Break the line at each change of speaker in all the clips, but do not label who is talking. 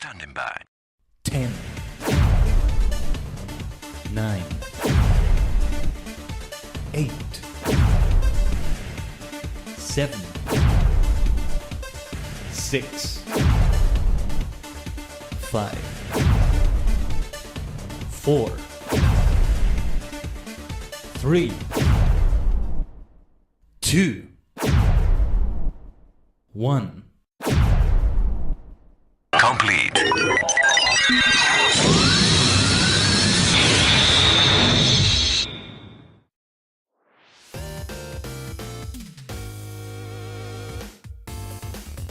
Standing by.
10, 9, 8, 7, 6, 5, 4, 3, 2, 1.
Complete.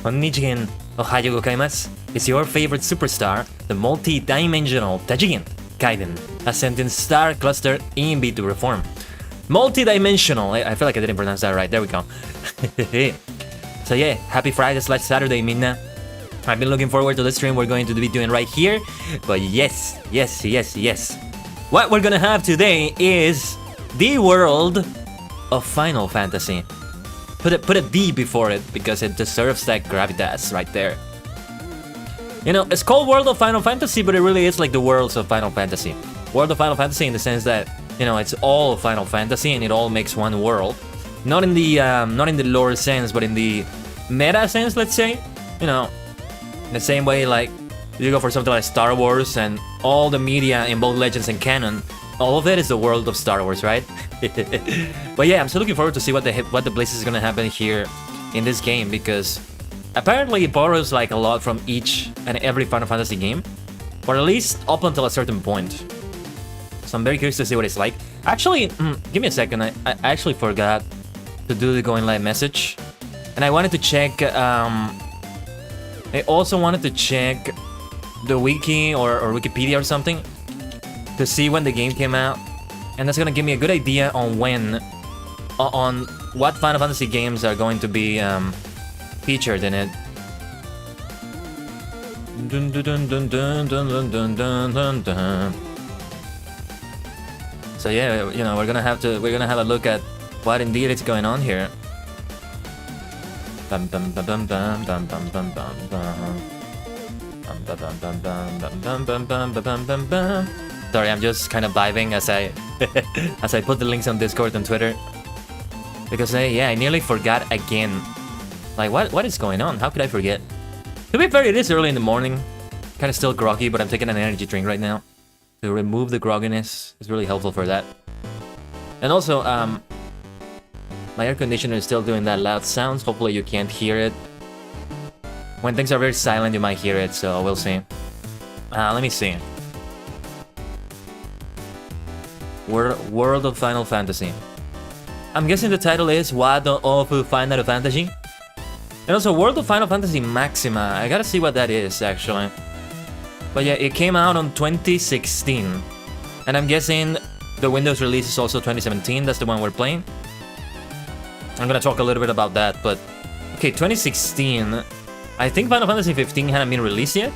Tajigen, Ohayou gozaimasu. It's your favorite superstar, the multi-dimensional Tajigen Gaiden, a sentient star cluster in VTuber form. Multi-dimensional, I feel like I didn't pronounce that right, there we go. So yeah, happy Friday/Saturday, minna. I've been looking forward to the stream we're going to be doing right here, but yes. What we're gonna have today is the world of Final Fantasy. Put a D before it because it deserves that gravitas right there. You know, it's called World of Final Fantasy, but it really is like the worlds of Final Fantasy. World of Final Fantasy in the sense that, you know, it's all Final Fantasy and it all makes one world. Not in the lore sense, but in the meta sense, let's say. You know, in the same way, like, you go for something like Star Wars and all the media in both Legends and Canon, all of it is the world of Star Wars, right? But yeah, I'm still looking forward to see what the bliss is gonna happen here in this game, because apparently it borrows like a lot from each and every Final Fantasy game, or at least up until a certain point. So I'm very curious to see what it's like. Actually, give me a second. I actually forgot to do the going live message, and I wanted to check. I also wanted to check the wiki or Wikipedia or something to see when the game came out, and that's gonna give me a good idea on what Final Fantasy games are going to be featured in it. So yeah, you know, we're gonna have a look at what indeed is going on here. Sorry, I'm just kind of vibing as I as I put the links on Discord and Twitter, because yeah, I nearly forgot again. Like, what is going on? How could I forget? To be fair, it is early in the morning, kind of still groggy, but I'm taking an energy drink right now to remove the grogginess. It's really helpful for that. And also, my air conditioner is still doing that loud sounds. Hopefully you can't hear it. When things are very silent, you might hear it, so we'll see. Let me see. World of Final Fantasy. I'm guessing the title is What of Final Fantasy? And also World of Final Fantasy Maxima. I gotta see what that is, actually. But yeah, it came out on 2016. And I'm guessing the Windows release is also 2017. That's the one we're playing. I'm gonna talk a little bit about that, but... Okay, 2016... I think Final Fantasy 15 hadn't been released yet.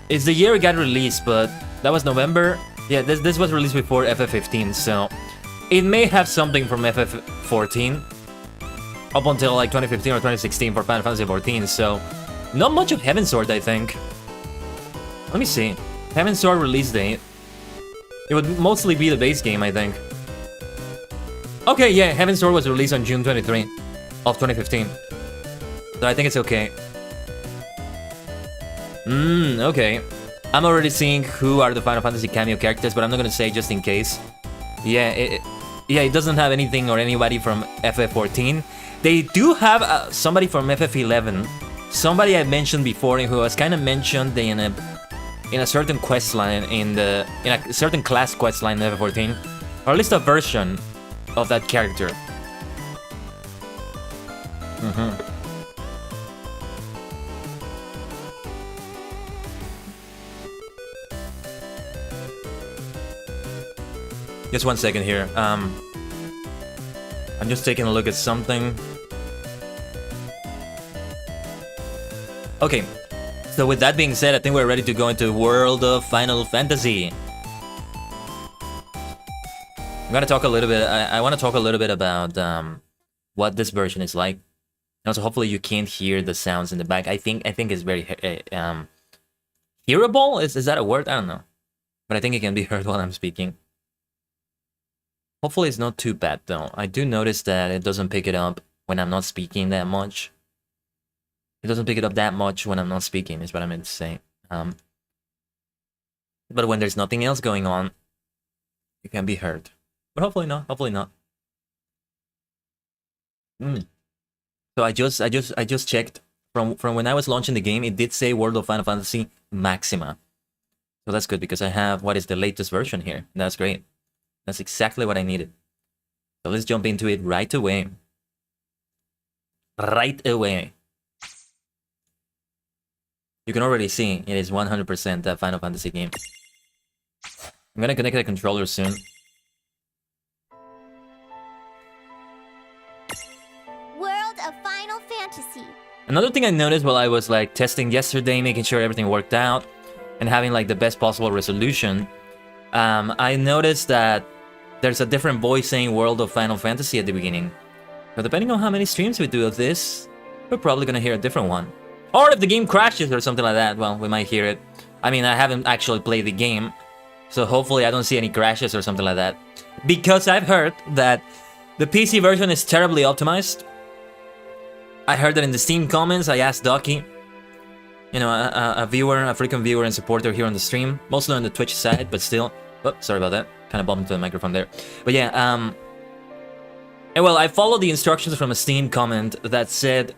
It's the year it got released, but that was November. Yeah, this was released before FF15, so it may have something from FF14 up until like 2015 or 2016 for Final Fantasy 14. So not much of Heaven Sword, I think. Let me see. Heaven Sword release date. It would mostly be the base game, I think. Okay, yeah, Heaven Sword was released on June 23 of 2015. So I think it's okay. Okay. I'm already seeing who are the Final Fantasy cameo characters, but I'm not gonna say just in case. Yeah, it doesn't have anything or anybody from FF14. They do have somebody from FF11. Somebody I mentioned before who was kind of mentioned in a certain quest line in a certain class quest line in FF14, or at least a version of that character. Just one second here. I'm just taking a look at something. Okay, so with that being said, I think we're ready to go into World of Final Fantasy. I'm gonna talk a little bit. I want to talk a little bit about what this version is like. Also, hopefully you can't hear the sounds in the back. I think it's very hearable. Is that a word? I don't know, but I think it can be heard while I'm speaking. Hopefully it's not too bad though. I do notice that it doesn't pick it up when I'm not speaking that much. It doesn't pick it up that much when I'm not speaking, is what I meant to say. But when there's nothing else going on, it can be heard. But hopefully not. Hopefully not. So I just checked from when I was launching the game. It did say World of Final Fantasy Maxima. So that's good because I have what is the latest version here. That's great. That's exactly what I needed. So let's jump into it right away. Right away. You can already see it is 100% a Final Fantasy game. I'm gonna connect the controller soon.
World of Final Fantasy.
Another thing I noticed while I was like testing yesterday, making sure everything worked out, and having like the best possible resolution, I noticed that there's a different voice saying World of Final Fantasy at the beginning. So depending on how many streams we do of this, we're probably gonna hear a different one. Or if the game crashes or something like that, well, we might hear it. I mean, I haven't actually played the game, so hopefully I don't see any crashes or something like that. Because I've heard that the PC version is terribly optimized. I heard that in the Steam comments. I asked Ducky, you know, a viewer, a frequent viewer and supporter here on the stream, mostly on the Twitch side, but still. Oh, sorry about that. Kind of bumped into the microphone there. But yeah, and well, I followed the instructions from a Steam comment that said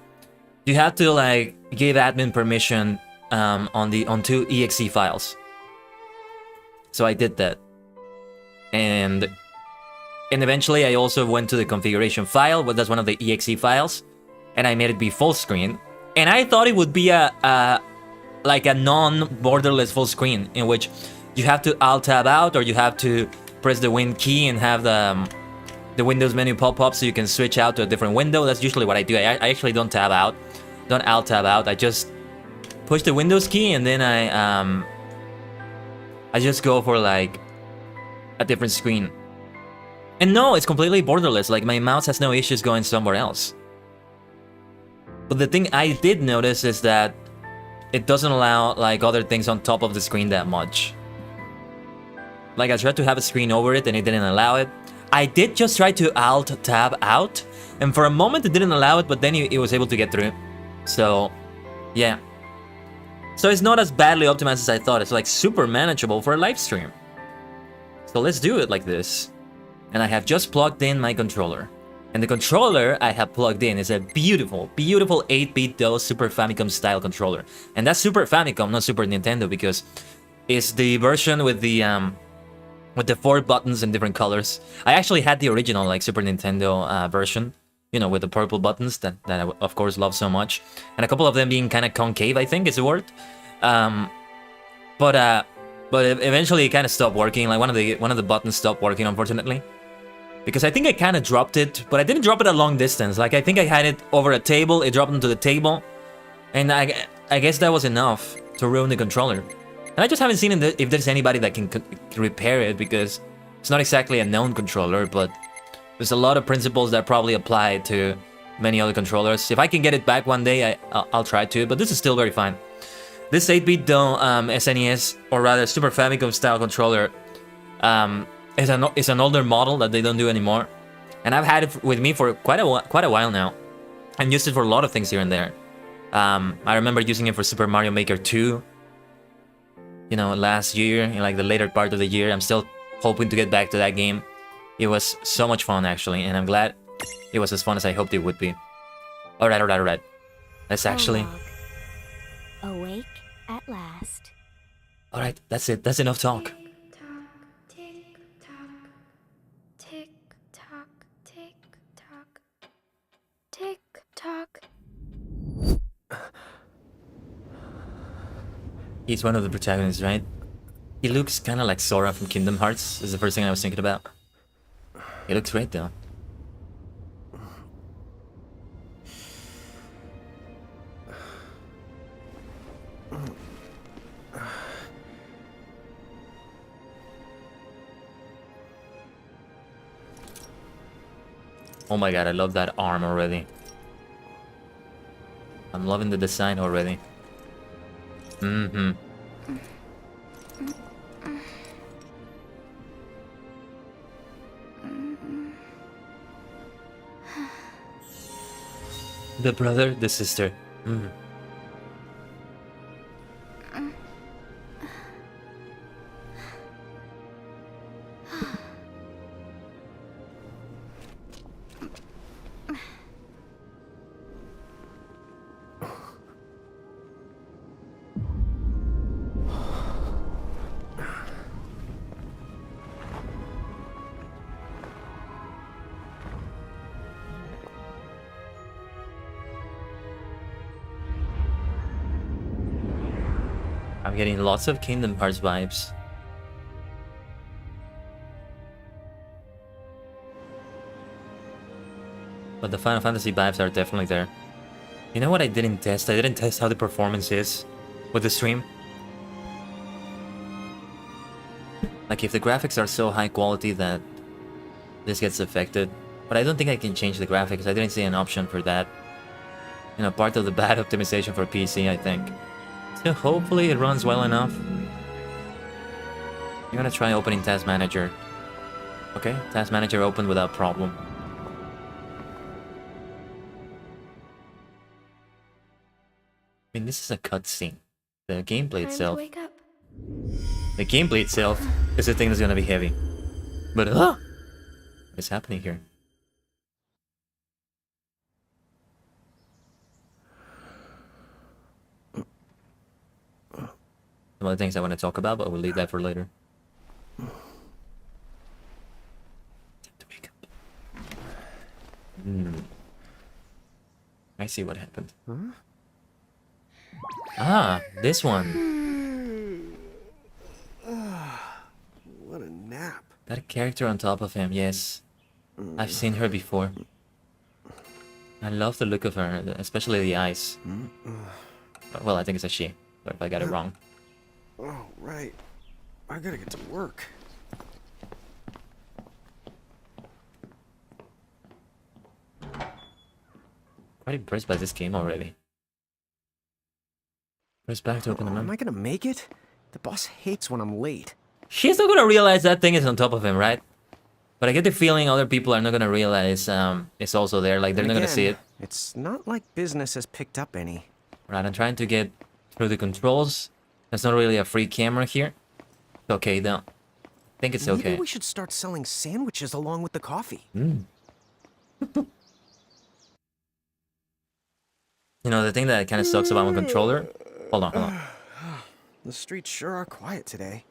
you have to like give admin permission on 2 exe files. So I did that, and eventually I also went to the configuration file, but that's one of the exe files, and I made it be full screen. And I thought it would be like a non-borderless full screen in which you have to alt tab out, or you have to press the Win key and have the Windows menu pop up so you can switch out to a different window. That's usually what I do. I actually don't tab out, don't alt tab out. I just push the Windows key and then I just go for like a different screen. And no, it's completely borderless. Like my mouse has no issues going somewhere else. But the thing I did notice is that it doesn't allow like other things on top of the screen that much. Like I tried to have a screen over it and it didn't allow it. I did just try to alt tab out, and for a moment it didn't allow it, but then it was able to get through. So yeah. So it's not as badly optimized as I thought. It's like super manageable for a live stream. So let's do it like this. And I have just plugged in my controller. And the controller I have plugged in is a beautiful, beautiful 8-bit DOS Super Famicom style controller. And that's Super Famicom, not Super Nintendo, because it's the version with the 4 buttons in different colors. I actually had the original like Super Nintendo version, you know, with the purple buttons that I of course love so much, and a couple of them being kind of concave, I think is the word. But eventually it kind of stopped working. Like one of the buttons stopped working, unfortunately, because I think I kind of dropped it, but I didn't drop it a long distance. Like I think I had it over a table, it dropped into the table, and I guess that was enough to ruin the controller. And I just haven't seen if there's anybody that can repair it, because it's not exactly a known controller, but there's a lot of principles that probably apply to many other controllers. If I can get it back one day, I'll try to, but this is still very fine. This 8-bit SNES, or rather Super Famicom style controller, is an older model that they don't do anymore, and I've had it with me for quite a while now, and used it for a lot of things here and there. I remember using it for Super Mario Maker 2, you know, last year, in like the later part of the year. I'm still hoping to get back to that game. It was so much fun, actually, and I'm glad it was as fun as I hoped it would be. Alright. Let's actually...
Awake at last.
Alright, that's it. That's enough talk.
Tick tock, tick tock, tick tock, tick tock.
He's one of the protagonists, right? He looks kind of like Sora from Kingdom Hearts, is the first thing I was thinking about. He looks great, though. Oh my god, I love that arm already. I'm loving the design already. Mm-hmm. The brother, the sister. Mm. I'm getting lots of Kingdom Hearts vibes. But the Final Fantasy vibes are definitely there. You know what I didn't test? I didn't test how the performance is with the stream. Like if the graphics are so high quality that this gets affected. But I don't think I can change the graphics. I didn't see an option for that. You know, part of the bad optimization for PC, I think. So hopefully it runs well enough. I'm gonna try opening Task Manager. Okay, Task Manager opened without problem. I mean, this is a cutscene. The gameplay itself...
Wake up.
The gameplay itself is the thing that's gonna be heavy. But, what is happening here? Some other things I want to talk about, but we'll leave that for later. Time to wake up. I see what happened.
Huh?
Ah, this one.
What a nap.
That character on top of him, yes. I've seen her before. I love the look of her, especially the eyes. Well, I think it's a she, but if I got it wrong.
Oh, right. I gotta get to work.
Quite impressed by this game already. Press back to open the
Am
menu.
I gonna make it? The boss hates when I'm late.
She's not gonna realize that thing is on top of him, right? But I get the feeling other people are not gonna realize it's also there, like they're
And
not gonna see it.
It's not like business has picked up any.
Right, I'm trying to get through the controls. There's not really a free camera here. It's okay though. I think it's okay.
Maybe we should start selling sandwiches along with the coffee.
You know, the thing that kind of sucks about my controller... Hold on.
The streets sure are quiet today.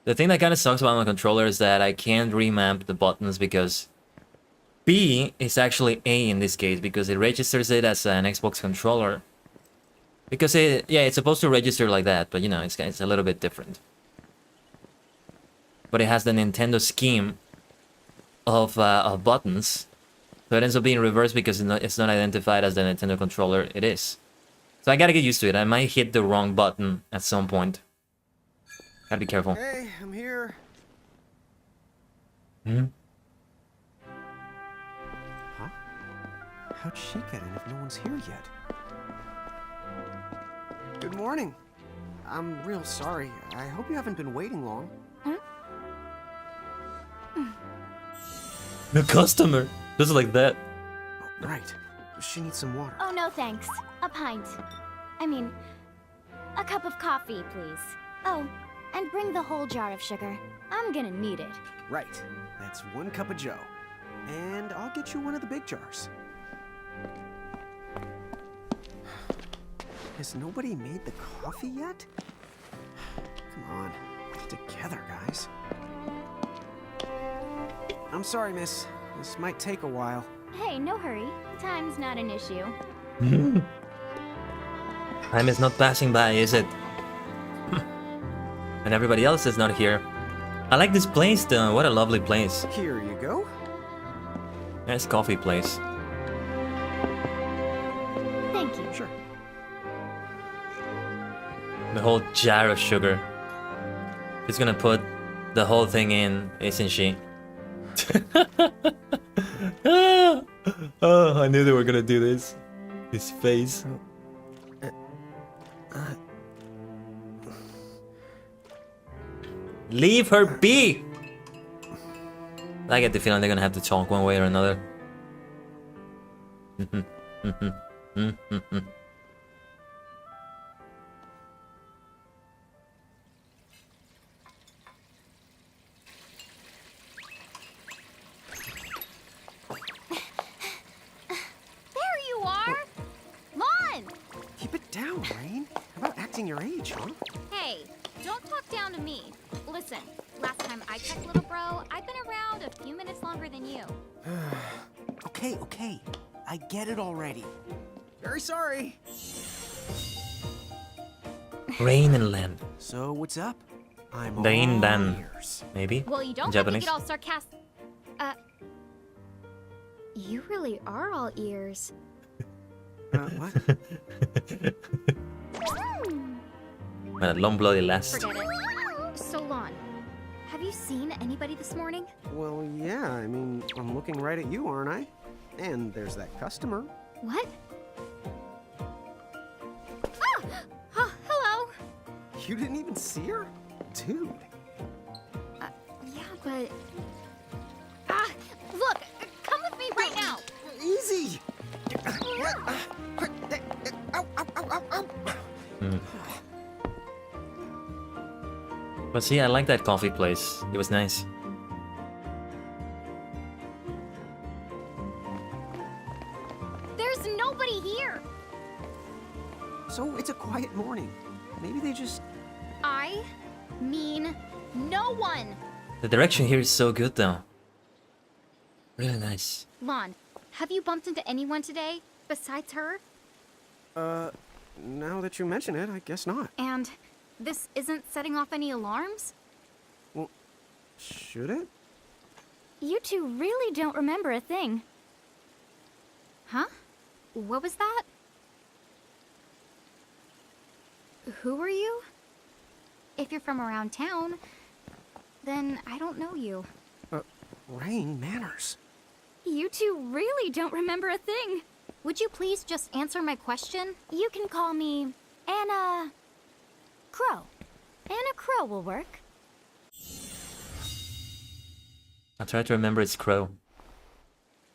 The thing that kind of sucks about my controller is that I can't remap the buttons because B is actually A in this case because it registers it as an Xbox controller. Because it's supposed to register like that, but you know, it's a little bit different. But it has the Nintendo scheme of buttons, so it ends up being reversed because it's not identified as the Nintendo controller it is. So I gotta get used to it. I might hit the wrong button at some point. Gotta be careful.
Hey, I'm here.
Hmm?
Huh? How'd she get in if no one's here yet? Good morning. I'm real sorry. I hope you haven't been waiting long.
The customer! Just like that.
Oh, right. She needs some water.
Oh, no thanks. A pint. I mean, a cup of coffee, please. Oh, and bring the whole jar of sugar. I'm gonna need it.
Right. That's 1 cup of Joe. And I'll get you one of the big jars. Has nobody made the coffee yet? Come on. Get together, guys. I'm sorry, miss. This might take a while.
Hey, no hurry. Time's not an issue.
Time is not passing by, is it? And everybody else is not here. I like this place though. What a lovely place.
Here you go.
Nice coffee place.
Thank you.
Sure.
The whole jar of sugar. She's gonna put the whole thing in, isn't she? Oh, I knew they were gonna do this. His face. Leave her be! I get the feeling they're gonna have to talk one way or another.
There you are! Lon!
Keep it down, Rain. How about acting your age, huh?
Hey, don't talk down to me. Listen, last time I checked, little bro, I've been around a few minutes longer than you.
Okay. I get it already. Very sorry.
Rain and land.
So what's up? I'm
Rain
all
Dan.
ears.
Maybe?
Well, you don't have to
Japanese.
get all sarcastic. You really are all ears.
What?
A long bloody last.
Forget it. So, Lon, have you seen anybody this morning?
Well, yeah, I mean, I'm looking right at you, aren't I? And there's that customer.
What? Oh, hello.
You didn't even see her? Dude.
Yeah, but... look, come with me right now.
Easy! Ow, ow, ow, ow, ow.
But see, I like that coffee place. It was nice.
There's nobody here.
So it's a quiet morning. Maybe they just...
I mean no one.
The direction here is so good though. Really nice.
Lon, have you bumped into anyone today besides her?
Now that you mention it, I guess not.
And this isn't setting off any alarms?
Well, should it?
You two really don't remember a thing. Huh? What was that? Who are you? If you're from around town, then I don't know you.
Rain, manners.
You two really don't remember a thing. Would you please just answer my question? You can call me Anna Crow. Anna Crow will work.
I'll try to remember it's Crow.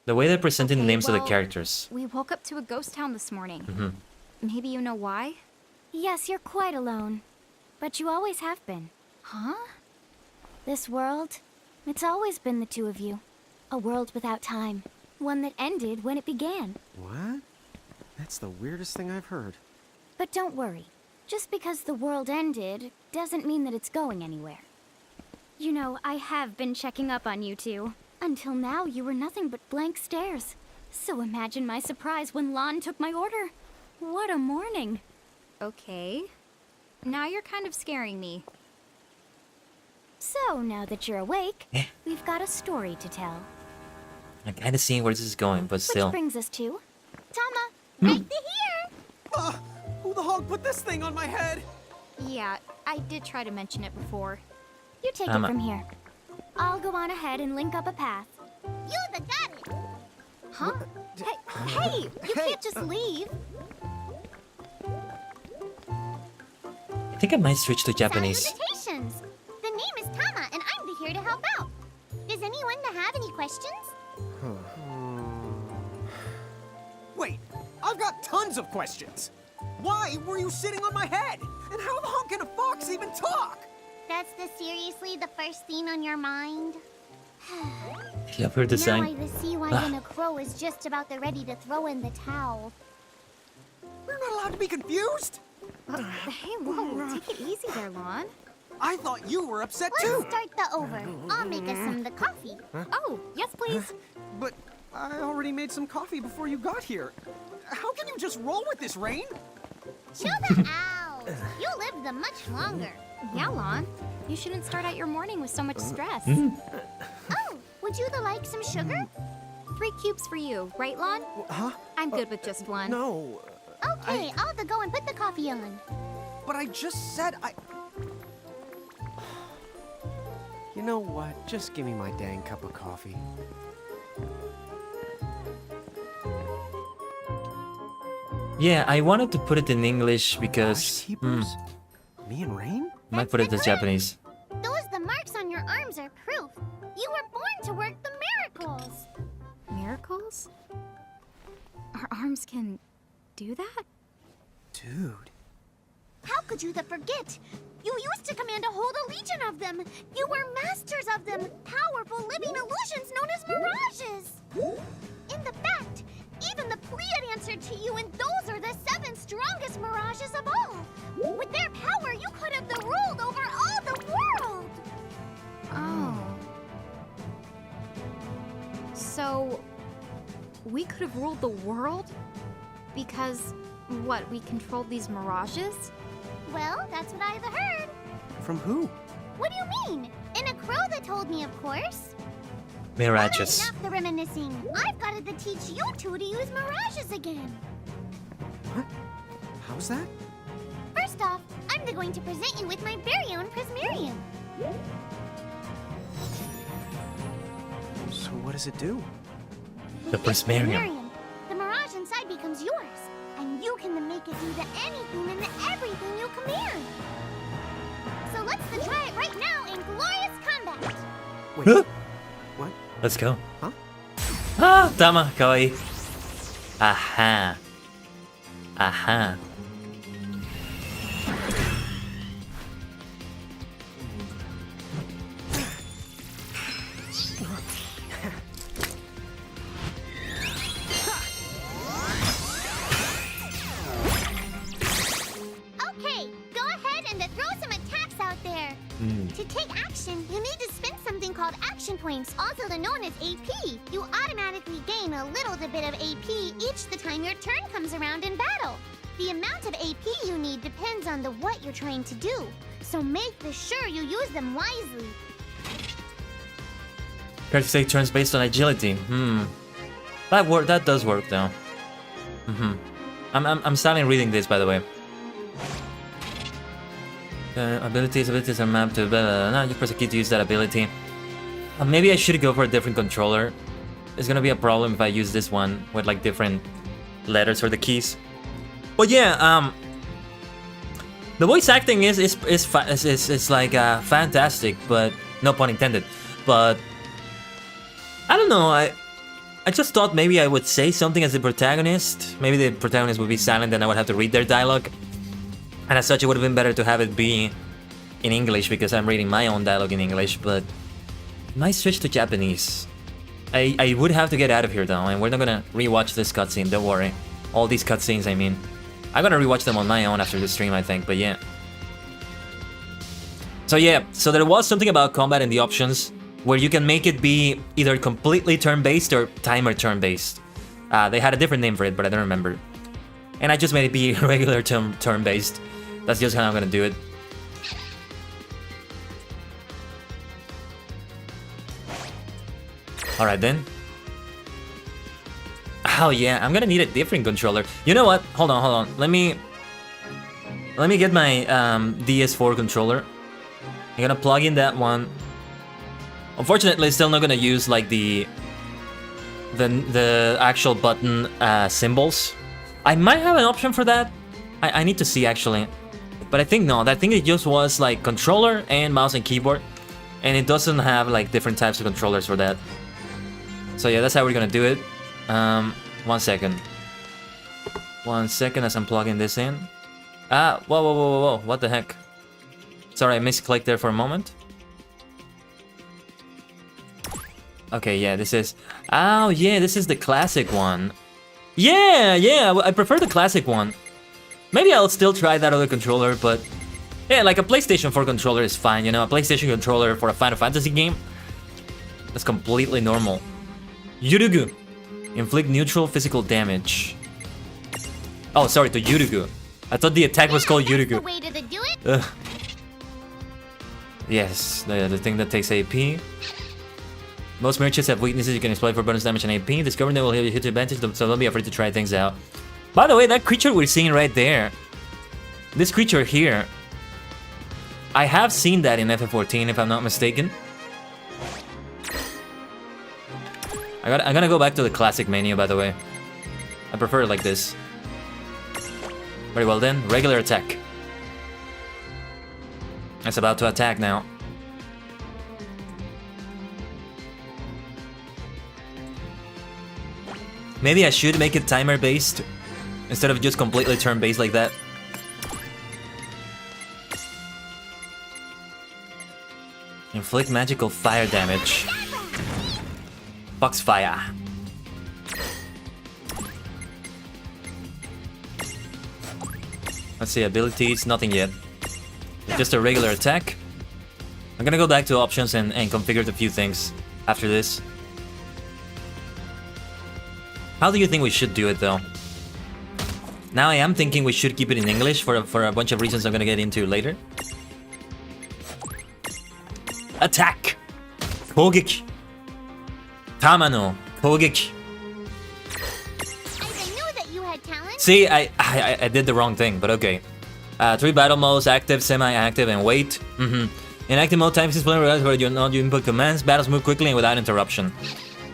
The way they're presenting the
Okay,
names of the
well,
characters.
We woke up to a ghost town this morning. Maybe you know why? Yes, you're quite alone. But you always have been. Huh? This world, it's always been the two of you. A world without time. One that ended when it began.
What? That's the weirdest thing I've heard.
But don't worry. Just because the world ended doesn't mean that it's going anywhere. You know, I have been checking up on you two. Until now, you were nothing but blank stares. So imagine my surprise when Lon took my order. What a morning. Okay. Now you're kind of scaring me. So, now that you're awake, we've got a story to tell.
I'm kind of seeing where this is going, but still.
Which brings us to... Tama, right here!
Who the hog put this thing on my head?
Yeah, I did try to mention it before. You take
Tama.
it from here. I'll go on ahead and link up a path. You the got it! Huh? Hey, you can't just leave.
I think I might switch to Japanese.
Salutations! The name is Tama, and I'm here to help out. Does anyone have any questions?
Wait, I've got tons of questions. Why were you sitting on my head? And how the hell can a fox even talk?
That's seriously the first thing on your mind?
I love her design.
Now I see why when a crow is just about ready to throw in the towel.
We're not allowed to be confused.
Hey, whoa, take it easy there, Lon.
I thought you were upset
Let's
too.
start the over. I'll make us some the coffee.
Oh, yes, please.
But I already made some coffee before you got here. How can you just roll with this, Rain?
Chill the out. You live the much longer.
Yeah, Lon. You shouldn't start out your morning with so much stress.
Oh, would you like some sugar?
3 cubes for you, right, Lon?
Huh?
I'm good with just one.
No.
Okay, I'll go and put the coffee on.
But I just said I... You know what? Just give me my dang cup of coffee.
Yeah, I wanted to put it in English because
Keepers? Me and Rain?
might put it as Japanese.
The marks on your arms are proof. You were born to work the miracles.
Miracles? Our arms can do that?
Dude.
How could you forget? You used to command a whole legion of them. You were masters of them, powerful living illusions known as mirages. In the fact, even the Pleiad answered to you, and those are the 7 strongest mirages of all. With their power, you could have ruled over all the world.
Oh. So, we could have ruled the world? Because, what, we controlled these mirages?
Well, that's what I've heard.
From who?
What do you mean? In a crow that told me, of course.
Mirages.
Enough the reminiscing. I've got to teach you two to use mirages again.
What? How's that?
First off, I'm going to present you with my very own Prismarium.
So what does it do?
The Prismarium.
The mirage inside becomes yours, and you can make it do the anything and the everything you command. So let's try it right now in glorious combat.
Wait. What?
Let's go.
Huh?
Ah, tama, kawaii. Aha. Aha.
Okay, go ahead and throw some attacks out there. To take action, you need to spend something called action points, also known as AP. You automatically gain a little bit of AP each the time your turn comes around in battle. The amount of AP you need depends on what you're trying to do, so make sure you use them wisely.
Practice take turns based on agility. That does work though. I'm silently reading this, by the way. Abilities are mapped to blah, blah, blah. You press a key to use that ability. Maybe I should go for a different controller. It's gonna be a problem if I use this one with like different letters for the keys. But yeah, the voice acting is like fantastic, but no pun intended. But I don't know. I just thought maybe I would say something as the protagonist. Maybe the protagonist would be silent and I would have to read their dialogue. And as such, it would have been better to have it be in English because I'm reading my own dialogue in English, but I might switch to Japanese. I would have to get out of here though, and we're not gonna rewatch this cutscene, don't worry. All these cutscenes, I mean. I'm gonna rewatch them on my own after the stream, I think, but yeah. So there was something about combat in the options where you can make it be either completely turn-based or timer turn-based. They had a different name for it, but I don't remember. And I just made it be regular turn-based. That's just how I'm gonna do it. Alright then. Oh yeah, I'm gonna need a different controller. You know what? Hold on. Let me get my DS4 controller. I'm gonna plug in that one. Unfortunately, still not gonna use like the actual button symbols. I might have an option for that. I need to see actually. But I think no, I think it just was like controller and mouse and keyboard. And it doesn't have like different types of controllers for that. So yeah, that's how we're gonna do it. 1 second. 1 second as I'm plugging this in. Whoa, what the heck? Sorry, I misclicked there for a moment. Okay, yeah, this is... Oh, yeah, this is the classic one. Yeah, I prefer the classic one. Maybe I'll still try that other controller, but... Yeah, like a PlayStation 4 controller is fine, you know? A PlayStation controller for a Final Fantasy game? That's completely normal. Yurugu. Inflict neutral physical damage. Oh, sorry, to Yurugu. I thought the attack was called Yurugu.
That's the way to do it.
Yes, the thing that takes AP. Most merchants have weaknesses you can exploit for bonus damage and AP. Discovering them will have a huge advantage, so don't be afraid to try things out. By the way, that creature we're seeing right there, this creature here, I have seen that in FF14 if I'm not mistaken. I'm gonna go back to the classic menu, by the way. I prefer it like this. Very well then, regular attack. It's about to attack now. Maybe I should make it timer based instead of just completely turn based like that. Inflict magical fire damage. Foxfire. Let's see, abilities, nothing yet. Just a regular attack. I'm gonna go back to options and configure a few things after this. How do you think we should do it though? Now I am thinking we should keep it in English for a bunch of reasons I'm gonna get into later. Attack! Kogeki! Tamano! Kogeki!
I knew that you had talent.
See, I did the wrong thing, but okay. 3 battle modes, active, semi-active, and wait. In active mode, time is playing where you input commands, battles move quickly and without interruption.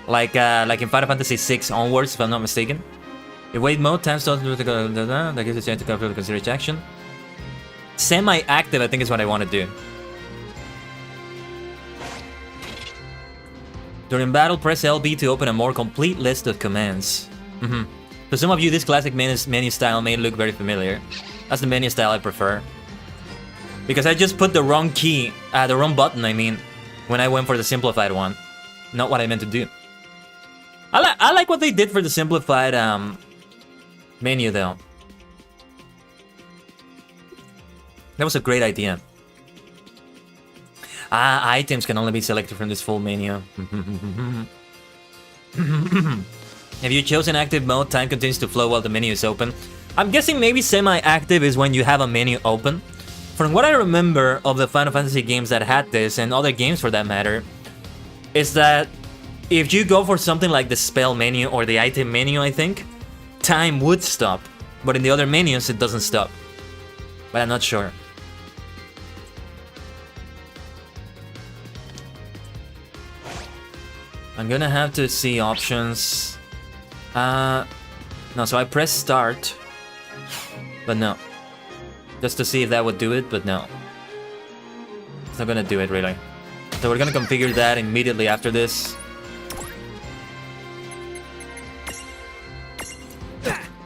Like in Final Fantasy VI onwards, if I'm not mistaken. In wait mode, time starts with that gives you a chance to consider each action. Semi-active, I think is what I want to do. During battle, press LB to open a more complete list of commands. For some of you, this classic menu style may look very familiar. That's the menu style I prefer. Because I just put the wrong key, the wrong button, I mean, when I went for the simplified one. Not what I meant to do. I like what they did for the simplified menu, though. That was a great idea. Items can only be selected from this full menu. If you chose an active mode, time continues to flow while the menu is open. I'm guessing maybe semi-active is when you have a menu open. From what I remember of the Final Fantasy games that had this, and other games for that matter, is that if you go for something like the spell menu or the item menu, I think, time would stop. But in the other menus, it doesn't stop. But I'm not sure. I'm gonna have to see options. No, so I press start. But no. Just to see if that would do it, but no. It's not gonna do it, really. So we're gonna configure that immediately after this.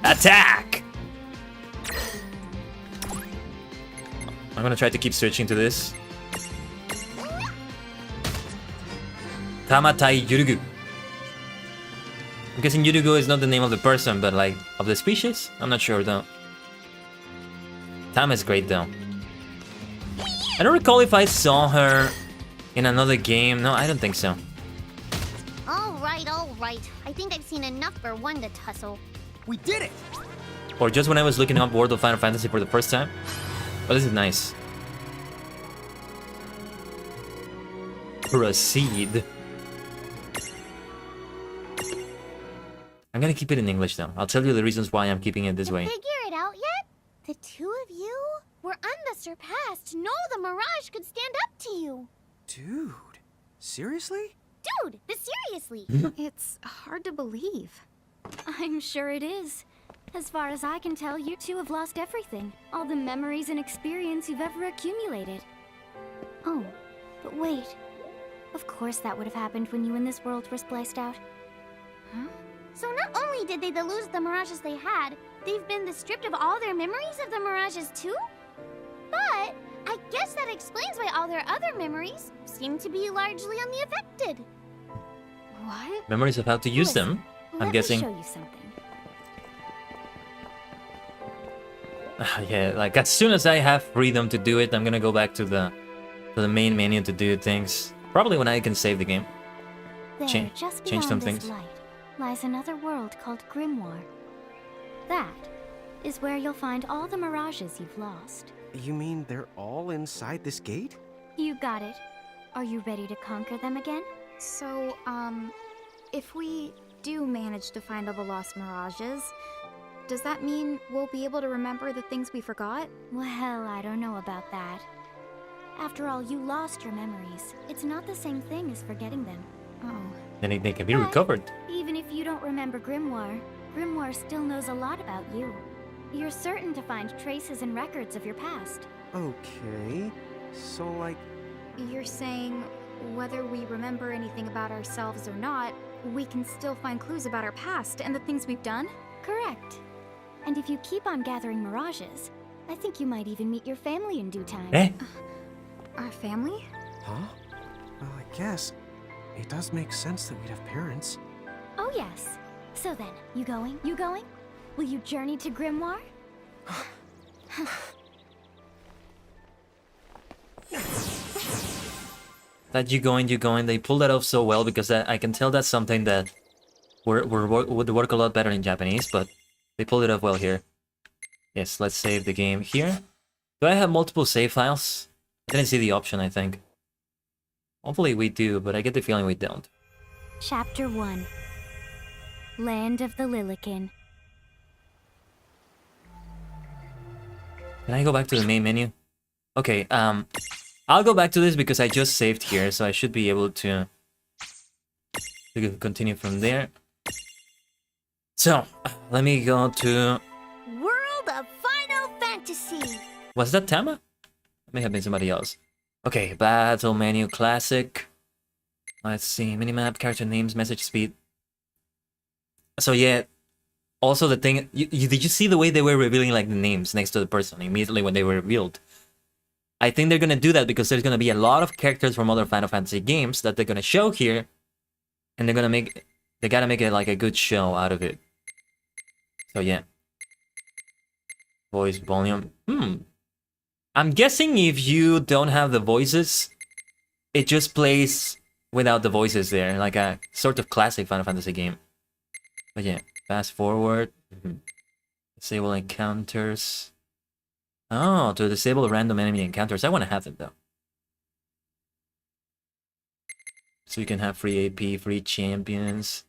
Attack! I'm gonna try to keep switching to this. Tamatai Yurugu. I'm guessing Yurugu is not the name of the person, but like, of the species? I'm not sure though. Tama is great though. I don't recall if I saw her in another game. No, I don't think so.
All right. I think I've seen enough for one to tussle.
We did it!
Or just when I was looking up World of Final Fantasy for the first time. But this is nice. Proceed. I'm gonna keep it in English though. I'll tell you the reasons why I'm keeping it this way.
Figure it out yet? The two of you were unsurpassed. No, the Mirage could stand up to you.
Dude, seriously?
Dude, seriously.
It's hard to believe. I'm sure it is. As far as I can tell, you two have lost everything. All the memories and experience you've ever accumulated. Oh, but wait. Of course that would have happened when you and this world were spliced out. Huh?
So not only did they lose the Mirages they had, they've been stripped of all their memories of the Mirages too? But I guess that explains why all their other memories seem to be largely unaffected.
What?
Memories of how to use them, I'm guessing.
Let me show you something.
Yeah, like as soon as I have freedom to do it, I'm gonna go back to the main menu to do things. Probably when I can save the game.
There, just
change
beyond
some
this
things.
light, lies another world called Grimoire. That is where you'll find all the mirages you've lost.
You mean they're all inside this gate?
You got it. Are you ready to conquer them again?
So, if we do manage to find all the lost mirages, does that mean we'll be able to remember the things we forgot?
Well, I don't know about that. After all, you lost your memories. It's not the same thing as forgetting them.
Oh.
Then they can be
But
recovered.
even if you don't remember Grimoire, Grimoire still knows a lot about you. you're certain to find traces and records of your past.
Okay. So, like,
You're saying whether we remember anything about ourselves or not, we can still find clues about our past and the things we've done?
Correct. And if you keep on gathering mirages, I think you might even meet your family in due time.
Eh?
Our family?
huh? Well, I guess it does make sense that we'd have parents.
Oh yes. So then, you going? You going? Will you journey to Grimoire?
That you going. They pulled that off so well because I can tell that's something that would work a lot better in Japanese, but they pulled it off well here. Yes, let's save the game here. Do I have multiple save files? I didn't see the option, I think. Hopefully we do, but I get the feeling we don't.
Chapter 1. Land of the Lilikin.
Can I go back to the main menu? Okay, I'll go back to this because I just saved here, so I should be able to continue from there. So, let me go to...
World of Final Fantasy.
Was that Tama? It may have been somebody else. Okay, battle menu, classic. Let's see, minimap, character names, message speed. So yeah, also the thing, did you see the way they were revealing like the names next to the person immediately when they were revealed? I think they're gonna do that because there's gonna be a lot of characters from other Final Fantasy games that they're gonna show here, and they gotta make it like a good show out of it. So yeah. Voice volume. I'm guessing if you don't have the voices, it just plays without the voices there, like a sort of classic Final Fantasy game. But yeah, fast forward. Disable encounters. Oh, to disable random enemy encounters. I want to have them though. So you can have free AP, free champions,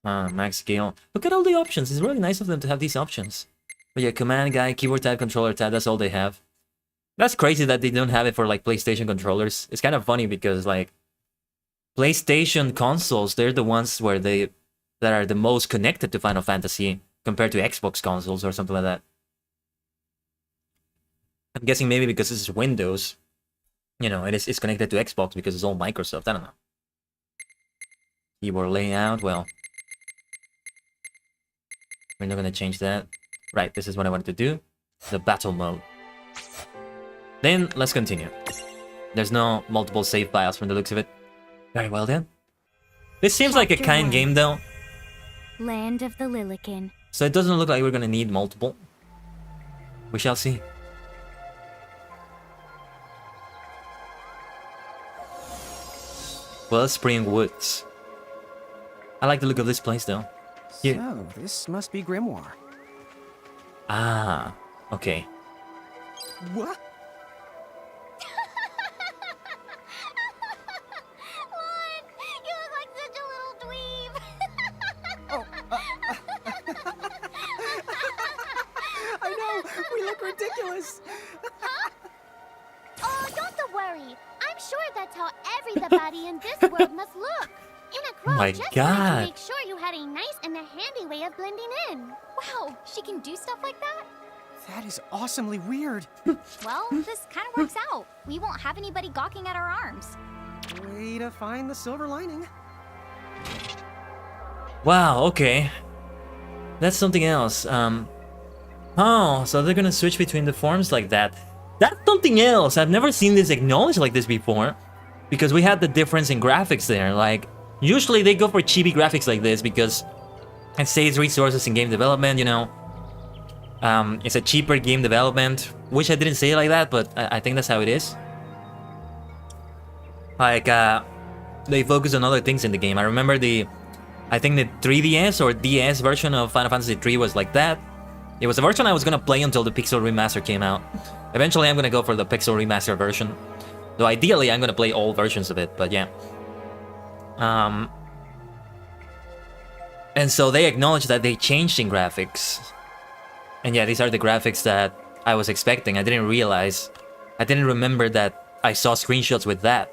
max scale. Look at all the options. It's really nice of them to have these options. But yeah, command guy, keyboard tab, controller tab, that's all they have. That's crazy that they don't have it for like PlayStation controllers. It's kind of funny because like PlayStation consoles, they're the ones where that are the most connected to Final Fantasy compared to Xbox consoles or something like that. I'm guessing maybe because this is Windows, you know, it's connected to Xbox because it's all Microsoft. I don't know. Keyboard layout, well, we're not gonna change that. Right, this is what I wanted to do. The battle mode. Then, let's continue. There's no multiple save files from the looks of it. Very well then. This seems like a
Chapter
kind
1.
game though.
Land of the Lilikin.
So it doesn't look like we're gonna need multiple. We shall see. Wellspring Woods. I like the look of this place though. Yeah.
So, this must be Grimoire.
Ah, okay.
What?
Lon, you look like such a little dweeb.
Oh, I know, we look ridiculous.
Oh, don't worry. I'm sure that's how everybody in this world must look. Inacro
My
just
God.
wanted to make sure you had a nice and a handy way of blending in.
Wow, she can do stuff like that?
That is awesomely weird.
Well, this kind of works out. We won't have anybody gawking at our arms.
Way to find the silver lining.
Wow, okay. That's something else. Oh, so they're gonna switch between the forms like that. That's something else. I've never seen this acknowledged like this before. Because we had the difference in graphics there. Like, usually they go for chibi graphics like this because it saves resources in game development, you know. It's a cheaper game development. Wish I didn't say it like that, but I think that's how it is. Like, they focus on other things in the game. I remember I think the 3DS or DS version of Final Fantasy III was like that. It was a version I was gonna play until the Pixel Remaster came out. Eventually I'm gonna go for the Pixel Remaster version. Though ideally I'm gonna play all versions of it, but yeah. And so they acknowledged that they changed in graphics. And yeah, these are the graphics that I was expecting. I didn't realize. I didn't remember that I saw screenshots with that.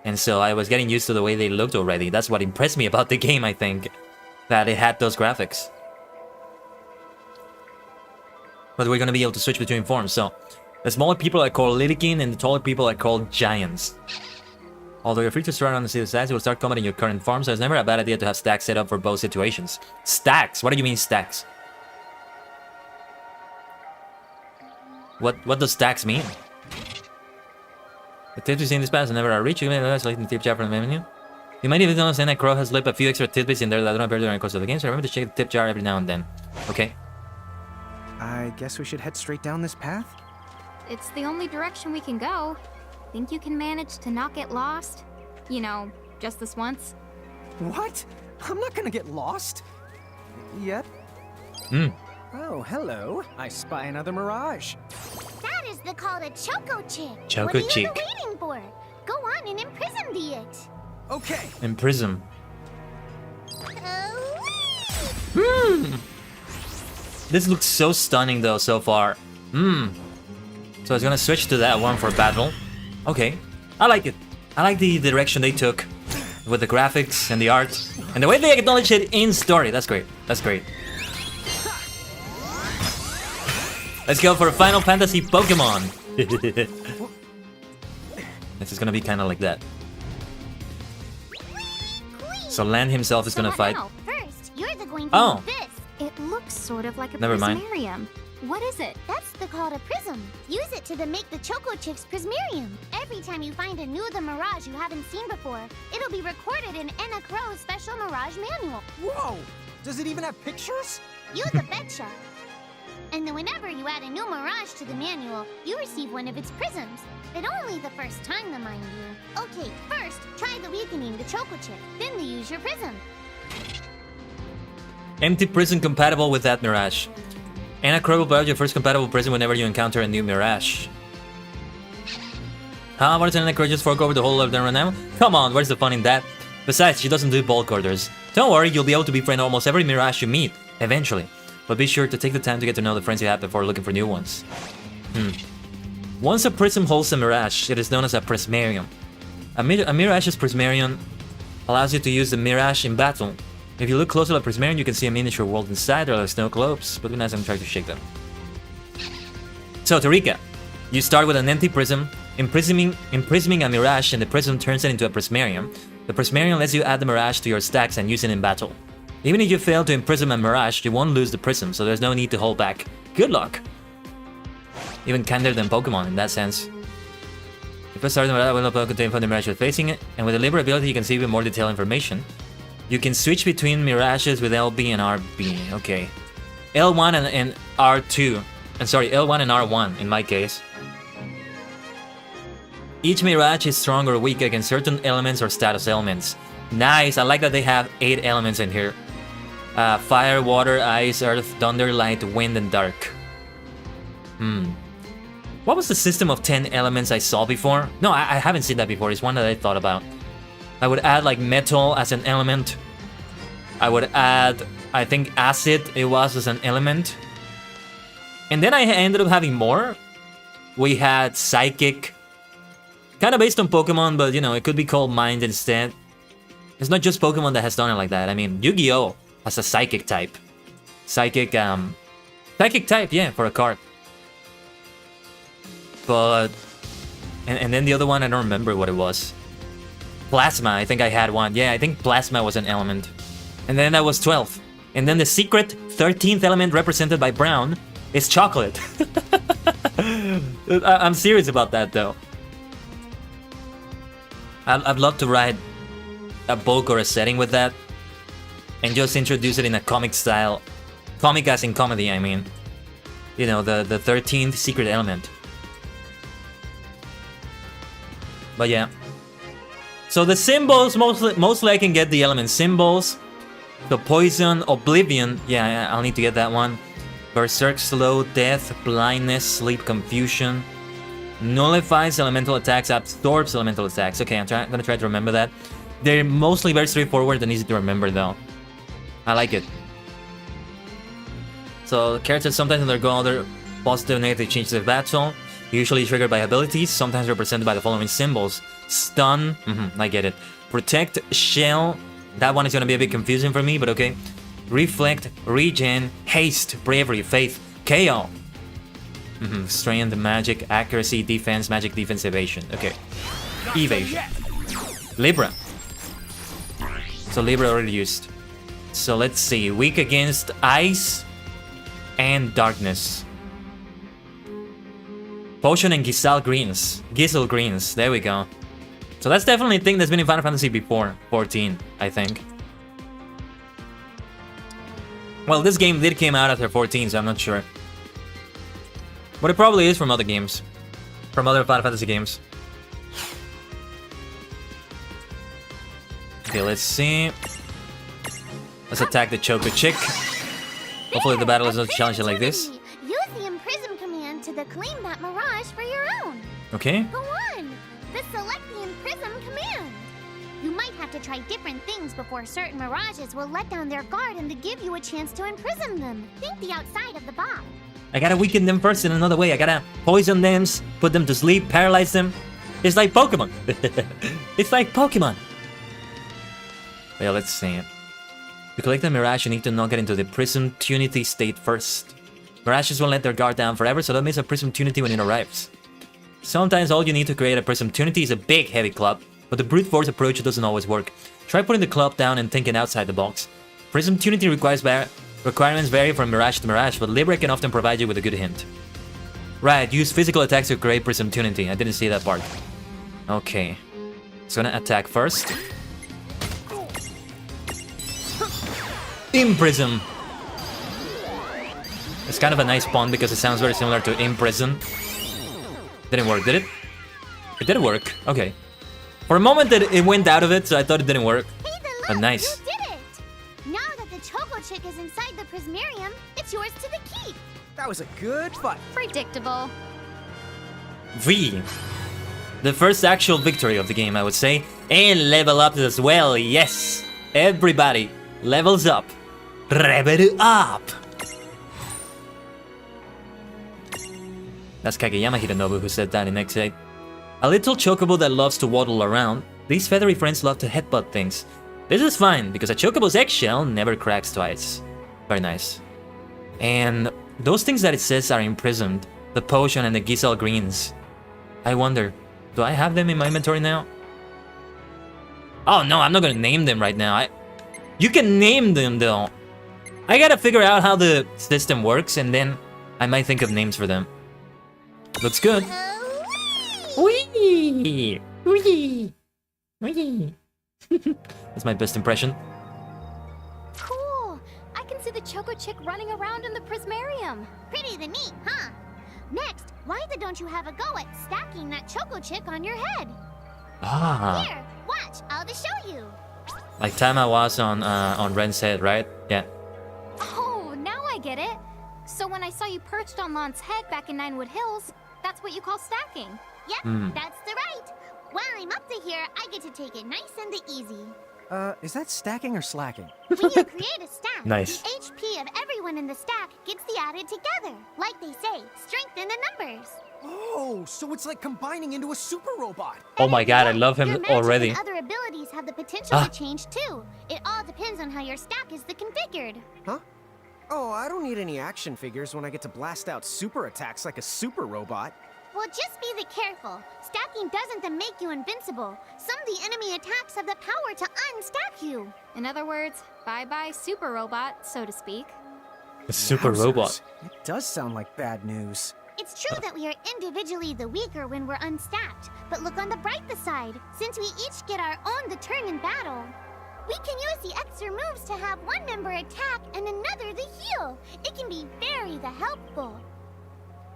And so I was getting used to the way they looked already. That's what impressed me about the game, I think. That it had those graphics. but we're gonna be able to switch between forms. So the smaller people are called Lilykin and the taller people are called giants. Although you're free to start on the city sides, you will start combating your current form, so it's never a bad idea to have stacks set up for both situations. Stacks? What do you mean stacks? What does stacks mean? The tips you see in this pass never are reached. You may realize like the tip jar from the menu. You might even understand that Crow has slipped a few extra tidbits in there that don't appear during the course of the game, so remember to check the tip jar every now and then. Okay?
I guess we should head straight down this path?
It's the only direction we can go. Think you can manage to not get lost? You know, just this once?
What? I'm not gonna get lost. Yet? Oh, hello. I spy another mirage.
That is called a Choco Chick.
Choco
what are
Chick.
you waiting for? Go on and imprison the it.
Okay.
Imprison. This looks so stunning though so far. So I was gonna switch to that one for battle. Okay, I like it. I like the direction they took with the graphics and the art and the way they acknowledge it in story. That's great. That's great. Let's go for Final Fantasy Pokemon. This is gonna be kind of like that. So Land himself is gonna fight.
Now, first, you're going to
Oh.
use this.
It looks sort of like a
Never mind.
prismarium. What is it?
That's called a prism. Use it to make the Choco Chick's prismarium. Every time you find a new the Mirage you haven't seen before, it'll be recorded in Enna Crow's special Mirage manual.
Whoa! Does it even have pictures?
Use a betcha. And then whenever you add a new Mirage to the manual, you receive one of its prisms. But only the first time, mind you. Okay, first, try the weakening the Choco Chick. Then you use your prism.
Empty prism compatible with that Mirage. Anna Crow will build your first compatible prism whenever you encounter a new Mirage. How about Anna Crow just fork over the whole of them right now? Come on, where's the fun in that? Besides, she doesn't do bulk orders. Don't worry, you'll be able to befriend almost every Mirage you meet, eventually. But be sure to take the time to get to know the friends you have before looking for new ones. Once a prism holds a Mirage, it is known as a prismarium. A Mirage's prismarium allows you to use the Mirage in battle. If you look closely at Prismarium, you can see a miniature world inside. There are snow globes, but we're not going to try to shake them. So, to recap, you start with an empty prism, imprisoning a Mirage, and the prism turns it into a Prismarium. The Prismarium lets you add the Mirage to your stacks and use it in battle. Even if you fail to imprison a Mirage, you won't lose the prism, so there's no need to hold back. Good luck! Even kinder than Pokemon in that sense. If you start the Mirage, will contain from the Mirage you're facing it, and with the Libra ability, you can see even more detailed information. You can switch between Mirages with LB and RB, okay. L1 and R2. I'm sorry, L1 and R1 in my case. Each Mirage is strong or weak against certain elements or status elements. Nice, I like that they have 8 elements in here. Fire, water, ice, earth, thunder, light, wind, and dark. What was the system of 10 elements I saw before? No, I haven't seen that before, it's one that I thought about. I would add like metal as an element. I would add, I think acid it was as an element. And then I ended up having more. We had psychic. Kind of based on Pokemon, but you know, it could be called mind instead. It's not just Pokemon that has done it like that. I mean, Yu-Gi-Oh! Has a psychic type. Psychic type, yeah, for a card. But... And then the other one, I don't remember what it was. Plasma, I think I had one. Yeah, I think Plasma was an element. And then that was 12. And then the secret 13th element represented by Brown is chocolate. I'm serious about that though. I'd love to write a book or a setting with that. And just introduce it in a comic style. Comic as in comedy, I mean. You know, the 13th secret element. But yeah. So the symbols, mostly I can get the element symbols. The poison, oblivion, yeah, I'll need to get that one. Berserk, slow, death, blindness, sleep, confusion. Nullifies elemental attacks, absorbs elemental attacks. Okay, I'm gonna try to remember that. They're mostly very straightforward and easy to remember though. I like it. So characters sometimes undergo other positive and negative changes of battle. Usually triggered by abilities, sometimes represented by the following symbols. Stun, I get it. Protect, shell, that one is gonna be a bit confusing for me, but okay. Reflect, regen, haste, bravery, faith, KO. Strength, magic, accuracy, defense, magic, defense, evasion. Okay. Evasion. Libra. So Libra already used. So let's see. Weak against ice and darkness. Potion and Giselle greens. Giselle greens. There we go. So that's definitely a thing that's been in Final Fantasy before. 14, I think. Well, this game did came out after 14, so I'm not sure. But it probably is from other games. From other Final Fantasy games. Okay, let's see. Let's attack the Choco Chick. Hopefully the battle is not challenging like this.
Use the imprison command to claim that mirage for your own.
Okay.
Go on. The select the imprison command. You might have to try different things before certain mirages will let down their guard and to give you a chance to imprison them. Think the outside of the box.
I gotta weaken them first in another way. I gotta poison them, put them to sleep, paralyze them. It's like Pokemon. It's like Pokemon. Well, let's see. To collect the Mirage, you need to not get into the Prism Tunity state first. Mirages won't let their guard down forever, so that means a Prism Tunity when it arrives. Sometimes all you need to create a Prism Tunity is a big, heavy club, but the brute force approach doesn't always work. Try putting the club down and thinking outside the box. Prism Tunity requirements vary from Mirage to Mirage, but Libra can often provide you with a good hint. Right, use physical attacks to create Prism Tunity. I didn't see that part. Okay. So gonna attack first. Imprison. It's kind of a nice pun because it sounds very similar to imprison. Didn't work, did it? It didn't work. Okay. For a moment it went out of it, so I thought it didn't work.
Hey, the
But nice.
You did it! Now that the Choco Chick is inside the Prismarium, it's yours to the keep.
That was a good fight.
Predictable.
V. The first actual victory of the game, I would say. And level up as well, yes! Everybody levels up. Level up! That's Kageyama Hidenobu who said that in X8. A little chocobo that loves to waddle around. These feathery friends love to headbutt things. This is fine, because a chocobo's eggshell never cracks twice. Very nice. And those things that it says are imprisoned. The potion and the Giselle greens. I wonder, do I have them in my inventory now? Oh no, I'm not gonna name them right now. You can name them though. I gotta figure out how the system works and then I might think of names for them. Looks good. Wee! Wee! Wee! That's my best impression.
Cool. I can see the Choco Chick running around in the Prismarium.
Pretty the neat, huh? Next, why don't you have a go at stacking that Choco Chick on your head?
Ah.
Here, watch, I'll just show you.
Like time I was on Ren's head, right? Yeah.
Oh, now I get it. So when I saw you perched on Lon's head back in Ninewood Hills, that's what you call stacking.
Yep, that's the right. While I'm up to here, I get to take it nice and easy.
Is that stacking or slacking?
When you create a stack,
Nice.
the HP of everyone in the stack gets the added together. Like they say, strengthen the numbers.
Oh, so it's like combining into a super robot.
Oh my god, I love
Your
him
magic
already.
and other abilities have the potential to change too. It all depends on how your stack is configured.
Huh? Oh, I don't need any action figures when I get to blast out super attacks like a super robot.
Well, just be careful. Stacking doesn't make you invincible. Some of the enemy attacks have the power to unstack you.
In other words, bye-bye super robot, so to speak.
A super
Wowzers.
robot.
It does sound like bad news.
It's true that we are individually the weaker when we're unstacked, but look on the brighter side. Since we each get our own turn in battle, we can use the extra moves to have one member attack and another the heal. It can be very helpful.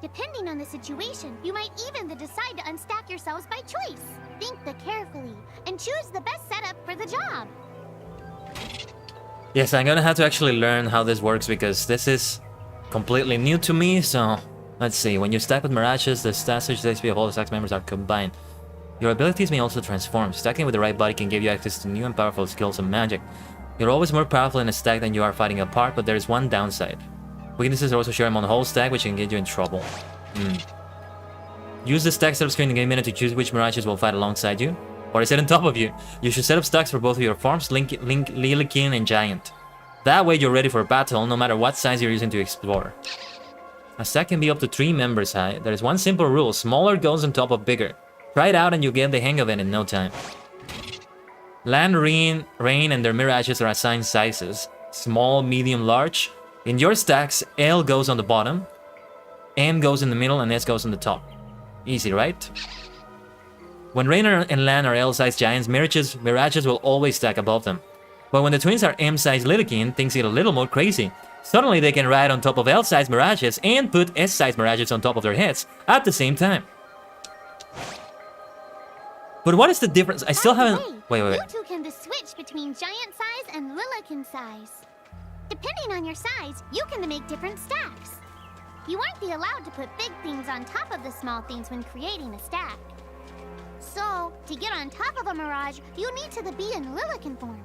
Depending on the situation, you might even decide to unstack yourselves by choice. Think carefully and choose the best setup for the job.
Yes, I'm gonna have to actually learn how this works because this is completely new to me, so let's see. When you stack with Mirages, the stats HP of all the stack members are combined. Your abilities may also transform. Stacking with the right body can give you access to new and powerful skills and magic. You're always more powerful in a stack than you are fighting apart, but there is one downside. Weaknesses are also shared among the whole stack, which can get you in trouble. Use the stack setup screen in Game Minute to choose which Mirages will fight alongside you. Or is it on top of you? You should set up stacks for both of your forms, Lilikin and Giant. That way you're ready for battle, no matter what size you're using to explore. A stack can be up to 3 members high. There is one simple rule. Smaller goes on top of bigger. Try it out and you'll get the hang of it in no time. Land, rain, and their mirages are assigned sizes. Small, medium, large. In your stacks, L goes on the bottom, M goes in the middle, and S goes on the top. Easy, right? When rain and land are L-sized giants, mirages will always stack above them. But when the twins are M-sized Lilykin, things get a little more crazy. Suddenly they can ride on top of L-sized mirages and put S-sized mirages on top of their heads at the same time. But what is the difference? I still haven't... Wait.
You two can switch between giant size and Lilykin size. Depending on your size, you can make different stacks. You won't be allowed to put big things on top of the small things when creating a stack. So, to get on top of a mirage, you need to be in Lilykin form.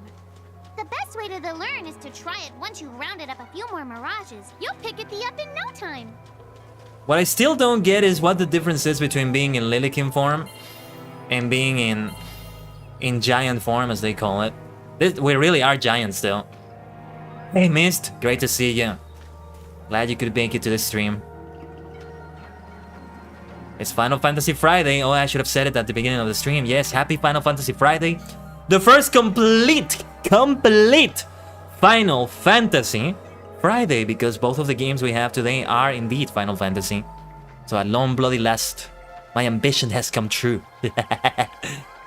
The best way to learn is to try it once you rounded up a few more mirages. You'll pick it up in no time.
What I still don't get is what the difference is between being in Lilykin form and being in giant form, as they call it. We really are giants, though. Hey, Mist, great to see you. Glad you could make it to the stream. It's Final Fantasy Friday. Oh, I should have said it at the beginning of the stream. Yes, happy Final Fantasy Friday. The first complete Final Fantasy Friday, because both of the games we have today are indeed Final Fantasy. So at long bloody last, my ambition has come true.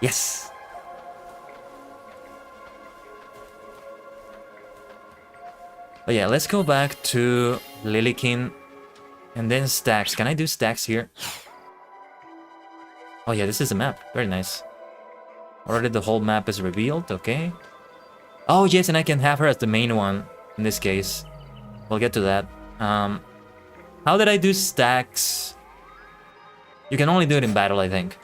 Yes. But yeah, let's go back to Lilykin and then stacks. Can I do stacks here? Oh yeah, this is a map. Very nice. Already the whole map is revealed, okay. Oh yes, and I can have her as the main one in this case. We'll get to that. How did I do stacks? You can only do it in battle, I think.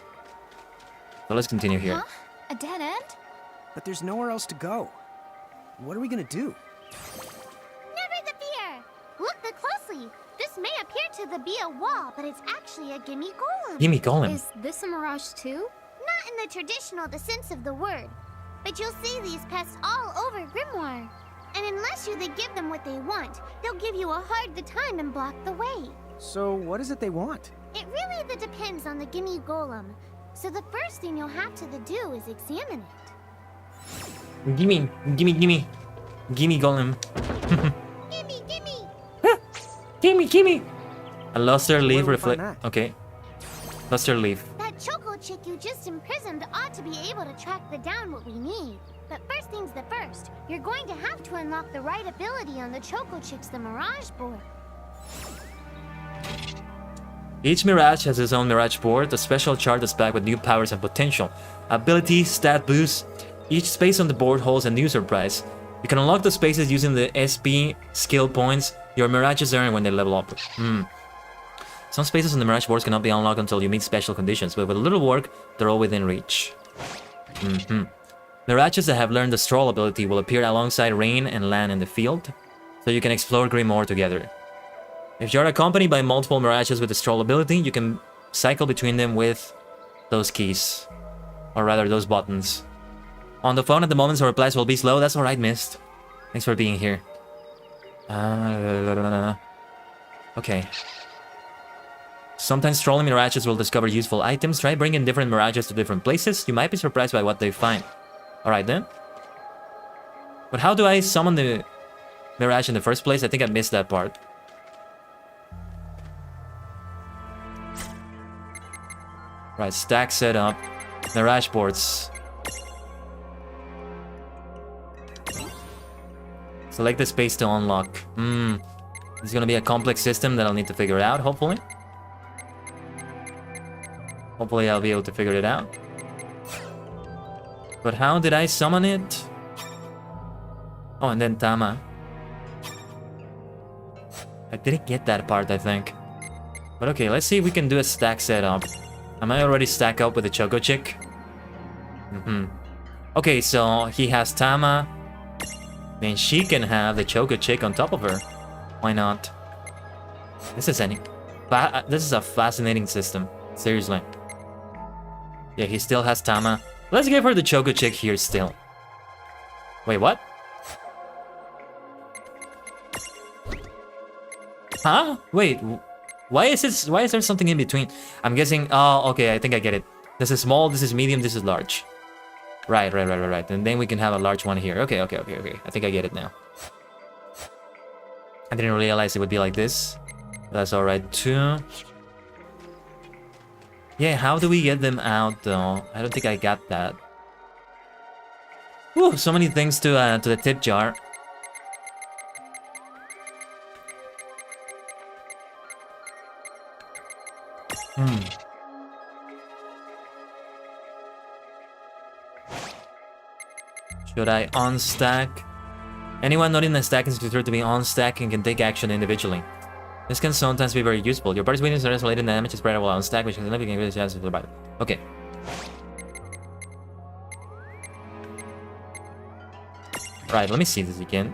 So let's continue here.
Huh? A dead end?
But there's nowhere else to go. What are we gonna do?
Never the fear! Look closely. This may appear to be a wall, but it's actually a gimme golem.
Gimme golem.
Is this a mirage too?
Not in the traditional sense of the word, but you'll see these pests all over Grimoire. And unless you give them what they want, they'll give you a hard time and block the way.
So what is it they want?
It really depends on the gimme golem. So the first thing you'll have to do is examine it.
Gimme golem. Gimme. A luster leaf reflect. Okay. Luster leaf.
That choco chick you just imprisoned ought to be able to track down what we need. But first things first, you're going to have to unlock the right ability on the choco chick's Mirage board.
Each Mirage has its own Mirage board, a special chart that's packed with new powers and potential. Ability, stat boosts. Each space on the board holds a new surprise. You can unlock the spaces using the SP skill points your Mirages earn when they level up. Some spaces on the Mirage boards cannot be unlocked until you meet special conditions, but with a little work, they're all within reach. Mirages that have learned the Stroll ability will appear alongside rain and land in the field, so you can explore Grimoire together. If you're accompanied by multiple Mirages with the Stroll ability, you can cycle between them with those keys. Or rather, those buttons. On the phone at the moment, so replies will be slow. That's alright, Mist. Thanks for being here. Okay. Sometimes strolling Mirages will discover useful items. Try bringing different Mirages to different places. You might be surprised by what they find. Alright then. But how do I summon the Mirage in the first place? I think I missed that part. Right, stack setup. Mirage boards. Select the space to unlock. This is gonna be a complex system that I'll need to figure out, hopefully. Hopefully I'll be able to figure it out. But how did I summon it? Oh, and then Tama. I didn't get that part, I think. But okay, let's see if we can do a stack setup. Am I already stacked up with the Choco Chick? Okay, so he has Tama. Then she can have the Choco Chick on top of her. Why not? This is a fascinating system. Seriously. Yeah, he still has Tama. Let's give her the Choco Chick here still. Wait, what? Huh? Wait, Why is this? Why is there something in between? I'm guessing. Oh, okay. I think I get it. This is small. This is medium. This is large. Right. And then we can have a large one here. Okay. I think I get it now. I didn't realize it would be like this. That's all right too. Yeah. How do we get them out though? I don't think I got that. Whew, so many things to the tip jar. Should I unstack? Anyone not in the stack is considered to be unstacked and can take action individually. This can sometimes be very useful. Your party's weakness is related damage is spread while unstacked, which can significantly increase the chances of survival. Okay. Right, let me see this again.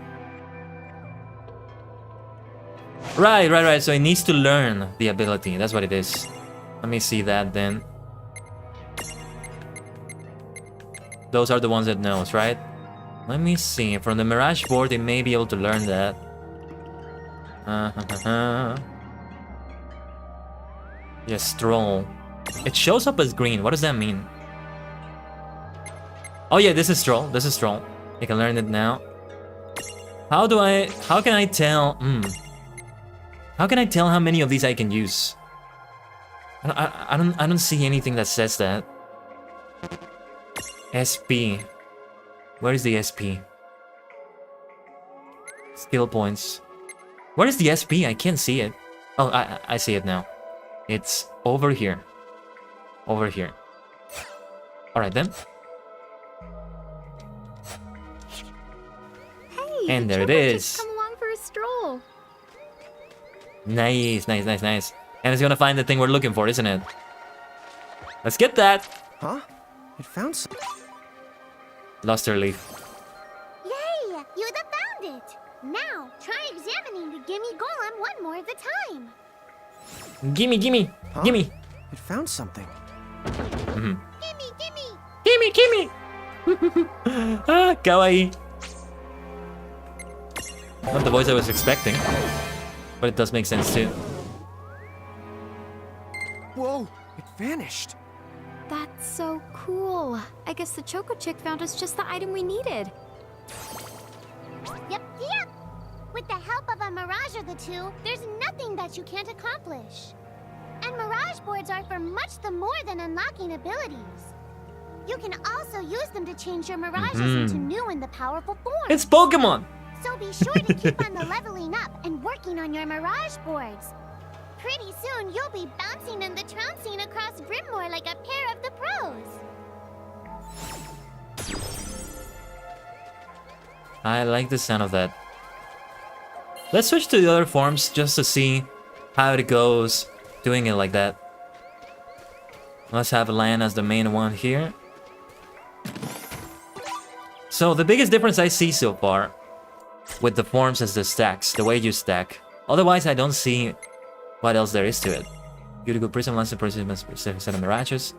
Right. So it needs to learn the ability. That's what it is. Let me see that then. Those are the ones that knows, right? Let me see. From the Mirage board, it may be able to learn that. Yes, stroll. It shows up as green. What does that mean? Oh yeah, this is stroll. This is stroll. I can learn it now. How can I tell? How can I tell how many of these I can use? I don't see anything that says that. SP. Where is the SP? Skill points. Where is the SP? I can't see it. Oh, I see it now. It's over here. Over here. Alright then.
Hey,
And there it
Choco
is.
Chick's come along for a stroll.
Nice. And it's gonna find the thing we're looking for, isn't it? Let's get that.
Huh? It found some.
Luster leaf.
Yay! You found it! Now, try examining the gimme golem one more at a time.
Gimme.
Huh?
Gimme.
It found something.
Gimme!
Gimme. Ah, kawaii. Not the voice I was expecting. But it does make sense too.
Whoa! It vanished.
That's so cool. I guess the Choco Chick found us just the item we needed.
Yep. With the help of a Mirage or the two, there's nothing that you can't accomplish. And Mirage boards are for much the more than unlocking abilities. You can also use them to change your Mirages into new and the powerful forms.
It's Pokemon!
So be sure to keep on the leveling up and working on your Mirage boards. Pretty soon, you'll be bouncing and the trouncing across Brimmore like a pair of the pros.
I like the sound of that. Let's switch to the other forms just to see how it goes doing it like that. Let's have Lan as the main one here. So the biggest difference I see so far with the forms is the stacks, the way you stack. Otherwise, I don't see what else there is to it. Beautiful Prism, Lancer Prism, set of Mirages,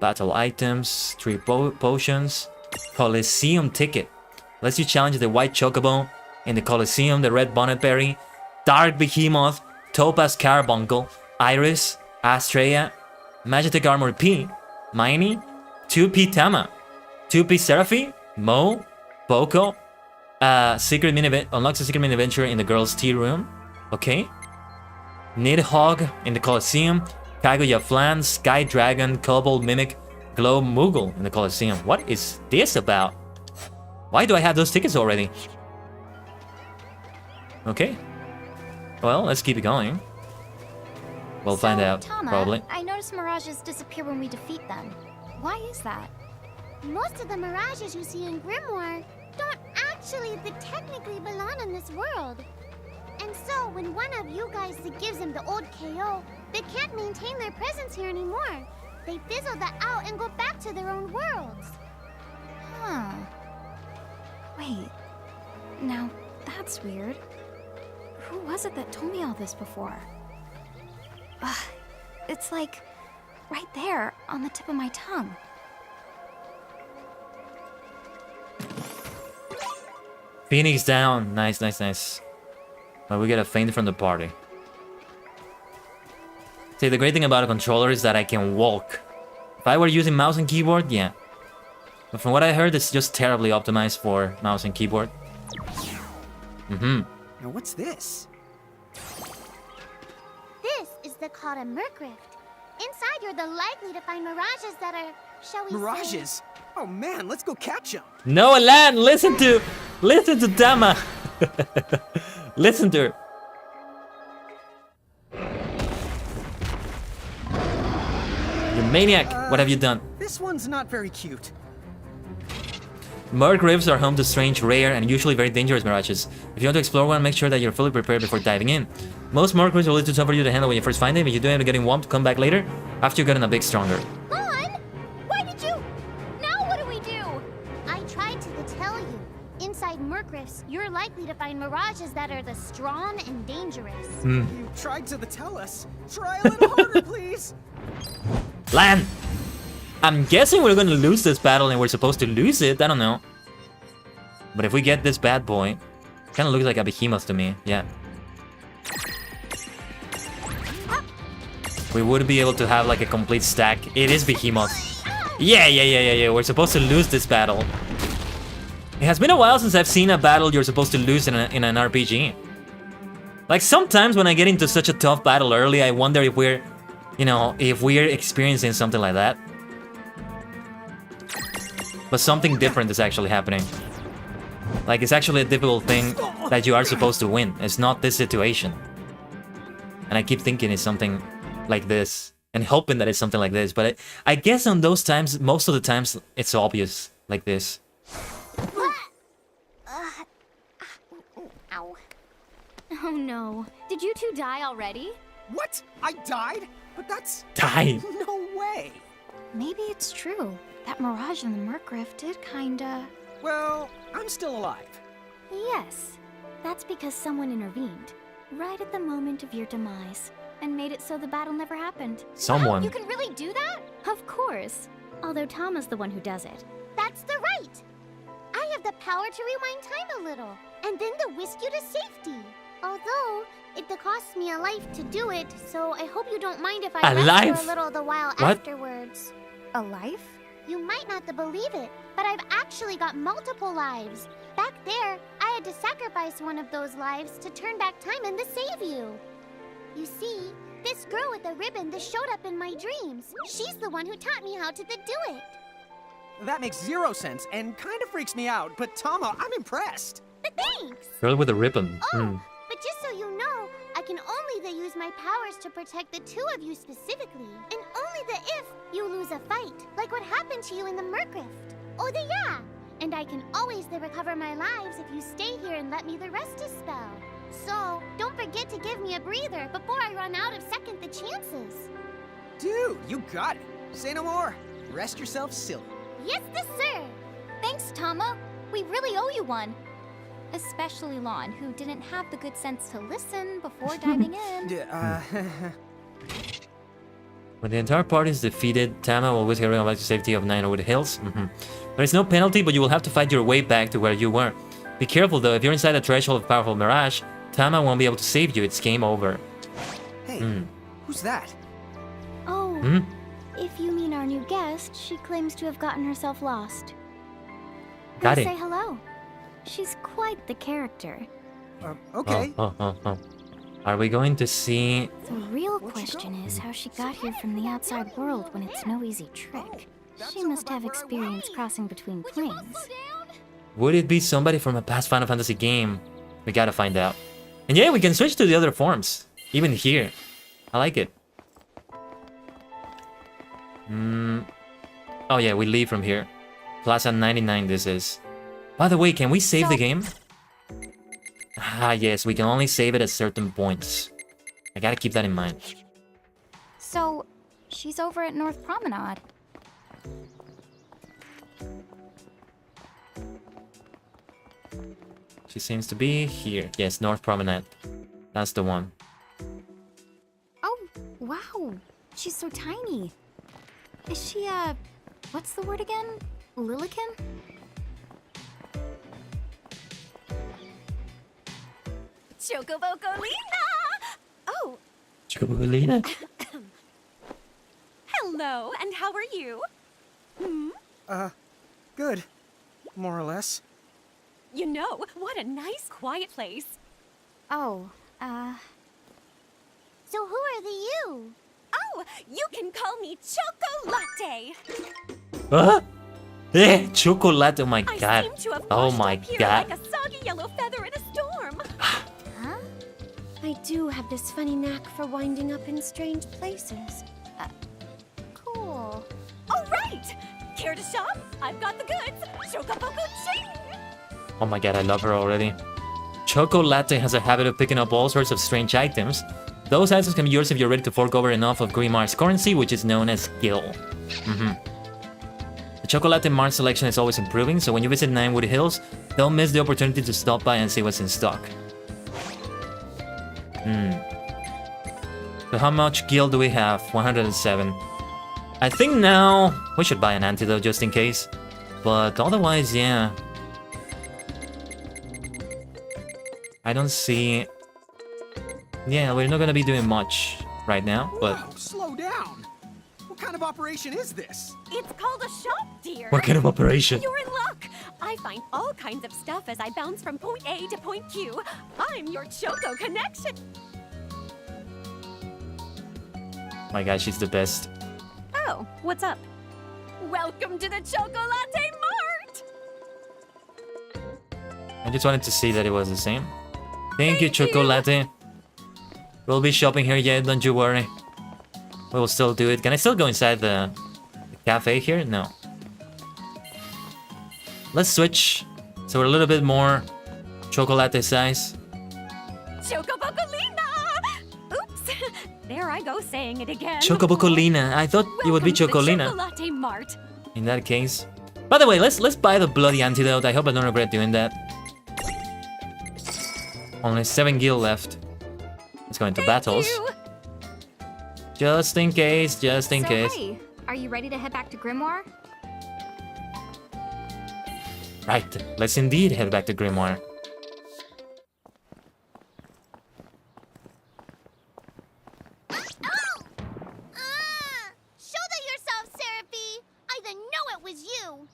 Battle Items, 3 Potions, Coliseum Ticket. Lets you challenge the White Chocobo in the Coliseum, the Red Bonnet Berry, Dark Behemoth, Topaz Carbuncle, Iris, Astrea, Magitek Armor P, Miney, 2P Tama, 2P Seraphy, Mo, Boko, Secret Mini Event, unlocks a Secret Mini Adventure in the Girls' Tea Room, okay. Nidhogg in the Coliseum, Kaguya Flan, Sky Dragon, Kobold Mimic, Glow Moogle in the Coliseum. What is this about? Why do I have those tickets already? Okay. Well, let's keep it going. We'll find out,
Tama,
probably.
I noticed Mirages disappear when we defeat them. Why is that?
Most of the Mirages you see in Grimoire don't actually technically belong in this world. And so, when one of you guys gives them the old KO, they can't maintain their presence here anymore. They fizzle that out and go back to their own worlds.
Huh. Wait. Now, that's weird. Who was it that told me all this before? It's like right there on the tip of my tongue.
Phoenix down. Nice. We get a feint from the party. See, the great thing about a controller is that I can walk. If I were using mouse and keyboard, yeah. But from what I heard, it's just terribly optimized for mouse and keyboard.
Now what's this?
This is the called a Mercrift. Inside, you're the likely to find mirages that are, shall we say...
Mirages? Oh man, let's go catch them.
No, Alan, listen to Tama. Listen to her. You maniac! What have you done?
This one's not very cute.
Mercrifts are home to strange, rare, and usually very dangerous mirages. If you want to explore one, make sure that you're fully prepared before diving in. Most Mercrifts will be too tough for you to handle when you first find them, but you do end up getting one to come back later after you've gotten a bit stronger.
Lon! Why did you... Now what do we do? I tried to tell you. Inside Mercrifts, you're likely to find mirages that are the strong and dangerous.
You tried to tell us. Try a little harder, please.
Lan! I'm guessing we're gonna lose this battle and we're supposed to lose it, I don't know. But if we get this bad boy, kinda looks like a behemoth to me, yeah. We would be able to have like a complete stack. It is behemoth. Yeah, we're supposed to lose this battle. It has been a while since I've seen a battle you're supposed to lose in an RPG. Like sometimes when I get into such a tough battle early, I wonder if we're, you know, if we're experiencing something like that. But something different is actually happening. Like, it's actually a difficult thing that you are supposed to win. It's not this situation. And I keep thinking it's something like this. And hoping that it's something like this. But I guess on those times, most of the times, it's obvious. Like this.
Ow.
Oh no. Did you two die already?
What? I died? But that's...
Die!
No way.
Maybe it's true. That mirage in the Mercrift did kinda...
Well, I'm still alive.
Yes. That's because someone intervened. Right at the moment of your demise. And made it so the battle never happened.
Someone.
You can really do that? Of course. Although Tama's the one who does it.
That's the right. I have the power to rewind time a little, and then to whisk you to safety. Although, it costs me a life to do it, so I hope you don't mind if I
A
rest
life?
for a little the while
What?
afterwards.
A life?
You might not believe it, but I've actually got multiple lives. Back there, I had to sacrifice one of those lives to turn back time and to save you. You see, this girl with the ribbon that showed up in my dreams, she's the one who taught me how to do it.
That makes 0 sense and kind of freaks me out, but Tama, I'm impressed.
Thanks!
Girl with a ribbon.
Oh, but just so you know, I can only use my powers to protect the two of you specifically, and only if you lose a fight, like what happened to you in the Mercrift. Oh, yeah! And I can always recover my lives if you stay here and let me rest a spell. So, don't forget to give me a breather before I run out of second the chances.
Dude, you got it. Say no more. Rest yourself silly.
Yes, sir!
Thanks, Tama. We really owe you one. Especially Lon, who didn't have the good sense to listen before diving in.
When the entire party is defeated, Tama will whisk everyone back to safety of Ninewood Hills. There is no penalty, but you will have to fight your way back to where you were. Be careful though, if you're inside the threshold of powerful mirage, Tama won't be able to save you. It's game over.
Hey, who's that?
Oh, if you mean our new guest, she claims to have gotten herself lost.
Got
Go
it.
say hello. She's quite the character.
Okay.
Are we going to see...
The real question is how she got here from the outside world when it's no easy trick. She must have experience crossing between planes.
Would it be somebody from a past Final Fantasy game? We gotta find out. And yeah, we can switch to the other forms. Even here. I like it. Oh yeah, we leave from here. Plaza 99 this is. By the way, can we save the game? Ah yes, we can only save it at certain points. I gotta keep that in mind.
So, she's over at North Promenade.
She seems to be here. Yes, North Promenade. That's the one.
Oh, wow. She's so tiny. Is she, what's the word again? Lilican?
Chocobocolina! Oh,
Chocobolina?
Hello, and how are you?
Good. More or less.
You know, what a nice, quiet place.
Oh,
So who are the you?
Oh, you can call me Choco Latte.
Huh? Eh, chocolate. Oh my
I
god.
seem to have
Oh
washed
my
up here
god.
like a soggy yellow feather in a storm.
Huh?
I do have this funny knack for winding up in strange places.
Cool.
All right, care to shop? I've got the goods. Chocoboco ching.
Oh my god, I love her already. Choco Latte has a habit of picking up all sorts of strange items. Those items can be yours if you're ready to fork over enough of Grimar's currency, which is known as gil. The Choco Latte Mart selection is always improving, so when you visit Ninewood Hills, don't miss the opportunity to stop by and see what's in stock. So how much gil do we have? 107. I think now we should buy an antidote just in case. But otherwise, yeah. I don't see... Yeah, we're not gonna be doing much right now, but...
Whoa, slow down. What kind of operation is this?
It's called a shop, dear.
What kind of operation?
You're in luck. I find all kinds of stuff as I bounce from point A to point Q. I'm your Choco connection.
My god, she's the best.
Oh, what's up? Welcome to the Choco Latte Mart.
I just wanted to see that it was the same. Thank you, Choco Latte. We'll be shopping here yet, don't you worry. We will still do it. Can I still go inside the cafe here? No. Let's switch. So we're a little bit more Choco Latte size.
Chocobocolina! Oops. There I go saying it again.
Chocobocolina. I thought it would be
Welcome to the
Chocolina.
Choco Latte Mart.
In that case. By the way, let's buy the bloody antidote. I hope I don't regret doing that. Only 7 gil left. Let's go into battles.
You.
Just in case, just in case.
Hey, are you ready to head back to Grimoire?
Right, let's indeed head back to Grimoire.
Shoulder yourself, Seraphie! I didn't know it was you!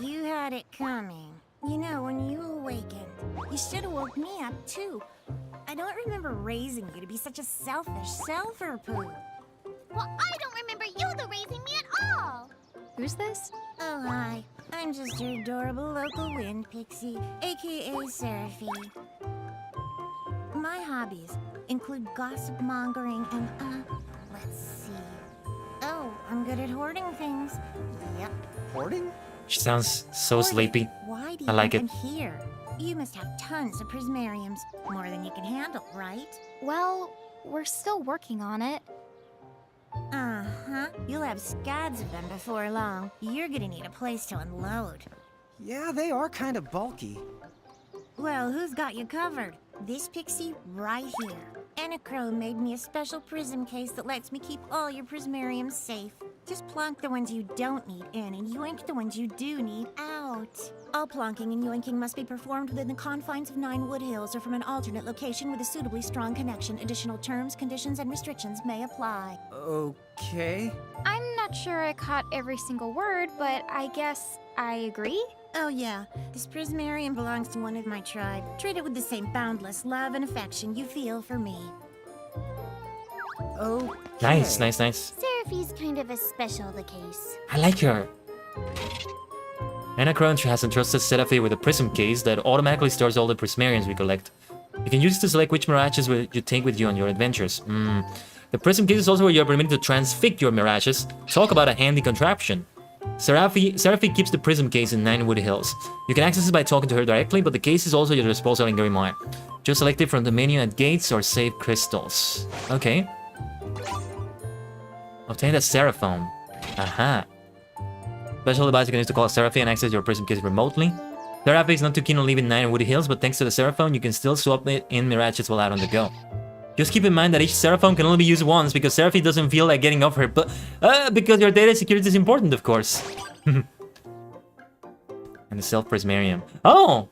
You had it coming. You know, when you awakened, you should have woke me up too. I don't remember raising you to be such a selfish self-poo.
Well, I don't remember you raising me at all!
Who's this?
Oh, hi. I'm just your adorable local wind pixie, aka Seraphie. My hobbies include gossip mongering and, let's see. Oh, I'm good at hoarding things. Yep.
Hoarding?
She sounds so
Hoarding.
sleepy.
Why do
I
you
like
come
it.
here? You must have tons of prismariums. More than you can handle, right?
Well, we're still working on it.
Uh-huh. You'll have scads of them before long. You're gonna need a place to unload.
Yeah, they are kind of bulky.
Well, who's got you covered? This pixie right here. Anachrome made me a special prism case that lets me keep all your prismariums safe. Just plonk the ones you don't need in and yoink the ones you do need out. All plonking and yoinking must be performed within the confines of Ninewood Hills or from an alternate location with a suitably strong connection. Additional terms, conditions, and restrictions may apply.
Okay.
I'm not sure I caught every single word, but I guess I agree.
Oh yeah, this prismarium belongs to one of my tribe. Treat it with the same boundless love and affection you feel for me.
Okay.
Nice, nice, nice.
Seraphie's kind of a special case.
I like her. Anachrome has entrusted Seraphie with a prism case that automatically stores all the prismariums we collect. You can use it to select which mirages you take with you on your adventures. The prism case is also where you are permitted to transfix your mirages. Talk about a handy contraption. Seraphie keeps the prism case in Ninewood Hills. You can access it by talking to her directly, but the case is also at your disposal in Grimoire. Just select it from the menu at gates or save crystals. Okay. Obtain a Seraphone. Aha. Special device you can use to call Seraphie and access your prism case remotely. Seraphie is not too keen on leaving Ninewood Hills, but thanks to the Seraphone, you can still swap it in mirages while out on the go. Just keep in mind that each Seraphone can only be used once, because Seraphie doesn't feel like getting off her, but because your data security is important, of course. And the self-prismarium. Oh!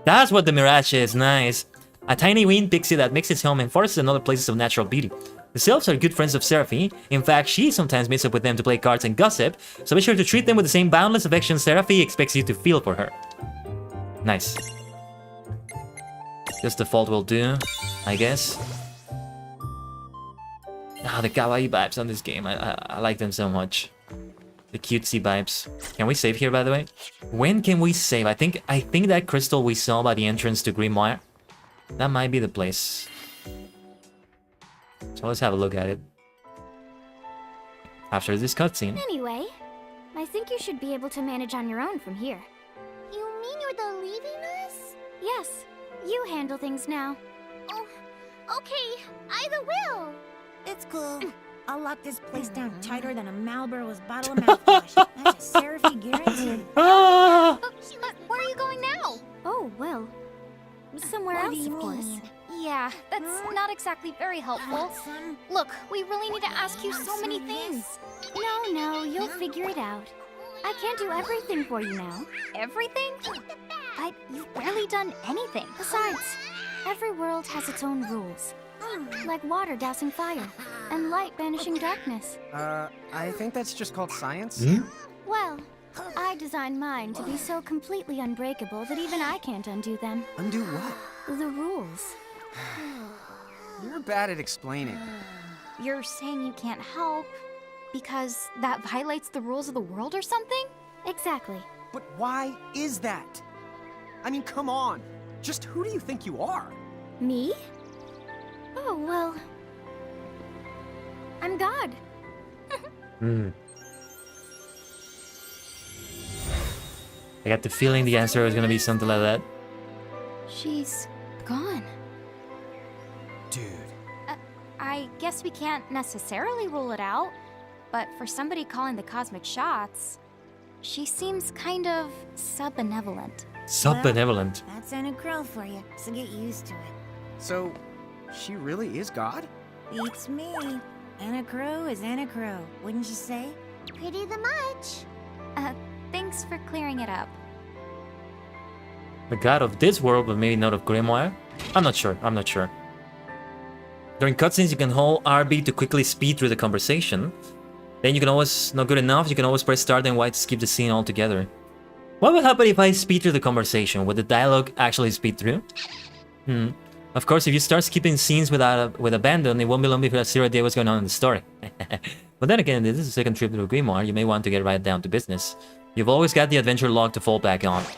That's what the mirage is, nice. A tiny wind pixie that makes its home in forests and other places of natural beauty. The Sylphs are good friends of Seraphi. In fact, she sometimes meets up with them to play cards and gossip, so be sure to treat them with the same boundless affection Seraphi expects you to feel for her. Nice. Just default will do, I guess. Ah, the kawaii vibes on this game. I like them so much. The cutesy vibes. Can we save here, by the way? When can we save? I think that crystal we saw by the entrance to Grimoire, that might be the place. So let's have a look at it. After this cutscene.
Anyway, I think you should be able to manage on your own from here.
You mean you're the leaving us?
Yes, you handle things now.
Oh, okay. Either will.
It's cool. I'll lock this place down tighter than a Marlboro's bottle of mouthwash. That's a Seraphi guarantee.
Ah!
Where are you going now?
Oh, well, somewhere
What
else,
do you
of course.
mean?
Yeah, that's not exactly very helpful.
Some...
Look, we really need to ask you so many things.
No, you'll figure it out. I can't do everything for you now.
Everything? But you've barely done anything.
Besides, every world has its own rules. Like water dousing fire, and light banishing darkness.
I think that's just called science.
Well, I designed mine to be so completely unbreakable that even I can't undo them.
Undo what?
The rules.
You're bad at explaining.
You're saying you can't help because that violates the rules of the world or something?
Exactly.
But why is that? I mean, come on. Just who do you think you are?
Me? Oh, well... I'm God.
I got the feeling the answer was gonna be something like that.
She's gone.
Dude.
I guess we can't necessarily rule it out, but for somebody calling the cosmic shots, she seems kind of sub-benevolent.
Sub-benevolent.
Well, that's Anna Crow for you, so get used to it.
So, she really is God?
Beats me. Anna Crow is Anna Crow, wouldn't you say?
Pretty the much.
Thanks for clearing it up.
The god of this world, but maybe not of Grimoire? I'm not sure. During cutscenes, you can hold RB to quickly speed through the conversation. Then you can always, not good enough, you can always press start and Y to skip the scene altogether. What would happen if I speed through the conversation? Would the dialogue actually speed through? Of course, if you start skipping scenes with abandon, it won't be long before you have zero idea what's going on in the story. But then again, this is a second trip to Grimoire, you may want to get right down to business. You've always got the adventure log to fall back on. I'm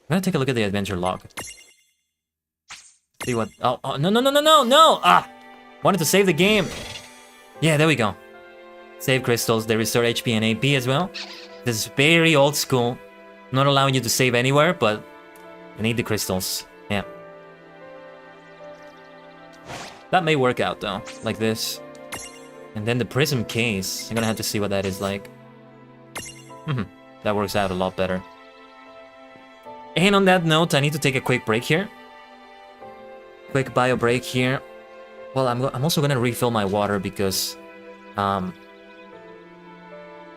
gonna take a look at the adventure log. See what... Oh, no! Ah! Wanted to save the game. Yeah, there we go. Save crystals, they restore HP and AP as well. This is very old school. Not allowing you to save anywhere, but you need the crystals. Yeah. That may work out though, like this. And then the prism case, I'm gonna have to see what that is like. That works out a lot better. And on that note, I need to take a quick break here. Quick bio break here. Well, I'm also gonna refill my water because I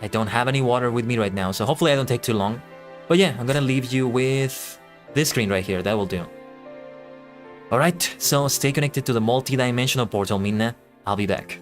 don't have any water with me right now, so hopefully I don't take too long. But yeah, I'm gonna leave you with this screen right here, that will do. Alright, so stay connected to the multi-dimensional portal, Minna. I'll be back.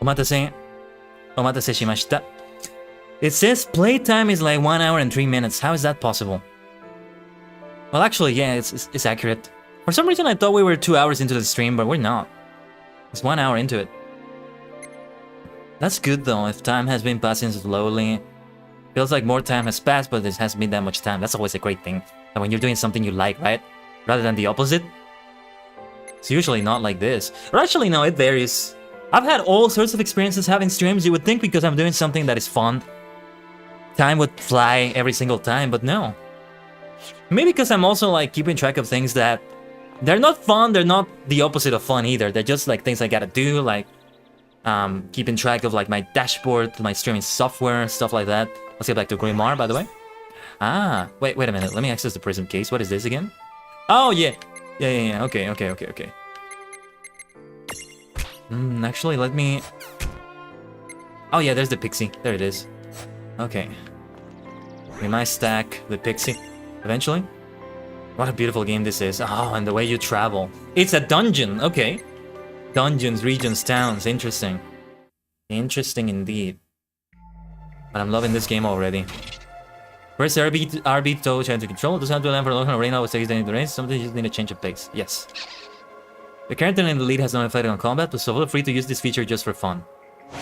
Omatase shimashita. It says playtime is like 1 hour and 3 minutes. How is that possible? Well, actually, yeah, it's accurate. For some reason, I thought we were 2 hours into the stream, but we're not. It's 1 hour into it. That's good though, if time has been passing slowly. Feels like more time has passed, but there hasn't been that much time. That's always a great thing. And when you're doing something you like, right? Rather than the opposite. It's usually not like this. Or actually, no, it varies. I've had all sorts of experiences having streams. You would think because I'm doing something that is fun, time would fly every single time, but no. Maybe because I'm also like keeping track of things that they're not fun, they're not the opposite of fun either. They're just like things I gotta do, like keeping track of like my dashboard, my streaming software, stuff like that. Let's get back to Grimar, by the way. Ah, wait a minute. Let me access the prism case. What is this again? Oh, yeah. Yeah. Okay. Actually, let me... Oh, yeah, there's the pixie. There it is. Okay. We might stack the pixie eventually. What a beautiful game this is. Oh, and the way you travel. It's a dungeon. Okay. Dungeons, regions, towns. Interesting. Interesting indeed. But I'm loving this game already. Where's RB toe trying to control? Doesn't have to land for long right now with 6 days in the race. Sometimes you just need a change of pace. Yes. The character in the lead has no effect on combat, but so feel free to use this feature just for fun.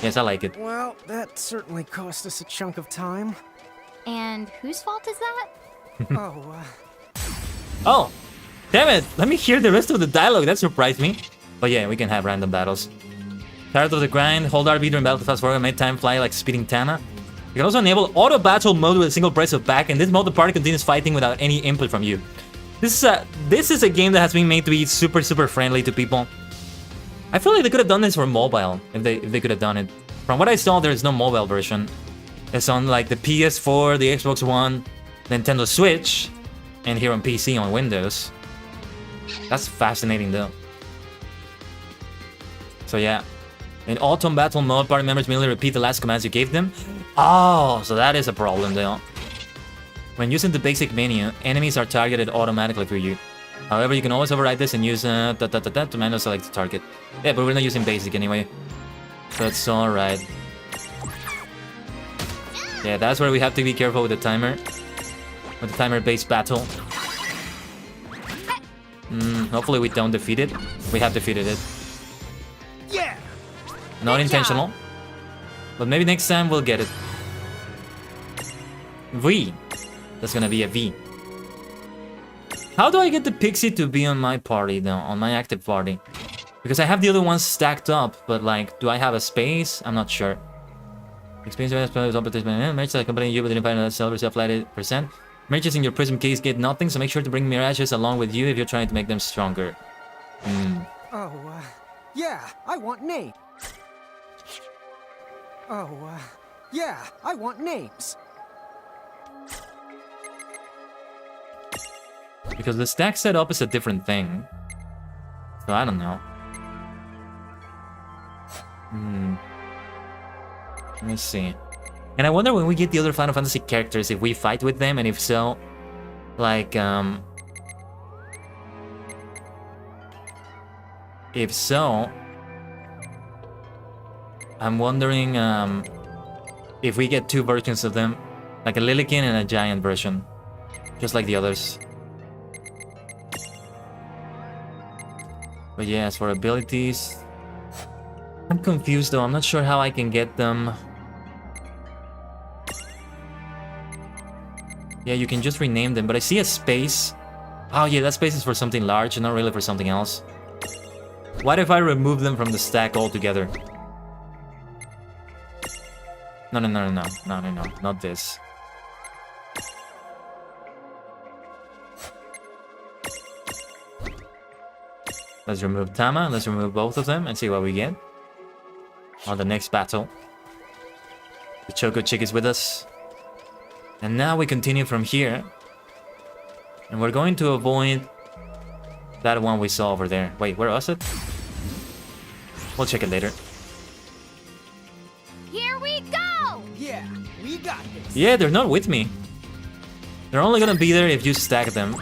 Yes, I like it.
Well, that certainly cost us a chunk of time.
And whose fault is that?
Oh! Damn it! Let me hear the rest of the dialogue. That surprised me. But yeah, we can have random battles. Tired of the grind, hold RB during battle to fast forward and make time fly like speeding Tana. You can also enable auto battle mode with a single press of back. In this mode, the party continues fighting without any input from you. This is a game that has been made to be super friendly to people. I feel like they could have done this for mobile if they could have done it. From what I saw, there is no mobile version. It's on like the PS4, the Xbox One, Nintendo Switch, and here on PC on Windows. That's fascinating though. So yeah. In auto battle mode, party members merely repeat the last commands you gave them. Oh, so that is a problem though. When using the basic menu, enemies are targeted automatically for you. However, you can always override this and use to manually select the target. Yeah, but we're not using basic anyway. So it's alright. Yeah, that's where we have to be careful with the timer. With the timer-based battle. Hopefully we don't defeat it. We have defeated it.
Yeah.
Not intentional. But maybe next time we'll get it. V. That's gonna be a V. How do I get the pixie to be on my party though? On my active party? Because I have the other ones stacked up, but like, do I have a space? I'm not sure. Experience merch that accompany you but didn't find that silver self-lighted %. Merches in your prism case get nothing, so make sure to bring mirages along with you if you're trying to make them stronger.
Yeah, I want names. Yeah, I want names.
Because the stack setup is a different thing. So I don't know. Let me see. And I wonder when we get the other Final Fantasy characters if we fight with them, and if so, like, if so, I'm wondering if we get two versions of them, like a Lilikin and a giant version, just like the others. But yeah, as for abilities, I'm confused though. I'm not sure how I can get them. Yeah, you can just rename them, but I see a space. Oh yeah, that space is for something large, not really for something else. What if I remove them from the stack altogether? No, not this. Let's remove Tama, let's remove both of them and see what we get. On the next battle. The Choco Chick is with us. And now we continue from here. And we're going to avoid that one we saw over there. Wait, where was it? We'll check it later.
Here we go!
Yeah, we got this.
Yeah, they're not with me. They're only gonna be there if you stack them.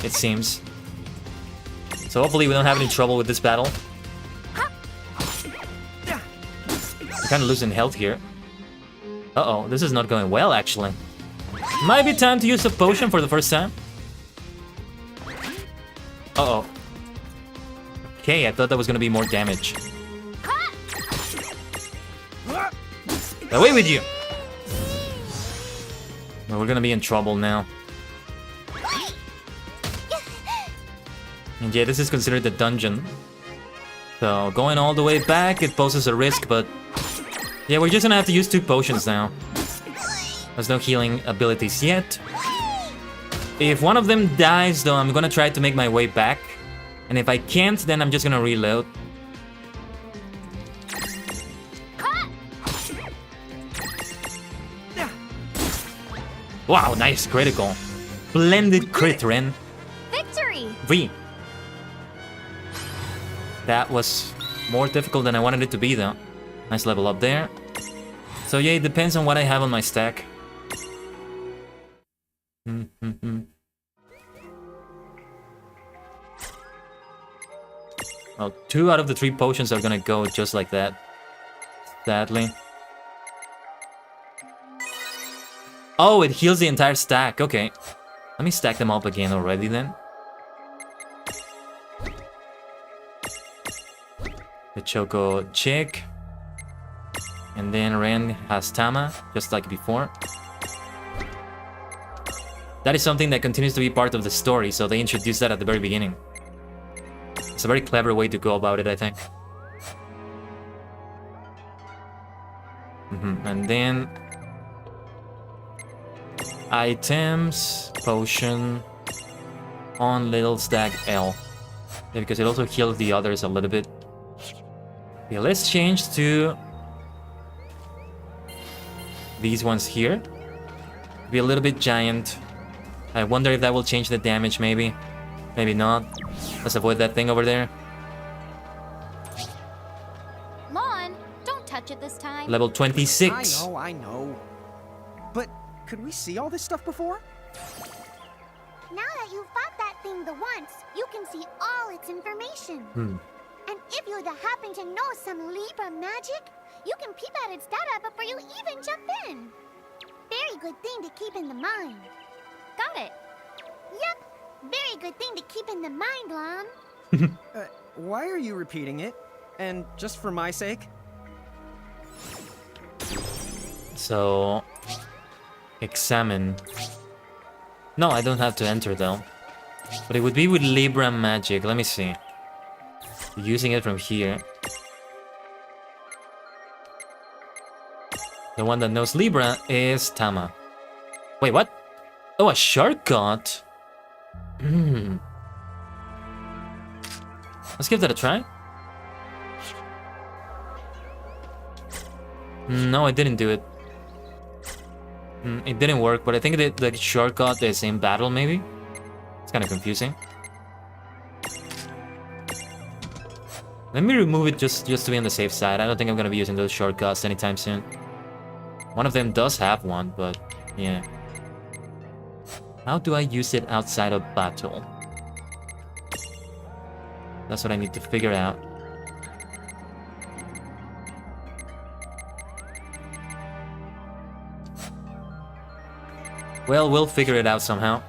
It seems. So hopefully we don't have any trouble with this battle. Kind of losing health here. Uh-oh, this is not going well, actually. Might be time to use a potion for the first time. Uh-oh. Okay, I thought that was gonna be more damage. Away with you! Well, we're gonna be in trouble now. And yeah, this is considered the dungeon. So, going all the way back, it poses a risk, but... yeah, we're just gonna have to use 2 potions now. There's no healing abilities yet. If one of them dies, though, I'm gonna try to make my way back. And if I can't, then I'm just gonna reload. Wow, nice critical. Splendid crit, Ren.
Victory!
V. That was more difficult than I wanted it to be, though. Nice level up there. So yeah, it depends on what I have on my stack. Well, 2 out of the 3 potions are gonna go just like that. Sadly. Oh, it heals the entire stack. Okay. Let me stack them up again already then. The Choco Chick. And then Ren has Tama, just like before. That is something that continues to be part of the story, so they introduced that at the very beginning. It's a very clever way to go about it, I think. And then... items, potion, on little stack L. Yeah, because it also heals the others a little bit. Okay, let's change to... these ones here. Be a little bit giant. I wonder if that will change the damage, maybe. Maybe not. Let's avoid that thing over there.
Lon, don't touch it this time.
Level 26.
I know. But could we see all this stuff before?
Now that you've fought that thing the once, you can see all its information. And if you happen to know some Libra magic, you can peep at its data before you even jump in. Very good thing to keep in the mind.
Got it.
Yep. Very good thing to keep in the mind, Lon.
Why are you repeating it? And just for my sake?
So... examine. No, I don't have to enter though. But it would be with Libra magic. Let me see. Using it from here. The one that knows Libra is Tama. Wait, what? Oh, a shortcut? Let's give that a try. No, I didn't do it. It didn't work, but I think that the shortcut is in battle, maybe? It's kind of confusing. Let me remove it just to be on the safe side. I don't think I'm gonna be using those shortcuts anytime soon. One of them does have one, but yeah. How do I use it outside of battle? That's what I need to figure out. Well, we'll figure it out somehow.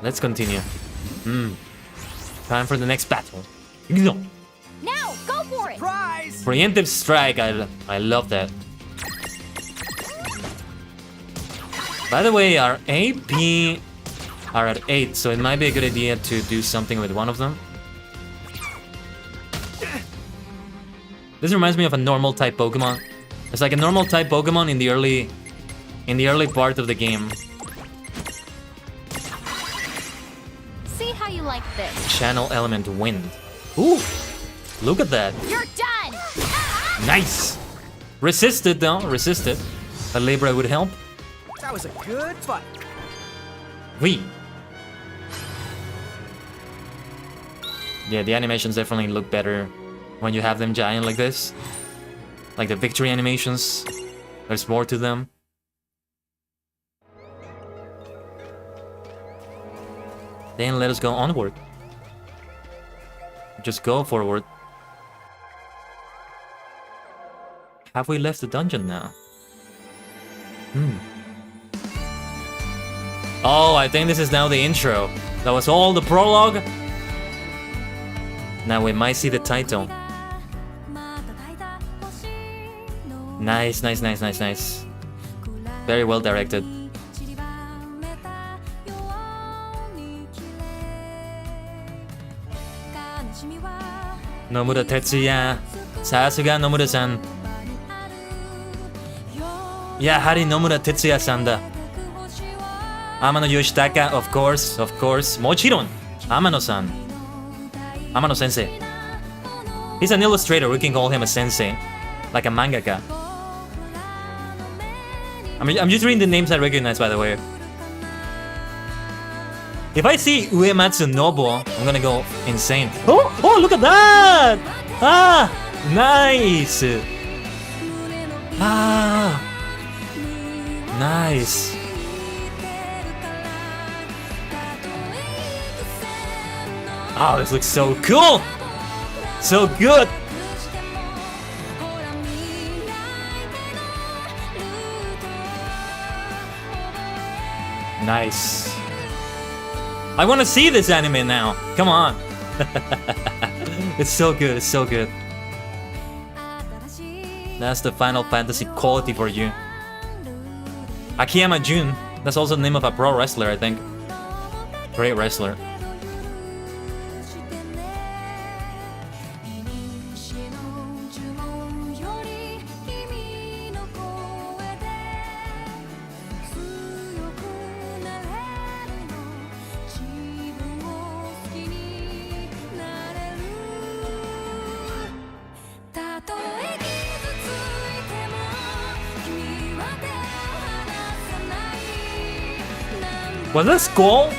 Let's continue. Time for the next battle.
Now, go for it!
Surprise!
Preemptive strike, I love that. By the way, our AP are at 8, so it might be a good idea to do something with one of them. This reminds me of a normal type Pokemon. It's like a normal type Pokemon in the early part of the game.
See how you like this.
Channel element wind. Ooh, look at that.
You're done!
Nice. Resisted though, resisted. A Libra would help.
That was a good fight.
We. Yeah, the animations definitely look better when you have them giant like this. Like the victory animations. There's more to them. Then let us go onward. Just go forward. Have we left the dungeon now? Oh, I think this is now the intro. That was all the prologue. Now we might see the title. Nice, nice, nice, nice, nice. Very well directed. Nomura Tetsuya. さすが野村さん。やはり野村哲也さんだ。天野義高 of course, of course. もちろん、天野さん。天野先生。He's an illustrator, we can call him a sensei. Like a mangaka. I'm just reading the names I recognize, by the way. If I see Uematsu Nobuo, I'm gonna go insane. Oh, look at that! Ah, nice! Ah, nice. Oh, this looks so cool! So good! Nice. I want to see this anime now. Come on. It's so good. It's so good. That's the Final Fantasy quality for you. Akiyama Jun. That's also the name of a pro wrestler, I think. Great wrestler. Was that Skull?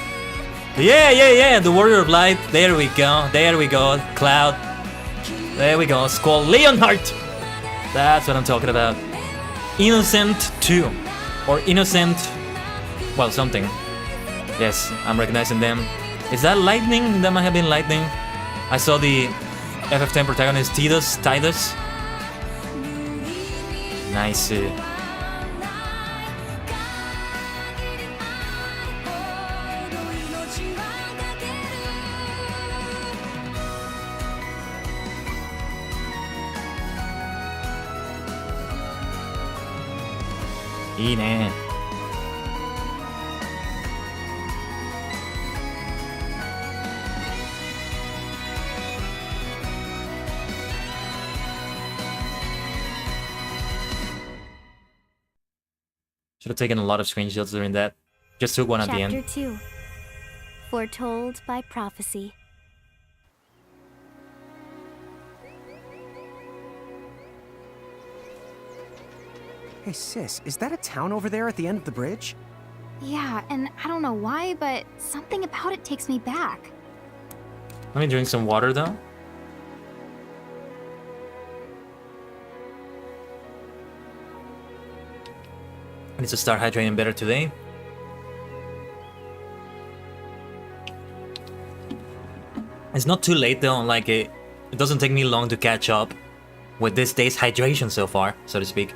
Yeah, the Warrior of Light. There we go. Cloud. There we go. Skull. Leonhardt. That's what I'm talking about. Innocent 2. Or Innocent... well, something. Yes, I'm recognizing them. Is that Lightning? That might have been Lightning. I saw the FF10 protagonist Tidus. Nice. Should have taken a lot of screenshots during that. Just took one at the end.
Chapter 2. Foretold by Prophecy.
Hey sis, is that a town over there at the end of the bridge?
Yeah, and I don't know why, but something about it takes me back.
Let me drink some water though. I need to start hydrating better today. It's not too late though, like it doesn't take me long to catch up with this day's hydration so far, so to speak.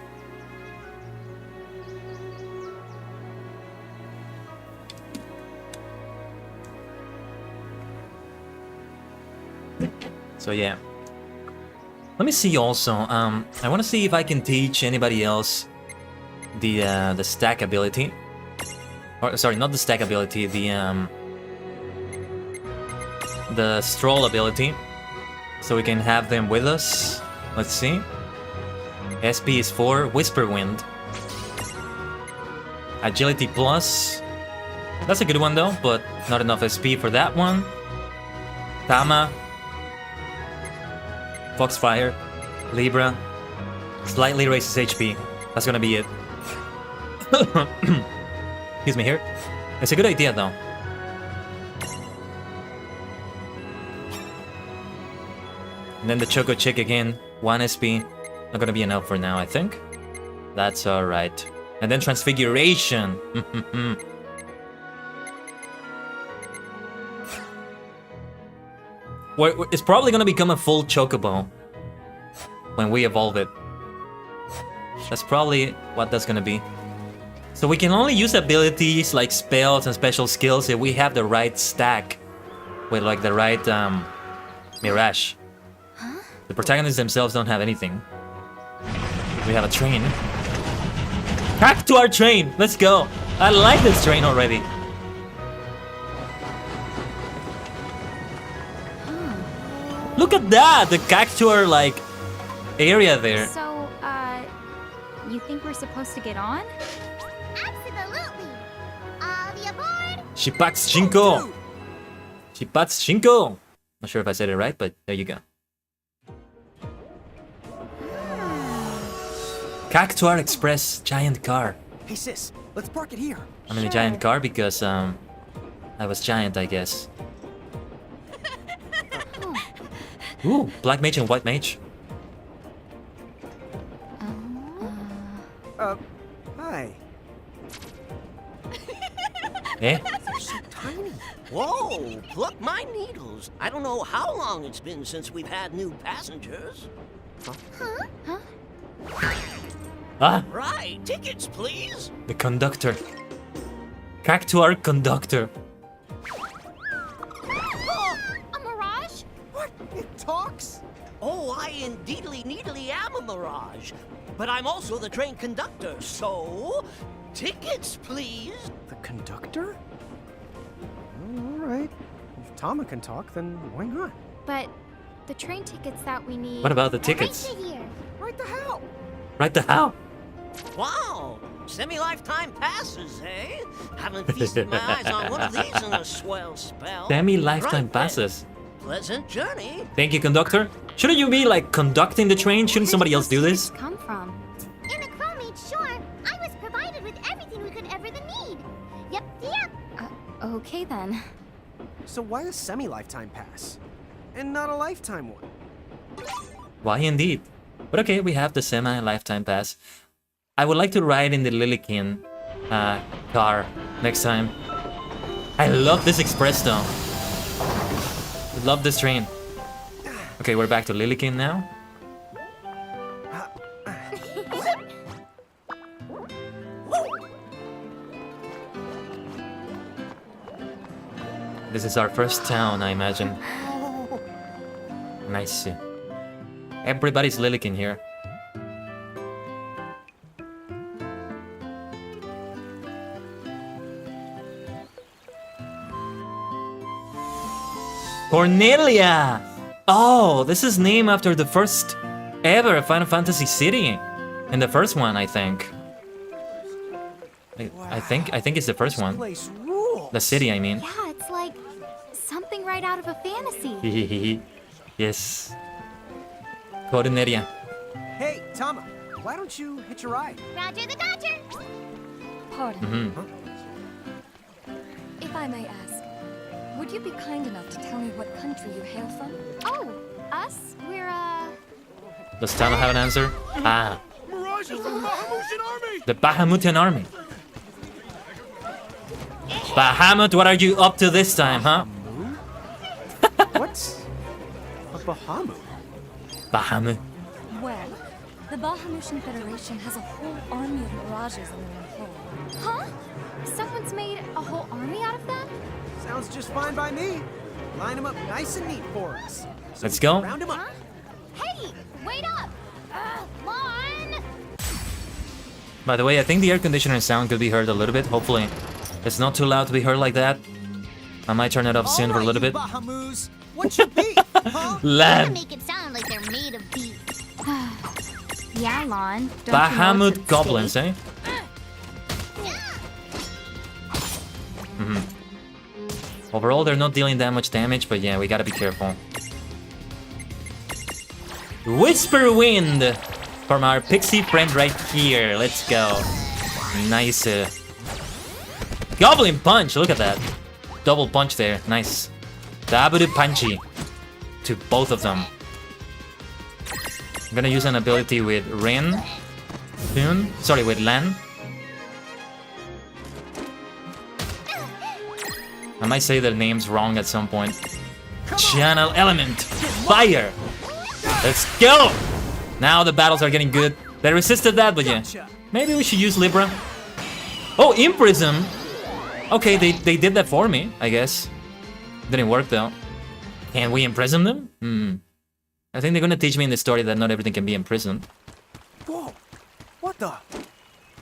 So yeah. Let me see also, I want to see if I can teach anybody else the stack ability. Or sorry, not the stack ability, the stroll ability. So we can have them with us. Let's see. SP is 4, Whisper Wind. Agility plus. That's a good one though, but not enough SP for that one. Tama. Foxfire, Libra, slightly raises HP. That's gonna be it. Excuse me here. It's a good idea though. And then the Choco Chick again, 1 SP. Not gonna be enough for now, I think. That's alright. And then Transfiguration. It's probably gonna become a full Chocobo when we evolve it. That's probably what that's gonna be. So we can only use abilities like spells and special skills if we have the right stack with like the right mirage. The protagonists themselves don't have anything. We have a train. Back to our train! Let's go! I like this train already. Look at that! The cactuar like area there.
So, you think we're supposed to get on?
Absolutely. All the aboard.
Shipatsu Shinko! Not sure if I said it right, but there you go. Cactuar Express giant car.
Hey sis, let's park it here.
I'm in a giant car because I was giant, I guess. Ooh, black mage and white mage.
Hi.
Eh?
They're so tiny.
Whoa, pluck my needles. I don't know how long it's been since we've had new passengers.
Ah,
Right, tickets, please.
the conductor. Cactuar conductor.
A mirage?
What? It talks?
Oh, I indeedly needly am a mirage. But I'm also the train conductor, so... Tickets, please.
The conductor? All right. If Tama can talk, then why not?
But the train tickets that we need.
What about the tickets?
Right here.
Right the hell?
Right the how?
Wow, semi-lifetime passes, eh? Haven't feasted my eyes on one of these in a swell spell.
Semi-lifetime
Right then.
passes.
Pleasant journey.
Thank you, conductor. Shouldn't you be like conducting the train? Shouldn't somebody else do this?
Come from?
In a crewmate, sure. I was provided with everything we could ever need. Yep.
Okay then.
So why a semi-lifetime pass? And not a lifetime one?
Why indeed? But okay, we have the semi-lifetime pass. I would like to ride in the Lilikin car next time. I love this express though. Love this train. Okay, we're back to Lilikin now. This is our first town, I imagine. Nice. Everybody's Lilikin here. Cornelia! Oh, this is named after the first ever Final Fantasy city. In the first one, I think. I think it's the first one.
Place rules.
The city, I mean.
Yeah, it's like something right out of a fantasy.
Yes. Cornelia.
Hey, Tama, why don't you hitch a ride?
Roger the Dodger.
Pardon.
If I may ask, would you be kind enough to tell me what country you hail from?
Oh, us? We're,
Does Tama have an answer? Ah.
Mirage is from the Bahamutian army!
The Bahamutian army. Bahamut, what are you up to this time, huh?
What's a Bahamut?
Bahamut.
Well, the Bahamutian Federation has a whole army of mirages in their employ.
Huh? Someone's made a whole army out of that?
Sounds just fine by me. Line them up nice and neat for us. So
Let's
we can
go.
Round them up.
Hey, wait up. Lon.
By the way, I think the air conditioner sound could be heard a little bit. Hopefully, it's not too loud to be heard like that. I might turn it off soon for a little bit.
Bahamoos. What's your beef? Huh?
Land.
Make it sound like they're made of beef.
Yeah, Lon. Don't you know it's
Bahamut
at
goblins,
stake?
eh? Overall, they're not dealing that much damage, but yeah, we gotta be careful. Whisper Wind from our pixie friend right here. Let's go. Nice. Goblin Punch, look at that. Double punch there, nice. Dabudu Punchy to both of them. I'm gonna use an ability with Ren. Soon. Sorry, with Lan. I might say their names wrong at some point. Channel Element. Fire. Let's go. Now the battles are getting good. They resisted that, but yeah. Maybe we should use Libra. Oh, imprison! Okay, they did that for me, I guess. Didn't work though. Can we imprison them? I think they're gonna teach me in the story that not everything can be imprisoned.
Whoa! What the?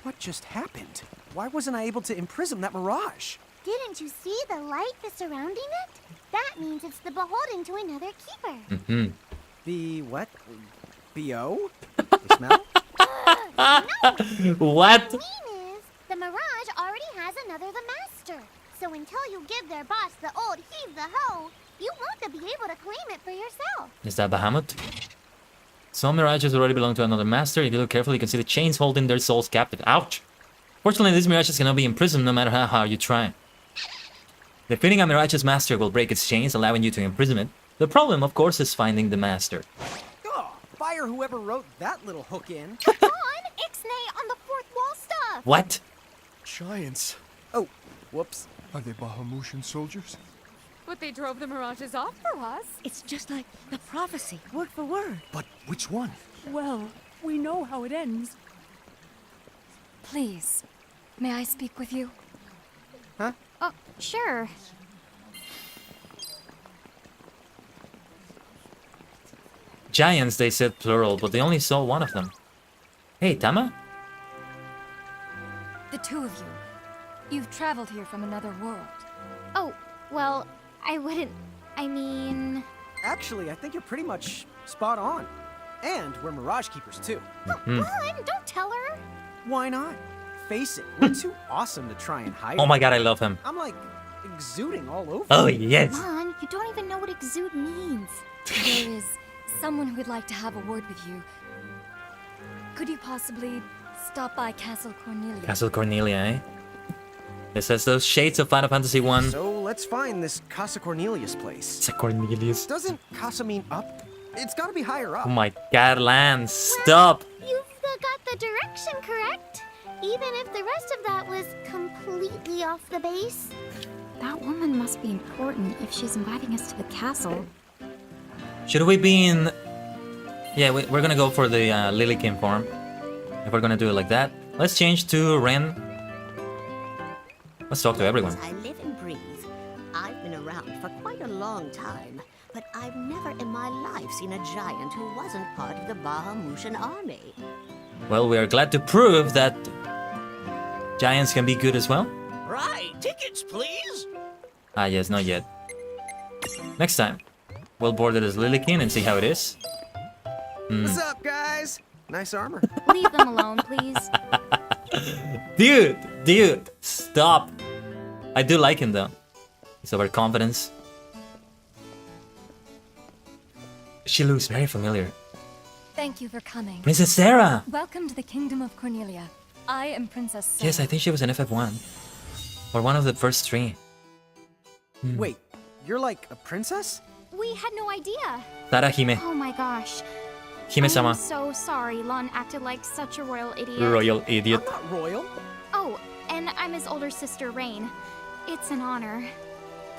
What just happened? Why wasn't I able to imprison that mirage?
Didn't you see the light that's surrounding it? That means it's the beholden to another keeper.
The what? B.O.? The smell?
What?
The mean is, the mirage already has another the master. So until you give their boss the old heave the hoe, you won't be able to claim it for yourself.
Is that Bahamut? Some mirages already belong to another master. If you look carefully, you can see the chains holding their souls captive. Ouch! Fortunately, these mirages cannot be imprisoned no matter how hard you try. Defeating a mirage's master will break its chains, allowing you to imprison it. The problem, of course, is finding the master.
Oh, fire whoever wrote that little hook in.
Come on, Ixnay on the fourth wall stuff.
What?
Giants.
Oh, whoops.
Are they Bahamutian soldiers?
But they drove the mirages off for us.
It's just like the prophecy, word for word.
But which one?
Well, we know how it ends. Please, may I speak with you?
Huh?
Oh, sure.
Giants, they said plural, but they only saw one of them. Hey, Tama?
The two of you. You've traveled here from another world.
Oh, well, I wouldn't... I mean...
Actually, I think you're pretty much spot on. And we're Mirage Keepers, too.
Come on, don't tell her.
Why not? Face it, we're too awesome to try and hide.
Oh my god, I love him.
I'm like exuding all over.
Oh, yes.
Come on, you don't even know what exude means.
There is someone who would like to have a word with you. Could you possibly stop by Castle Cornelia?
Castle Cornelia, eh? This has those shades of Final Fantasy 1.
So let's find this Casa Cornelius place.
It's a Cornelius.
Doesn't Casa mean up? It's gotta be higher up.
Oh my god, Lance, stop!
You've got the direction correct. Even if the rest of that was completely off the base.
That woman must be important if she's inviting us to the castle.
Should we be in... Yeah, we're gonna go for the Lilykin form. If we're gonna do it like that. Let's change to Ren. Let's talk to everyone.
I live and breathe. I've been around for quite a long time, but I've never in my life seen a giant who wasn't part of the Bahamutian army.
Well, we are glad to prove that giants can be good as well.
Right, tickets, please.
Ah, yes, not yet. Next time, we'll board it as Lilykin and see how it is.
What's up, guys? Nice armor.
Leave them alone, please.
Dude, stop. I do like him though. His overconfidence. She looks very familiar.
Thank you for coming.
Princess Sarah!
Welcome to the Kingdom of Cornelia. I am Princess Sarah.
Yes, I think she was an FF1. Or one of the first three.
Wait, you're like a princess?
We had no idea.
Tara Hime.
Oh my gosh.
Hime-sama.
I'm so sorry. Lon acted like such a royal idiot.
Royal idiot.
I'm not royal.
Oh, and I'm his older sister, Rain. It's an honor.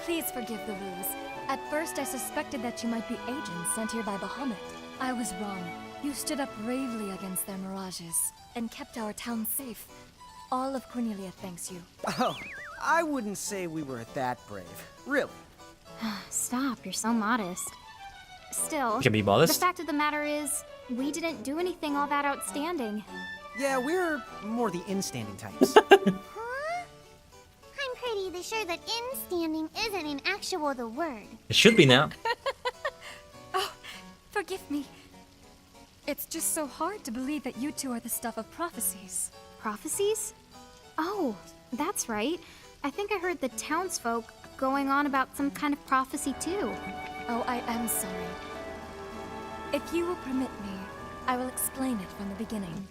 Please forgive the ruse. At first, I suspected that you might be agents sent here by Bahamut. I was wrong. You stood up bravely against their mirages and kept our town safe. All of Cornelia thanks you.
Oh, I wouldn't say we were that brave. Really.
Stop, you're so modest. Still,
You can be modest.
the fact of the matter is, we didn't do anything all that outstanding.
Yeah, we're more the in-standing types.
Huh? I'm pretty sure that in-standing isn't in actual the word.
It should be now.
Oh, forgive me. It's just so hard to believe that you two are the stuff of prophecies.
Prophecies? Oh, that's right. I think I heard the townsfolk going on about some kind of prophecy too.
Oh, I am sorry. If you will permit me, I will explain it from the beginning.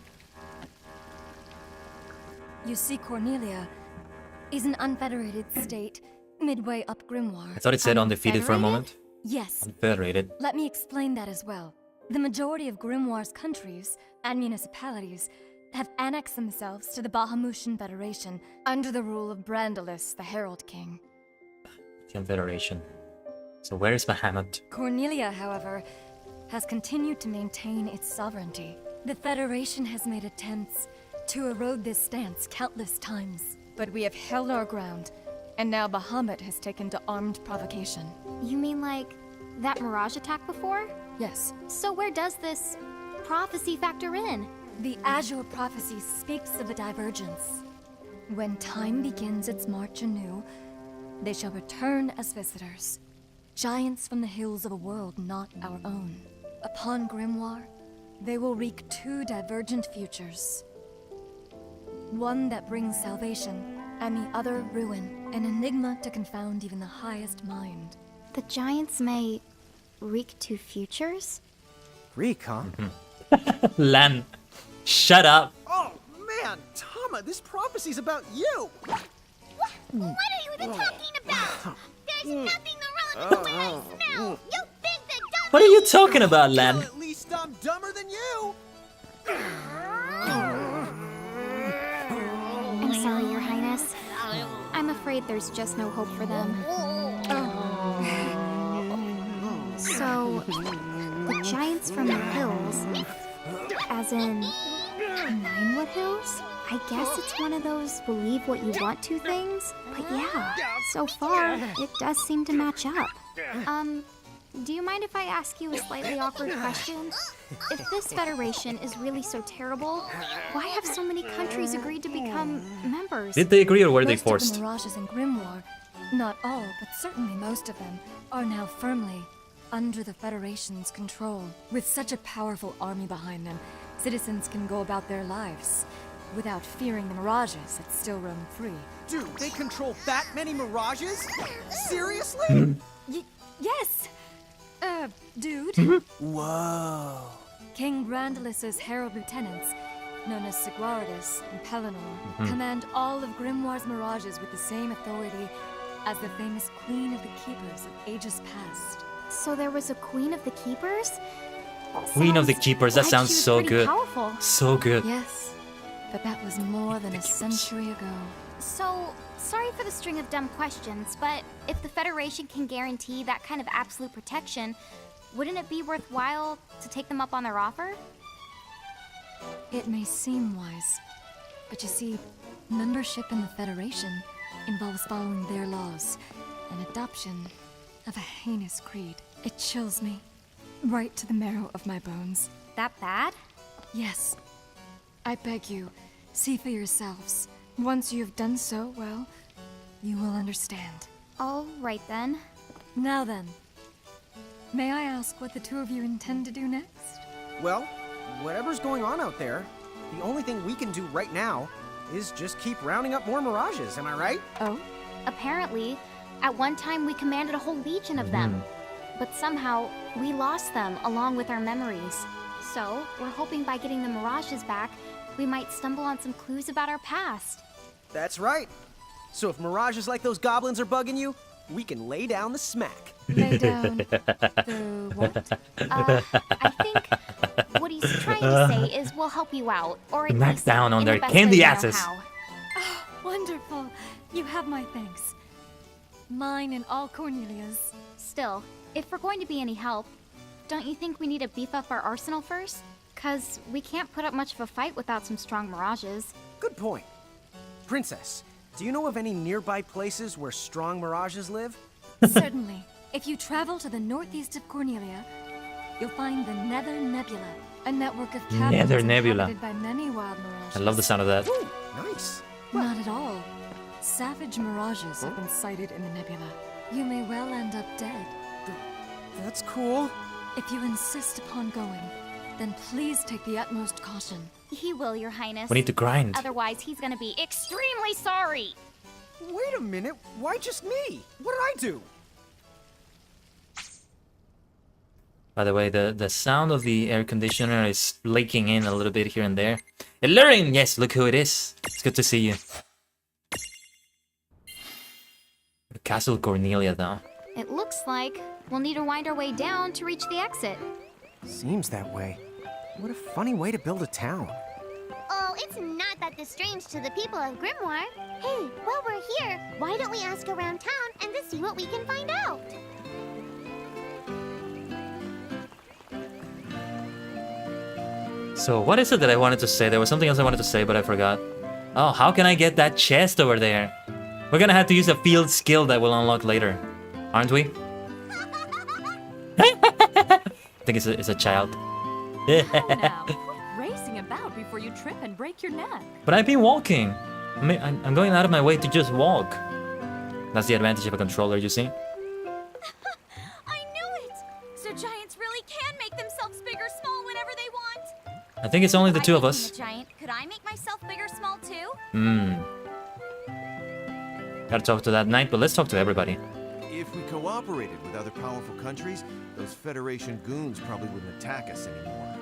You see, Cornelia is an unfederated state, midway up Grimoire.
I thought it said undefeated for a moment.
Yes.
Unfederated.
Let me explain that as well. The majority of Grimoire's countries and municipalities have annexed themselves to the Bahamutian Federation under the rule of Brandalus, the Herald King.
Confederation. So where is Bahamut?
Cornelia, however, has continued to maintain its sovereignty. The Federation has made attempts to erode this stance countless times. But we have held our ground, and now Bahamut has taken to armed provocation.
You mean like that Mirage attack before?
Yes.
So where does this prophecy factor in?
The Azure prophecy speaks of a divergence. When time begins its march anew, they shall return as visitors, giants from the hills of a world not our own. Upon Grimoire, they will wreak two divergent futures. One that brings salvation, and the other ruin, an enigma to confound even the highest mind.
The giants may wreak two futures?
Reek, huh?
Lan, shut up.
Oh, man, Tama, this prophecy's about you!
What are you even talking about? There's nothing wrong with the way I smell! You big the dumb.
What are you talking about, Lan?
Well, at least I'm dumber than you!
I'm sorry, Your Highness. I'm afraid there's just no hope for them. So, the giants from the hills, as in Ninewood Hills? I guess it's one of those believe what you want to things. But yeah, so far, it does seem to match up. Do you mind if I ask you a slightly awkward question? If this federation is really so terrible, why have so many countries agreed to become members?
Did they agree or were they
Most of
forced?
the Mirages in Grimoire, not all, but certainly most of them, are now firmly under the Federation's control. With such a powerful army behind them, citizens can go about their lives without fearing the Mirages that still roam free.
Dude, they control that many Mirages? Seriously?
Yes! Dude.
Whoa.
King Brandalus's herald lieutenants, known as Sigwardus and Pelennor, command all of Grimoire's Mirages with the same authority as the famous Queen of the Keepers of ages past.
So there was a Queen of the Keepers?
Queen of the Keepers, that
like
sounds
she was
so
pretty
good.
Powerful.
So good.
Yes, but that was more than a century ago.
So, sorry for the string of dumb questions, but if the Federation can guarantee that kind of absolute protection, wouldn't it be worthwhile to take them up on their offer?
It may seem wise, but you see, membership in the Federation involves following their laws, and adoption of a heinous creed. It chills me, right to the marrow of my bones.
That bad?
Yes. I beg you, see for yourselves. Once you have done so, well, you will understand.
All right then.
Now then, may I ask what the two of you intend to do next?
Well, whatever's going on out there, the only thing we can do right now is just keep rounding up more Mirages, am I right?
Oh?
Apparently, at one time we commanded a whole legion of them. But somehow, we lost them along with our memories. So, we're hoping by getting the Mirages back, we might stumble on some clues about our past.
That's right. So if Mirages like those goblins are bugging you, we can lay down the smack.
Lay down the what?
I think what he's trying to say is we'll help you out, or at
Smack
least
down on
in
their
the best
candy
way we know
asses.
how.
Oh, wonderful. You have my thanks. Mine and all Cornelia's.
Still, if we're going to be any help, don't you think we need to beef up our arsenal first? 'Cause we can't put up much of a fight without some strong Mirages.
Good point. Princess, do you know of any nearby places where strong Mirages live?
Certainly. If you travel to the northeast of Cornelia, you'll find the Nether Nebula, a network of cabins
Nether Nebula.
inhabited by many wild Mirages.
I love the sound of that.
Ooh, nice.
Not at all. Savage Mirages have been sighted in the nebula. You may well end up dead.
That's cool.
If you insist upon going, then please take the utmost caution.
He will, Your Highness.
We need to grind.
Otherwise, he's gonna be extremely sorry.
Wait a minute, why just me? What did I do?
By the way, the sound of the air conditioner is leaking in a little bit here and there. Alluring! Yes, look who it is. It's good to see you. Castle Cornelia, though.
It looks like we'll need to wind our way down to reach the exit.
Seems that way. What a funny way to build a town.
Oh, it's not that strange to the people of Grimoire. Hey, while we're here, why don't we ask around town and just see what we can find out?
So what is it that I wanted to say? There was something else I wanted to say, but I forgot. Oh, how can I get that chest over there? We're gonna have to use a field skill that we'll unlock later, aren't we? I think it's a child.
Now, racing about before you trip and break your neck.
But I've been walking. I'm going out of my way to just walk. That's the advantage of a controller, you see?
I knew it! So giants really can make themselves big or small whenever they want.
I think it's only the two of
I
us.
became a giant. Could I make myself big or small too?
Gotta talk to that knight, but let's talk to everybody.
If we cooperated with other powerful countries, those Federation goons probably wouldn't attack us anymore.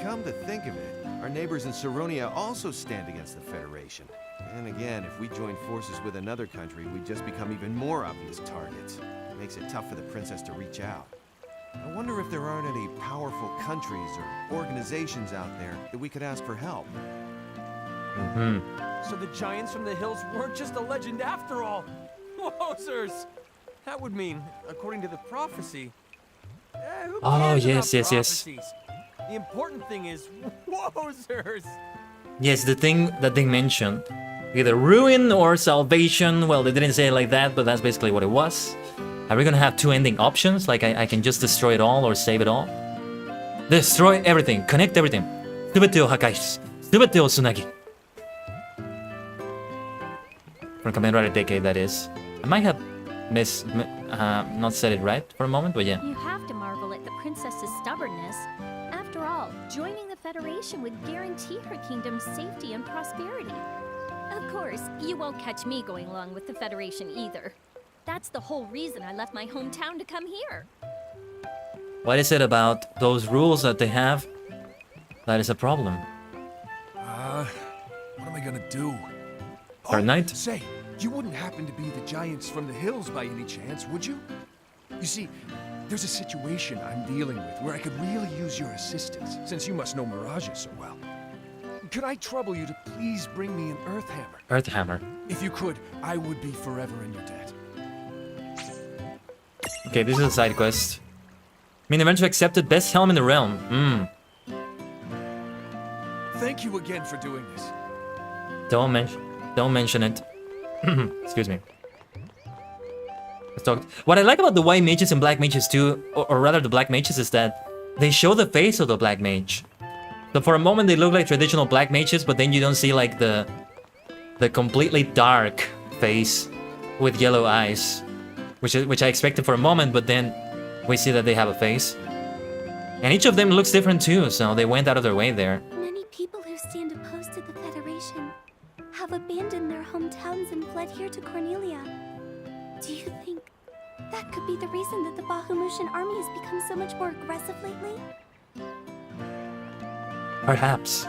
Come to think of it, our neighbors in Saronia also stand against the Federation. And again, if we join forces with another country, we'd just become even more obvious targets. It makes it tough for the princess to reach out. I wonder if there aren't any powerful countries or organizations out there that we could ask for help.
So the giants from the hills weren't just a legend after all. Wowzers! That would mean, according to the prophecy... who cares about prophecies? The important thing is, wowzers!
Yes, the thing that they mentioned. Either ruin or salvation. Well, they didn't say it like that, but that's basically what it was. Are we gonna have two ending options? Like I can just destroy it all or save it all? Destroy everything. Connect everything. 全てを破壊し、全てをつなぎ. From Kamen Rider Decade, that is. I might have not said it right for a moment, but yeah.
You have to marvel at the princess's stubbornness. After all, joining the Federation would guarantee her kingdom's safety and prosperity. Of course, you won't catch me going along with the Federation either. That's the whole reason I left my hometown to come here.
What is it about those rules that they have that is a problem?
What am I gonna do?
Our knight?
Say, you wouldn't happen to be the giants from the hills by any chance, would you? You see, there's a situation I'm dealing with where I could really use your assistance, since you must know mirages so well. Could I trouble you to please bring me an earth hammer?
Earth hammer.
If you could, I would be forever in your debt.
Okay, this is a side quest. Mean eventually accepted best helm in the realm.
Thank you again for doing this.
Don't mention it. Excuse me. Let's talk. What I like about the white mages and black mages too, or rather the black mages, is that they show the face of the black mage. So for a moment they look like traditional black mages, but then you don't see like the completely dark face with yellow eyes, which I expected for a moment, but then we see that they have a face. And each of them looks different too, so they went out of their way there.
Many people who stand opposed to the Federation have abandoned their hometowns and fled here to Cornelia. Do you think that could be the reason that the Bahamutian army has become so much more aggressive lately?
Perhaps.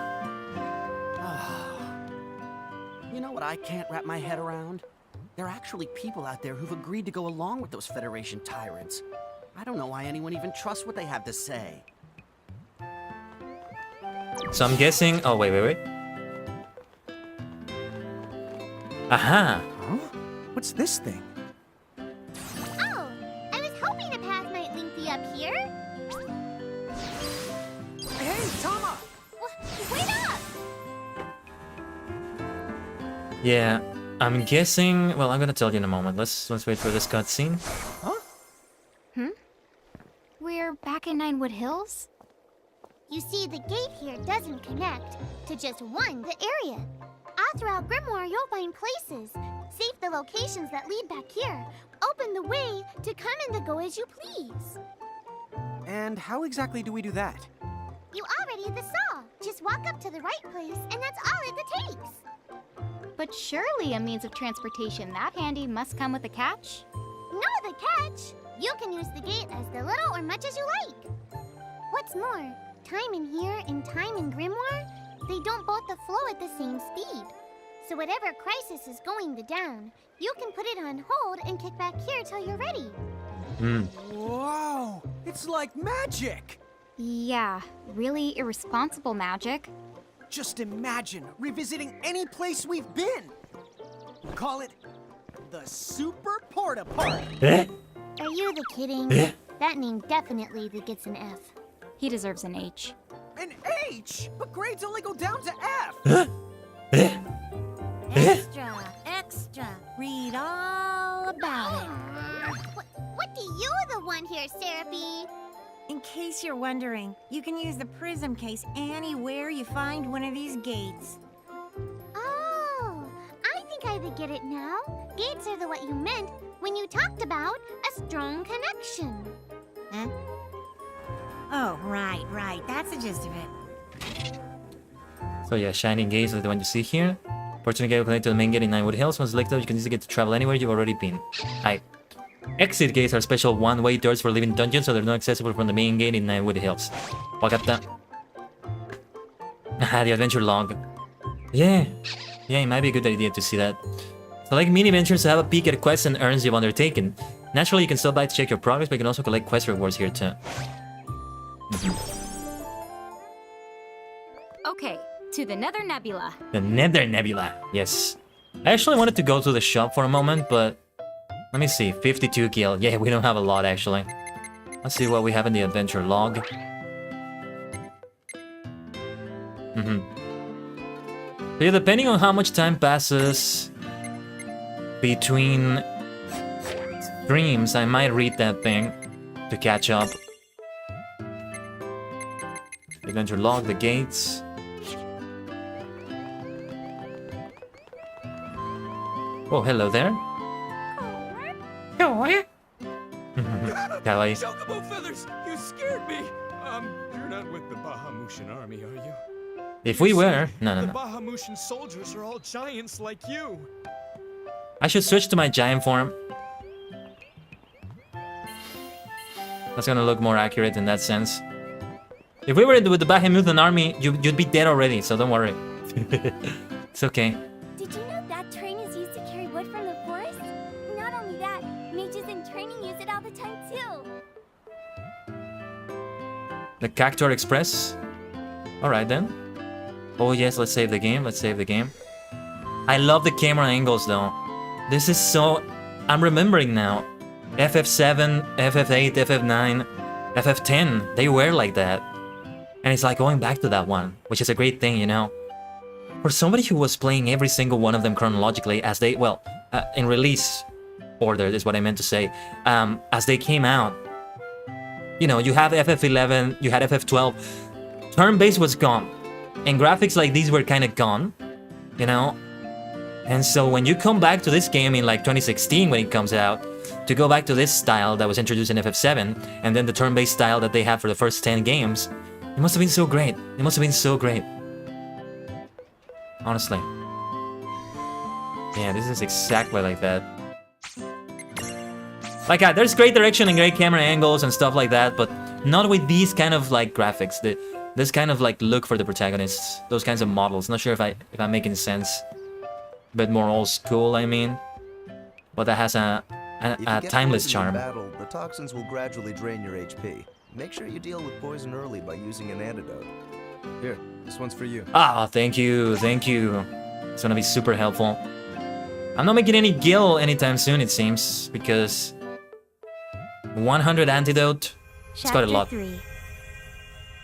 You know what I can't wrap my head around? There are actually people out there who've agreed to go along with those Federation tyrants. I don't know why anyone even trusts what they have to say.
So I'm guessing... Oh, wait. Aha!
Huh? What's this thing?
Oh, I was hoping a path might link me up here.
Hey, Tama!
Wait up!
Yeah, I'm guessing... Well, I'm gonna tell you in a moment. Let's wait for this cutscene.
Huh?
We're back in Ninewood Hills?
You see, the gate here doesn't connect to just one area. All throughout Grimoire, you'll find places. Save the locations that lead back here. Open the way to come and to go as you please.
And how exactly do we do that?
You already saw. Just walk up to the right place, and that's all it takes.
But surely a means of transportation that handy must come with a catch?
No, the catch! You can use the gate as little or much as you like. What's more, time in here and time in Grimoire, they don't both flow at the same speed. So whatever crisis is going down, you can put it on hold and kick back here till you're ready.
Whoa! It's like magic!
Yeah, really irresponsible magic.
Just imagine revisiting any place we've been. Call it the Super Porta Party.
Are you kidding? That name definitely gets an F.
He deserves an H.
An H, but grades only go down to F.
Extra, extra. Read all about it.
What do you the one here, Seraphine?
In case you're wondering, you can use the prism case anywhere you find one of these gates.
Oh, I think I get it now. Gates are the what you meant when you talked about a strong connection.
Huh? Oh, right. That's the gist of it.
So yeah, shining gates is the one you see here. Fortunate gate will connect to the main gate in Ninewood Hills. Once selected, you can easily get to travel anywhere you've already been. Hi. Exit gates are special one-way doors for living dungeons, so they're not accessible from the main gate in Ninewood Hills. Wakata. The adventure log. Yeah, it might be a good idea to see that. So like mini-adventures have a peek at quests and earns you've undertaken. Naturally, you can stop by to check your progress, but you can also collect quest rewards here too.
Okay, to the Nether Nebula.
The Nether Nebula, yes. I actually wanted to go to the shop for a moment, but... Let me see, 52 gil. Yeah, we don't have a lot actually. Let's see what we have in the adventure log. So yeah, depending on how much time passes between streams, I might read that thing to catch up. Adventure log, the gates. Oh, hello there. Kawaii.
Chocobo feathers! You scared me! You're not with the Bahamutian army, are you?
If we were... No.
The Bahamutian soldiers are all giants like you.
I should switch to my giant form. That's gonna look more accurate in that sense. If we were with the Bahamutian army, you'd be dead already, so don't worry. It's okay.
Did you know that train is used to carry wood from the forest? Not only that, mages in training use it all the time too.
The Cactuar Express. Alright then. Oh yes, let's save the game. I love the camera angles though. This is so... I'm remembering now. FF7, FF8, FF9, FF10, they were like that. And it's like going back to that one, which is a great thing, you know. For somebody who was playing every single one of them chronologically as they... Well, in release order is what I meant to say. As they came out. You know, you have FF11, you had FF12. Turn-based was gone. And graphics like these were kind of gone. You know? And so when you come back to this game in like 2016 when it comes out, to go back to this style that was introduced in FF7, and then the turn-based style that they had for the first 10 games, it must have been so great. It must have been so great. Honestly. Yeah, this is exactly like that. Like, there's great direction and great camera angles and stuff like that, but not with these kind of like graphics. This kind of like look for the protagonists. Those kinds of models. Not sure if I'm making sense. A bit more old school, I mean. But that has a timeless charm.
Battle, the toxins will gradually drain your HP. Make sure you deal with poison early by using an antidote. Here, this one's for you.
Ah, thank you. It's gonna be super helpful. I'm not making any gil anytime soon, it seems, because 100 antidote. It's quite a lot.
3.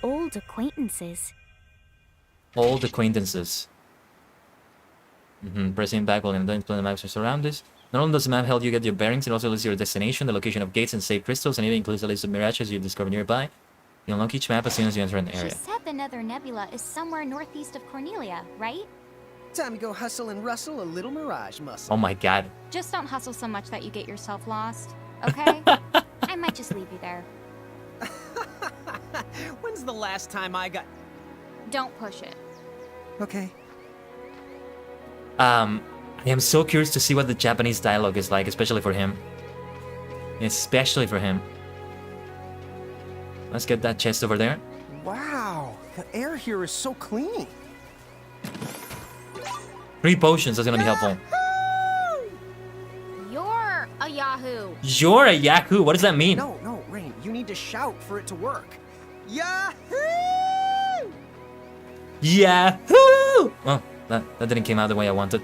Old acquaintances.
Old acquaintances. Pressing back while in the display the maps around this. Not only does the map help you get your bearings, it also lists your destination, the location of gates and safe crystals, and it includes a list of mirages you discover nearby. You'll unlock each map as soon as you enter an area.
She said the Nether Nebula is somewhere northeast of Cornelia, right?
Time to go hustle and rustle a little mirage muscle.
Oh my god.
Just don't hustle so much that you get yourself lost, okay? I might just leave you there.
When's the last time I got...
Don't push it.
Okay.
I am so curious to see what the Japanese dialogue is like, especially for him. Especially for him. Let's get that chest over there.
Wow, the air here is so clean.
3 potions, that's gonna be helpful.
You're a Yahoo!
You're a Yahoo! What does that mean?
No, Rain, you need to shout for it to work. Yahoo!
Yahoo! Well, that didn't come out the way I wanted.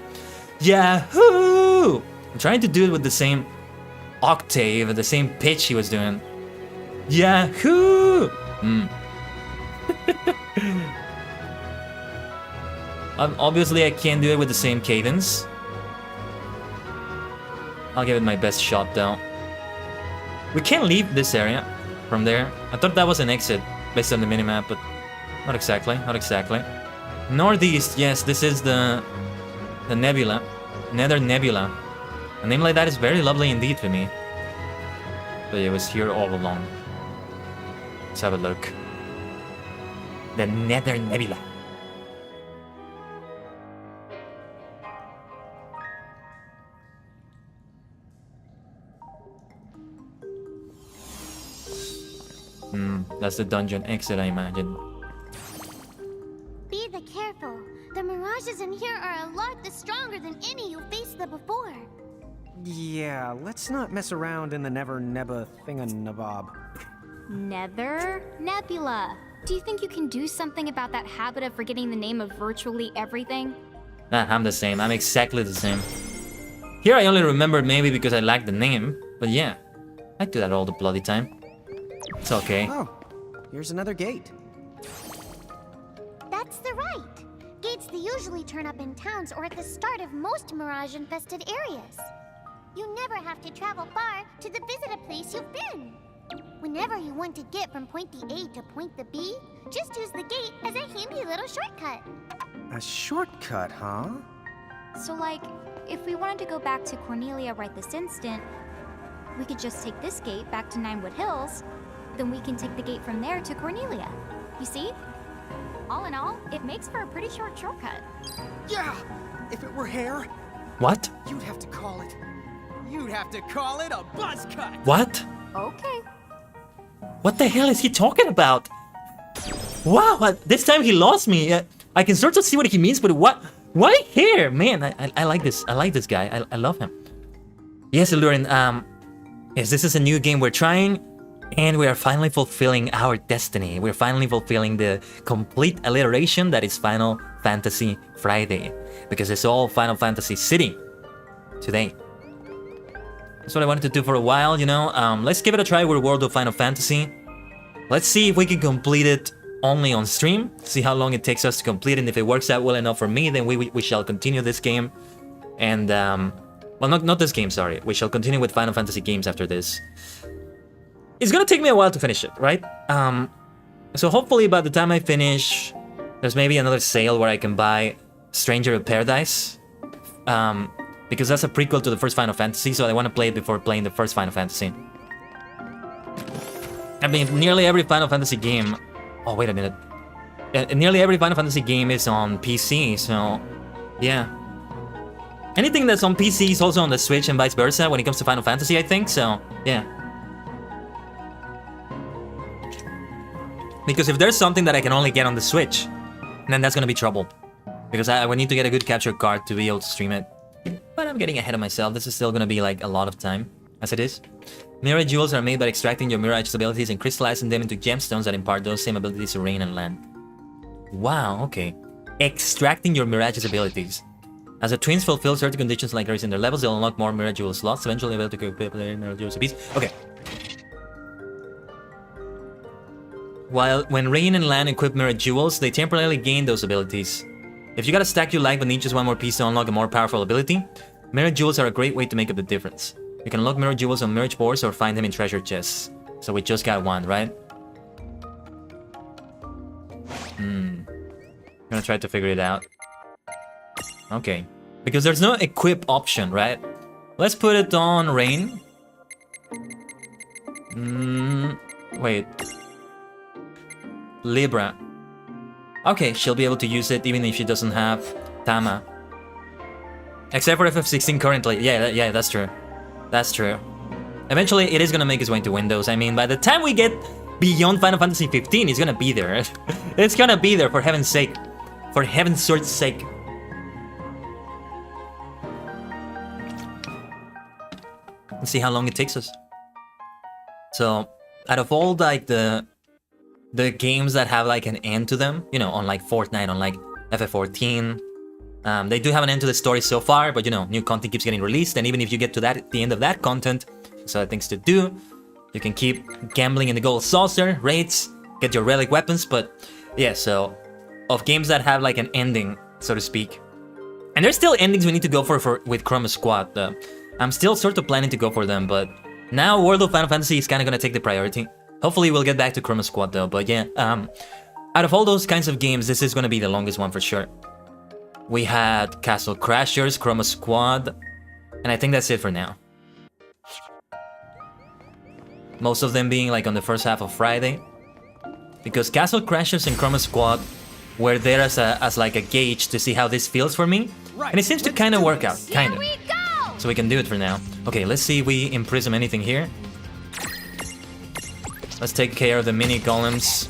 Yahoo! I'm trying to do it with the same octave and the same pitch he was doing. Yahoo! Obviously, I can't do it with the same cadence. I'll give it my best shot, though. We can't leave this area from there. I thought that was an exit based on the minimap, but not exactly, not exactly. Northeast, yes, this is the nebula. Nether Nebula. A name like that is very lovely indeed for me. But it was here all along. Let's have a look. The Nether Nebula. That's the dungeon exit, I imagine.
Be careful. The mirages in here are a lot stronger than any you faced before.
Yeah, let's not mess around in the Never Nebba thinganabob.
Nether Nebula. Do you think you can do something about that habit of forgetting the name of virtually everything?
Nah, I'm the same. I'm exactly the same. Here I only remembered maybe because I lacked the name, but yeah, I do that all the bloody time. It's okay.
Oh, here's another gate.
That's the right. Gates they usually turn up in towns or at the start of most mirage-infested areas. You never have to travel far to visit a place you've been. Whenever you want to get from point the A to point the B, just use the gate as a handy little shortcut.
A shortcut, huh?
So like, if we wanted to go back to Cornelia right this instant, we could just take this gate back to Ninewood Hills, then we can take the gate from there to Cornelia. You see? All in all, it makes for a pretty short shortcut.
Yeah! If it were hair...
What?
You'd have to call it... You'd have to call it a buzz cut!
What?
Okay.
What the hell is he talking about? Wow, this time he lost me. I can sort of see what he means, but what? Why hair? Man, I like this. I like this guy. I love him. Yes, Lurin, yes, this is a new game we're trying, and we are finally fulfilling our destiny. We're finally fulfilling the complete alliteration that is Final Fantasy Friday, because it's all Final Fantasy City today. That's what I wanted to do for a while, you know. Let's give it a try with World of Final Fantasy. Let's see if we can complete it only on stream. See how long it takes us to complete it. And if it works out well enough for me, then we shall continue this game. And, well, not this game, sorry. We shall continue with Final Fantasy games after this. It's gonna take me a while to finish it, right? So hopefully by the time I finish, there's maybe another sale where I can buy Stranger of Paradise. Because that's a prequel to the first Final Fantasy, so I want to play it before playing the first Final Fantasy. I mean, nearly every Final Fantasy game... Oh, wait a minute. Nearly every Final Fantasy game is on PC, so... Yeah. Anything that's on PC is also on the Switch and vice versa when it comes to Final Fantasy, I think, so... Yeah. Because if there's something that I can only get on the Switch, then that's gonna be trouble. Because I would need to get a good capture card to be able to stream it. But I'm getting ahead of myself. This is still gonna be like a lot of time, as it is. Mirage jewels are made by extracting your Mirage abilities and crystallizing them into gemstones that impart those same abilities to rain and land. Wow, okay. Extracting your Mirage abilities. As the twins fulfill certain conditions like raising their levels, they'll unlock more Mirage jewel slots, eventually able to equip their Mirage jewels apiece. Okay. When rain and land equip Mirage jewels, they temporarily gain those abilities. If you got a stack you like but need just one more piece to unlock a more powerful ability, Mirage jewels are a great way to make up the difference. You can unlock Mirage jewels on Mirage boards or find them in treasure chests. So we just got one, right? I'm gonna try to figure it out. Okay. Because there's no equip option, right? Let's put it on rain. Wait. Libra. Okay, she'll be able to use it even if she doesn't have Tama. Except for FF16 currently. Yeah, that's true. That's true. Eventually, it is gonna make its way into Windows. I mean, by the time we get beyond Final Fantasy 15, it's gonna be there. It's gonna be there, for heaven's sake. For heaven's sake. Let's see how long it takes us. So, out of all, like, the games that have like an end to them, you know, on like Fortnite, on like FF14, they do have an end to the story so far, but you know, new content keeps getting released, and even if you get to the end of that content, so other things to do. You can keep gambling in the gold saucer, raids, get your relic weapons, but yeah, so of games that have like an ending, so to speak. And there's still endings we need to go for with Chroma Squad. I'm still sort of planning to go for them, but now World of Final Fantasy is kind of gonna take the priority. Hopefully we'll get back to Chroma Squad though, but yeah, out of all those kinds of games, this is gonna be the longest one for sure. We had Castle Crashers, Chroma Squad, and I think that's it for now. Most of them being like on the first half of Friday. Because Castle Crashers and Chroma Squad were there as like a gauge to see how this feels for me. And it seems to kind of work out, kind of. So we can do it for now. Okay, let's see if we imprison anything here. Let's take care of the mini golems.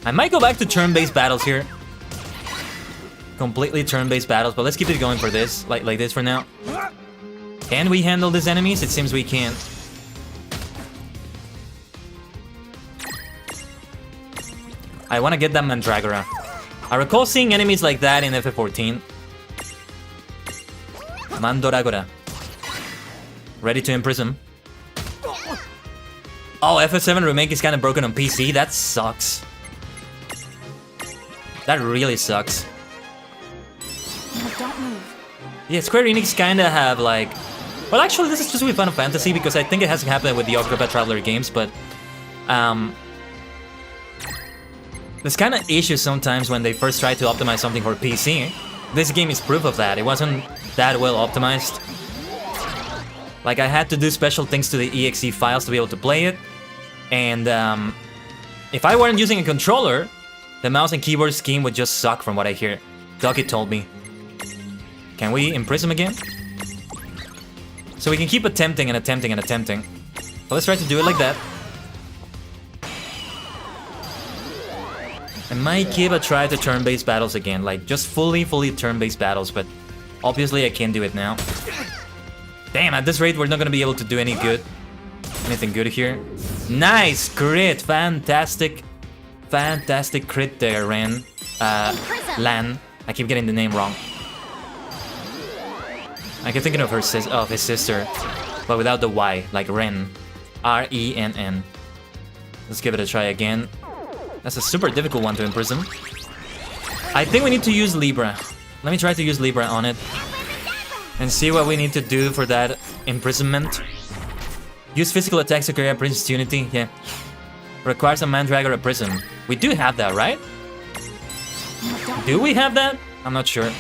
I might go back to turn-based battles here. Completely turn-based battles, but let's keep it going for this, like this for now. Can we handle these enemies? It seems we can. I want to get that Mandragora. I recall seeing enemies like that in FF14. Mandoragora. Ready to imprison. Oh, FF7 Remake is kind of broken on PC? That sucks. That really sucks.
Don't move.
Yeah, Square Enix kind of have like... Well, actually, this is just with Final Fantasy because I think it hasn't happened with the Octopath Traveler games, but... There's kind of issues sometimes when they first try to optimize something for PC. This game is proof of that. It wasn't that well optimized. Like, I had to do special things to the exe files to be able to play it. And if I weren't using a controller, the mouse and keyboard scheme would just suck from what I hear. Ducky told me. Can we imprison again? So we can keep attempting and attempting and attempting. So let's try to do it like that. I might give a try to turn-based battles again, like just fully turn-based battles, but obviously I can't do it now. Damn, at this rate we're not gonna be able to do anything good here. Nice crit, fantastic crit there, Ren. Lan. I keep getting the name wrong. I keep thinking of his sister, but without the Y, like Ren. R-E-N-N. Let's give it a try again. That's a super difficult one to imprison. I think we need to use Libra. Let me try to use Libra on it. And see what we need to do for that imprisonment. Use physical attacks to carry out Princess Unity. Yeah. Requires a Mandragora Prism. We do have that, right? Do we have that? I'm not sure.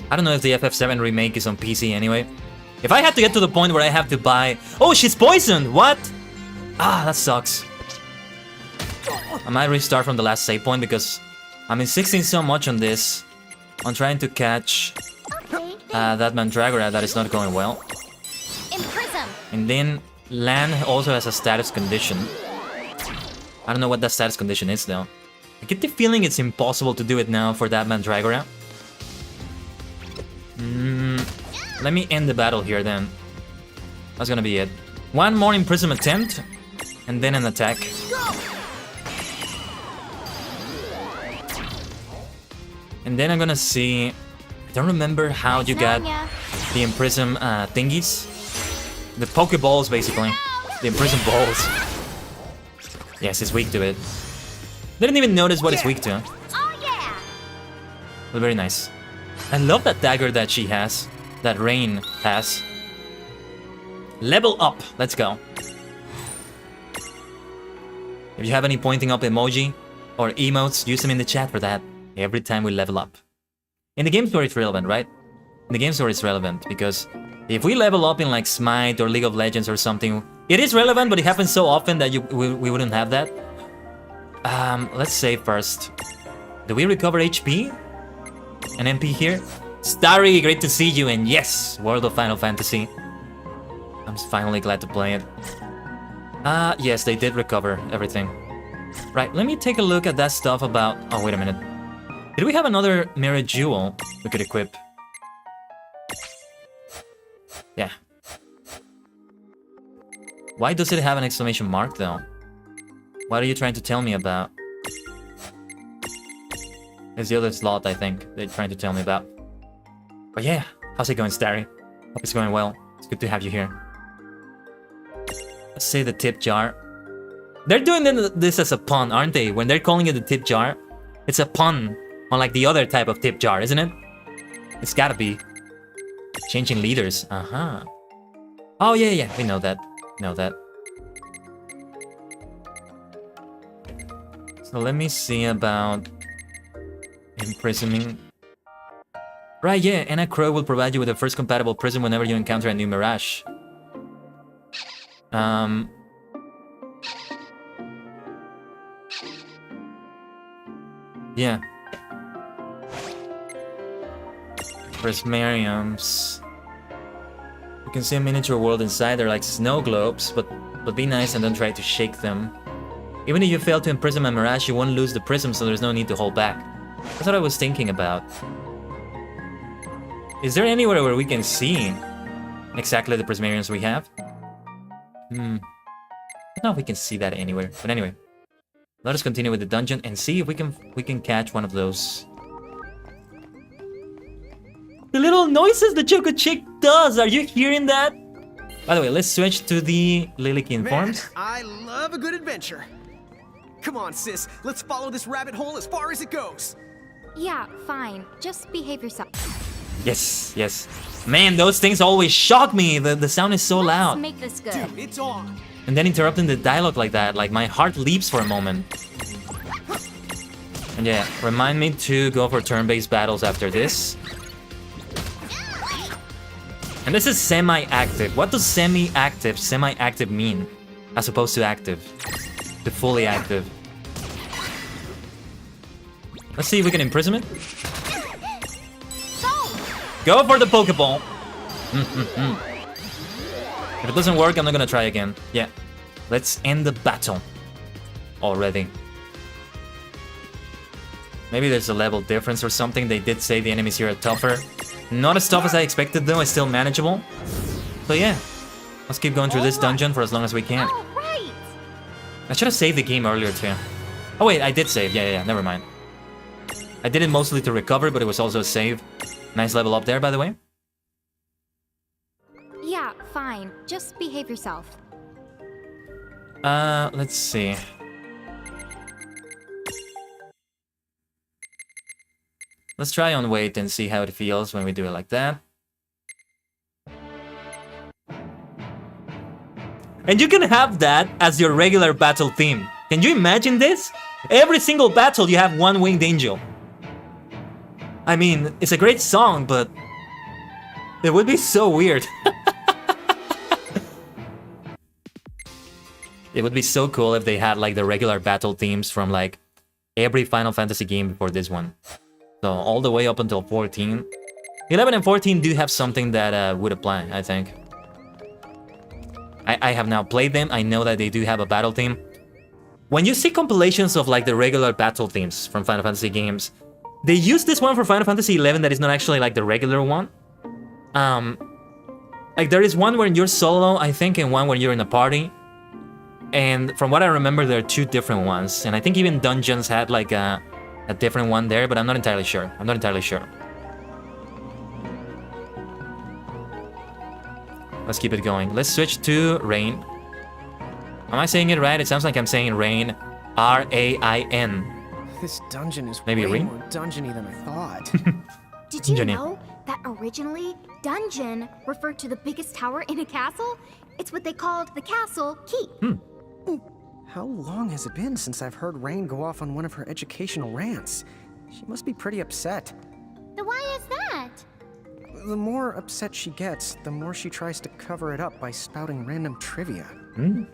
I don't know if the FF7 remake is on PC anyway. If I had to get to the point where I have to buy... Oh, she's poisoned! What? Ah, that sucks. I might restart from the last save point because I'm insisting so much on this. On trying to catch that Mandragora that is not going well. And then Lan also has a status condition. I don't know what that status condition is though. I get the feeling it's impossible to do it now for that Mandragora. Let me end the battle here then. That's gonna be it. One more imprisonment attempt, and then an attack. And then I'm gonna see... I don't remember how you got the imprison thingies. The Pokeballs, basically. The imprison balls. Yes, it's weak to it. Didn't even notice what it's weak to. But very nice. I love that dagger that she has. That Rain has. Level up. Let's go. If you have any pointing up emoji or emotes, use them in the chat for that. Every time we level up. In the game story it's relevant, right? In the game story it's relevant because if we level up in like Smite or League of Legends or something, it is relevant, but it happens so often that we wouldn't have that. Let's save first. Do we recover HP? An MP here? Starry, great to see you, and yes, World of Final Fantasy. I'm finally glad to play it. Yes, they did recover everything. Right, let me take a look at that stuff about... Oh, wait a minute. Did we have another Mirror Jewel we could equip? Yeah. Why does it have an exclamation mark, though? What are you trying to tell me about? It's the other slot, I think, they're trying to tell me about. But yeah, how's it going, Starry? Hope it's going well. It's good to have you here. Let's say the tip jar. They're doing this as a pun, aren't they? When they're calling it the tip jar, it's a pun on like the other type of tip jar, isn't it? It's gotta be. Changing leaders. Uh-huh. Oh, yeah. We know that. So let me see about imprisoning. Right, yeah. Anna Crow will provide you with the first compatible prism whenever you encounter a new Mirage. Yeah. Prismariums. You can see a miniature world inside. They're like snow globes, but be nice and don't try to shake them. Even if you fail to imprison a Mirage, you won't lose the prism, so there's no need to hold back. That's what I was thinking about. Is there anywhere where we can see exactly the Prismariums we have? I don't know if we can see that anywhere. But anyway, let us continue with the dungeon and see if we can catch one of those. The little noises the Choco Chick does. Are you hearing that? By the way, let's switch to the Lilikin forms.
I love a good adventure. Come on, sis. Let's follow this rabbit hole as far as it goes.
Yeah, fine. Just behave yourself.
Yes. Man, those things always shock me. The sound is so loud.
Let's make this good.
Dude, it's on.
And then interrupting the dialogue like that, like my heart leaps for a moment. And yeah, remind me to go for turn-based battles after this. And this is semi-active. What does semi-active mean? As opposed to active. To fully active. Let's see if we can imprison it. Go for the Pokeball. If it doesn't work, I'm not gonna try again. Yeah. Let's end the battle. Already. Maybe there's a level difference or something. They did say the enemies here are tougher. Not as tough as I expected though, it's still manageable. So yeah. Let's keep going through this dungeon for as long as we can. I should have saved the game earlier too. Oh wait, I did save. Yeah, never mind. I did it mostly to recover, but it was also a save. Nice level up there, by the way.
Yeah, fine. Just behave yourself.
Let's see. Let's try on weight and see how it feels when we do it like that. And you can have that as your regular battle theme. Can you imagine this? Every single battle you have one winged angel. I mean, it's a great song, but it would be so weird. It would be so cool if they had like the regular battle themes from like every Final Fantasy game before this one. So all the way up until 14. 11 and 14 do have something that would apply, I think. I have now played them. I know that they do have a battle theme. When you see compilations of like the regular battle themes from Final Fantasy games, they use this one for Final Fantasy 11 that is not actually like the regular one. Like there is one when you're solo, I think, and one when you're in a party. And from what I remember, there are two different ones. And I think even Dungeons had like a different one there, but I'm not entirely sure. Let's keep it going. Let's switch to Rain. Am I saying it right? It sounds like I'm saying Rain. R-A-I-N.
This dungeon is
maybe
way
Rain?
more dungeony than I thought.
Did you know that originally, dungeon referred to the biggest tower in a castle? It's what they called the castle keep.
How long has it been since I've heard Rain go off on one of her educational rants? She must be pretty upset.
Why is that?
The more upset she gets, the more she tries to cover it up by spouting random trivia.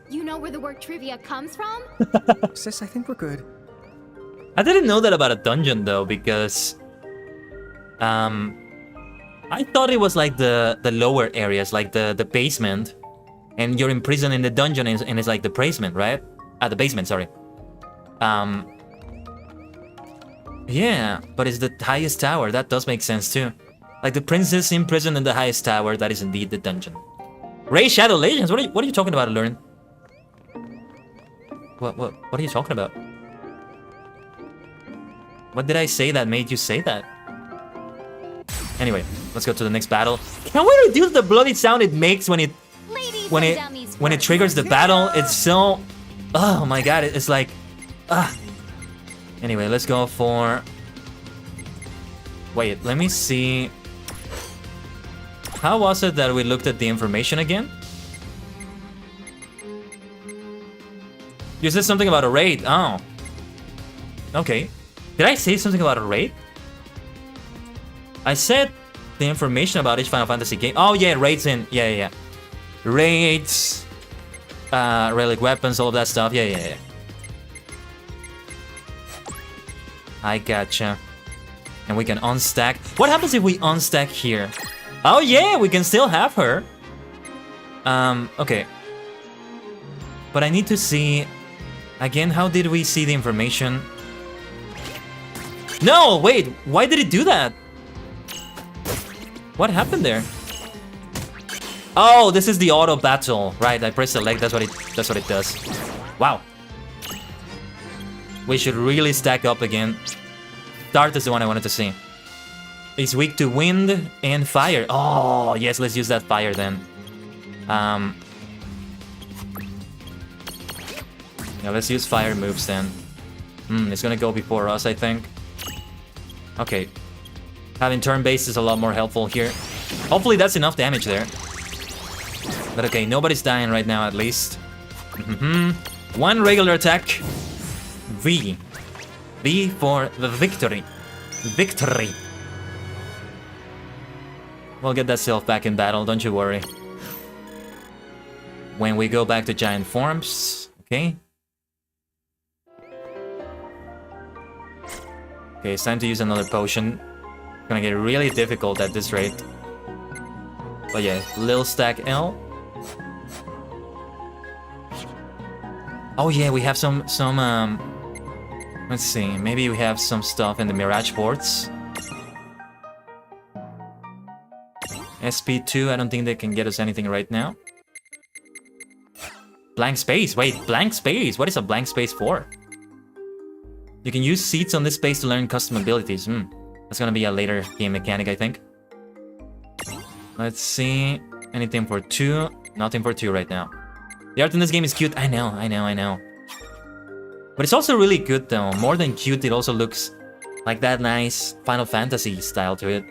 You know where the word trivia comes from?
Sis, I think we're good.
I didn't know that about a dungeon though, because I thought it was like the lower areas, like the basement, and you're imprisoned in the dungeon, and it's like the basement, right? The basement, sorry. Yeah, but it's the highest tower. That does make sense too. Like the princess imprisoned in the highest tower. That is indeed the dungeon. Ray Shadow Legends. What are you talking about, Lauren? What are you talking about? What did I say that made you say that? Anyway, let's go to the next battle. Can we reduce the bloody sound it makes when it triggers the battle? It's so Oh my god, it's like... Anyway, let's go for... Wait, let me see... How was it that we looked at the information again? You said something about a raid. Oh. Okay. Did I say something about a raid? I said the information about each Final Fantasy game. Oh yeah, raids in... Yeah. Raids... relic weapons, all of that stuff. Yeah. I gotcha. And we can unstack. What happens if we unstack here? Oh yeah, we can still have her. Okay. But I need to see... Again, how did we see the information? No, wait, why did it do that? What happened there? Oh, this is the auto battle. Right, I press select, that's what it does. Wow. We should really stack up again. Dart is the one I wanted to see. It's weak to wind and fire. Oh, yes, let's use that fire then. Yeah, let's use fire moves then. It's gonna go before us, I think. Okay. Having turn-based is a lot more helpful here. Hopefully that's enough damage there. But okay, nobody's dying right now at least. One regular attack. V. V for the victory. Victory. We'll get that self back in battle, don't you worry. When we go back to giant forms. Okay. Okay, it's time to use another potion. It's gonna get really difficult at this rate. But yeah, Lil Stack L. Oh yeah, we have some let's see, maybe we have some stuff in the Mirage ports. SP2, I don't think they can get us anything right now. Blank space, wait, blank space, what is a blank space for? You can use seats on this space to learn custom abilities. That's gonna be a later game mechanic, I think. Let's see, anything for 2? Nothing for 2 right now. The art in this game is cute, I know. But it's also really good though. More than cute, it also looks like that nice Final Fantasy style to it.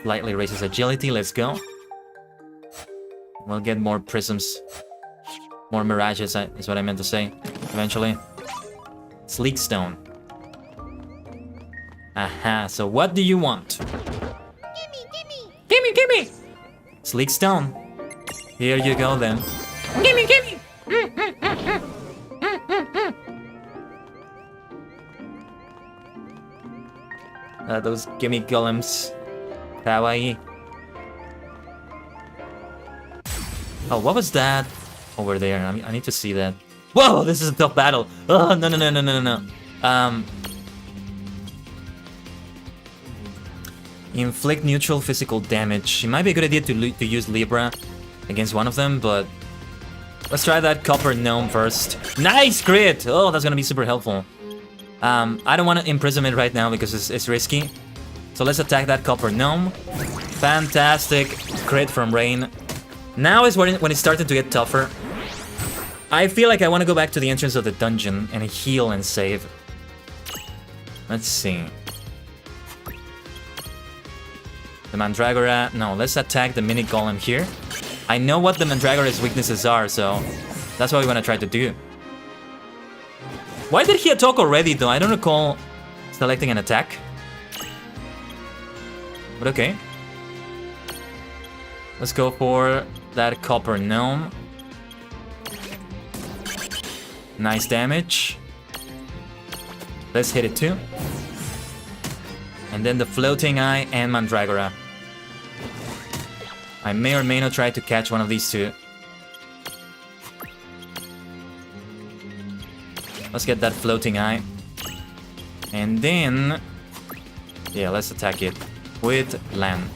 Slightly raises agility, let's go. We'll get more prisms. More mirages is what I meant to say, eventually. Sleek stone. Aha, so what do you want? Gimme! Sleek stone. Here you go then. Gimme! Those gimme golems. Kawaii. Oh, what was that over there? I need to see that. Whoa, this is a tough battle. Oh, no. Inflict neutral physical damage. It might be a good idea to use Libra against one of them, but let's try that copper gnome first. Nice crit! Oh, that's gonna be super helpful. I don't want to imprison it right now because it's risky. So let's attack that copper gnome. Fantastic crit from Rain. Now is when it started to get tougher. I feel like I want to go back to the entrance of the dungeon and heal and save. Let's see. The Mandragora. No, let's attack the mini golem here. I know what the Mandragora's weaknesses are, so that's what we want to try to do. Why did he attack already, though? I don't recall selecting an attack. But okay. Let's go for that copper gnome. Nice damage. Let's hit it too. And then the floating eye and Mandragora. I may or may not try to catch one of these two. Let's get that floating eye. And then... yeah, let's attack it with land.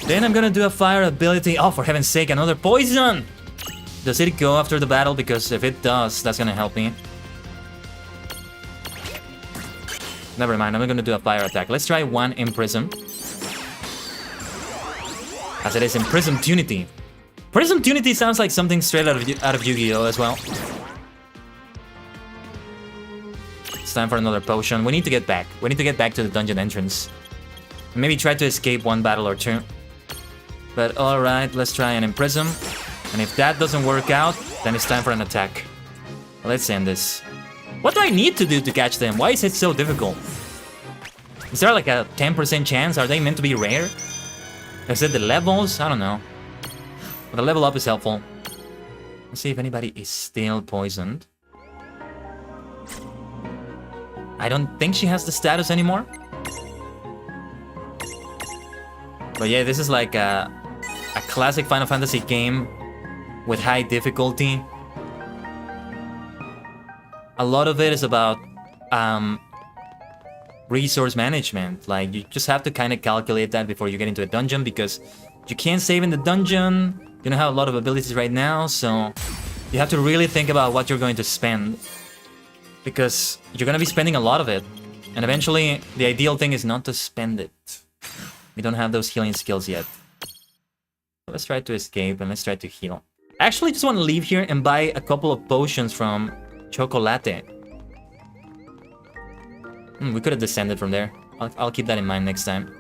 Then I'm gonna do a fire ability. Oh, for heaven's sake, another poison! Does it go after the battle? Because if it does, that's gonna help me. Never mind, I'm not gonna do a fire attack. Let's try one Imprism. As it is Imprism Unity. Prism Tunity sounds like something straight out of Yu-Gi-Oh as well. It's time for another potion. We need to get back. We need to get back to the dungeon entrance. Maybe try to escape one battle or two. But alright, let's try and Imprism. And if that doesn't work out, then it's time for an attack. Let's end this. What do I need to do to catch them? Why is it so difficult? Is there like a 10% chance? Are they meant to be rare? Is it the levels? I don't know. But the level up is helpful. Let's see if anybody is still poisoned. I don't think she has the status anymore. But yeah, this is like a classic Final Fantasy game with high difficulty. A lot of it is about resource management. Like, you just have to kind of calculate that before you get into a dungeon, because you can't save in the dungeon. You don't have a lot of abilities right now, so you have to really think about what you're going to spend, because you're going to be spending a lot of it. And eventually, the ideal thing is not to spend it. We don't have those healing skills yet. So let's try to escape and let's try to heal. I actually just want to leave here and buy a couple of potions from Chocolate. We could have descended from there. I'll keep that in mind next time.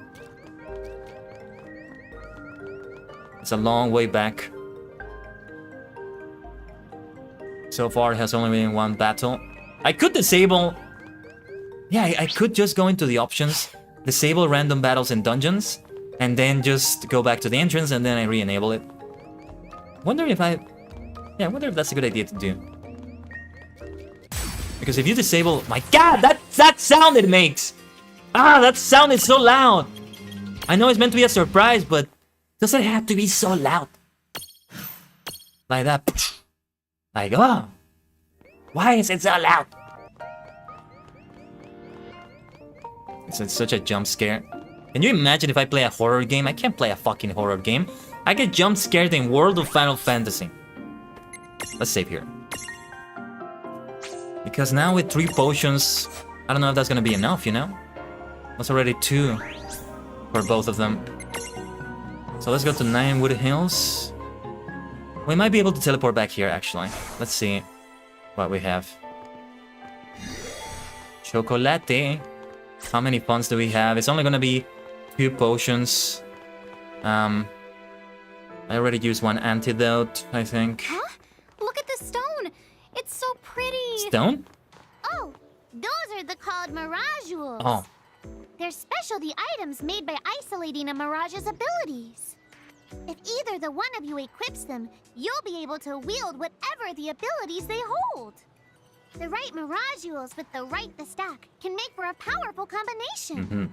It's a long way back. So far, it has only been one battle. I could disable... Yeah, I could just go into the options, disable random battles in dungeons, and then just go back to the entrance and then I re-enable it. Wonder if I wonder if that's a good idea to do. Because if you disable... My god, that sound it makes! Ah, that sound is so loud! I know it's meant to be a surprise, but does it have to be so loud? Like that. Like, oh! Why is it so loud? It's such a jump scare. Can you imagine if I play a horror game? I can't play a fucking horror game. I get jump scared in World of Final Fantasy. Let's save here. Because now with 3 potions, I don't know if that's gonna be enough, you know? That's already 2 for both of them. So let's go to Ninewood Hills. We might be able to teleport back here, actually. Let's see what we have. Chocolate. How many funds do we have? It's only gonna be 2 potions. I already used 1 antidote, I think.
Huh? Look at the stone! It's so pretty!
Stone?
Oh, those are the called Mirages.
Oh.
They're specialty items made by isolating a Mirage's abilities. If either the one of you equips them, you'll be able to wield whatever the abilities they hold. The right Mirages with the right stack can make for a powerful combination.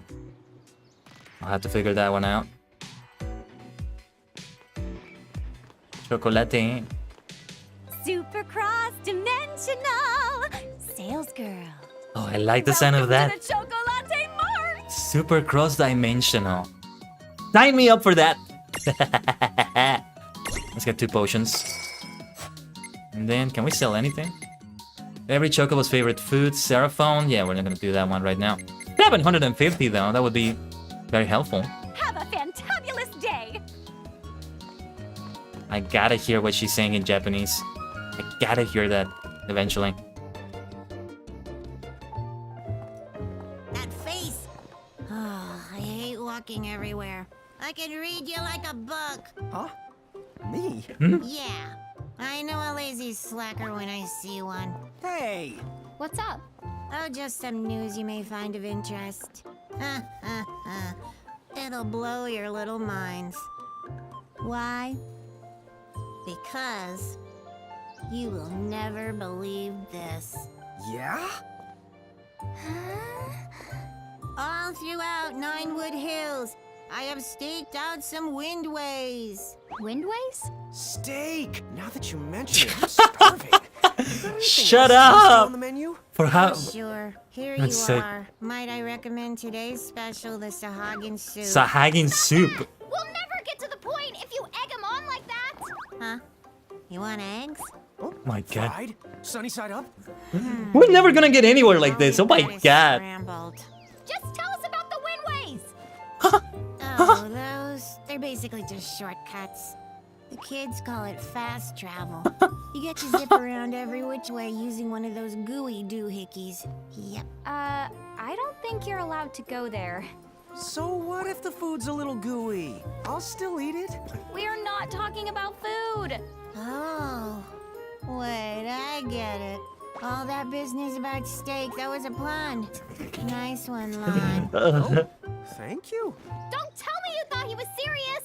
I'll have to figure that one out. Chocolate.
Super cross-dimensional sales girl.
Oh, I like the sound of that.
Welcome to the Chocolate Mart.
Super cross-dimensional. Sign me up for that. Let's get 2 potions. And then, can we sell anything? Every Chocobo's favorite food, Seraphone. Yeah, we're not gonna do that one right now. 750 though, that would be very helpful.
Have a fantabulous day.
I gotta hear what she's saying in Japanese. I gotta hear that eventually.
That face! Oh, I hate walking everywhere. I can read you like a book.
Huh? Me?
Yeah. I know a lazy slacker when I see one.
Hey!
What's up?
Oh, just some news you may find of interest. It'll blow your little minds. Why? Because you will never believe this.
Yeah?
All throughout Ninewood Hills, I have staked out some windways.
Windways?
Steak! Now that you mention it, I'm starving.
Shut up!
On the menu?
For how?
Sure. Here
Let's
you
say-
are. Might I recommend today's special, the Tajigen soup?
Tajigen soup.
We'll never get to the point if you egg him on like that!
Huh? You want eggs?
Oh,
My god.
fried? Sunny side up?
We're never gonna get anywhere like this. Oh my god.
Scrambled.
Just tell us about the windways!
Oh, those... They're basically just shortcuts. The kids call it fast travel. You get to zip around every which way using one of those gooey doohickeys. Yep.
I don't think you're allowed to go there.
So what if the food's a little gooey? I'll still eat it.
We're not talking about food.
Oh. Wait, I get it. All that business about steak, that was a pun. Nice one, Lon.
Oh, thank you.
Don't tell me you thought he was serious!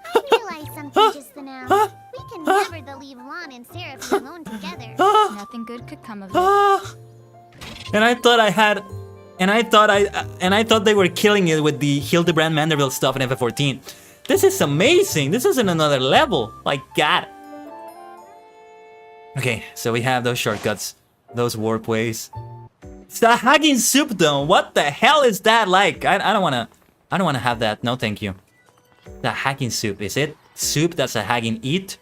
I realized something just now. We can never leave Lon and Seraph alone together.
Nothing good could come of it.
And I thought they were killing it with the Hildebrand Manderville stuff in FF14. This is amazing. This is in another level. My God. Okay, so we have those shortcuts, those warp ways. Sahagin soup though. What the hell is that like? I don't wanna have that. No, thank you. Sahagin soup. Is it soup that Sahagin eat,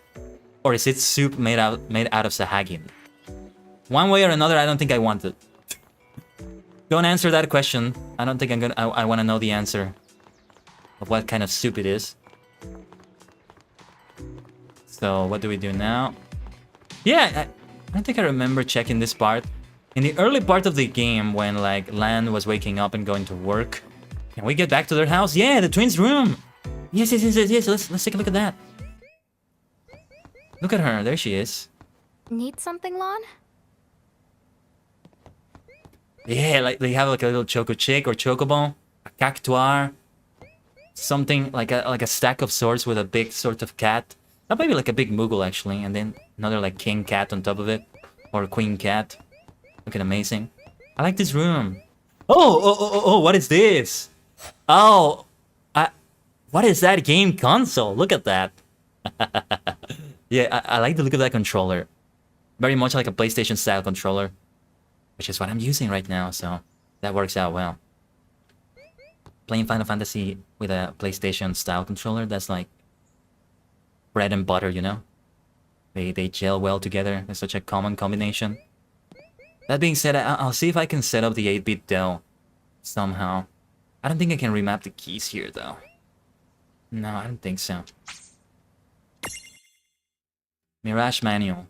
or is it soup made out of Sahagin? One way or another, I don't think I want it. Don't answer that question. I don't think I want to know the answer of what kind of soup it is. So what do we do now? Yeah, I don't think I remember checking this part. In the early part of the game, when like Lan was waking up and going to work, can we get back to their house? Yeah, the twins' room. Yes. Let's take a look at that. Look at her. There she is.
Need something, Lon?
Yeah, like they have like a little choco chick or chocobo, a cactuar, something like a stack of swords with a big sort of cat. That might be like a big Moogle actually, and then another like king cat on top of it, or queen cat. Looking amazing. I like this room. Oh, what is this? Oh, what is that game console? Look at that. Yeah, I like the look of that controller. Very much like a PlayStation style controller, which is what I'm using right now, so that works out well. Playing Final Fantasy with a PlayStation style controller, that's like bread and butter, you know? They gel well together. It's such a common combination. That being said, I'll see if I can set up the 8-bit Dell somehow. I don't think I can remap the keys here, though. No, I don't think so. Mirage Manual.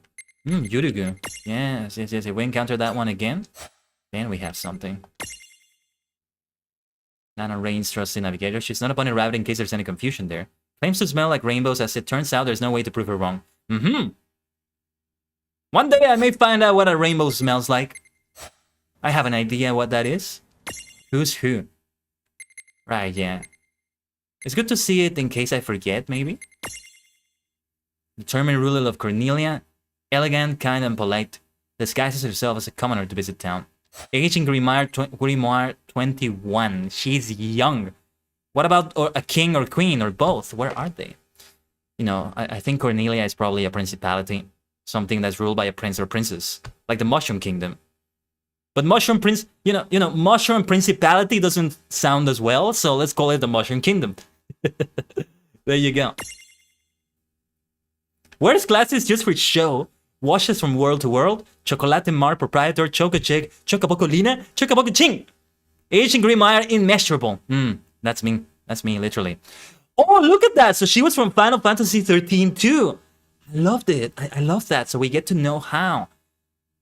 Yurugu. Yes. If we encounter that one again, then we have something. Nana Rain's trusty navigator. She's not upon a rabbit in case there's any confusion there. Claims to smell like rainbows. As it turns out, there's no way to prove her wrong. One day I may find out what a rainbow smells like. I have an idea what that is. Who's who? Right, yeah. It's good to see it in case I forget, maybe. Determined ruler of Cornelia. Elegant, kind, and polite. Disguises herself as a commoner to visit town. Age in Grimoire 21. She's young. What about a king or queen or both? Where are they? You know, I think Cornelia is probably a principality. Something that's ruled by a prince or princess. Like the Mushroom Kingdom. But Mushroom Prince... You know, Mushroom Principality doesn't sound as well, so let's call it the Mushroom Kingdom. There you go. Wears glasses just for show. Washes from world to world. Chocolate Mar proprietor. Choco Chick. Chocoboco Lina. Chocoboco Ching. Age in Grimoire immeasurable. That's me. That's me, literally. Oh, look at that. So she was from Final Fantasy 13 too. I loved it. I love that. So we get to know how.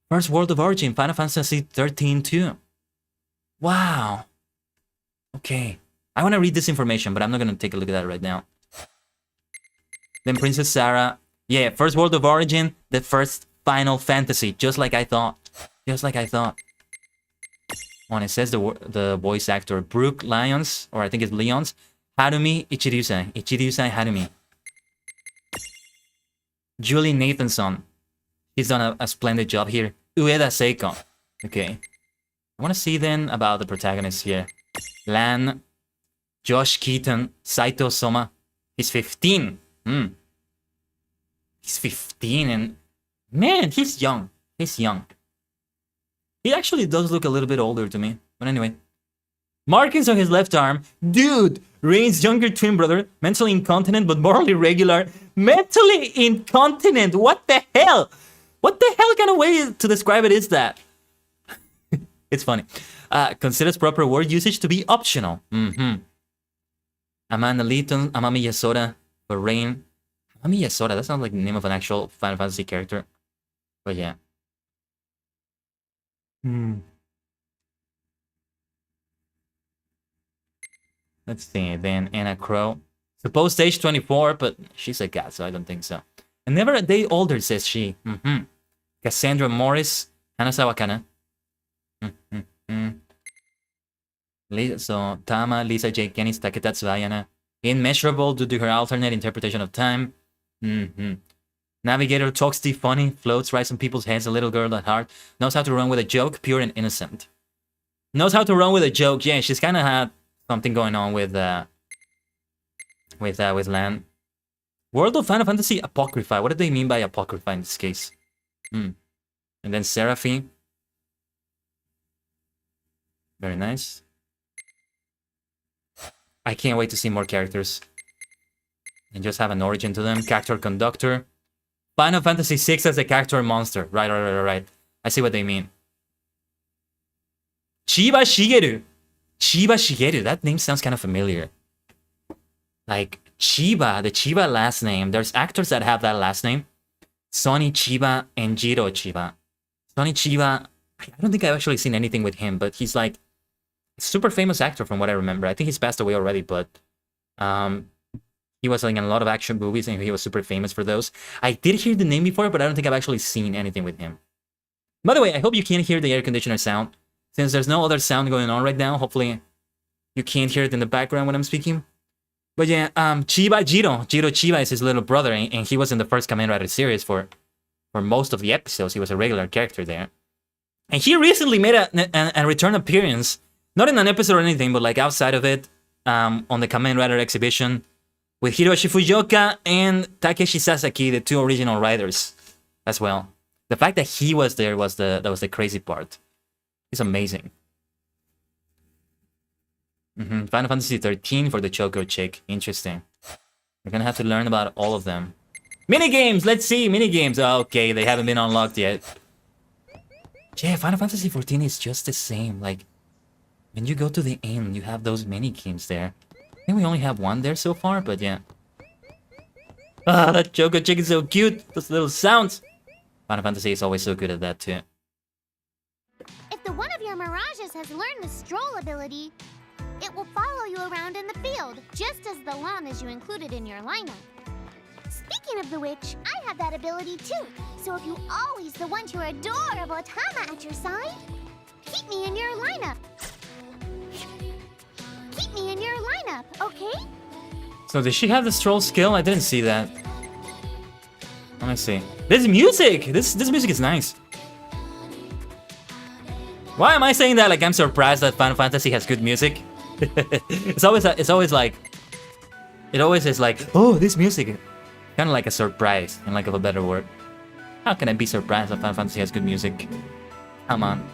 First World of Origin, Final Fantasy 13 too. Wow. Okay. I want to read this information, but I'm not going to take a look at that right now. Then Princess Sarah. Yeah, First World of Origin, the first Final Fantasy. Just like I thought. Just like I thought. When it says the voice actor, Brooke Lyons, or I think it's Lyons. Harumi Ichirusai. Ichirusai Harumi. Julie Nathanson. He's done a splendid job here. Ueda Seiko. Okay. I want to see then about the protagonists here. Lan. Josh Keaton. Saito Soma. He's 15. He's 15 and... Man, he's young. He's young. He actually does look a little bit older to me. But anyway. Markings on his left arm. Dude! Rain's younger twin brother. Mentally incontinent but morally regular. Mentally incontinent! What the hell? What the hell kind of way to describe it is that? It's funny. Considers proper word usage to be optional. Amanda Leeton, Amami Yasora, Rain. Amami Yasora, that sounds like the name of an actual Final Fantasy character. But yeah. Let's see, then Anna Crow. Supposed age 24, but she's a cat, so I don't think so. And never a day older, says she. Cassandra Morris, Hanasawa Kana. So, Tama, Lisa J. Kennis, Taketatsu Ayana. Immeasurable due to her alternate interpretation of time. Navigator talks deep funny, floats right on people's heads, a little girl at heart. Knows how to run with a joke, pure and innocent. Knows how to run with a joke. Yeah, she's kind of had something going on with Lan. World of Final Fantasy Apocrypha. What do they mean by Apocrypha in this case? And then Seraphine. Very nice. I can't wait to see more characters. And just have an origin to them. Character Conductor. Final Fantasy VI as a character monster. Right. I see what they mean. Chiba Shigeru. Chiba Shigeru. That name sounds kind of familiar. Like, Chiba, the Chiba last name. There's actors that have that last name. Sonny Chiba and Jiro Chiba. Sonny Chiba, I don't think I've actually seen anything with him, but he's like a super famous actor from what I remember. I think he's passed away already, but he was like in a lot of action movies and he was super famous for those. I did hear the name before, but I don't think I've actually seen anything with him. By the way, I hope you can't hear the air conditioner sound. Since there's no other sound going on right now, hopefully you can't hear it in the background when I'm speaking. But yeah, Chiba Jiro Chiba is his little brother, and he was in the first Kamen Rider series for most of the episodes. He was a regular character there. And he recently made a return appearance, not in an episode or anything, but like outside of it, on the Kamen Rider exhibition with Hiroshi Fujioka and Takeshi Sasaki, the two original riders as well. The fact that he was there was the crazy part. He's amazing. Final Fantasy 13 for the Choco chick. Interesting. We're gonna have to learn about all of them. Minigames! Let's see! Minigames! Okay, they haven't been unlocked yet. Yeah, Final Fantasy 14 is just the same. Like, when you go to the end, you have those minigames there. I think we only have one there so far, but yeah. Ah, that Choco chick is so cute! Those little sounds! Final Fantasy is always so good at that too.
If the one of your Mirages has learned the stroll ability, it will follow you around in the field, just as the llamas you included in your lineup. Speaking of the which, I have that ability too, so if you always want your adorable Tama at your side, keep me in your lineup. Keep me in your lineup, okay?
So does she have the stroll skill? I didn't see that. Let me see. This music! This music is nice. Why am I saying that like I'm surprised that Final Fantasy has good music? It's always like, oh, this music, kind of like a surprise, in lack of a better word. How can I be surprised that Final Fantasy has good music? Come on.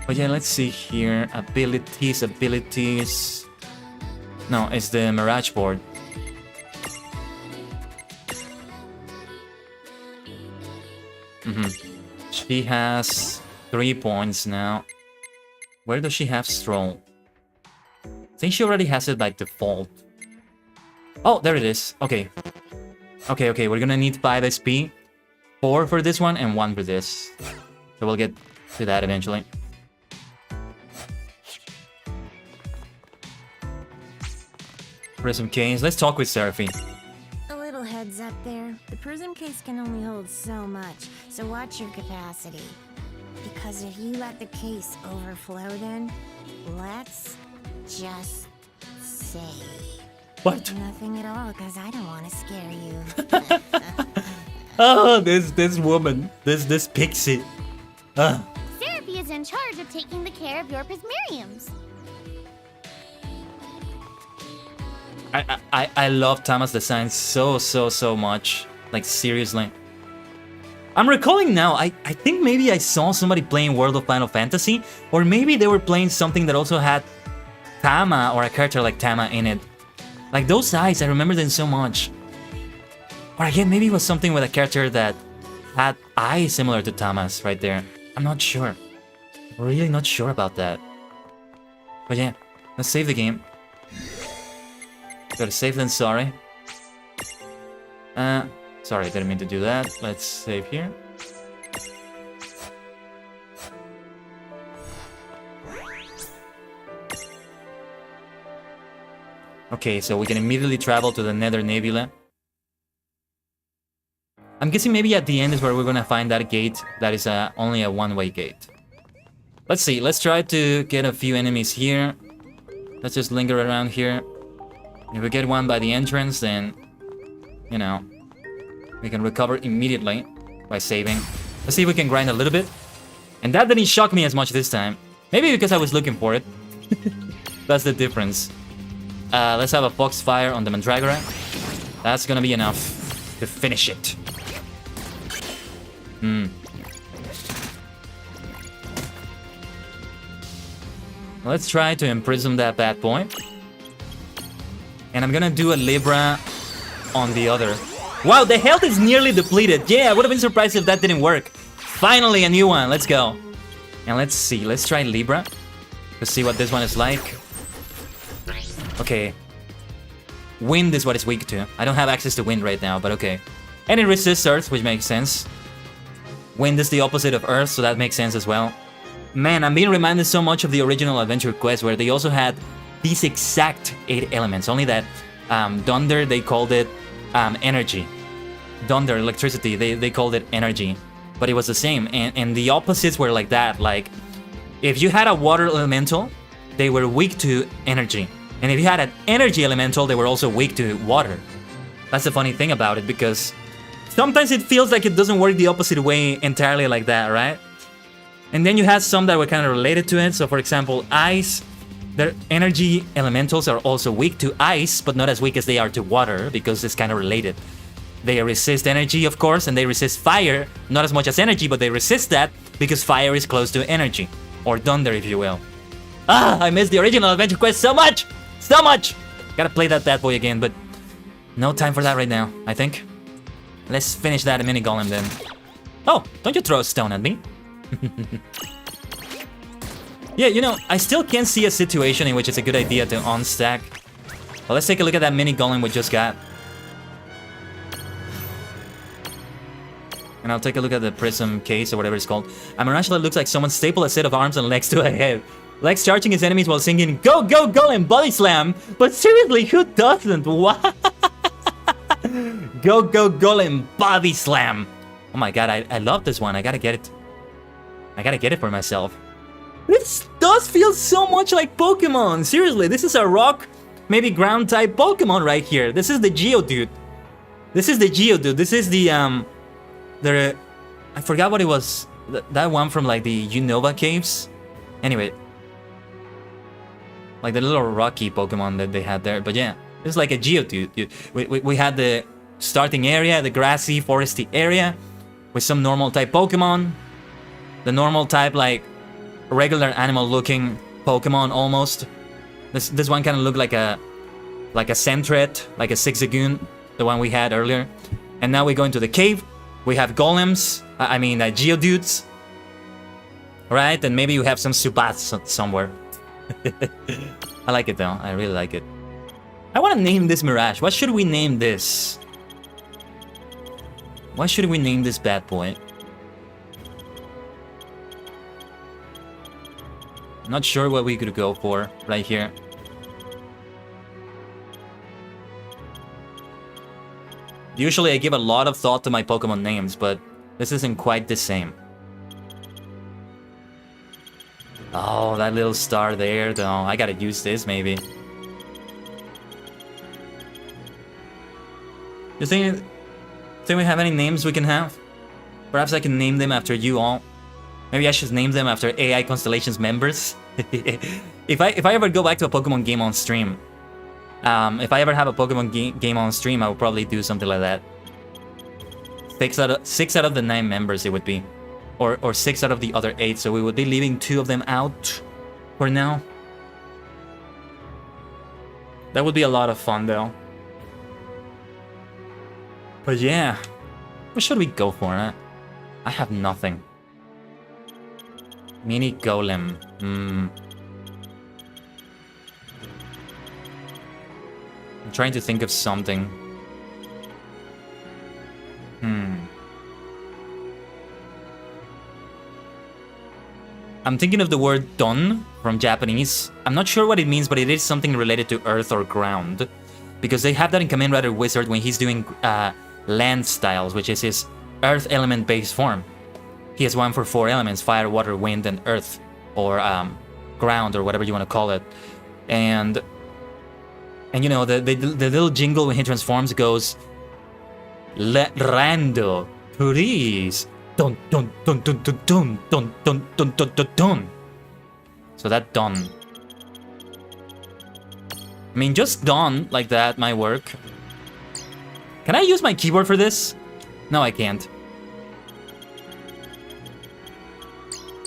But yeah, let's see here. Abilities. No, it's the Mirage board. She has 3 points now. Where does she have Stroll? I think she already has it by default. Oh, there it is. Okay. Okay, we're gonna need 5 SP. 4 for this one and 1 for this. So we'll get to that eventually. Prism case. Let's talk with Seraphine.
A little heads up there. The prism case can only hold so much, so watch your capacity. Because if you let the case overflow then, let's just say...
What?
Nothing at all, because I don't want to scare you.
Oh, this woman. This pixie.
Seraphie is in charge of taking the care of your Prismariums.
I love Tama's design so much. Like, seriously. I'm recalling now, I think maybe I saw somebody playing World of Final Fantasy, or maybe they were playing something that also had Tama or a character like Tama in it. Like those eyes, I remember them so much. Or again, maybe it was something with a character that had eyes similar to Tama's right there. I'm not sure. Really not sure about that. But yeah, let's save the game. Gotta save then, sorry. Sorry, I didn't mean to do that. Let's save here. Okay, so we can immediately travel to the Nether Nebula. I'm guessing maybe at the end is where we're gonna find that gate that is only a one-way gate. Let's see, let's try to get a few enemies here. Let's just linger around here. If we get one by the entrance, then, you know, we can recover immediately by saving. Let's see if we can grind a little bit. And that didn't shock me as much this time. Maybe because I was looking for it. That's the difference. Let's have a Foxfire on the Mandragora. That's gonna be enough to finish it. Let's try to imprison that bad boy. And I'm gonna do a Libra on the other. Wow, the health is nearly depleted. Yeah, I would have been surprised if that didn't work. Finally, a new one. Let's go. And let's see. Let's try Libra. Let's see what this one is like. Okay. Wind is what it's weak to. I don't have access to wind right now, but okay. And it resists Earth, which makes sense. Wind is the opposite of Earth, so that makes sense as well. Man, I'm being reminded so much of the original Adventure Quest, where they also had these exact 8 elements. Only that Thunder, they called it energy. Thunder, electricity, they called it energy. But it was the same. And the opposites were like that. Like, if you had a water elemental, they were weak to energy. And if you had an energy elemental, they were also weak to water. That's the funny thing about it, because sometimes it feels like it doesn't work the opposite way entirely like that, right? And then you had some that were kind of related to it. So for example, ice, their energy elementals are also weak to ice, but not as weak as they are to water, because it's kind of related. They resist energy, of course, and they resist fire, not as much as energy, but they resist that because fire is close to energy, or thunder, if you will. Ah, I missed the original Adventure Quest so much! So much! Gotta play that bad boy again, but no time for that right now, I think. Let's finish that mini golem then. Oh, don't you throw a stone at me. Yeah, you know, I still can't see a situation in which it's a good idea to unstack. Well, let's take a look at that mini golem we just got. And I'll take a look at the prism case or whatever it's called. A mirage that looks like someone stapled a set of arms and legs to a head. Legs charging his enemies while singing, "Go, go, golem, body slam!" But seriously, who doesn't? What? Go, go, golem, body slam! Oh my god, I love this one. I gotta get it. I gotta get it for myself. This does feel so much like Pokemon. Seriously, this is a rock, maybe ground type Pokemon right here. This is the Geodude. This is the Geodude. This is the I forgot what it was. That one from like the Unova caves. Anyway, like the little rocky Pokemon that they had there. But yeah, it's like a Geodude. We had the starting area, the grassy, foresty area, with some normal type Pokemon. The normal type, like regular animal-looking Pokemon almost. This one kind of looked like a Sentret, like a Zigzagoon, the one we had earlier. And now we go into the cave. We have golems. I mean Geodudes, right? And maybe you have some Subats somewhere. I like it though. I really like it. I want to name this Mirage. What should we name this? What should we name this bad boy? Not sure what we could go for right here. Usually I give a lot of thought to my Pokemon names, but this isn't quite the same. Oh, that little star there, though. I gotta use this, maybe. You think we have any names we can have? Perhaps I can name them after you all. Maybe I should name them after AI Constellations members. If I ever go back to a Pokemon game on stream, if I ever have a Pokemon game on stream, I would probably do something like that. 6 out of the 9 members it would be. Or 6 out of the other 8, so we would be leaving 2 of them out for now. That would be a lot of fun though. But yeah, what should we go for, huh? I have nothing. Mini golem. I'm trying to think of something. I'm thinking of the word don from Japanese. I'm not sure what it means, but it is something related to earth or ground. Because they have that in Kamen Rider Wizard when he's doing land styles, which is his earth element based form. He has one for 4 elements: fire, water, wind, and earth. Or ground, or whatever you want to call it. And you know, the little jingle when he transforms goes... Rando, please. Dun dun dun dun dun dun dun dun dun dun dun dun. So that done. I mean, just done like that might work. Can I use my keyboard for this? No, I can't.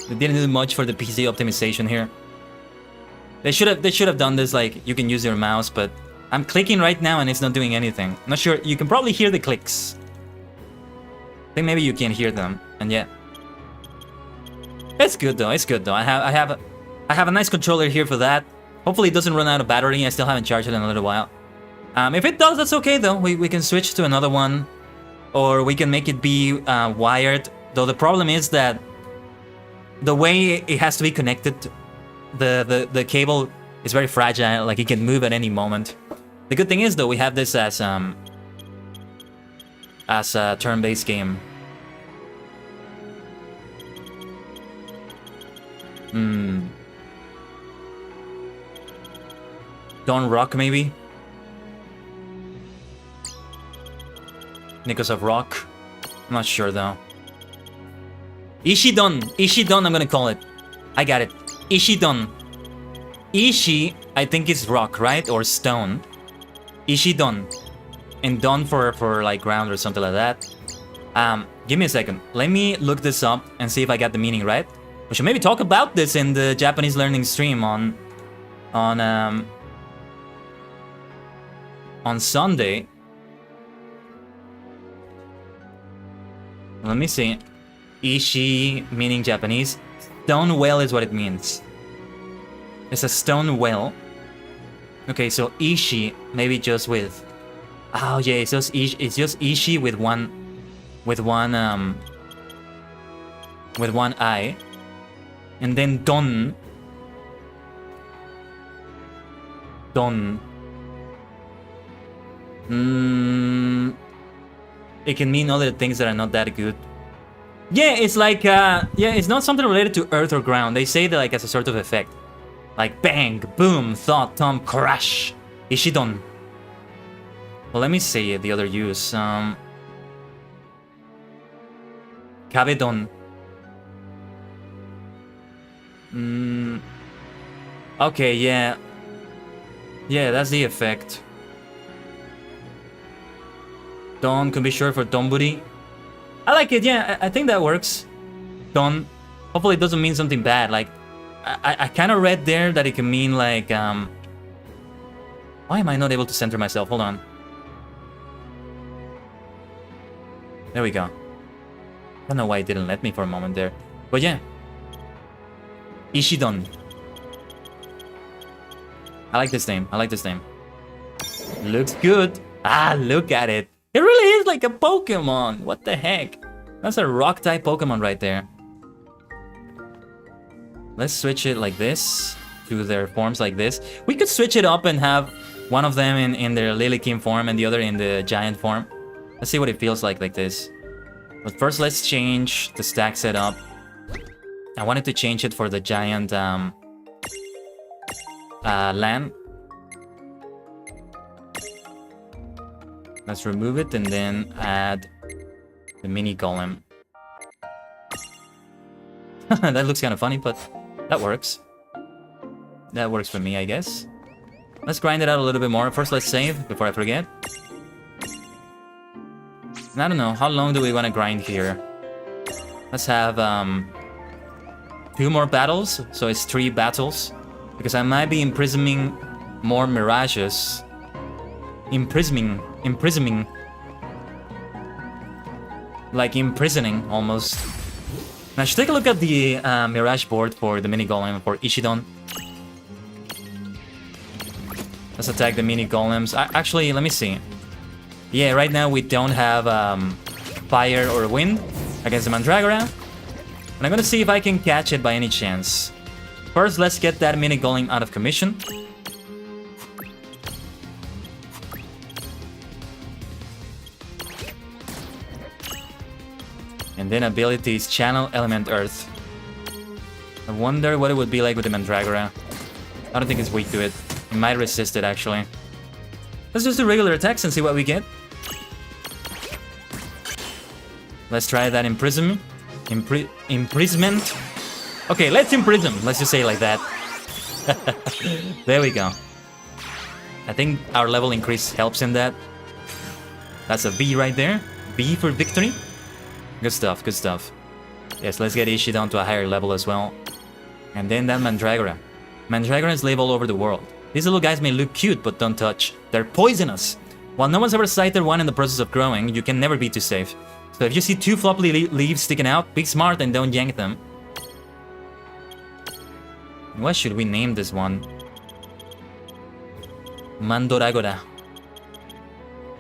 They didn't do much for the PC optimization here. They should have done this like you can use your mouse, but I'm clicking right now and it's not doing anything. I'm not sure. You can probably hear the clicks. I think maybe you can hear them, and yeah, it's good though. It's good though. I have a nice controller here for that. Hopefully it doesn't run out of battery. I still haven't charged it in a little while. If it does, that's okay though. We can switch to another one, or we can make it be wired. Though the problem is that the way it has to be connected, the cable is very fragile. Like it can move at any moment. The good thing is though, we have this as a turn-based game. Don't rock maybe? Nicholas of Rock? I'm not sure though. Ishidon! Ishidon, I'm gonna call it. I got it. Ishidon. Ishi, I think is rock, right? Or stone. Ishidon. And don for like ground or something like that. Give me a second. Let me look this up and see if I got the meaning right. We should maybe talk about this in the Japanese learning stream on Sunday. Let me see. Ishi meaning Japanese. Stone well is what it means. It's a stone well. Okay, so Ishi maybe just with. Oh yeah, it's just Ishi with one eye, and then Don. It can mean other things that are not that good. Yeah, it's like yeah, it's not something related to earth or ground. They say that like as a sort of effect, like bang, boom, thought, thump, crash, Ishidon. Well, let me see the other use. Kabedon. Okay, yeah. Yeah, that's the effect. Don can be short for Donburi. I like it, yeah, I think that works. Don. Hopefully it doesn't mean something bad. Like, I kind of read there that it can mean like, why am I not able to center myself? Hold on. There we go. I don't know why it didn't let me for a moment there. But yeah. Ishidon. I like this name. I like this name. Looks good. Ah, look at it. It really is like a Pokemon. What the heck? That's a rock type Pokemon right there. Let's switch it like this to their forms like this. We could switch it up and have one of them in their Lilikin form and the other in the giant form. Let's see what it feels like this. But first, let's change the stack setup. I wanted to change it for the giant land. Let's remove it and then add the mini golem. That looks kind of funny, but that works. That works for me, I guess. Let's grind it out a little bit more. First, let's save before I forget. And I don't know, how long do we want to grind here? Let's have 2 more battles, so it's 3 battles. Because I might be imprisoning more mirages. Imprisoning. Like imprisoning, almost. Now, I should take a look at the Mirage board for the mini golem for Ishidon. Let's attack the mini golems. Actually, let me see. Yeah, right now we don't have fire or wind against the Mandragora. And I'm gonna see if I can catch it by any chance. First, let's get that mini golem out of commission. And then abilities, Channel Element Earth. I wonder what it would be like with the Mandragora. I don't think it's weak to it. It might resist it, actually. Let's just do regular attacks and see what we get. Let's try that imprisonment. Imprisonment. Okay, let's imprison. Let's just say it like that. There we go. I think our level increase helps in that. That's a V right there. V for victory. Good stuff, good stuff. Yes, let's get Ishii down to a higher level as well. And then that Mandragora. Mandragoras live all over the world. These little guys may look cute, but don't touch. They're poisonous. While no one's ever sighted one in the process of growing, you can never be too safe. So if you see two floppy leaves sticking out, be smart and don't yank them. What should we name this one? Mandoragora.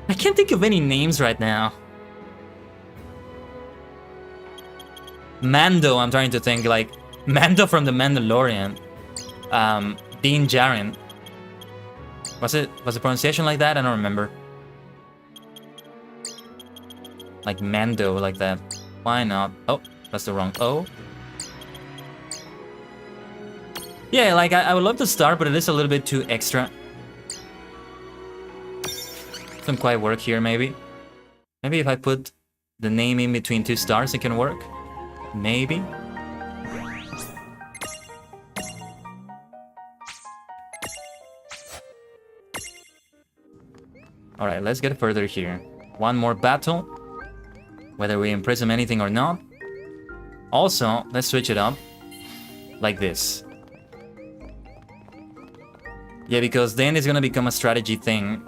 I can't think of any names right now. Mando, I'm trying to think, like Mando from The Mandalorian. Din Djarin. Was the pronunciation like that? I don't remember. Like Mando, like that. Why not? Oh, that's the wrong O. Yeah, like I would love to start, but it is a little bit too extra. Doesn't quite work here, maybe. Maybe if I put the name in between two stars, it can work. Maybe. Alright, let's get further here. One more battle. Whether we imprison anything or not. Also, let's switch it up. Like this. Yeah, because then it's gonna become a strategy thing.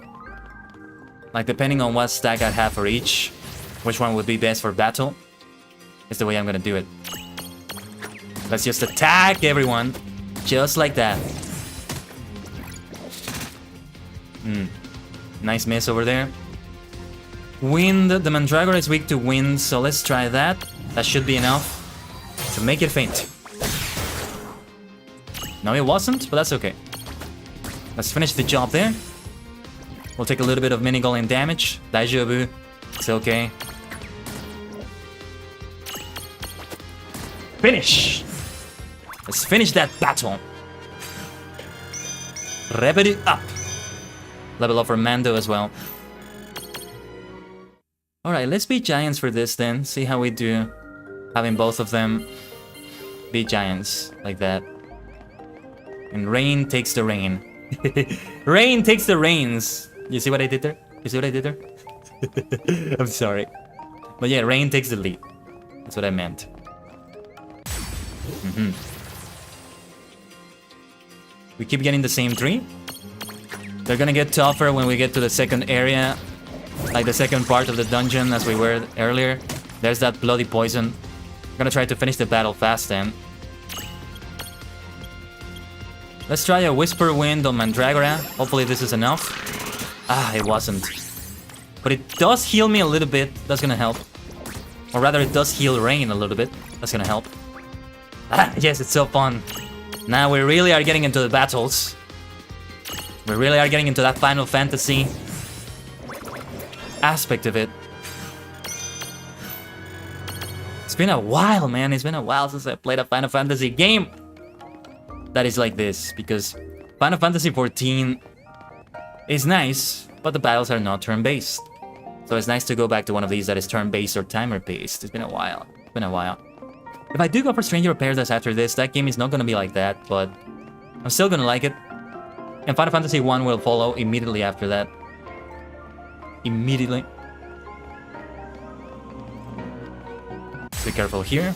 Like, depending on what stack I have for each, which one would be best for battle, is the way I'm gonna do it. Let's just attack everyone. Just like that. Nice miss over there. Wind. The Mandragora is weak to wind, so let's try that. That should be enough to make it faint. No, it wasn't, but that's okay. Let's finish the job there. We'll take a little bit of mini golem damage. Daijoubu. It's okay. Finish! Let's finish that battle. Rev it up. Level up for Mando as well. Alright, let's be giants for this then. See how we do. Having both of them be giants. Like that. And rain takes the rain. Rain takes the reins. You see what I did there? You see what I did there? I'm sorry. But yeah, rain takes the lead. That's what I meant. We keep getting the same tree. They're gonna get tougher when we get to the second area. Like the second part of the dungeon as we were earlier. There's that bloody poison. I'm gonna try to finish the battle fast then. Let's try a Whisper Wind on Mandragora. Hopefully this is enough. Ah, it wasn't. But it does heal me a little bit. That's gonna help. Or rather, it does heal Rain a little bit. That's gonna help. Ah, yes, it's so fun. Now we really are getting into the battles. We really are getting into that Final Fantasy aspect of it. It's been a while, man. It's been a while since I played a Final Fantasy game that is like this, because Final Fantasy XIV is nice, but the battles are not turn-based. So it's nice to go back to one of these that is turn-based or timer-based. It's been a while. It's been a while. If I do go for Stranger of Paradise after this, that game is not gonna be like that, but I'm still gonna like it. And Final Fantasy 1 will follow immediately after that. Immediately. Be careful here.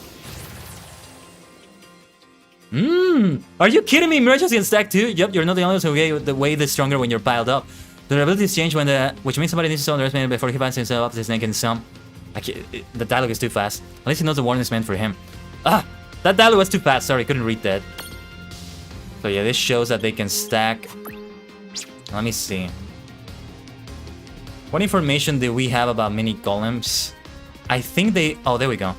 Are you kidding me? Mirages can stack too? Yep, you're not the only one who get the way this stronger when you're piled up. The abilities change when which means somebody needs to underestimate before he finds himself up to his neck in some. The dialogue is too fast. At least he knows the warning is meant for him. Ah! That dialogue was too fast. Sorry, couldn't read that. So yeah, this shows that they can stack. Let me see. What information do we have about mini golems? I think they... Oh, there we go.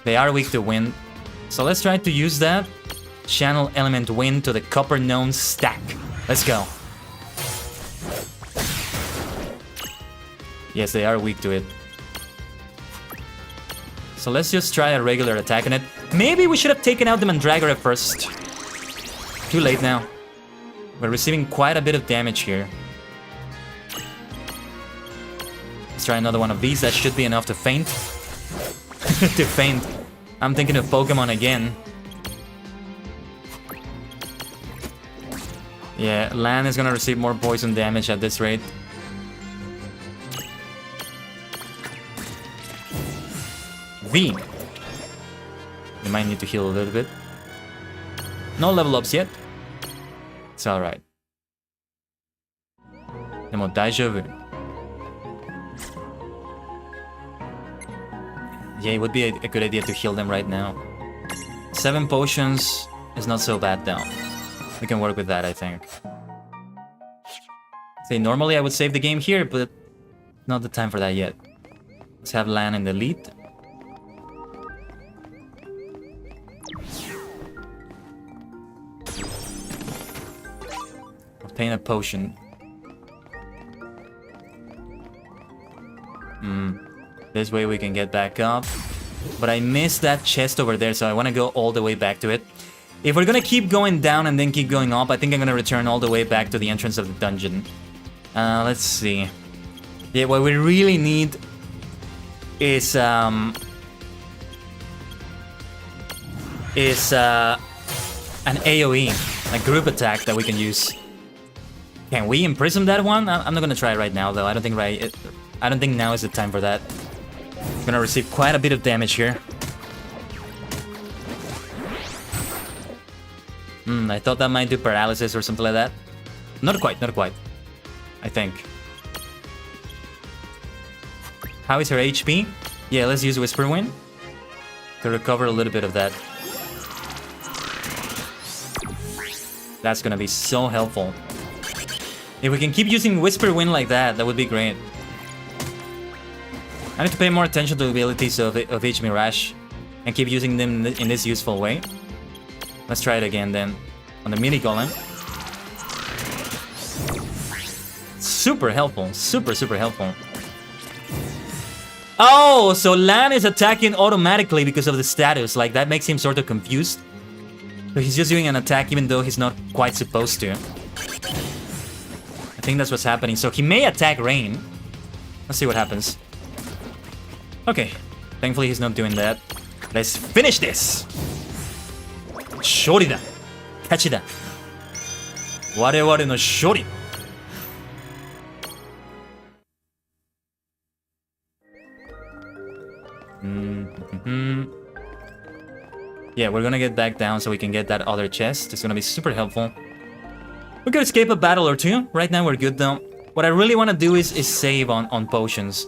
They are weak to wind. So let's try to use that. Channel element wind to the copper gnome stack. Let's go. Yes, they are weak to it. So let's just try a regular attack on it. Maybe we should have taken out the Mandragora first. Too late now. We're receiving quite a bit of damage here. Let's try another one of these. That should be enough to faint. To faint. I'm thinking of Pokemon again. Yeah, Lan is gonna receive more poison damage at this rate. V. You might need to heal a little bit. No level ups yet. It's alright. Demo daijoubu. Yeah, it would be a good idea to heal them right now. 7 potions is not so bad though. We can work with that, I think. See, normally I would save the game here, but not the time for that yet. Let's have Lan in the lead. Obtain a potion. This way we can get back up. But I missed that chest over there, so I want to go all the way back to it. If we're gonna keep going down and then keep going up, I think I'm gonna return all the way back to the entrance of the dungeon. Let's see. Yeah, what we really need is an AoE, a group attack that we can use. Can we imprison that one? I'm not gonna try right now though. I don't think now is the time for that. I'm gonna receive quite a bit of damage here. I thought that might do paralysis or something like that. Not quite, not quite. I think. How is her HP? Yeah, let's use Whisper Wind to recover a little bit of that. That's gonna be so helpful. If we can keep using Whisper Wind like that, that would be great. I need to pay more attention to the abilities of each Mirage and keep using them in this useful way. Let's try it again then. On the mini golem. Super helpful. Super helpful. Oh, so Lan is attacking automatically because of the status. Like, that makes him sort of confused. So he's just doing an attack even though he's not quite supposed to. I think that's what's happening. So he may attack Rain. Let's see what happens. Okay. Thankfully he's not doing that. Let's finish this! Shori da. Kachi da. Wareware no shori. Yeah, we're gonna get back down so we can get that other chest. It's gonna be super helpful. We could escape a battle or two. Right now we're good though. What I really want to do is save on potions.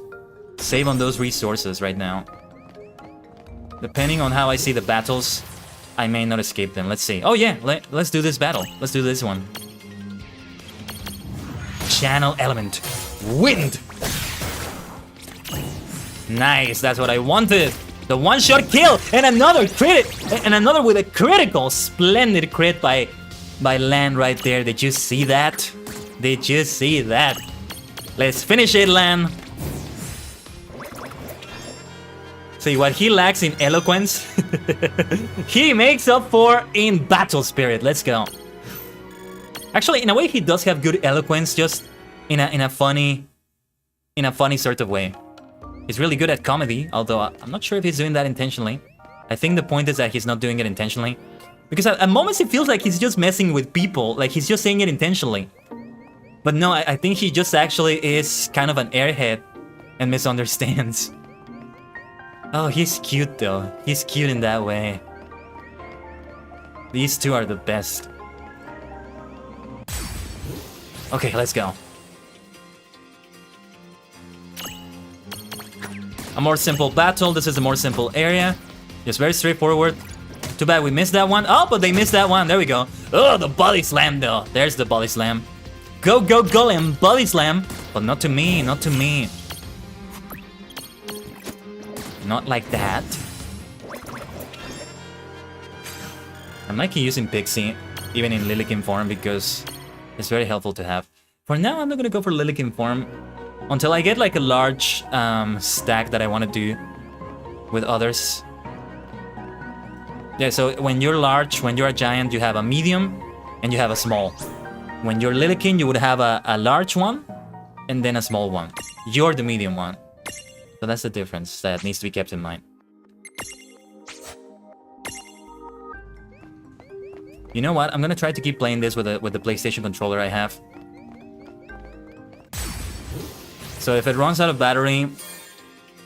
Save on those resources right now. Depending on how I see the battles, I may not escape them. Let's see. Oh yeah, let's do this battle. Let's do this one. Channel element. Wind! Nice, that's what I wanted. The one-shot kill and another crit and another with a critical. Splendid crit by Lan right there. Did you see that? Did you see that? Let's finish it, Lan. See, what he lacks in eloquence, he makes up for in battle spirit. Let's go. Actually, in a way, he does have good eloquence, just in a funny sort of way. He's really good at comedy, although I'm not sure if he's doing that intentionally. I think the point is that he's not doing it intentionally. Because at moments it feels like he's just messing with people, like he's just saying it intentionally. But no, I think he just actually is kind of an airhead and misunderstands. Oh, he's cute though. He's cute in that way. These two are the best. Okay, let's go. A more simple battle. This is a more simple area. Just very straightforward. Too bad we missed that one. Oh, but they missed that one. There we go. Oh, the body slam though. There's the body slam. Go, go, golem. Body slam. But not to me, not to me. Not like that. I might keep using Pixie, even in Lilikin form, because it's very helpful to have. For now, I'm not gonna go for Lilikin form until I get like a large stack that I want to do with others. Yeah, so when you're large, when you're a giant, you have a medium and you have a small. When you're Lilikin, you would have a large one and then a small one. You're the medium one. So that's the difference that needs to be kept in mind. You know what? I'm gonna try to keep playing this with the PlayStation controller I have. So if it runs out of battery...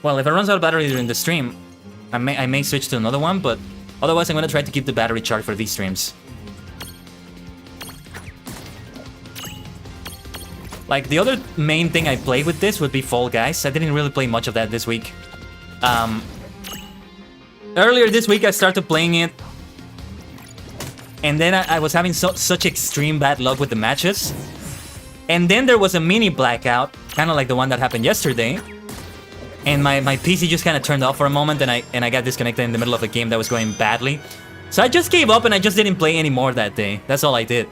Well, if it runs out of battery during the stream, I may switch to another one, but otherwise I'm gonna try to keep the battery charged for these streams. Like, the other main thing I played with this would be Fall Guys. I didn't really play much of that this week. Earlier this week I started playing it, and then I was having such extreme bad luck with the matches. And then there was a mini blackout, kind of like the one that happened yesterday. And my PC just kind of turned off for a moment, and I got disconnected in the middle of a game that was going badly. So I just gave up and I just didn't play anymore that day. That's all I did.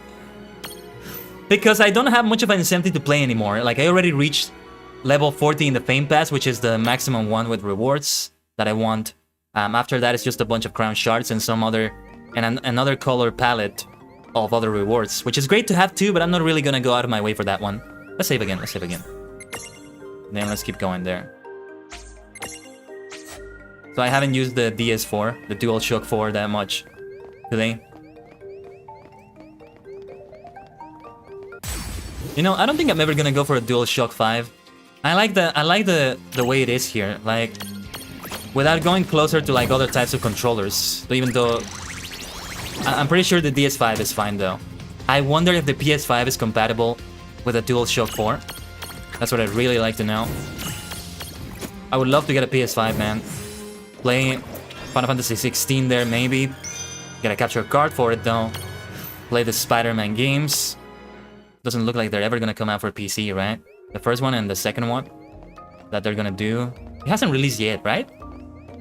Because I don't have much of an incentive to play anymore. Like, I already reached level 40 in the Fame Pass, which is the maximum one with rewards that I want. After that, it's just a bunch of crown shards and some other... and another color palette of other rewards, which is great to have too, but I'm not really gonna go out of my way for that one. Let's save again, let's save again. Then let's keep going there. So I haven't used the DS4, the DualShock 4 that much today. You know, I don't think I'm ever gonna go for a DualShock 5. I like the way it is here, like without going closer to like other types of controllers. So even though I'm pretty sure the DS5 is fine though. I wonder if the PS5 is compatible with a DualShock 4. That's what I'd really like to know. I would love to get a PS5, man. Play Final Fantasy 16 there, maybe. Get a capture card for it though. Play the Spider-Man games. Doesn't look like they're ever gonna come out for PC, right? The first one and the second one that they're gonna do. It hasn't released yet, right?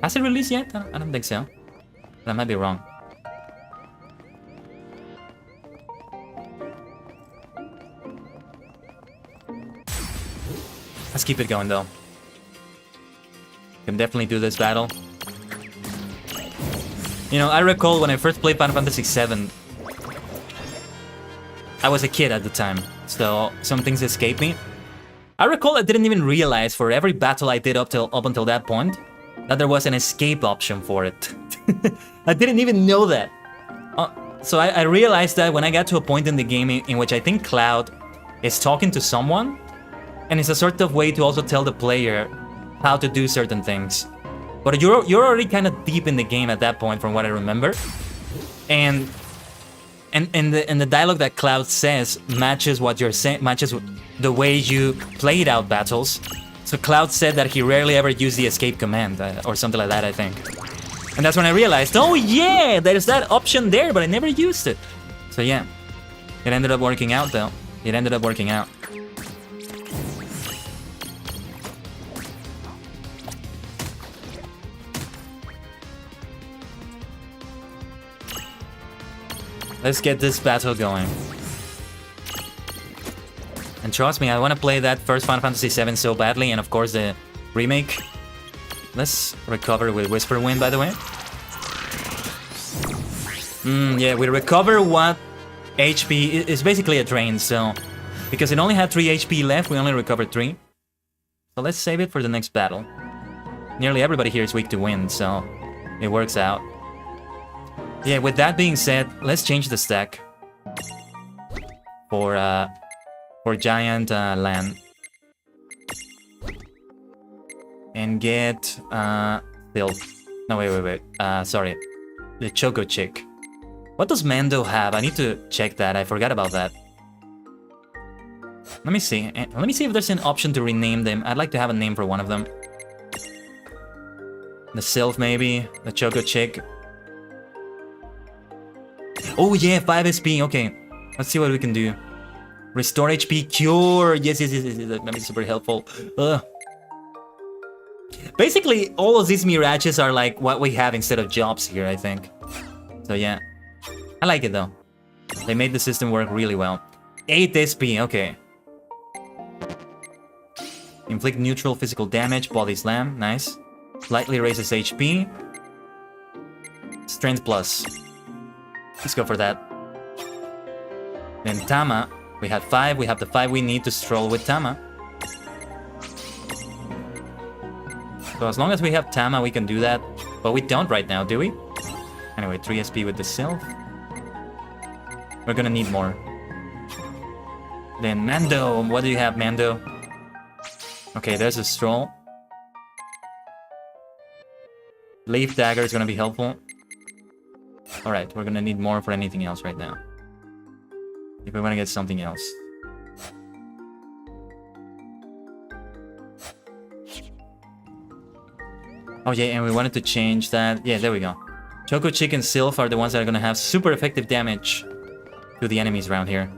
Has it released yet? I don't think so. I might be wrong. Let's keep it going though. Can definitely do this battle. You know, I recall when I first played Final Fantasy VII. I was a kid at the time, so some things escaped me. I recall I didn't even realize for every battle I did up until that point that there was an escape option for it. I didn't even know that. So I realized that when I got to a point in the game in which I think Cloud is talking to someone, and it's a sort of way to also tell the player how to do certain things. But you're already kind of deep in the game at that point, from what I remember. And the dialogue that Cloud says matches what you're saying, matches the way you played out battles. So Cloud said that he rarely ever used the escape command, or something like that, I think. And that's when I realized, oh yeah, there's that option there, but I never used it. So yeah, it ended up working out though. It ended up working out. Let's get this battle going. And trust me, I want to play that first Final Fantasy VII so badly, and of course the remake. Let's recover with Whisper Wind, by the way. Yeah, we recover what HP is basically a drain, so... Because it only had 3 HP left, we only recovered 3. So let's save it for the next battle. Nearly everybody here is weak to wind, so it works out. Yeah, with that being said, let's change the stack for Giant Land. And get Filth. No, wait. Sorry. The Choco Chick. What does Mando have? I need to check that. I forgot about that. Let me see. Let me see if there's an option to rename them. I'd like to have a name for one of them. The Sylph maybe. The Choco Chick. Oh yeah, 5 SP. Okay. Let's see what we can do. Restore HP, cure. Yes. That be super helpful. Basically, all of these mirages are like what we have instead of jobs here, I think. So yeah. I like it though. They made the system work really well. 8 SP, okay. Inflict neutral physical damage, body slam, nice. Slightly raises HP. Strength plus. Let's go for that. Then Tama, we had 5, we have the 5 we need to stroll with Tama. So as long as we have Tama, we can do that. But we don't right now, do we? Anyway, 3 SP with the Sylph. We're gonna need more. Then Mando, what do you have, Mando? Okay, there's a stroll. Leaf Dagger is gonna be helpful. Alright, we're gonna need more for anything else right now. If we wanna get something else. Oh yeah, and we wanted to change that. Yeah, there we go. Choco Chick and Sylph are the ones that are gonna have super effective damage to the enemies around here.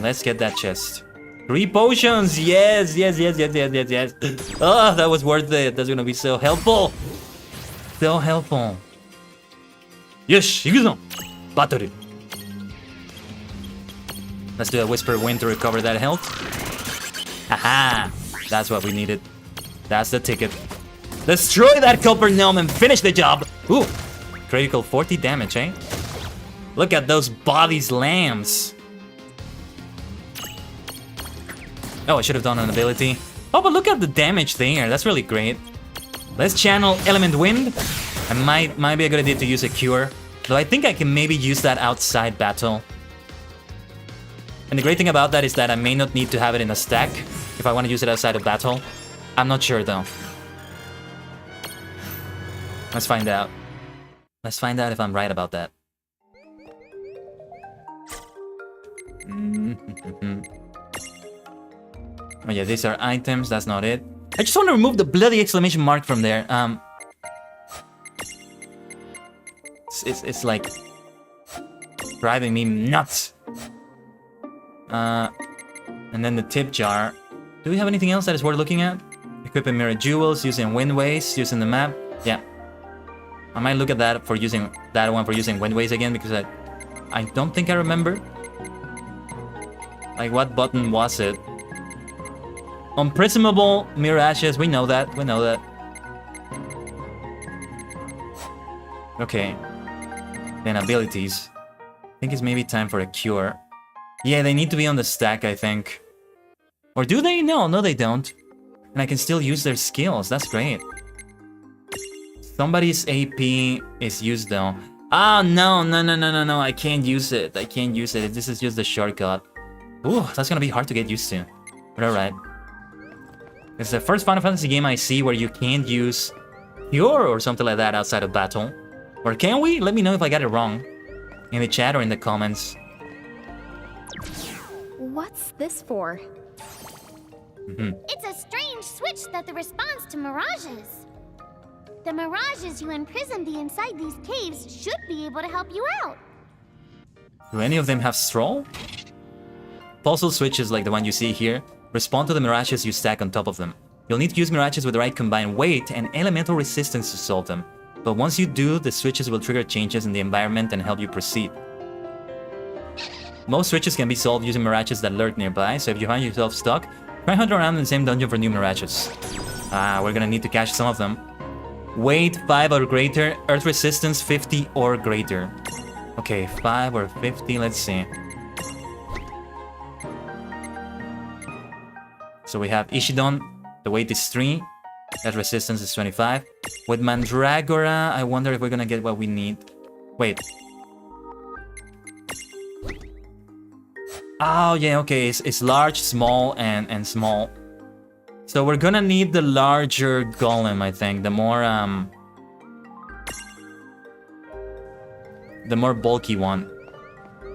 Let's get that chest. 3 potions! Yes! Oh, that was worth it. That's gonna be so helpful. So helpful. Yosh, ikuzo! Battle. Let's do a Whisper Wind to recover that health. Haha! That's what we needed. That's the ticket. Destroy that Copper Gnome and finish the job! Ooh! Critical 40 damage, eh? Look at those body slams! Oh, I should have done an ability. Oh, but look at the damage there. That's really great. Let's channel Element Wind. It might be a good idea to use a Cure. Though I think I can maybe use that outside battle. And the great thing about that is that I may not need to have it in a stack if I want to use it outside of battle. I'm not sure though. Let's find out. Let's find out if I'm right about that. Oh yeah, these are items, that's not it. I just want to remove the bloody exclamation mark from there. It's like driving me nuts. And then the tip jar. Do we have anything else that is worth looking at? Equipping mirror jewels, using windways, using the map. Yeah. I might look at that for using that one for using windways again because I don't think I remember. Like what button was it? Unprismable mirages, we know that, Okay. Then abilities. I think it's maybe time for a cure. Yeah, they need to be on the stack, I think. Or do they? No, they don't. And I can still use their skills, that's great. Somebody's AP is used though. Ah, no, I can't use it. This is just the shortcut. Ooh, that's gonna be hard to get used to. But alright. It's the first Final Fantasy game I see where you can't use Cure or something like that outside of battle. Or can we? Let me know if I got it wrong. In the chat or in the comments.
What's this for?
It's a strange switch that the response to mirages. The mirages you imprisoned inside these caves should be able to help you out.
Do any of them have Stroll? Puzzle switches like the one you see here respond to the mirages you stack on top of them. You'll need to use mirages with the right combined weight and elemental resistance to solve them. But once you do, the switches will trigger changes in the environment and help you proceed. Most switches can be solved using mirages that lurk nearby, so if you find yourself stuck, try hunting around in the same dungeon for new mirages. We're gonna need to catch some of them. Weight 5 or greater, earth resistance 50 or greater. Okay, 5 or 50, let's see. So we have Ishidon, the weight is 3, that resistance is 25. With Mandragora, I wonder if we're gonna get what we need. Wait. Oh yeah, okay, it's large, small, and small. So we're gonna need the larger golem, I think. The more bulky one.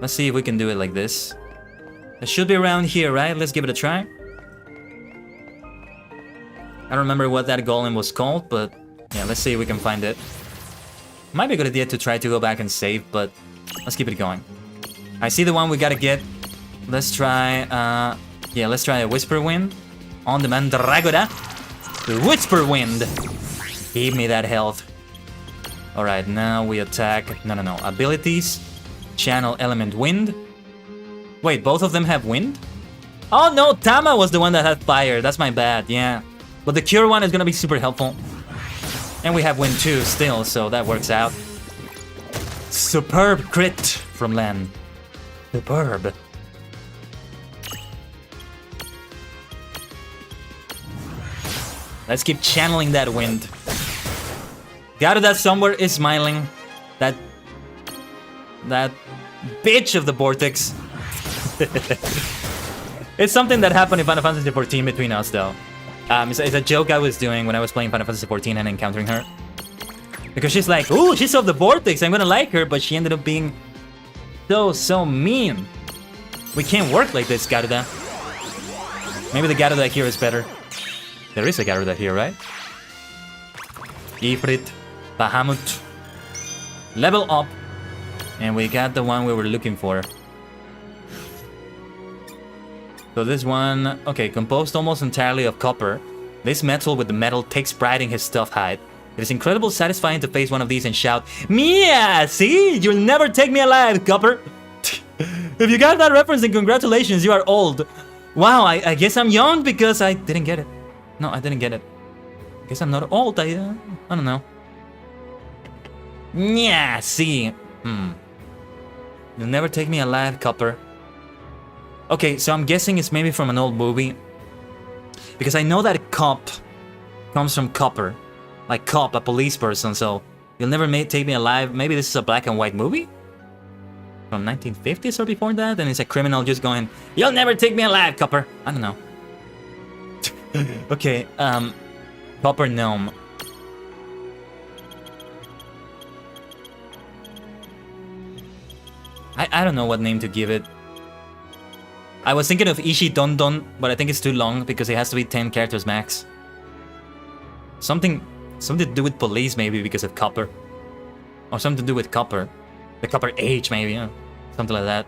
Let's see if we can do it like this. It should be around here, right? Let's give it a try. I don't remember what that golem was called, but yeah, let's see if we can find it. Might be a good idea to try to go back and save, but let's keep it going. I see the one we gotta get. Let's try, let's try a Whisper Wind. On the Mandragora. The Whisper Wind. Give me that health. Alright, now we attack. No. Abilities. Channel Element Wind. Wait, both of them have wind? Oh no, Tama was the one that had fire. That's my bad, yeah. But the Cure one is gonna be super helpful. And we have wind too still, so that works out. Superb crit from Len. Superb. Let's keep channeling that wind. Garuda somewhere is smiling. That bitch of the vortex. It's something that happened in Final Fantasy XIV between us, though. It's a joke I was doing when I was playing Final Fantasy XIV and encountering her. Because she's like, ooh, she's of the vortex, I'm gonna like her, but she ended up being so mean. We can't work like this, Garuda. Maybe the Garuda here is better. There is a Garuda here, right? Ifrit, Bahamut. Level up. And we got the one we were looking for. So this one, okay, composed almost entirely of copper. This metal with the metal takes pride in his stuffed hide. It is incredibly satisfying to face one of these and shout, Mia! See? You'll never take me alive, copper! If you got that reference, then congratulations, you are old. Wow, I guess I'm young because I didn't get it. No, I didn't get it. I guess I'm not old, I don't know. Yeah, see. You'll never take me alive, copper. Okay, so I'm guessing it's maybe from an old movie. Because I know that cop comes from copper. Like cop, a police person, so you'll never take me alive. Maybe this is a black and white movie? From 1950s or before that? And it's a criminal just going, you'll never take me alive, copper. I don't know. Okay, Copper Gnome. I don't know what name to give it. I was thinking of Ishi Dondon, but I think it's too long because it has to be 10 characters max. Something to do with police maybe because of copper. Or something to do with copper. The copper age maybe, yeah. Something like that.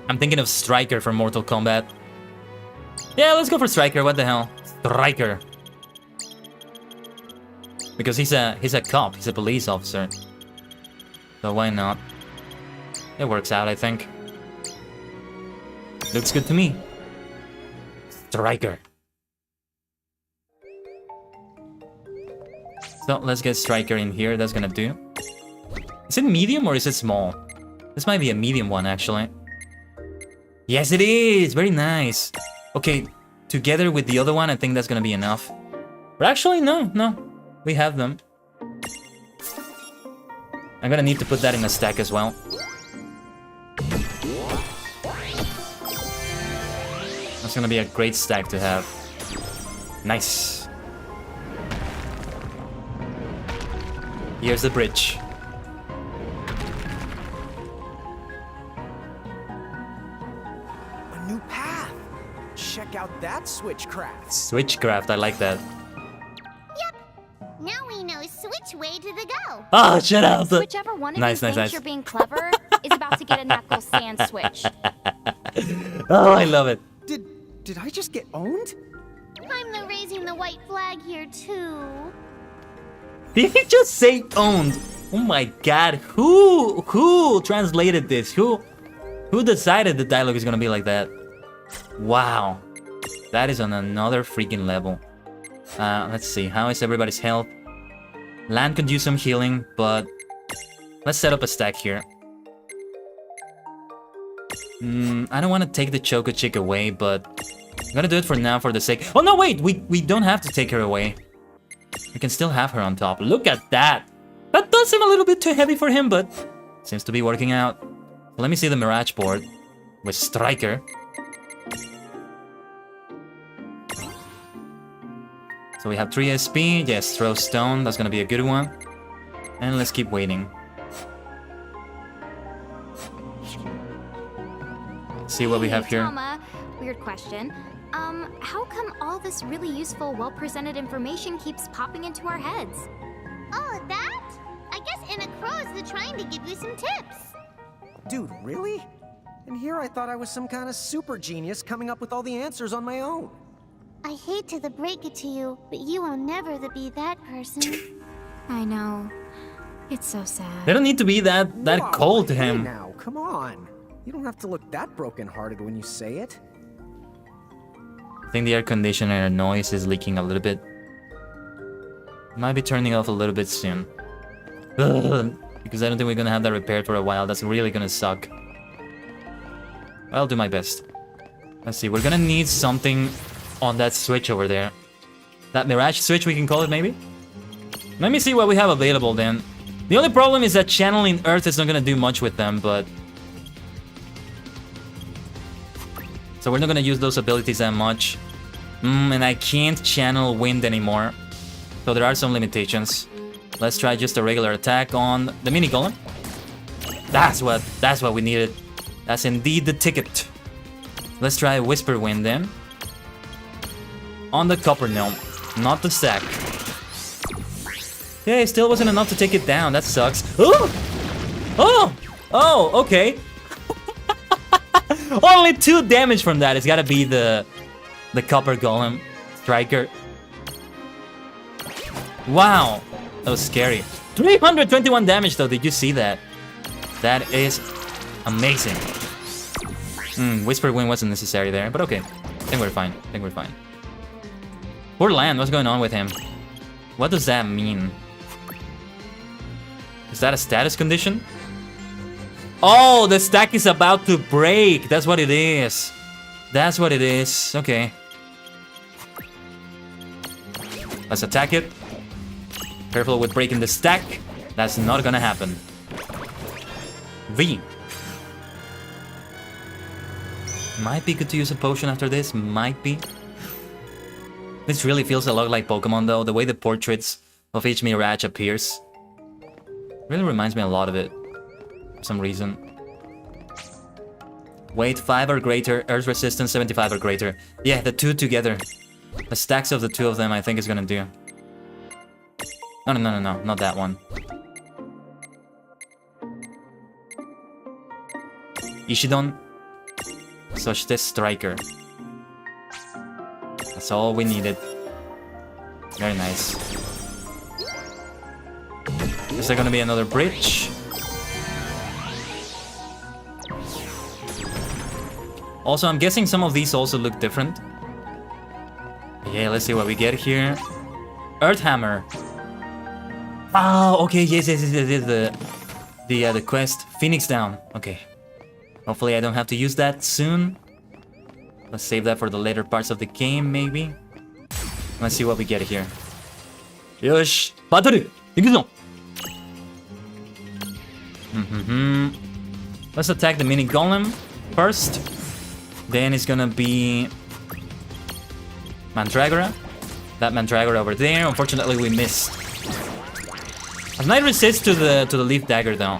I'm thinking of Striker from Mortal Kombat. Yeah, let's go for Striker, what the hell. Striker. Because he's a cop, he's a police officer. So why not? It works out, I think. Looks good to me. Striker. So let's get Striker in here, that's gonna do. Is it medium or is it small? This might be a medium one, actually. Yes, it is! Very nice. Okay, together with the other one, I think that's gonna be enough. But actually, no. We have them. I'm gonna need to put that in a stack as well. That's gonna be a great stack to have. Nice. Here's the bridge.
A new path. Check out that switchcraft.
Switchcraft, I like that.
Now we know which way to the go.
Oh, shut up!
Whichever one of you thinks you're being clever is about to get a knuckle sand switch.
Oh, I love it.
Did I just get owned?
I'm the raising the white flag here too.
Did he just say owned? Oh my god, who translated this? Who decided the dialogue is gonna be like that? Wow. That is on another freaking level. Let's see, how is everybody's health? Land could use some healing, but let's set up a stack here. I don't want to take the Choco Chick away, but I'm gonna do it for now for the sake. Oh no, wait, we don't have to take her away. We can still have her on top. Look at that. That does seem a little bit too heavy for him, but seems to be working out. Let me see the Mirage board with Striker. So we have 3 SP, yes, throw stone, that's gonna be a good one. And let's keep waiting. See what we have here.
Tama, weird question. How come all this really useful, well-presented information keeps popping into our heads?
Oh, that? I guess Anna Crow's trying to give you some tips.
Dude, really? And here I thought I was some kind of super genius coming up with all the answers on my own.
I hate to break it to you, but you will never be that person.
I know. It's so sad.
They don't need to be that
Whoa,
cold to
hey
him.
now, come on. You don't have to look that broken-hearted when you say it.
I think the air conditioner noise is leaking a little bit. Might be turning off a little bit soon. Ugh, because I don't think we're gonna have that repaired for a while. That's really gonna suck. I'll do my best. Let's see, we're gonna need something on that switch over there. That Mirage switch, we can call it, maybe? Let me see what we have available then. The only problem is that channeling Earth is not gonna do much with them, but... So we're not gonna use those abilities that much. And I can't channel Wind anymore. So there are some limitations. Let's try just a regular attack on the mini golem. That's what we needed. That's indeed the ticket. Let's try Whisper Wind then. On the Copper Gnome, not the stack. Yeah, it still wasn't enough to take it down. That sucks. Oh! Oh! Oh, okay. Only 2 damage from that. It's gotta be the Copper Golem Striker. Wow, that was scary. 321 damage though, did you see that? That is amazing. Whisper Wind wasn't necessary there, but okay. I think we're fine. I think we're fine. Poor Land, what's going on with him? What does that mean? Is that a status condition? Oh, the stack is about to break. That's what it is. That's what it is. Okay. Let's attack it. Careful with breaking the stack. That's not gonna happen. V. Might be good to use a potion after this. Might be. This really feels a lot like Pokemon though. The way the portraits of each Mirage appears. Really reminds me a lot of it. For some reason. Weight 5 or greater. Earth resistance 75 or greater. Yeah, the 2 together. The stacks of the 2 of them I think is gonna do. No, not that one. Ishidon. Soshite Striker. That's all we needed. Very nice. Is there gonna be another bridge? Also, I'm guessing some of these also look different. Yeah, let's see what we get here. Earth Hammer. Oh, okay, yes, the quest. Phoenix Down. Okay. Hopefully I don't have to use that soon. Let's save that for the later parts of the game, maybe. Let's see what we get here. Yosh! Battle! Ikuzo! Let's attack the mini golem first. Then it's gonna be Mandragora. That Mandragora over there. Unfortunately, we missed. Has Night resist to the leaf dagger though.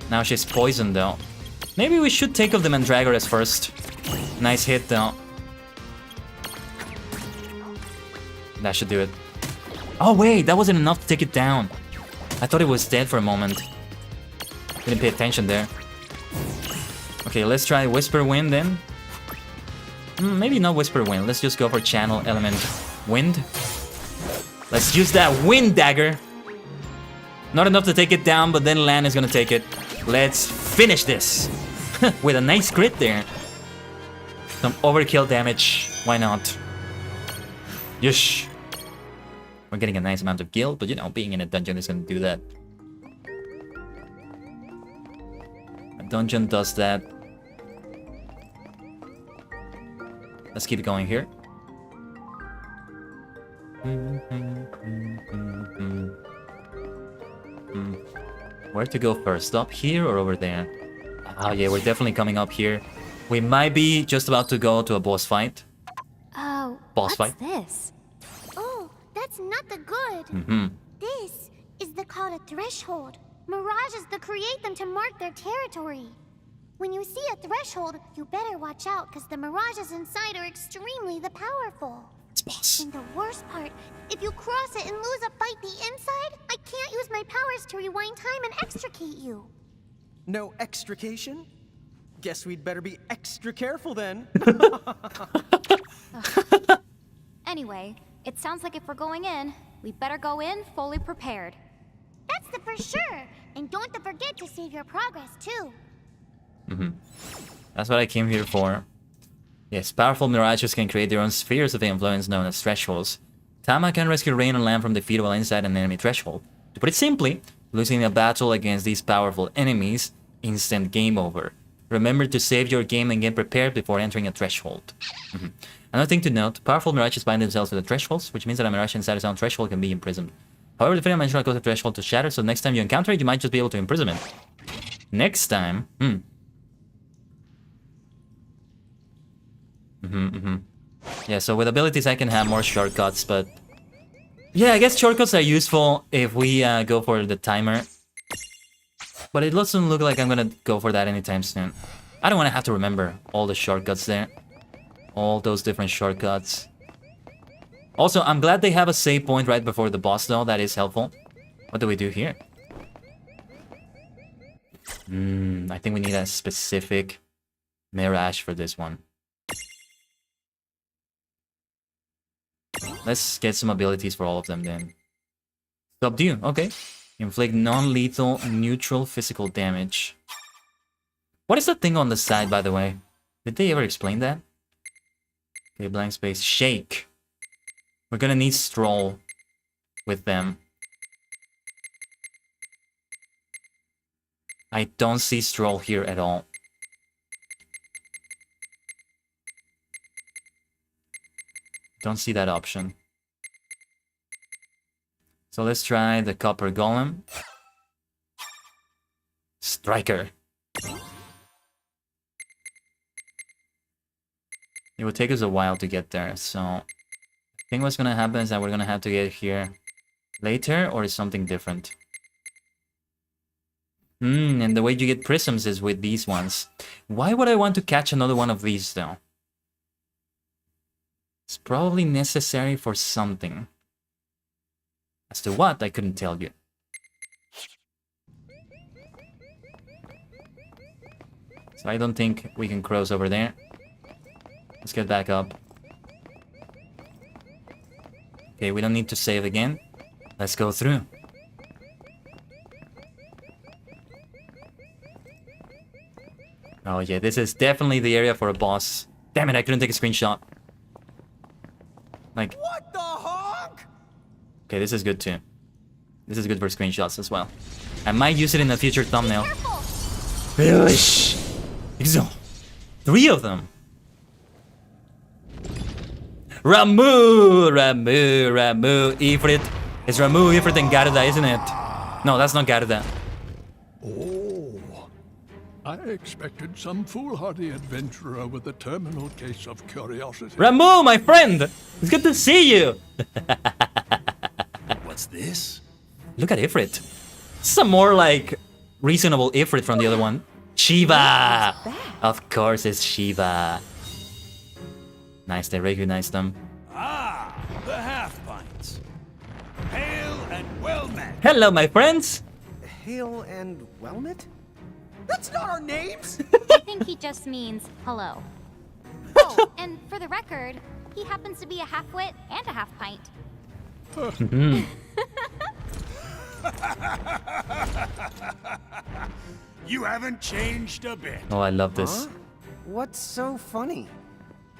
Now she's poisoned though. Maybe we should take off the Mandragoras first. Nice hit though. That should do it. Oh wait, that wasn't enough to take it down. I thought it was dead for a moment. Didn't pay attention there. Okay, let's try Whisper Wind then. Maybe not Whisper Wind. Let's just go for Channel Element Wind. Let's use that Wind Dagger. Not enough to take it down, but then Lan is gonna take it. Let's finish this. With a nice crit there. Some overkill damage. Why not? Yush. We're getting a nice amount of guild, but you know, being in a dungeon is gonna do that. A dungeon does that. Let's keep it going here. Where to go first? Up here or over there? Oh yeah, we're definitely coming up here. We might be just about to go to a boss fight.
Oh,
Boss fight?
this?
Oh, that's not the good.
Mm-hmm.
This is called a threshold. Mirages that create them to mark their territory. When you see a threshold, you better watch out, because the mirages inside are extremely powerful. And the worst part, if you cross it and lose a fight the inside, I can't use my powers to rewind time and extricate you.
No extrication? Guess we'd better be extra careful then.
Anyway, it sounds like if we're going in, we better go in fully prepared.
That's the for sure. And don't forget to save your progress, too.
That's what I came here for. Yes, powerful mirages can create their own spheres of influence known as thresholds. Tama can rescue Rain and Lamb from defeat while inside an enemy threshold. To put it simply, losing a battle against these powerful enemies, instant game over. Remember to save your game and get prepared before entering a threshold. Another thing to note, powerful mirages bind themselves to the thresholds, which means that a mirage inside its own threshold can be imprisoned. However, the final dimension causes the threshold to shatter, so next time you encounter it, you might just be able to imprison it. Next time... Yeah, so with abilities I can have more shortcuts, but... Yeah, I guess shortcuts are useful if we go for the timer. But it doesn't look like I'm gonna go for that anytime soon. I don't want to have to remember all the shortcuts there. All those different shortcuts. Also, I'm glad they have a save point right before the boss though, that is helpful. What do we do here? I think we need a specific mirage for this one. Let's get some abilities for all of them then. Subdue, okay. Inflict non-lethal, neutral physical damage. What is that thing on the side, by the way? Did they ever explain that? Okay, blank space. Shake. We're gonna need Stroll with them. I don't see Stroll here at all. Don't see that option. So let's try the Copper Golem. Striker. It will take us a while to get there, so... I think what's gonna happen is that we're gonna have to get here later, or is something different? And the way you get prisms is with these ones. Why would I want to catch another one of these, though? It's probably necessary for something. As to what, I couldn't tell you. So I don't think we can cross over there. Let's get back up. Okay, we don't need to save again. Let's go through. Oh yeah, this is definitely the area for a boss. Damn it, I couldn't take a screenshot. Like...
What the honk?
Okay, this is good too. This is good for screenshots as well. I might use it in a future thumbnail. So, 3 of them. Ramu, Ifrit. It's Ramu, Ifrit, and Garuda, isn't it? No, that's not Garuda.
Oh, I expected some foolhardy adventurer with a terminal case of curiosity.
Ramu, my friend! It's good to see you!
What's this?
Look at Ifrit. Some more, like, reasonable Ifrit from the other one. Shiva! Of course it's Shiva. Nice, they recognize them.
Ah, the half-pints. Hail and well met.
Hello, my friends!
Hail and well met? That's not our names!
I think he just means hello. Oh, and for the record, he happens to be a half-wit and a half-pint.
You haven't changed a bit.
Oh, I love this.
Huh? What's so funny?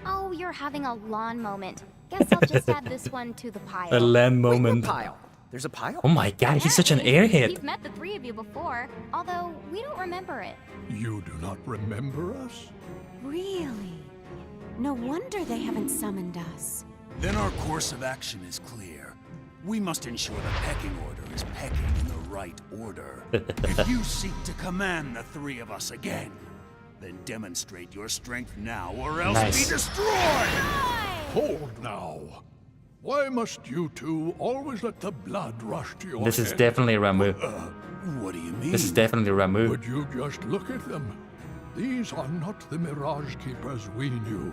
Oh, you're having a lawn moment. Guess I'll just add this one to the pile.
A land moment.
Wait, what pile? There's a pile?
Oh my god, he's such an airhead.
We've met the 3 of you before, although we don't remember it.
You do not remember us?
Really? No wonder they haven't summoned us.
Then our course of action is clear. We must ensure the pecking order is pecking in the right order. If you seek to command the 3 of us again, then demonstrate your strength now or else
Nice.
be destroyed!
Hold now. Why must you two always let the blood rush to your
This is
head?
definitely Ramu.
What do you mean?
This is definitely Ramu.
Would you just look at them? These are not the Mirage Keepers we knew.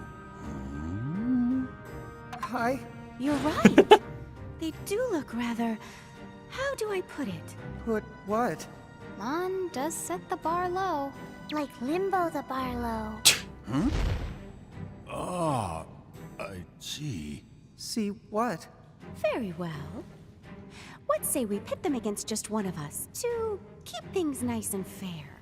Hi.
You're right. They do look rather... How do I put it?
Put what?
Lon does set the bar low.
Like Limbo the Barlow.
Huh? Ah, I see.
See what?
Very well. What say we pit them against just one of us to keep things nice and fair?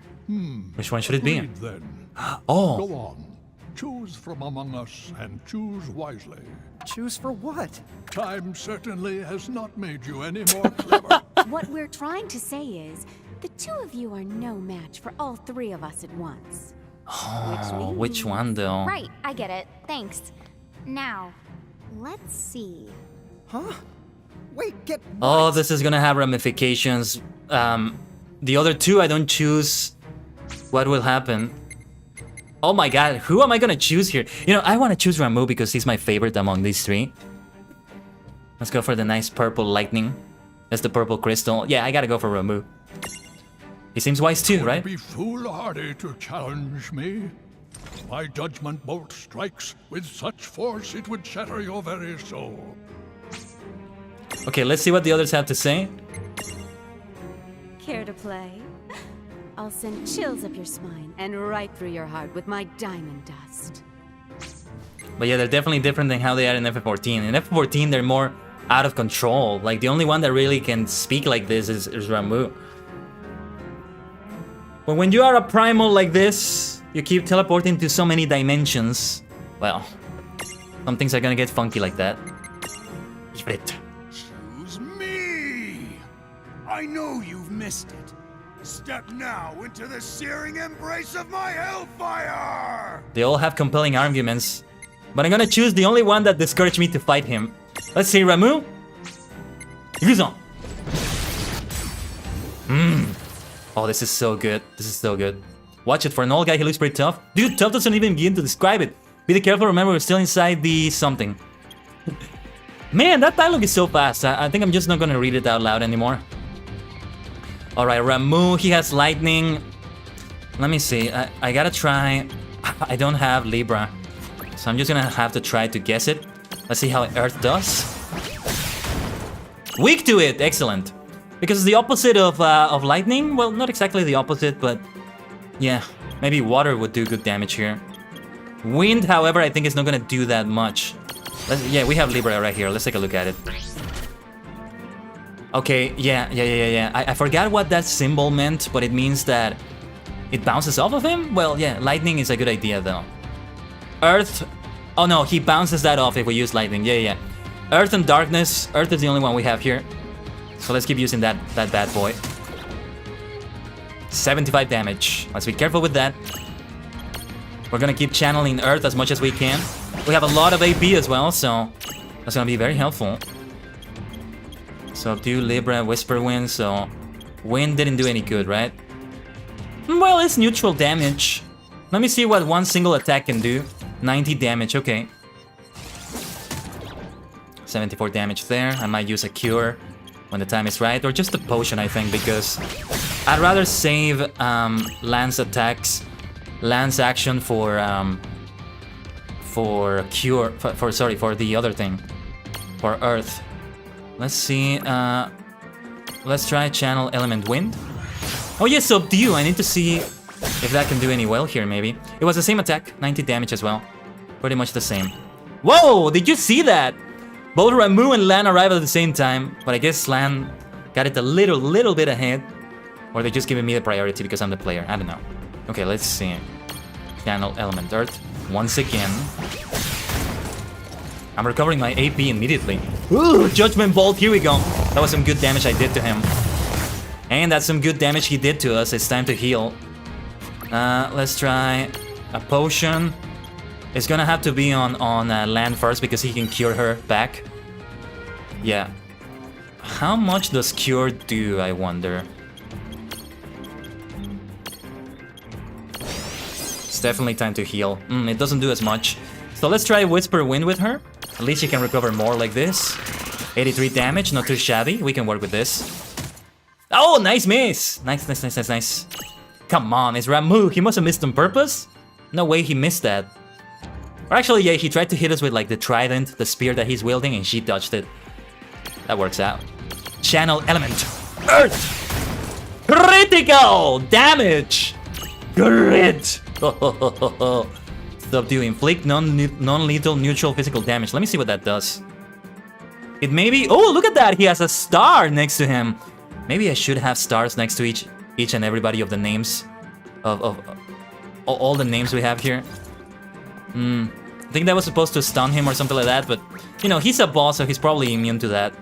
Which one should it be?
Agreed, then.
Oh.
Go on. Choose from among us and choose wisely.
Choose for what?
Time certainly has not made you any more clever.
What we're trying to say is, the two of you are no match for all three of us at once.
Oh, which one though?
Right, I get it. Thanks. Now, let's see.
Huh? Wait, get
Oh, this is gonna have ramifications. The other two I don't choose. What will happen? Oh my god, who am I gonna choose here? You know, I wanna choose Ramu because he's my favorite among these three. Let's go for the nice purple lightning. That's the purple crystal. Yeah, I gotta go for Ramu. He seems wise too, right?
Would it be foolhardy to challenge me? My judgment bolt strikes with such force it would shatter your very soul.
Okay, let's see what the others have to say.
Care to play? I'll send chills up your spine and right through your heart with my diamond dust.
But yeah, they're definitely different than how they are in FF14. In FF14, they're more out of control. Like, the only one that really can speak like this is Ramu. But when you are a primal like this, you keep teleporting to so many dimensions. Well, some things are gonna get funky like that.
Choose me! I know you've missed it. Step now into the searing embrace of my hellfire!
They all have compelling arguments. But I'm gonna choose the only one that discouraged me to fight him. Let's see, Ramu. Yuzon. Oh, this is so good. This is so good. Watch it. For an old guy, he looks pretty tough. Dude, tough doesn't even begin to describe it. Be careful, remember we're still inside the something. Man, that dialogue is so fast. I think I'm just not gonna read it out loud anymore. Alright, Ramu, he has lightning. Let me see. I gotta try. I don't have Libra. So I'm just gonna have to try to guess it. Let's see how Earth does. Weak to it! Excellent. Because it's the opposite of lightning. Well, not exactly the opposite, but yeah, maybe water would do good damage here. Wind, however, I think is not gonna do that much. Yeah, we have Libra right here. Let's take a look at it. Okay, yeah. I forgot what that symbol meant, but it means that it bounces off of him? Well, yeah, lightning is a good idea, though. Earth... Oh no, he bounces that off if we use lightning. Yeah. Earth and darkness. Earth is the only one we have here. So let's keep using that bad boy. 75 damage. Let's be careful with that. We're gonna keep channeling Earth as much as we can. We have a lot of AP as well, so that's gonna be very helpful. Subdue, Libra, Whisper Wind, so Wind didn't do any good, right? Well, it's neutral damage. Let me see what one single attack can do. 90 damage, okay. 74 damage there. I might use a cure when the time is right, or just a potion, I think, because I'd rather save Lance attacks, Lance action for cure, for the other thing, for Earth. Let's see, let's try channel Element Wind. Oh yes, Subdue, I need to see if that can do any well here, maybe. It was the same attack, 90 damage as well. Pretty much the same. Whoa, did you see that? Both Ramu and Lan arrived at the same time, but I guess Lan got it a little bit ahead. Or they're just giving me the priority because I'm the player, I don't know. Okay, let's see. Channel Element Earth, once again. I'm recovering my AP immediately. Ooh, Judgment Bolt, here we go. That was some good damage I did to him. And that's some good damage he did to us. It's time to heal. Let's try a potion. It's gonna have to be on Lan first because he can cure her back. Yeah. How much does cure do, I wonder? It's definitely time to heal. It doesn't do as much. So let's try Whisper Wind with her. At least she can recover more like this. 83 damage, not too shabby. We can work with this. Oh, nice miss. Nice. Come on, it's Ramu. He must have missed on purpose? No way he missed that. Or actually, yeah, he tried to hit us with like the trident, the spear that he's wielding, and she dodged it. That works out. Channel element. Earth! Critical damage! Crit! Subdue, inflict non-lethal neutral physical damage. Let me see what that does. It may be... Oh, look at that! He has a star next to him. Maybe I should have stars next to each and everybody of the names of all the names we have here. I think that was supposed to stun him or something like that, but you know, he's a boss, so he's probably immune to that.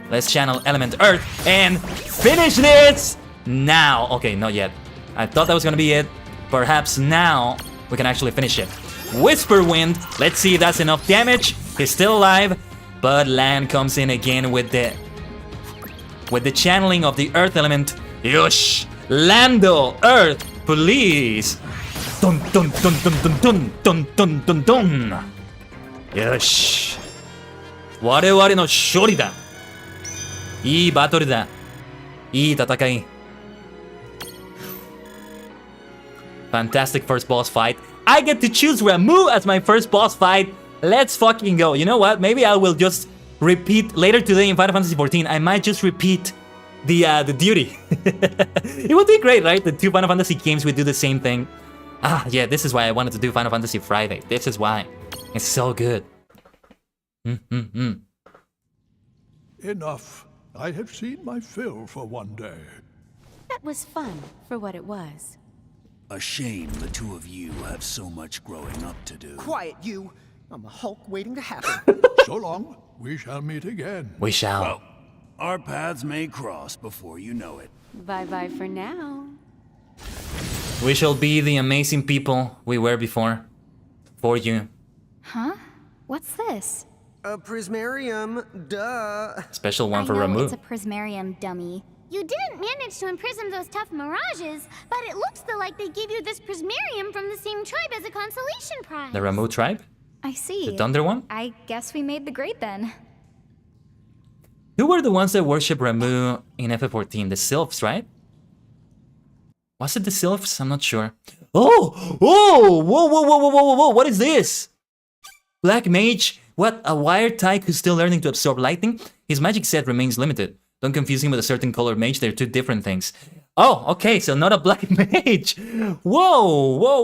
Let's channel element Earth and finish this now. Okay, not yet. I thought that was gonna be it. Perhaps now we can actually finish it. Whisper Wind. Let's see if that's enough damage. He's still alive, but Land comes in again with the channeling of the Earth element. Yosh! Lando, Earth, please. Dun dun dun dun dun dun dun dun dun dun. Yosh. 我々の勝利だ。いいバトルだ。いい戦い。Fantastic first boss fight. I get to choose Ramu as my first boss fight. Let's fucking go. You know what? Maybe I will just repeat later today in Final Fantasy XIV. I might just repeat the duty. It would be great, right? The two Final Fantasy games would do the same thing. Ah, yeah, this is why I wanted to do Final Fantasy Friday. This is why. It's so good.
Enough. I have seen my fill for one day.
That was fun for what it was.
A shame the two of you have so much growing up to do.
Quiet, you! I'm a Hulk waiting to happen.
So long. We shall meet again.
We shall.
Well, our paths may cross before you know it.
Bye-bye for now.
We shall be the amazing people we were before. For you.
Huh? What's this?
A prismarium, duh.
Special one for
I know
Ramu.
it's a prismarium, dummy.
You didn't manage to imprison those tough mirages, but it looks though like they gave you this prismarium from the same tribe as a consolation prize.
The Ramu tribe?
I see.
The Thunder one?
I guess we made the grade then.
Who were the ones that worship Ramu in FF14? The Sylphs, right? Was it the Sylphs? I'm not sure. Oh! Oh! Whoa! What is this? Black Mage? What? A wired tyke who's still learning to absorb lightning? His magic set remains limited. Don't confuse him with a certain color mage, they're two different things. Oh, okay, so not a black mage. Whoa.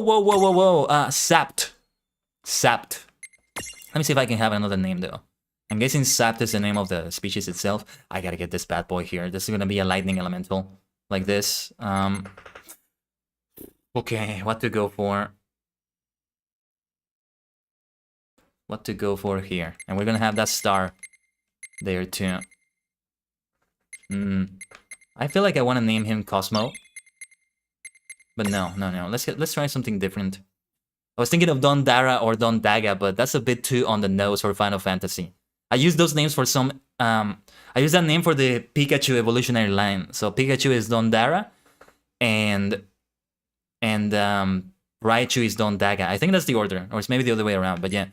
Sapped. Sapped. Let me see if I can have another name though. I'm guessing Sapped is the name of the species itself. I gotta get this bad boy here. This is gonna be a lightning elemental. Like this. Okay, what to go for? What to go for here? And we're gonna have that star there too. I feel like I want to name him Cosmo. But no. Let's try something different. I was thinking of Don Dara or Don Daga, but that's a bit too on the nose for Final Fantasy. I use those names for some... I use that name for the Pikachu evolutionary line. So Pikachu is Don Dara, and Raichu is Don Daga. I think that's the order, or it's maybe the other way around, but yeah.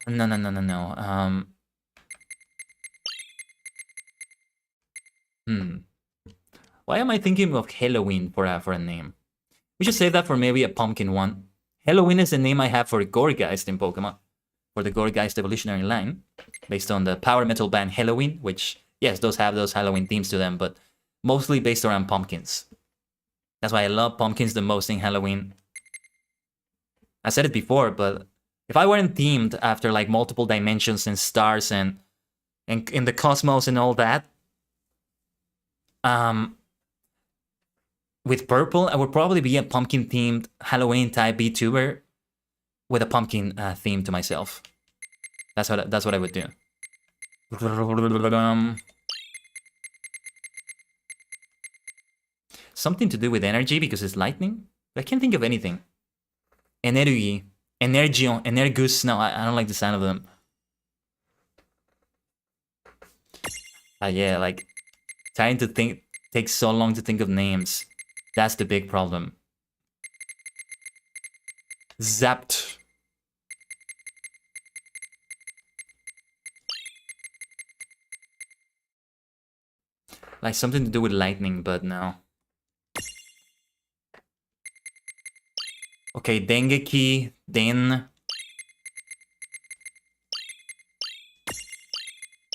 No. Why am I thinking of Halloween for a name? We should save that for maybe a pumpkin one. Halloween is the name I have for Gourgeist in Pokemon. For the Gourgeist evolutionary line. Based on the power metal band Halloween, which, yes, those have those Halloween themes to them, but mostly based around pumpkins. That's why I love pumpkins the most in Halloween. I said it before, but if I weren't themed after like multiple dimensions and stars and in the cosmos and all that, with purple, I would probably be a pumpkin-themed Halloween-type VTuber with a pumpkin theme to myself. That's what I would do. Something to do with energy because it's lightning. I can't think of anything. Energy, Energion, Energus. No, I don't like the sound of them. Yeah, like trying to think takes so long to think of names. That's the big problem. Zapped. Like something to do with lightning, but no. Okay, Dengeki, then...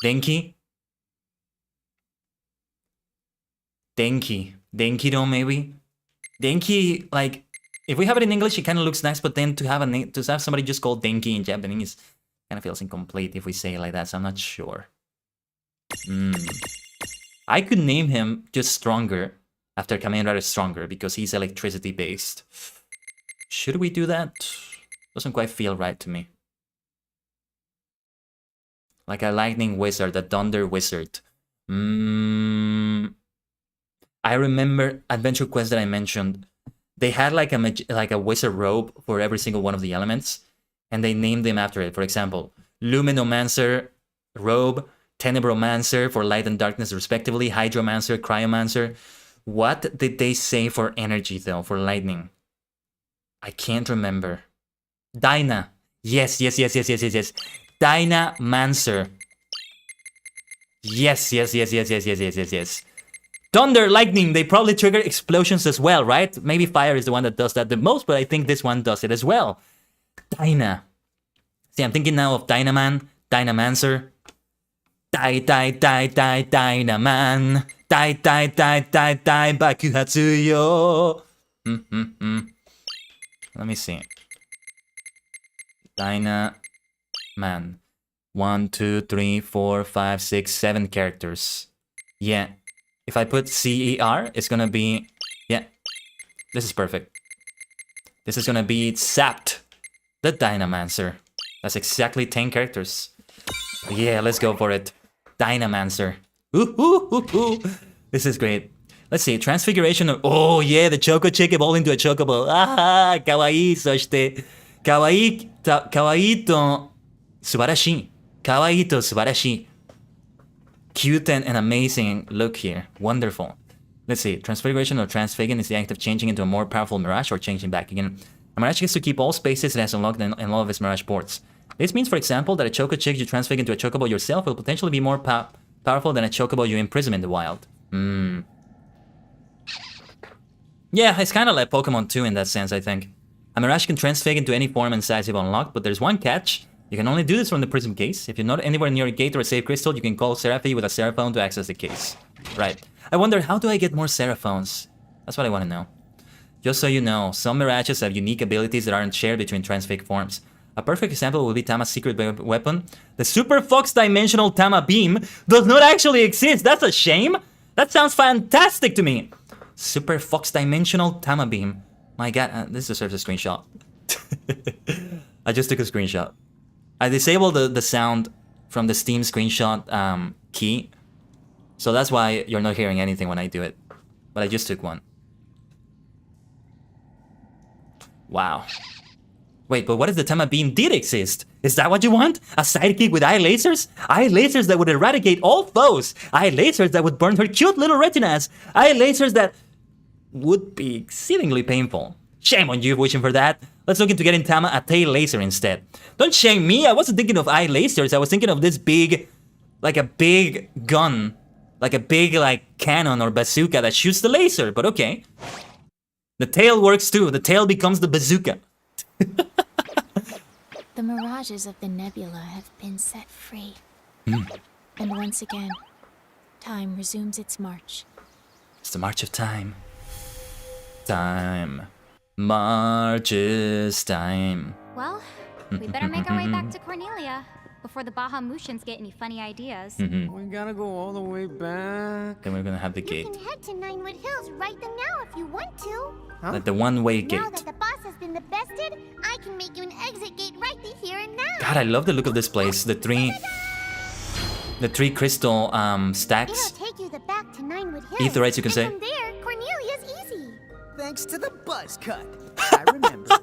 Denki? Denki. Denki-do, maybe? Denki, like... If we have it in English, it kind of looks nice, but then to have somebody just called Denki in Japanese kind of feels incomplete if we say it like that, so I'm not sure. I could name him just Stronger after Kamen Rider Stronger because he's electricity based. Should we do that? Doesn't quite feel right to me. Like a lightning wizard, a thunder wizard. I remember Adventure Quest that I mentioned. They had like a wizard robe for every single one of the elements, and they named them after it. For example, Luminomancer robe, Tenebromancer for light and darkness respectively, Hydromancer, Cryomancer. What did they say for energy though, for lightning? I can't remember. Dyna. Yes. Dynamancer. Yes. Thunder, lightning, they probably trigger explosions as well, right? Maybe fire is the one that does that the most, but I think this one does it as well. Dyna. See, I'm thinking now of Dynaman, Dynamancer. Dynaman. Bakuhatsu yo. Let me see. Dynaman. 1, 2, 3, 4, 5, 6, 7 characters. Yeah. If I put CER, it's gonna be... Yeah. This is perfect. This is gonna be Sapped. The Dynamancer. That's exactly 10 characters. Yeah, let's go for it. Dynamancer. This is great. Let's see, transfiguration of... Oh yeah, the Choco Chick evolved into a Chocobo. Ah, kawaii, そして... Kawaii to... Subarashi. Kawaii to subarashi. Cute and amazing look here. Wonderful. Let's see. Transfiguration or transfiguring is the act of changing into a more powerful mirage or changing back again. A mirage gets to keep all spaces it has unlocked in all of its mirage ports. This means, for example, that a Choco Chick you transfigure into a Chocobo yourself will potentially be more powerful than a Chocobo you imprison in the wild. Yeah, it's kind of like Pokemon 2 in that sense, I think. A mirage can transfigure into any form and size you've unlocked, but there's one catch. You can only do this from the prism case. If you're not anywhere near a gate or a safe crystal, you can call Seraphi with a Seraphone to access the case. Right. I wonder, how do I get more Seraphones? That's what I want to know. Just so you know, some mirages have unique abilities that aren't shared between transfig forms. A perfect example would be Tama's secret weapon. The Super Fox Dimensional Tama Beam does not actually exist. That's a shame. That sounds fantastic to me. Super Fox Dimensional Tama Beam. My god, this deserves a screenshot. I just took a screenshot. I disabled the sound from the Steam screenshot key. So that's why you're not hearing anything when I do it. But I just took one. Wow. Wait, but what if the Tama Beam did exist? Is that what you want? A sidekick with eye lasers? Eye lasers that would eradicate all foes. Eye lasers that would burn her cute little retinas. Eye lasers that would be exceedingly painful. Shame on you wishing for that. Let's look into getting Tama a tail laser instead. Don't shame me, I wasn't thinking of eye lasers, I was thinking of this big, like a big gun. Like a big, like, cannon or bazooka that shoots the laser, but okay. The tail works too, the tail becomes the bazooka.
The mirages of the nebula have been set free. And once again, time resumes its march.
It's the march of time. Time. Marches time.
Well, we better make our way back to Cornelia before the Bahamutians get any funny ideas.
We gotta go all the way back.
Then we're gonna have the gate.
You can head to Ninewood Hills right then now if you want to.
Like the one-way gate.
Now that the boss has been bested, I can make you an exit gate right here and now.
God, I love the look of this place. The three crystal stacks.
It'll take you back to Ninewood Hills.
Aetherytes, you can say.
From there, Cornelia's easy.
Thanks to the buzz cut. I remember.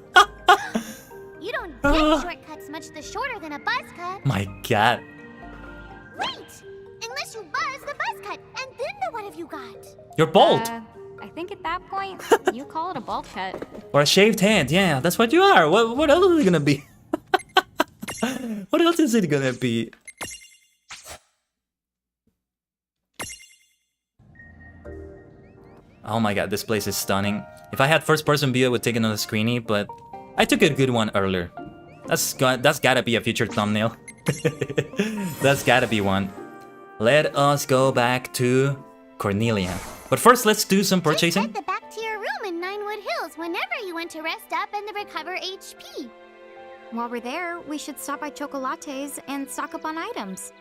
You don't get shortcuts much the shorter than a buzz cut.
My god.
Wait! Unless you buzz the buzz cut, and then what have you got?
You're bald.
I think at that point, you call it a bald cut.
Or a shaved head, yeah, that's what you are. What else is it gonna be? What else is it gonna be? Oh my god, this place is stunning. If I had first-person view, I would take another screenie, but I took a good one earlier. That's gotta be a future thumbnail. That's gotta be one. Let us go back to Cornelia. But first, let's do some purchasing.
Just head back to your room in Ninewood Hills whenever you want to rest up and recover HP.
While we're there, we should stop by Chocolates and stock up on items.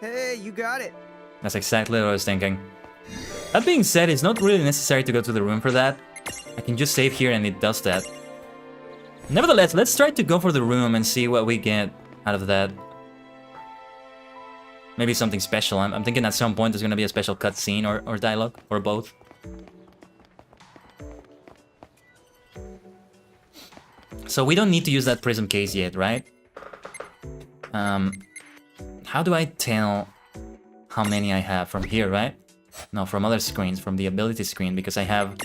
Hey, you got it.
That's exactly what I was thinking. That being said, it's not really necessary to go to the room for that. I can just save here and it does that. Nevertheless, let's try to go for the room and see what we get out of that. Maybe something special. I'm thinking at some point there's gonna be a special cutscene or dialogue, or both. So we don't need to use that prism case yet, right? How do I tell how many I have from here, right? No, from other screens, from the ability screen, because I have,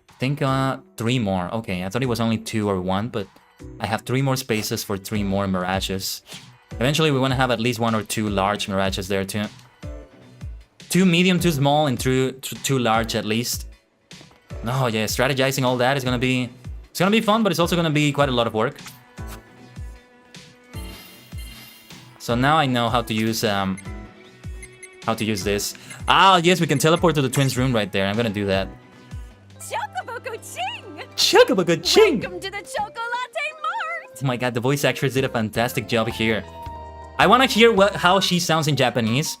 I think, 3 more. Okay, I thought it was only 2 or 1, but I have 3 more spaces for 3 more mirages. Eventually, we want to have at least 1 or 2 large mirages there, too. 2 medium, 2 small, and 2 large, at least. Oh, yeah, strategizing all that is gonna be... It's gonna be fun, but it's also gonna be quite a lot of work. So now I know how to use this. Ah, yes, we can teleport to the twins' room right there. I'm gonna do that.
Chocoboco-ching!
Chocoboco-ching!
Welcome to the Chocolate Mart!
Oh my god, the voice actors did a fantastic job here. I wanna hear how she sounds in Japanese.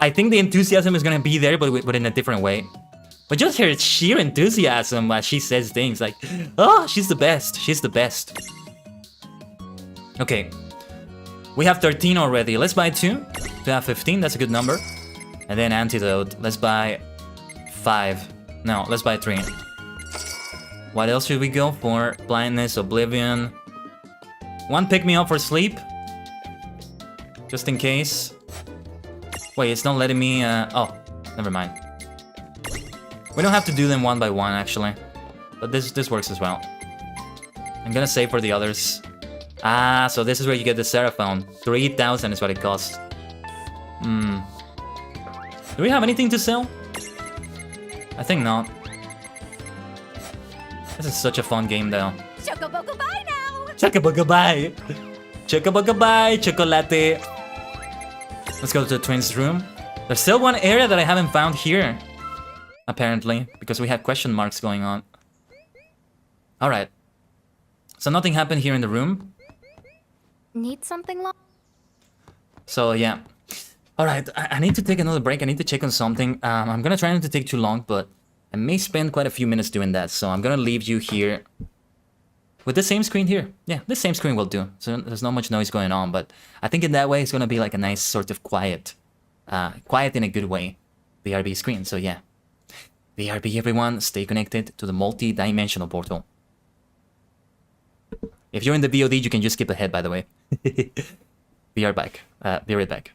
I think the enthusiasm is gonna be there, but in a different way. But just her sheer enthusiasm as she says things like, oh, she's the best, she's the best. Okay, we have 13 already. Let's buy 2 to have 15, that's a good number. And then antidote, let's buy 5. No, let's buy 3. What else should we go for? Blindness, oblivion. 1 pick me up for sleep. Just in case. Wait, it's not letting me, oh, never mind. We don't have to do them one by one, actually. But this works as well. I'm gonna save for the others. Ah, so this is where you get the Seraphone. 3,000 is what it costs. Do we have anything to sell? I think not. This is such a fun game, though.
Chocoboco bye now!
Chocoboco bye! Chocoboco bye, chocolate! Let's go to the twins' room. There's still one area that I haven't found here. Apparently, because we have question marks going on. Alright. So nothing happened here in the room.
Need something long?
So yeah. Alright, I need to take another break. I need to check on something. I'm gonna try not to take too long, but I may spend quite a few minutes doing that. So I'm gonna leave you here with the same screen here. Yeah, the same screen will do. So there's not much noise going on, but I think in that way it's gonna be like a nice sort of quiet. Quiet in a good way. BRB screen, so yeah. BRB everyone, stay connected to the multi-dimensional portal. If you're in the VOD, you can just skip ahead, by the way. Be right back. Be right back.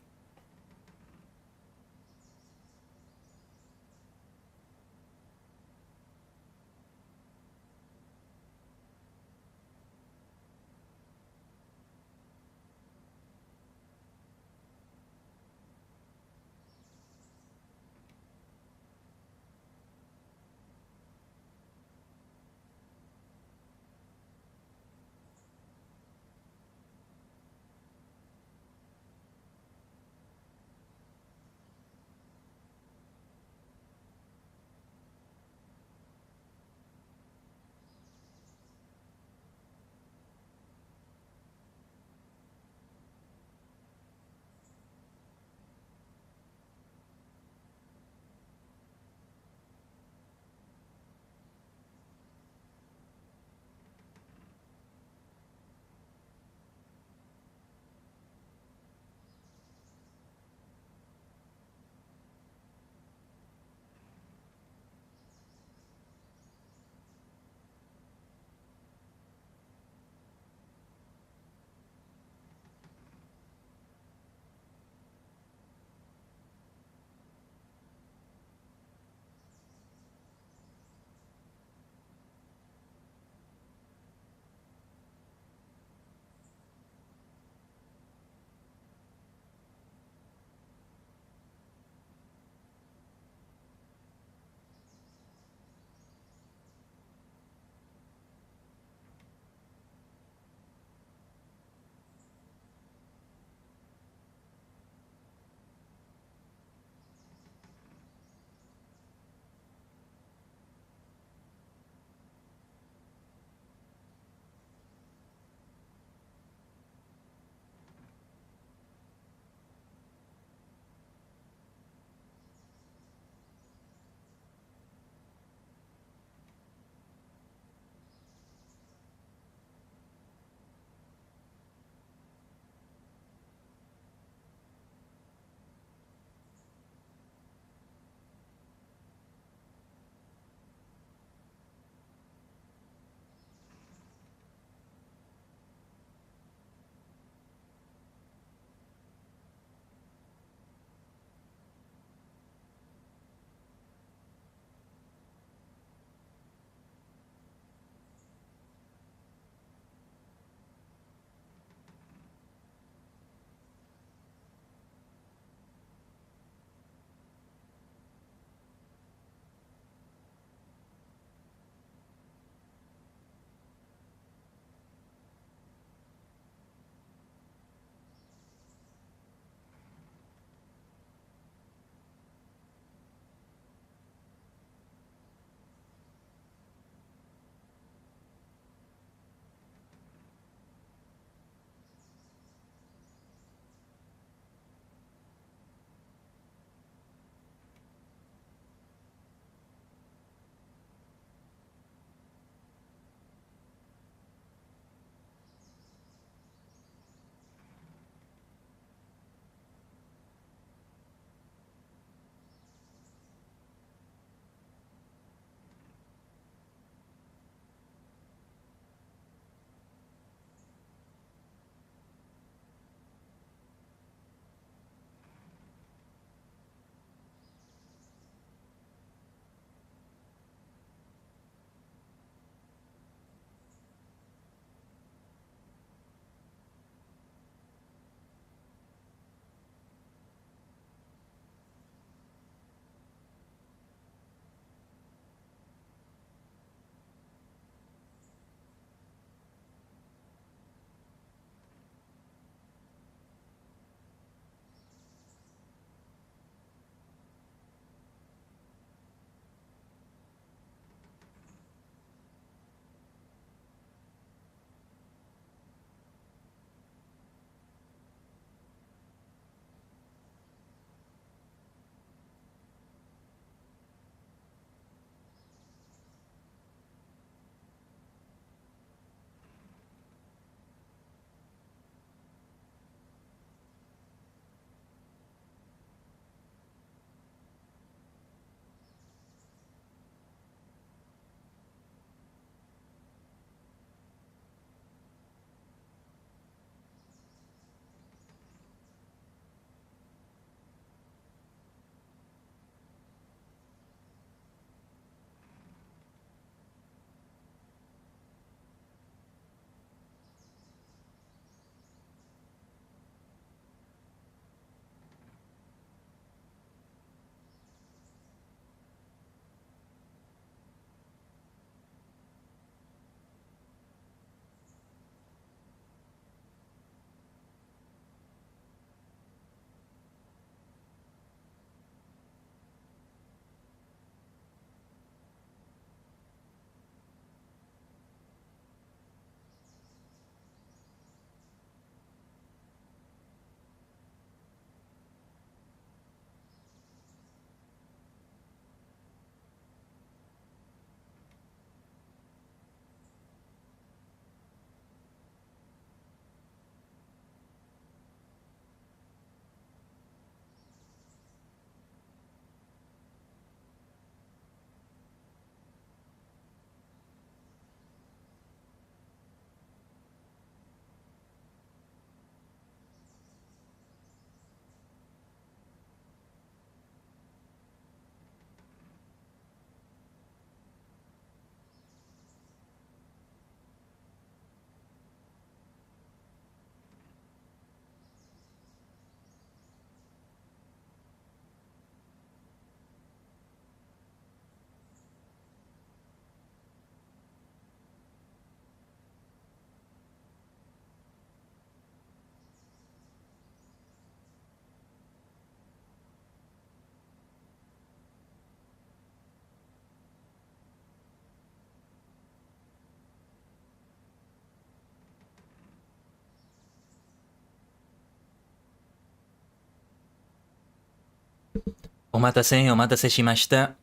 Omatase shimashita.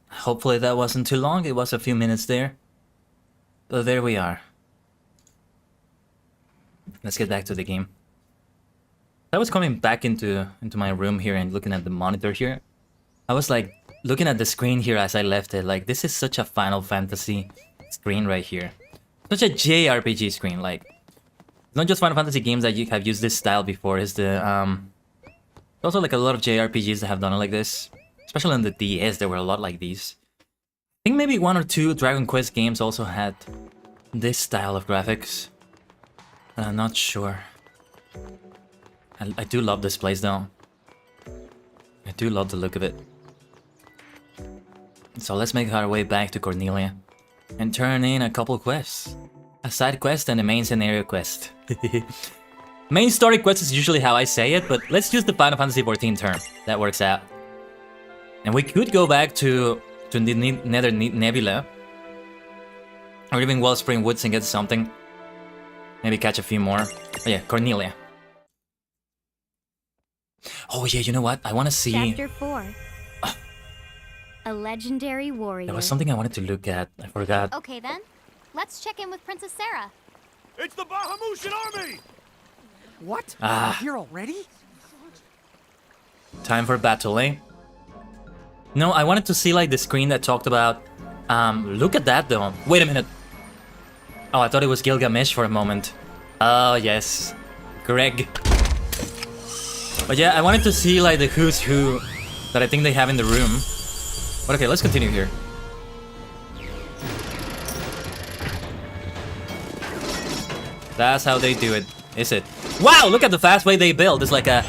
Hopefully that wasn't too long. It was a few minutes there. But there we are. Let's get back to the game. I was coming back into my room here and looking at the monitor here. I was like looking at the screen here as I left it. Like, this is such a Final Fantasy screen right here. Such a JRPG screen. Like, it's not just Final Fantasy games that you have used this style before. It's the also like a lot of JRPGs that have done it like this. Especially on the DS, there were a lot like these. I think maybe 1 or 2 Dragon Quest games also had this style of graphics. I'm not sure. I do love this place though. I do love the look of it. So let's make our way back to Cornelia and turn in a couple quests. A side quest and a main scenario quest. Main story quest is usually how I say it, but let's use the Final Fantasy XIV term. That works out. And we could go back to the Nether Nebula, or even Wellspring Woods and get something. Maybe catch a few more. Oh yeah, Cornelia. Oh yeah, you know what? I want to see...
Chapter 4. A legendary warrior.
There was something I wanted to look at. I forgot.
Okay then, let's check in with Princess Sarah.
It's the Bahamutian army!
What?
Ah.
Here already?
Time for battle, eh? No, I wanted to see like the screen that talked about... look at that though. Wait a minute. Oh, I thought it was Gilgamesh for a moment. Oh, yes. Greg. But yeah, I wanted to see like the who's who that I think they have in the room. But okay, let's continue here. That's how they do it, is it? Wow, look at the fast way they build. It's like a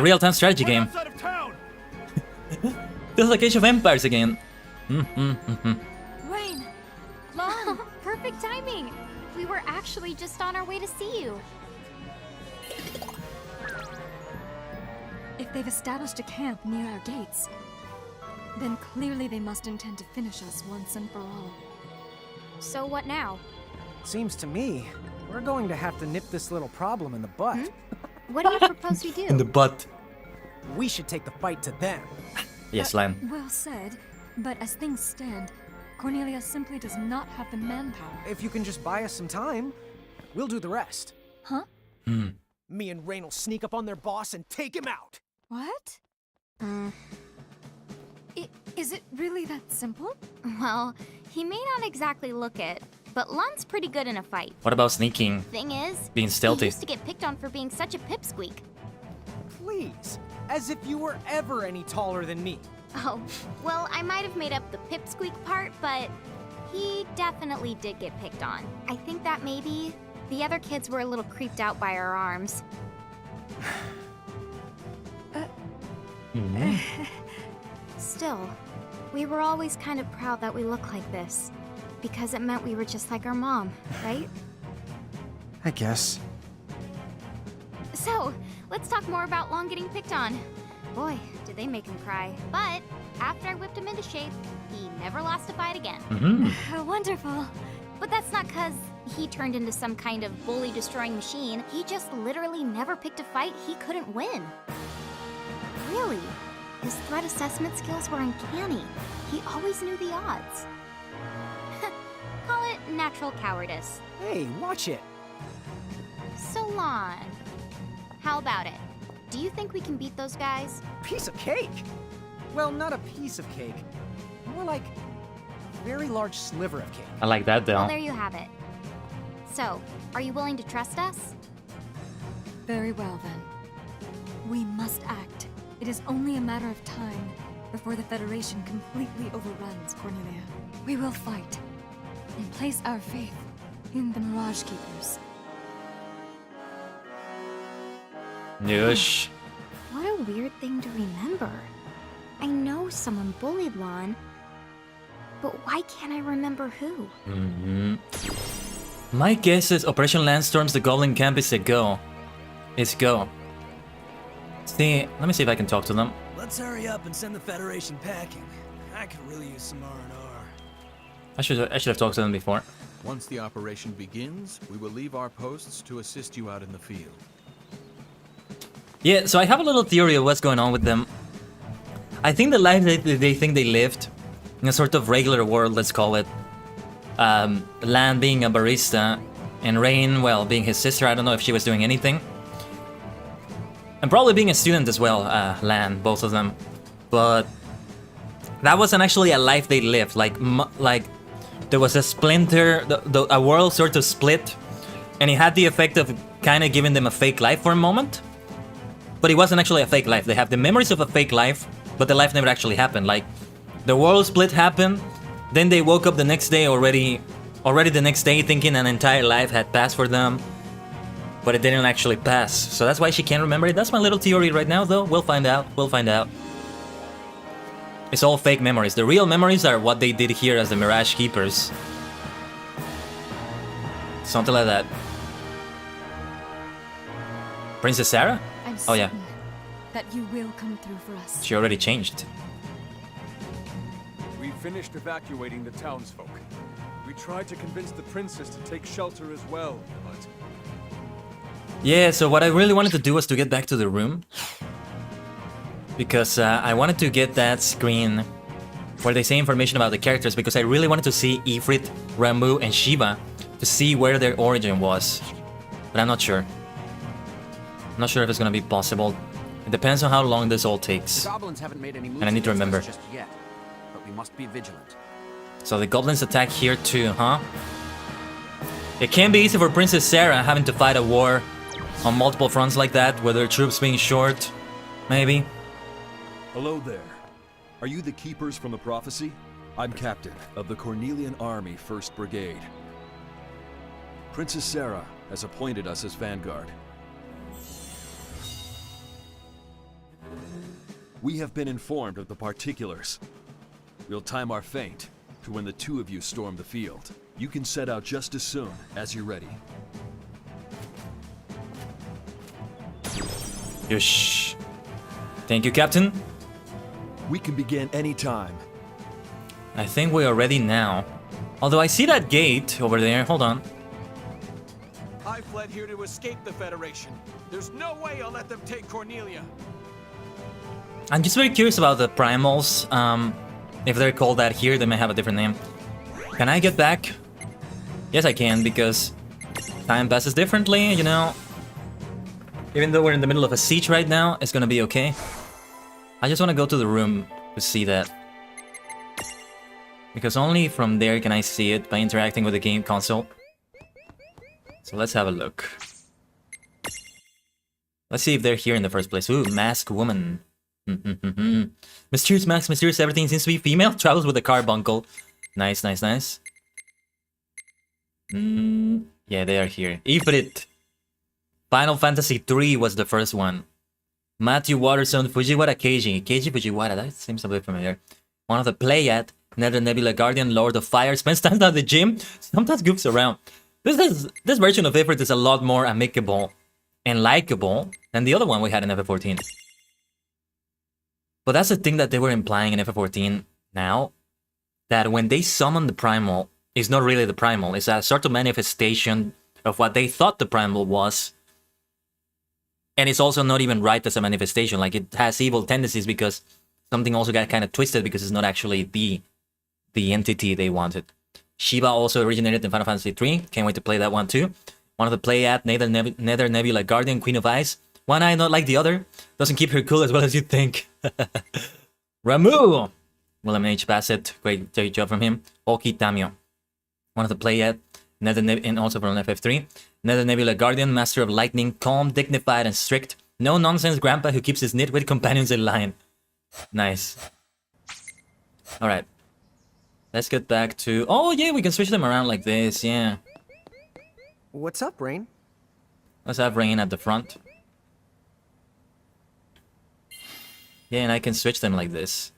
real-time strategy game. Feels like Age of Empires again.
Rain! Long! Perfect timing! We were actually just on our way to see you.
If they've established a camp near our gates, then clearly they must intend to finish us once and for all.
So what now?
Seems to me we're going to have to nip this little problem in the butt.
What do you propose we do?
In the butt.
We should take the fight to them.
Yes, Lan.
Well said, but as things stand, Cornelia simply does not have the manpower.
If you can just buy us some time, we'll do the rest.
Huh?
Me and Rain will sneak up on their boss and take him out.
What? Is it really that simple?
Well, he may not exactly look it, but Lun's pretty good in a fight.
What about sneaking?
Thing is,
being stealthy.
He used to get picked on for being such a pipsqueak.
Please, as if you were ever any taller than me.
Oh, well, I might have made up the pipsqueak part, but he definitely did get picked on. I think that maybe the other kids were a little creeped out by our arms. Still, we were always kind of proud that we look like this, because it meant we were just like our mom, right?
I guess.
So, let's talk more about Long getting picked on. Boy, did they make him cry. But after I whipped him into shape, he never lost a fight again.
Wonderful.
But that's not because he turned into some kind of bully-destroying machine. He just literally never picked a fight he couldn't win. Really, his threat assessment skills were uncanny. He always knew the odds. Call it natural cowardice.
Hey, watch it.
So, Lon, how about it? Do you think we can beat those guys?
Piece of cake? Well, not a piece of cake. More like a very large sliver of cake.
I like that though.
Well, there you have it. So, are you willing to trust us?
Very well then. We must act. It is only a matter of time before the Federation completely overruns Cornelia. We will fight and place our faith in the Mirage Keepers.
Noosh.
What a weird thing to remember. I know someone bullied Lon, but why can't I remember who?
My guess is Operation Landstorm's the Goblin Camp is a go. It's go. See, let me see if I can talk to them.
Let's hurry up and send the Federation packing. I could really use some R&R.
I should have talked to them before.
Once the operation begins, we will leave our posts to assist you out in the field.
Yeah, so I have a little theory of what's going on with them. I think the life they think they lived, in a sort of regular world, let's call it, Lan being a barista, and Rain, well, being his sister, I don't know if she was doing anything. And probably being a student as well, Lan, both of them. But that wasn't actually a life they lived, like there was a splinter, a world sort of split, and it had the effect of kind of giving them a fake life for a moment. But it wasn't actually a fake life. They have the memories of a fake life, but the life never actually happened. Like, the world split happened, then they woke up the next day already the next day thinking an entire life had passed for them, but it didn't actually pass. So that's why she can't remember it. That's my little theory right now, though. We'll find out. We'll find out. It's all fake memories. The real memories are what they did here as the Mirage Keepers. Something like that. Princess Sarah? Oh yeah.
That you will come through for us.
She already changed.
We finished evacuating the townsfolk. We tried to convince the princess to take shelter as well, but...
Yeah, so what I really wanted to do was to get back to the room. Because I wanted to get that screen where they say information about the characters, because I really wanted to see Ifrit, Ramu, and Shiva to see where their origin was. But I'm not sure. I'm not sure if it's gonna be possible. It depends on how long this all takes.
The goblins haven't made any moves
And I need to remember.
just yet, but we must be vigilant.
So the goblins attack here too, huh? It can be easy for Princess Sarah having to fight a war on multiple fronts like that, with her troops being short, maybe.
Hello there. Are you the keepers from the prophecy? I'm captain of the Cornelian Army 1st Brigade. Princess Sarah has appointed us as vanguard. We have been informed of the particulars. We'll time our feint to when the two of you storm the field. You can set out just as soon as you're ready.
Yush. Thank you, Captain.
We can begin anytime.
I think we are ready now. Although I see that gate over there. Hold on.
I fled here to escape the Federation. There's no way I'll let them take Cornelia.
I'm just very curious about the primals. If they're called that here, they may have a different name. Can I get back? Yes, I can, because time passes differently, you know. Even though we're in the middle of a siege right now, it's gonna be okay. I just want to go to the room to see that. Because only from there can I see it by interacting with the game console. So let's have a look. Let's see if they're here in the first place. Ooh, masked woman. Mysterious mask, mysterious everything seems to be female. Travels with a carbuncle. Nice, nice, nice. Yeah, they are here. Ifrit. Final Fantasy III was the first one. Matthew Waterson, Fujiwara Keiji. Keiji Fujiwara, that seems a bit familiar. One of the Pleiad, Nether Nebula Guardian, Lord of Fire, spends time at the gym, sometimes goofs around. This version of Ifrit is a lot more amicable and likable than the other one we had in FF14. But that's the thing that they were implying in FF14 now, that when they summon the Primal, it's not really the Primal, it's a sort of manifestation of what they thought the Primal was. And it's also not even right as a manifestation, like it has evil tendencies because something also got kind of twisted because it's not actually the entity they wanted. Shiva also originated in Final Fantasy III, can't wait to play that one too. One of the Pleiad, Nether Nebula Guardian, Queen of Ice. One eye not like the other, doesn't keep her cool as well as you think. Ramu! William H. Bassett, great job from him. Oki Tamio, one of the Pleiad, and also from FF3. Nether Nebula Guardian, Master of Lightning, calm, dignified, and strict. No nonsense grandpa who keeps his nitwit companions in line. Nice. Alright. Let's get back to... Oh yeah, we can switch them around like this, yeah.
What's up, Rain?
Let's have Rain at the front. Yeah, and I can switch them like this.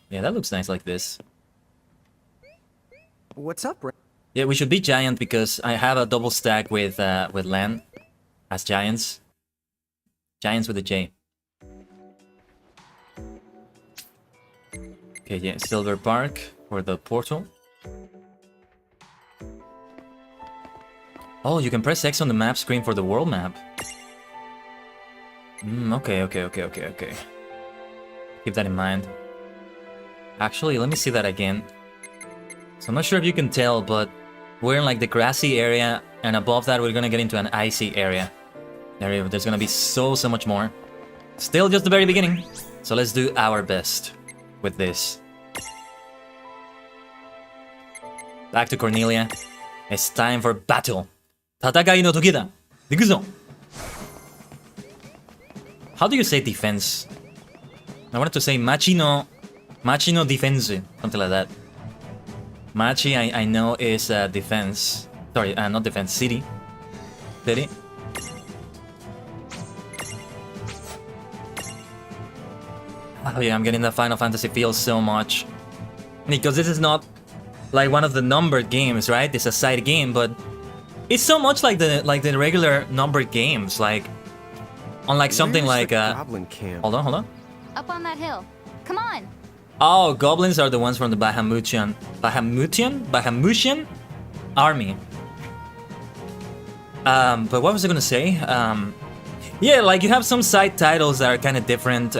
Yeah, that looks nice like this.
What's up, Rain?
Yeah, we should be giant because I have a double stack with Lan as giants. Giants with a J. Okay, yeah, Silver Park for the portal. Oh, you can press X on the map screen for the world map. Okay. Keep that in mind. Actually, let me see that again. So I'm not sure if you can tell, but we're in like the grassy area, and above that we're gonna get into an icy area. There's gonna be so much more. Still just the very beginning. So let's do our best with this. Back to Cornelia. It's time for battle. 戦いの時だ. 行くぞ. How do you say defense? I wanted to say machi no defense, something like that. Machi, I know is defense. Sorry, not defense, city. City. Oh yeah, I'm getting the Final Fantasy feel so much. Because this is not like one of the numbered games, right? It's a side game, but it's so much like the regular numbered games, like unlike something like
Goblin camp?
Hold on.
Up on that hill. Come on.
Oh, goblins are the ones from the Bahamutian army. But what was I gonna say? Yeah, like you have some side titles that are kind of different.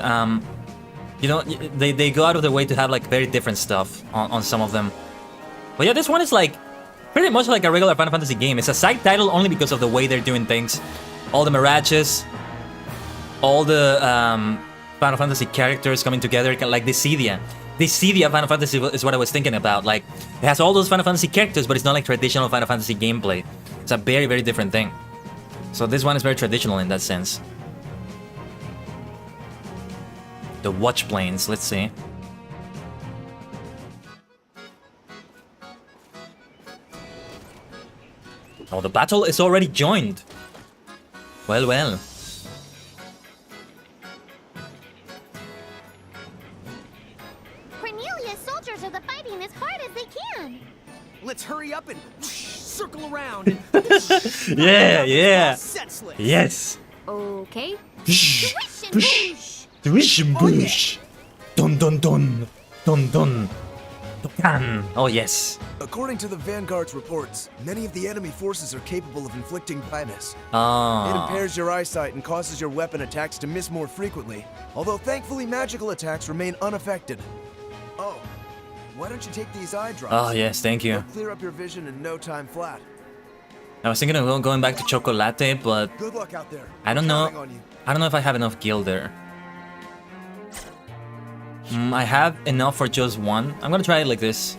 You know, they go out of their way to have like very different stuff on some of them. But yeah, this one is like pretty much like a regular Final Fantasy game. It's a side title only because of the way they're doing things. All the mirages, all the Final Fantasy characters coming together, like Dissidia. Dissidia Final Fantasy is what I was thinking about. Like, it has all those Final Fantasy characters, but it's not like traditional Final Fantasy gameplay. It's a very, very different thing. So this one is very traditional in that sense. The Watch Plains, let's see. Oh, the battle is already joined. Well.
Cornelia's soldiers are fighting as hard as they can.
Let's hurry up and circle around and
Yeah.
Yes.
Okay.
Tuition bush. Dun. Oh yes.
According to the Vanguard's reports, many of the enemy forces are capable of inflicting blindness. It
Oh.
impairs your eyesight and causes your weapon attacks to miss more frequently, although thankfully magical attacks remain unaffected. Oh, why don't you take these eye drops?
Oh yes, thank you.
They'll clear up your vision in no time flat.
I was thinking of going back to Chocolate, but
Good luck out there.
I don't know.
Counting on you.
I don't know if I have enough gil there. I have enough for just one. I'm gonna try it like this.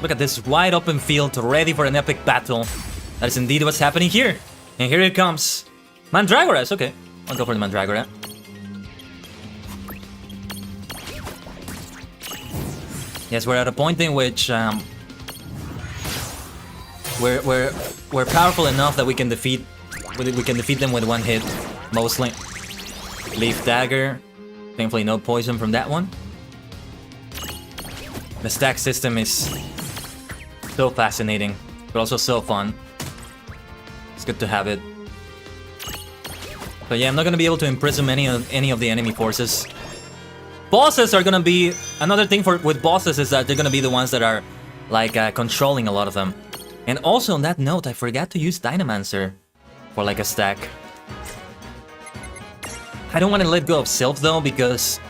Look at this wide open field, ready for an epic battle. That is indeed what's happening here. And here it comes. Mandragoras, okay. I'll go for the Mandragora. Yes, we're at a point in which we're powerful enough that we can defeat them with one hit, mostly. Leaf Dagger. Thankfully no poison from that one. The stack system is so fascinating, but also so fun. It's good to have it. But yeah, I'm not gonna be able to imprison any of the enemy forces. Bosses are gonna be another thing with bosses is that they're gonna be the ones that are like controlling a lot of them. And also on that note, I forgot to use Dynamancer for like a stack. I don't want to let go of Sylph though, because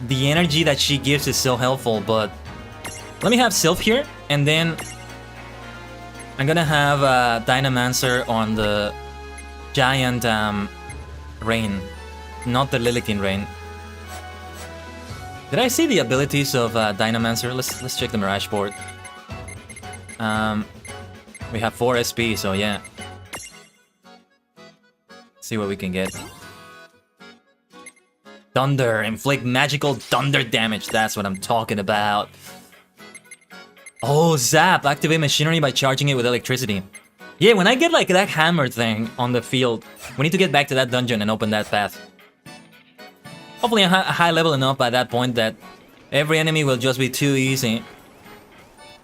the energy that she gives is so helpful, but let me have Sylph here, and then I'm gonna have Dynamancer on the giant rain, not the Lillikin rain. Did I see the abilities of Dynamancer? Let's check the Mirage board. We have 4 SP, so yeah. See what we can get. Thunder, inflict magical thunder damage. That's what I'm talking about. Oh, zap, activate machinery by charging it with electricity. Yeah, when I get like that hammer thing on the field, we need to get back to that dungeon and open that path. Hopefully I'm high level enough by that point that every enemy will just be too easy.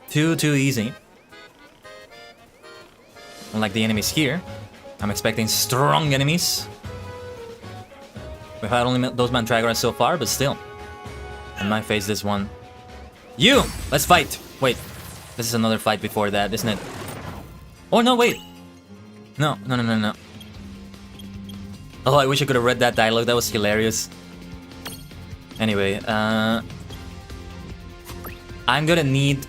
Too easy. Unlike the enemies here, I'm expecting strong enemies. We've had only those Mandragoras so far, but still. I might face this one. You! Let's fight! Wait, this is another fight before that, isn't it? Oh no, wait! No. Oh, I wish I could have read that dialogue. That was hilarious. Anyway, I'm gonna need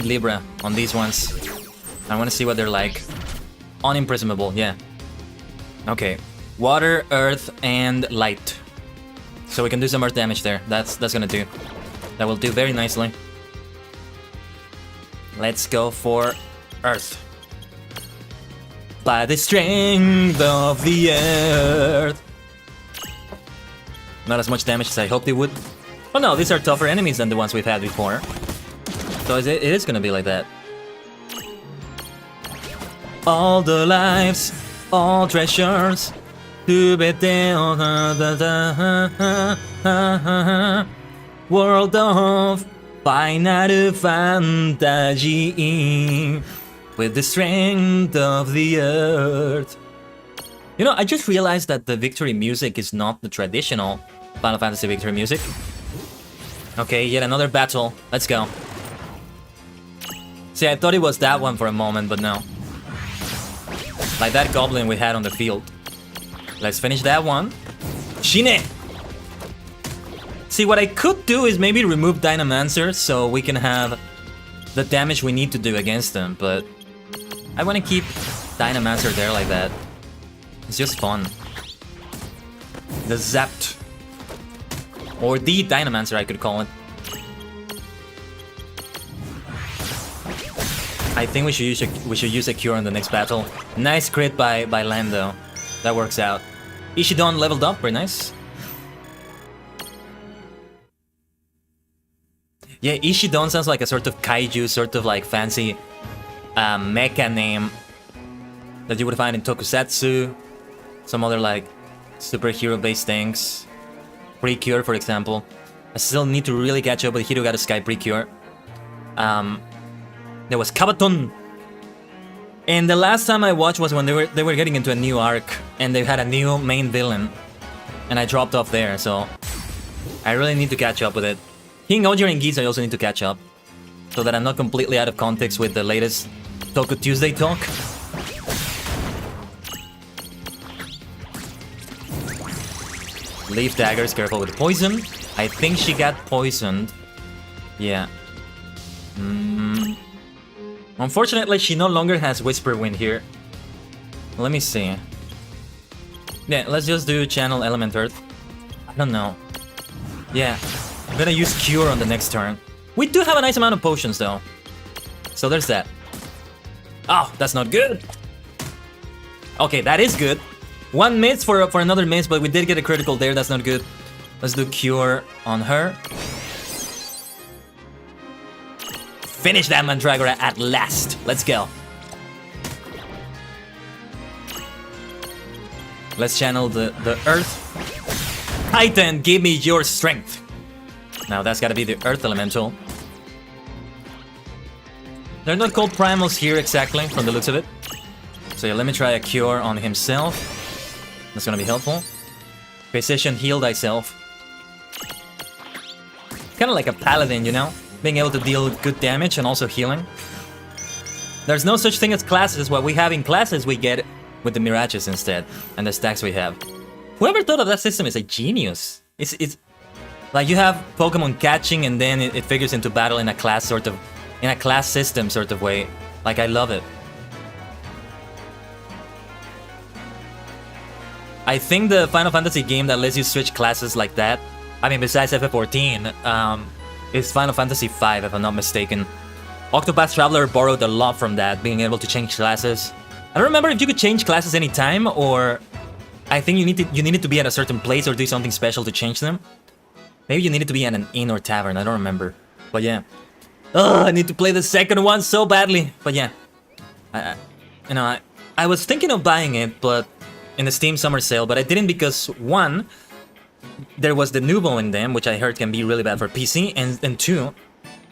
Libra on these ones. I want to see what they're like. Unimprisonable, yeah. Okay, water, earth, and light. So we can do some earth damage there. That's gonna do. That will do very nicely. Let's go for earth. By the strength of the earth. Not as much damage as I hoped it would. Oh no, these are tougher enemies than the ones we've had before. So it is gonna be like that. All the lives, all treasures, world of Final Fantasy with the strength of the earth. You know, I just realized that the victory music is not the traditional Final Fantasy victory music. Okay, yet another battle. Let's go. See, I thought it was that one for a moment, but no. Like that goblin we had on the field. Let's finish that one. Shine! See, what I could do is maybe remove Dynamancer so we can have the damage we need to do against them, but I want to keep Dynamancer there like that. It's just fun. The Zapped. Or the Dynamancer, I could call it. I think we should use a cure in the next battle. Nice crit by Lando. That works out. Ishidon leveled up, very nice. Yeah, Ishidon sounds like a sort of kaiju, sort of like fancy mecha name that you would find in Tokusatsu. Some other like superhero-based things. Precure, for example. I still need to really catch up with Hirugaru Sky Precure. There was Kabaton. And the last time I watched was when they were getting into a new arc and they had a new main villain. And I dropped off there, so I really need to catch up with it. King Ogier and Geese I also need to catch up, so that I'm not completely out of context with the latest Toku Tuesday talk. Leaf daggers, careful with poison. I think she got poisoned. Yeah. Unfortunately, she no longer has Whisper Wind here. Let me see. Yeah, let's just do Channel Element Earth. I don't know. Yeah, I'm gonna use Cure on the next turn. We do have a nice amount of potions though. So there's that. Oh, that's not good. Okay, that is good. One miss for another miss, but we did get a critical there. That's not good. Let's do Cure on her. Finish that Mandragora at last. Let's go. Let's channel the Earth. Titan, give me your strength. Now that's gotta be the Earth Elemental. They're not called primals here exactly, from the looks of it. So yeah, let me try a Cure on himself. That's gonna be helpful. Precision, heal thyself. Kinda like a paladin, you know? Being able to deal good damage and also healing. There's no such thing as classes. What we have in classes we get with the Mirages instead, and the stacks we have. Whoever thought of that system is a genius. It's like you have Pokemon catching and then it figures into battle in a class sort of, in a class system sort of way. Like, I love it. I think the Final Fantasy game that lets you switch classes like that, I mean besides FF14, is Final Fantasy V, if I'm not mistaken. Octopath Traveler borrowed a lot from that, being able to change classes. I don't remember if you could change classes anytime, or I think you needed to be at a certain place or do something special to change them. Maybe you needed to be at an inn or tavern, I don't remember. But yeah. Ugh, I need to play the second one so badly. But yeah. I was thinking of buying it, but in the Steam Summer Sale, but I didn't because, one, there was the Nubo in them, which I heard can be really bad for PC, and two,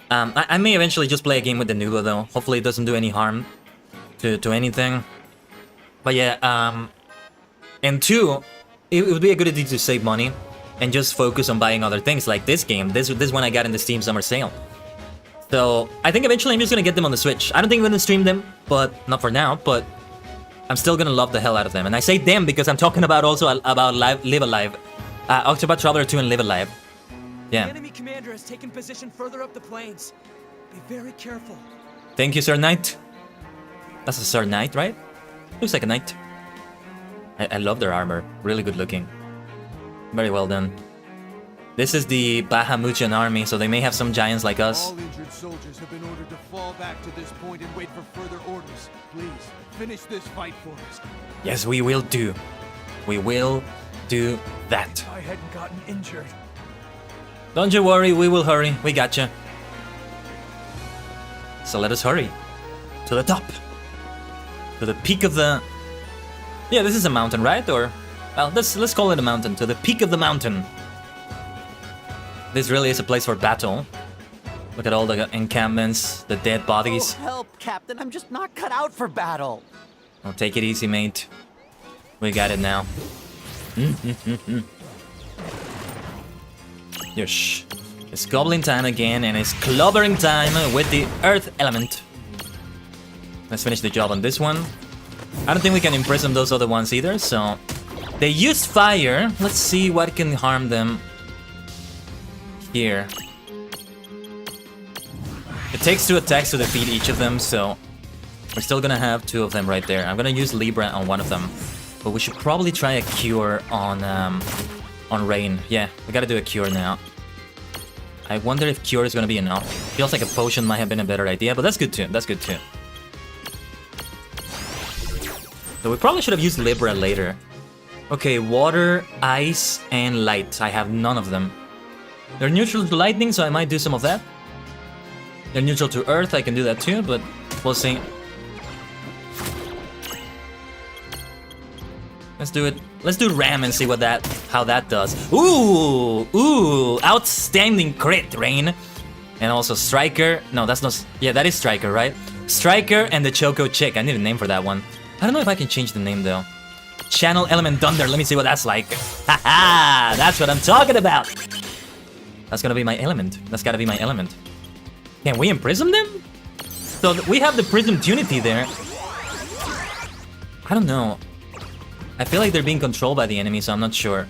I may eventually just play a game with the Nubo though. Hopefully it doesn't do any harm to anything. But yeah, and two, it would be a good idea to save money and just focus on buying other things like this game. This one I got in the Steam Summer Sale. So I think eventually I'm just gonna get them on the Switch. I don't think I'm gonna stream them, but not for now. But I'm still gonna love the hell out of them. And I say them because I'm talking about also about Live Alive, Octopath Traveler 2 and Live Alive. Yeah.
The enemy commander has taken position further up the plains. Be very careful.
Thank you, Sir Knight. That's a Sir Knight, right? Looks like a knight. I love their armor. Really good looking. Very well done. This is the Bahamutian army, so they may have some giants like us.
All injured soldiers have been ordered to fall back to this point and wait for further orders. Please, finish this fight for us.
Yes, we will do. We will do that.
I hadn't gotten injured.
Don't you worry, we will hurry. We gotcha. So let us hurry. To the top. To the peak of the... Yeah, this is a mountain, right? Or... Well, let's call it a mountain. To the peak of the mountain. This really is a place for battle. Look at all the encampments, the dead bodies.
Oh, help, Captain. I'm just not cut out for battle.
Oh, take it easy, mate. We got it now. Yosh. It's goblin time again, and it's clobbering time with the earth element. Let's finish the job on this one. I don't think we can imprison those other ones either, so... They used fire. Let's see what can harm them. Here. It takes 2 attacks to defeat each of them, so... We're still gonna have 2 of them right there. I'm gonna use Libra on one of them. But we should probably try a cure on Rain. Yeah, we gotta do a cure now. I wonder if cure is gonna be enough. Feels like a potion might have been a better idea, but that's good too. That's good too. So we probably should have used Libra later. Okay, water, ice, and light. I have none of them. They're neutral to lightning, so I might do some of that. They're neutral to earth, I can do that too, but we'll see. Let's do it. Let's do Ram and see what how that does. Ooh, ooh, outstanding crit, Rain. And also Striker. No, that's not. Yeah, that is Striker, right? Striker and the Choco Chick. I need a name for that one. I don't know if I can change the name though. Channel Element Thunder. Let me see what that's like. Haha, that's what I'm talking about. That's gonna be my element. That's gotta be my element. Can we imprison them? So we have the Prism Unity there. I don't know. I feel like they're being controlled by the enemy, so I'm not sure.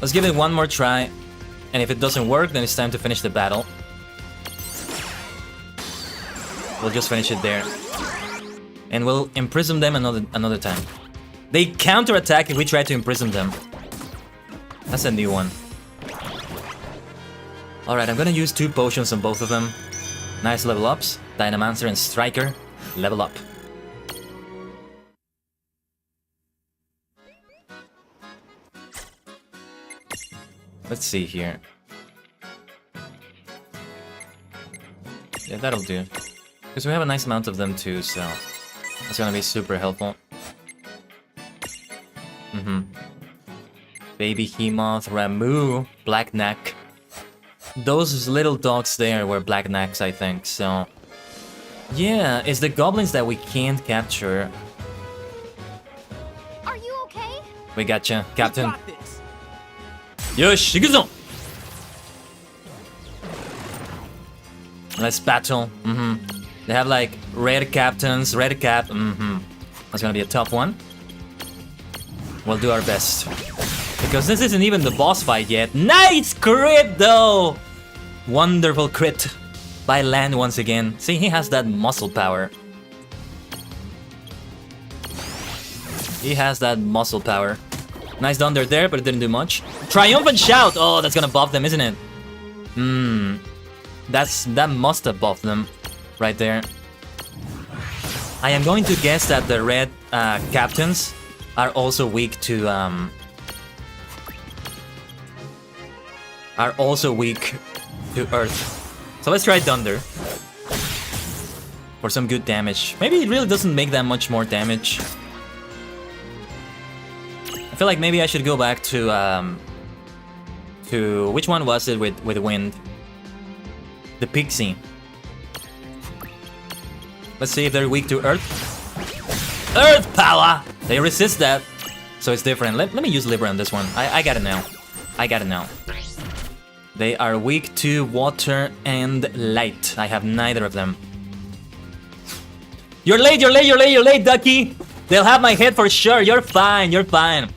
Let's give it one more try. And if it doesn't work, then it's time to finish the battle. We'll just finish it there. And we'll imprison them another time. They counterattack if we try to imprison them. That's a new one. Alright, I'm gonna use 2 potions on both of them. Nice level ups. Dynamancer and Striker. Level up. Let's see here. Yeah, that'll do. Because we have a nice amount of them too, so that's gonna be super helpful. Baby Hemoth, Ramu, Black Neck. Those little dogs there were Black Necks, I think, so... Yeah, it's the goblins that we can't capture.
Are you okay?
We gotcha, Captain. Yosh, ikuzo! Let's battle. They have like red captains, red cap. That's gonna be a tough one. We'll do our best. Because this isn't even the boss fight yet. Nice crit though! Wonderful crit by Land once again. See, he has that muscle power. He has that muscle power. Nice thunder there, but it didn't do much. Triumphant Shout! Oh, that's gonna buff them, isn't it? That must have buffed them right there. I am going to guess that the red captains are also weak to earth. So let's try thunder for some good damage. Maybe it really doesn't make that much more damage. I feel like maybe I should go back to which one was it with wind? The Pixie. Let's see if they're weak to earth. Earth power! They resist that. So it's different. Let me use Libra on this one. I got it now. I got it now. They are weak to water and light. I have neither of them. You're late, Ducky! They'll have my head for sure. You're fine, you're fine.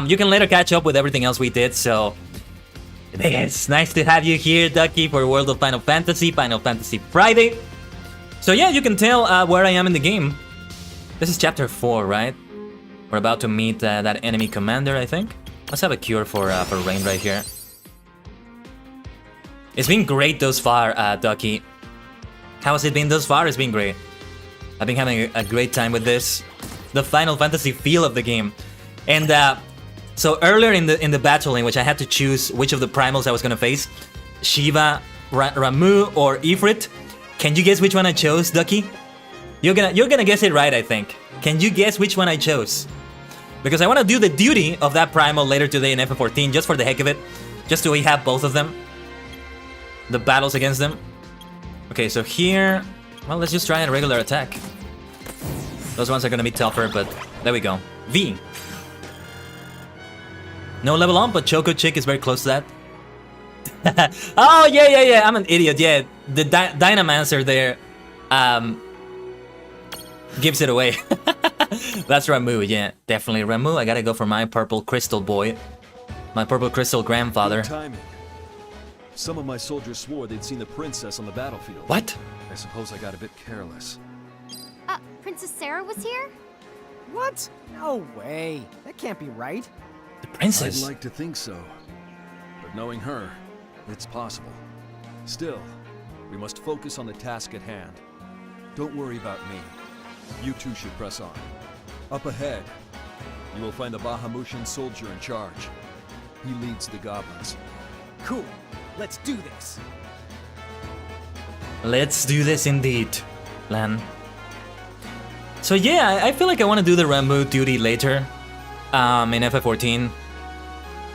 You can later catch up with everything else we did, so... It's nice to have you here, Ducky, for World of Final Fantasy Friday. So yeah, you can tell where I am in the game. This is chapter 4, right? We're about to meet that enemy commander, I think. Let's have a cure for Rain right here. It's been great thus far, Ducky. How has it been thus far? It's been great. I've been having a great time with this. The Final Fantasy feel of the game. And so earlier in the battle in which I had to choose which of the primals I was gonna face, Shiva, Ramu, or Ifrit. Can you guess which one I chose, Ducky? You're gonna guess it right, I think. Can you guess which one I chose? Because I want to do the duty of that primal later today in FF14, just for the heck of it. Just so we have both of them. The battles against them. Okay, so here... Well, let's just try a regular attack. Those ones are gonna be tougher, but there we go. V. No level up, but Choco Chick is very close to that. Oh, yeah. I'm an idiot, yeah. The Dynamancer there gives it away. That's Ramu, yeah. Definitely Ramu. I gotta go for my purple crystal boy. My purple crystal grandfather.
Good timing. Some of my soldiers swore they'd seen the princess on the battlefield.
What?
I suppose I got a bit careless.
Princess Sarah was here?
What? No way. That can't be right.
The princess?
I'd like to think so. But knowing her, it's possible. Still, we must focus on the task at hand. Don't worry about me. You two should press on. Up ahead, you will find the Bahamutian soldier in charge. He leads the goblins.
Cool. Let's do this.
Let's do this indeed, Lan. So yeah, I feel like I want to do the Ramu duty later. In FF14.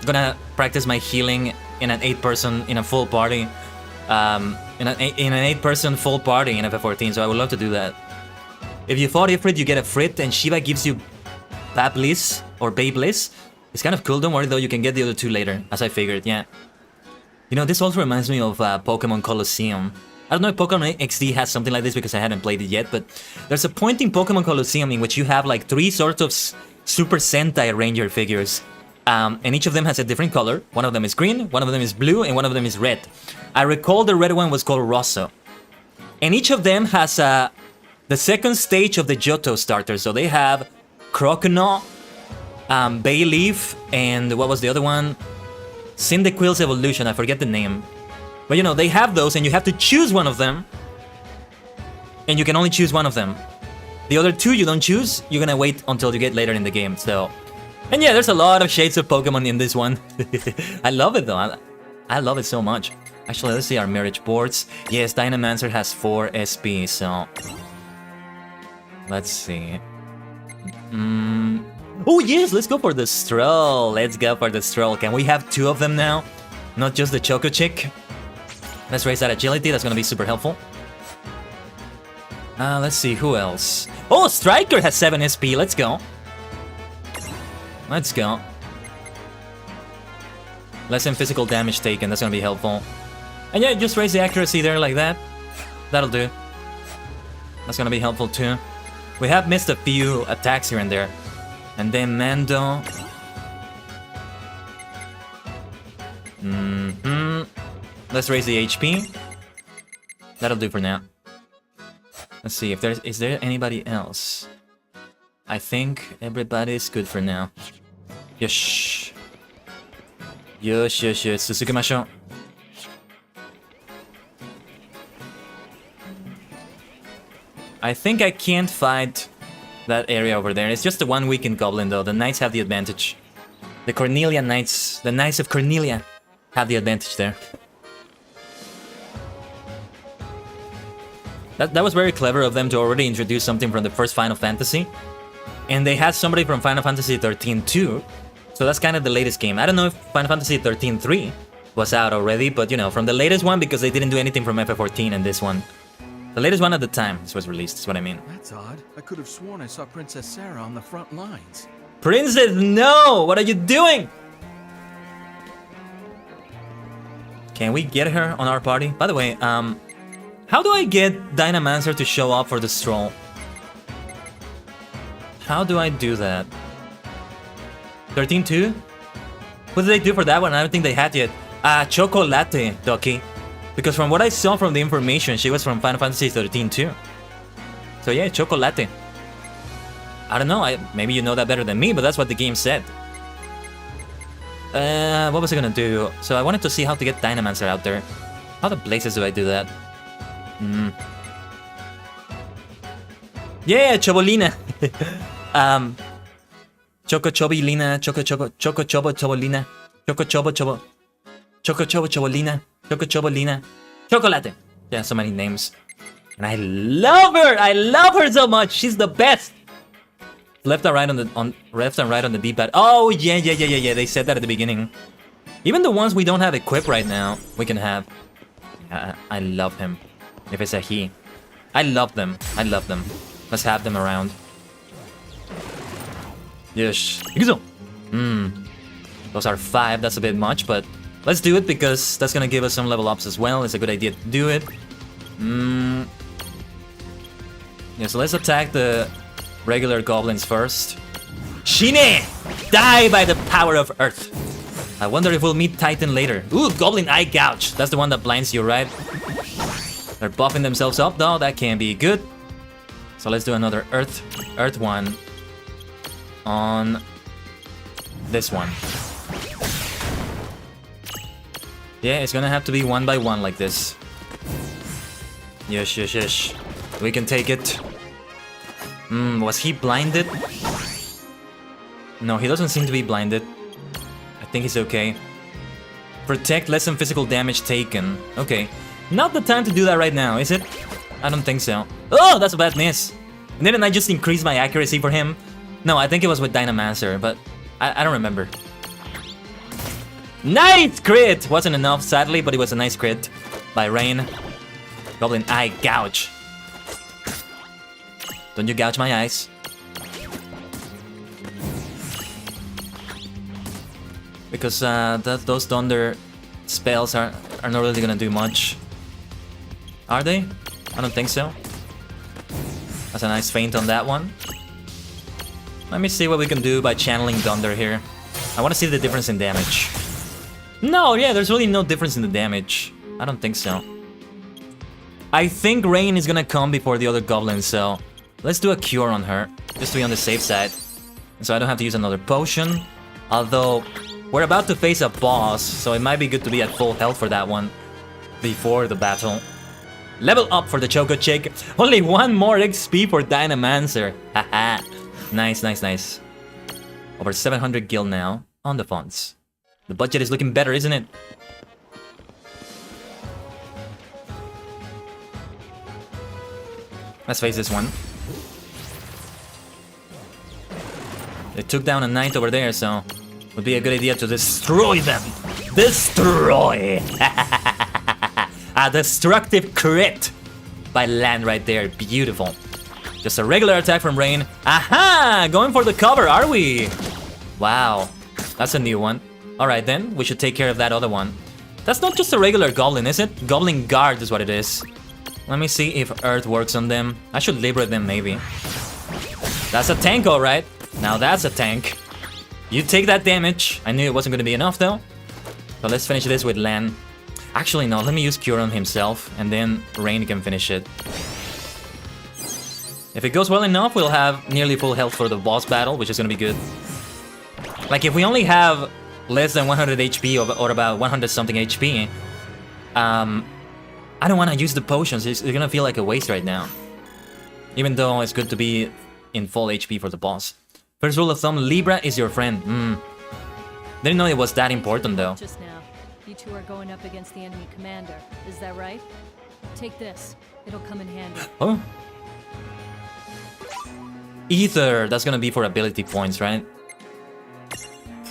Gonna practice my healing in an 8-person, in a full party. In an 8-person full party in FF14, so I would love to do that. If you fought Ifrit, you get a Frit, and Shiva gives you Bablis or Babliss. It's kind of cool, don't worry though, you can get the other two later, as I figured, yeah. You know, this also reminds me of Pokemon Colosseum. I don't know if Pokemon XD has something like this because I hadn't played it yet, but there's a point in Pokemon Colosseum in which you have like 3 sorts of Super Sentai Ranger figures. And each of them has a different color. One of them is green, one of them is blue, and one of them is red. I recall the red one was called Rosso. And each of them has the second stage of the Johto starter. So they have Croconaw, Bayleaf, and what was the other one? Cyndaquil's evolution, I forget the name. But you know, they have those and you have to choose one of them. And you can only choose one of them. The other two you don't choose, you're gonna wait until you get later in the game, so... And yeah, there's a lot of shades of Pokemon in this one. I love it though, I love it so much. Actually, let's see our marriage boards. Yes, Dynamancer has 4 SP, so... Let's see... Oh yes, let's go for the stroll. Let's go for the stroll. Can we have 2 of them now? Not just the Choco Chick? Let's raise that agility, that's gonna be super helpful. Let's see, who else? Oh, Striker has 7 SP, let's go. Let's go. Less than physical damage taken, that's gonna be helpful. And yeah, just raise the accuracy there like that. That'll do. That's gonna be helpful too. We have missed a few attacks here and there. And then Mando. Let's raise the HP. That'll do for now. Let's see if is there anybody else? I think everybody's good for now. Yosh. Yosh. Susukimashou. I think I can't fight that area over there. It's just the one weakened goblin though. The knights have the advantage. The Cornelia knights, the knights of Cornelia have the advantage there. That was very clever of them to already introduce something from the first Final Fantasy. And they had somebody from Final Fantasy 13 too. So that's kind of the latest game. I don't know if Final Fantasy 13-3 was out already, but you know, from the latest one because they didn't do anything from FF14 and this one. The latest one at the time this was released, is what I mean.
That's odd. I could have sworn I saw Princess Sarah on the front lines.
Princess, no! What are you doing? Can we get her on our party? By the way, how do I get Dynamancer to show up for the stroll? How do I do that? 13-2? What did they do for that one? I don't think they had yet. Chocolate, Ducky. Because from what I saw from the information, she was from Final Fantasy 13 too. So yeah, Chocolate. I don't know, maybe you know that better than me, but that's what the game said. What was I gonna do? So I wanted to see how to get Dynamancer out there. How the blazes do I do that? Yeah, Chobolina! Choco Chobolina, Choco Chobo Chobolina, Choco Chobo Chobo, Choco Chobo Chobolina, Choco Chobolina, Chocolate. Yeah, so many names. And I love her! I love her so much! She's the best! Left and right on the D-pad. Oh yeah, they said that at the beginning. Even the ones we don't have equipped right now, we can have. I love him. If it's a he. I love them. I love them. Let's have them around. Yes. Those are 5, that's a bit much, but let's do it because that's gonna give us some level ups as well. It's a good idea to do it. Yeah, so let's attack the regular goblins first. Shine! Die by the power of Earth! I wonder if we'll meet Titan later. Ooh, Goblin Eye Gouge! That's the one that blinds you, right? They're buffing themselves up though, that can be good. So let's do another Earth one on this one. Yeah, it's gonna have to be one by one like this. Yes. We can take it. Was he blinded? No, he doesn't seem to be blinded. I think he's okay. Protect, lessen physical damage taken. Okay. Not the time to do that right now, is it? I don't think so. Oh, that's a bad miss. Didn't I just increase my accuracy for him? No, I think it was with Dynamancer, but I don't remember. Nice crit! Wasn't enough, sadly, but it was a nice crit by Rain. Goblin Eye Gouge. Don't you gouge my eyes. Because those thunder spells are not really gonna do much. Are they? I don't think so. That's a nice feint on that one. Let me see what we can do by channeling thunder here. I want to see the difference in damage. No, yeah, there's really no difference in the damage. I don't think so. I think Rain is gonna come before the other goblins, so let's do a cure on her, just to be on the safe side. So I don't have to use another potion. Although, we're about to face a boss, so it might be good to be at full health for that one before the battle. Level up for the Choco Chick. Only 1 more XP for Dynamancer. Haha. Nice. Over 700 gil now on the funds. The budget is looking better, isn't it? Let's face this one. They took down a knight over there, so would be a good idea to destroy them. Destroy! A destructive crit by land right there. Beautiful. Just a regular attack from Rain. Aha! Going for the cover, are we? Wow. That's a new one. Alright then, we should take care of that other one. That's not just a regular goblin, is it? Goblin Guard is what it is. Let me see if Earth works on them. I should liberate them, maybe. That's a tank, alright. Now that's a tank. You take that damage. I knew it wasn't going to be enough, though. So let's finish this with Lan. Actually, no. Let me use Cure on himself, and then Rain can finish it. If it goes well enough, we'll have nearly full health for the boss battle, which is going to be good. Like, if we only have less than 100 HP or about 100-something HP, I don't want to use the potions. It's going to feel like a waste right now. Even though it's good to be in full HP for the boss. First rule of thumb, Libra is your friend. Didn't know it was that important, though.
Just now, you two are going up against the enemy commander. Is that right? Take this. It'll come in handy.
Oh. Ether. That's going to be for ability points, right?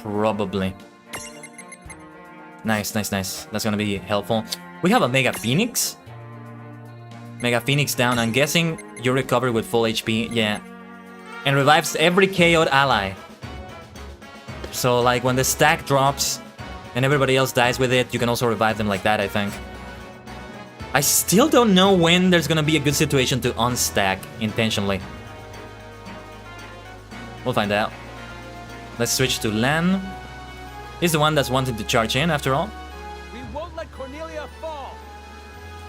Probably. Nice. That's going to be helpful. We have a Mega Phoenix. Mega Phoenix down. I'm guessing you recover with full HP. Yeah. And revives every KO'd ally. So, like, when the stack drops, and everybody else dies with it, you can also revive them like that, I think. I still don't know when there's gonna be a good situation to unstack intentionally. We'll find out. Let's switch to Len. He's the one that's wanting to charge in, after all.
We won't let Cornelia fall.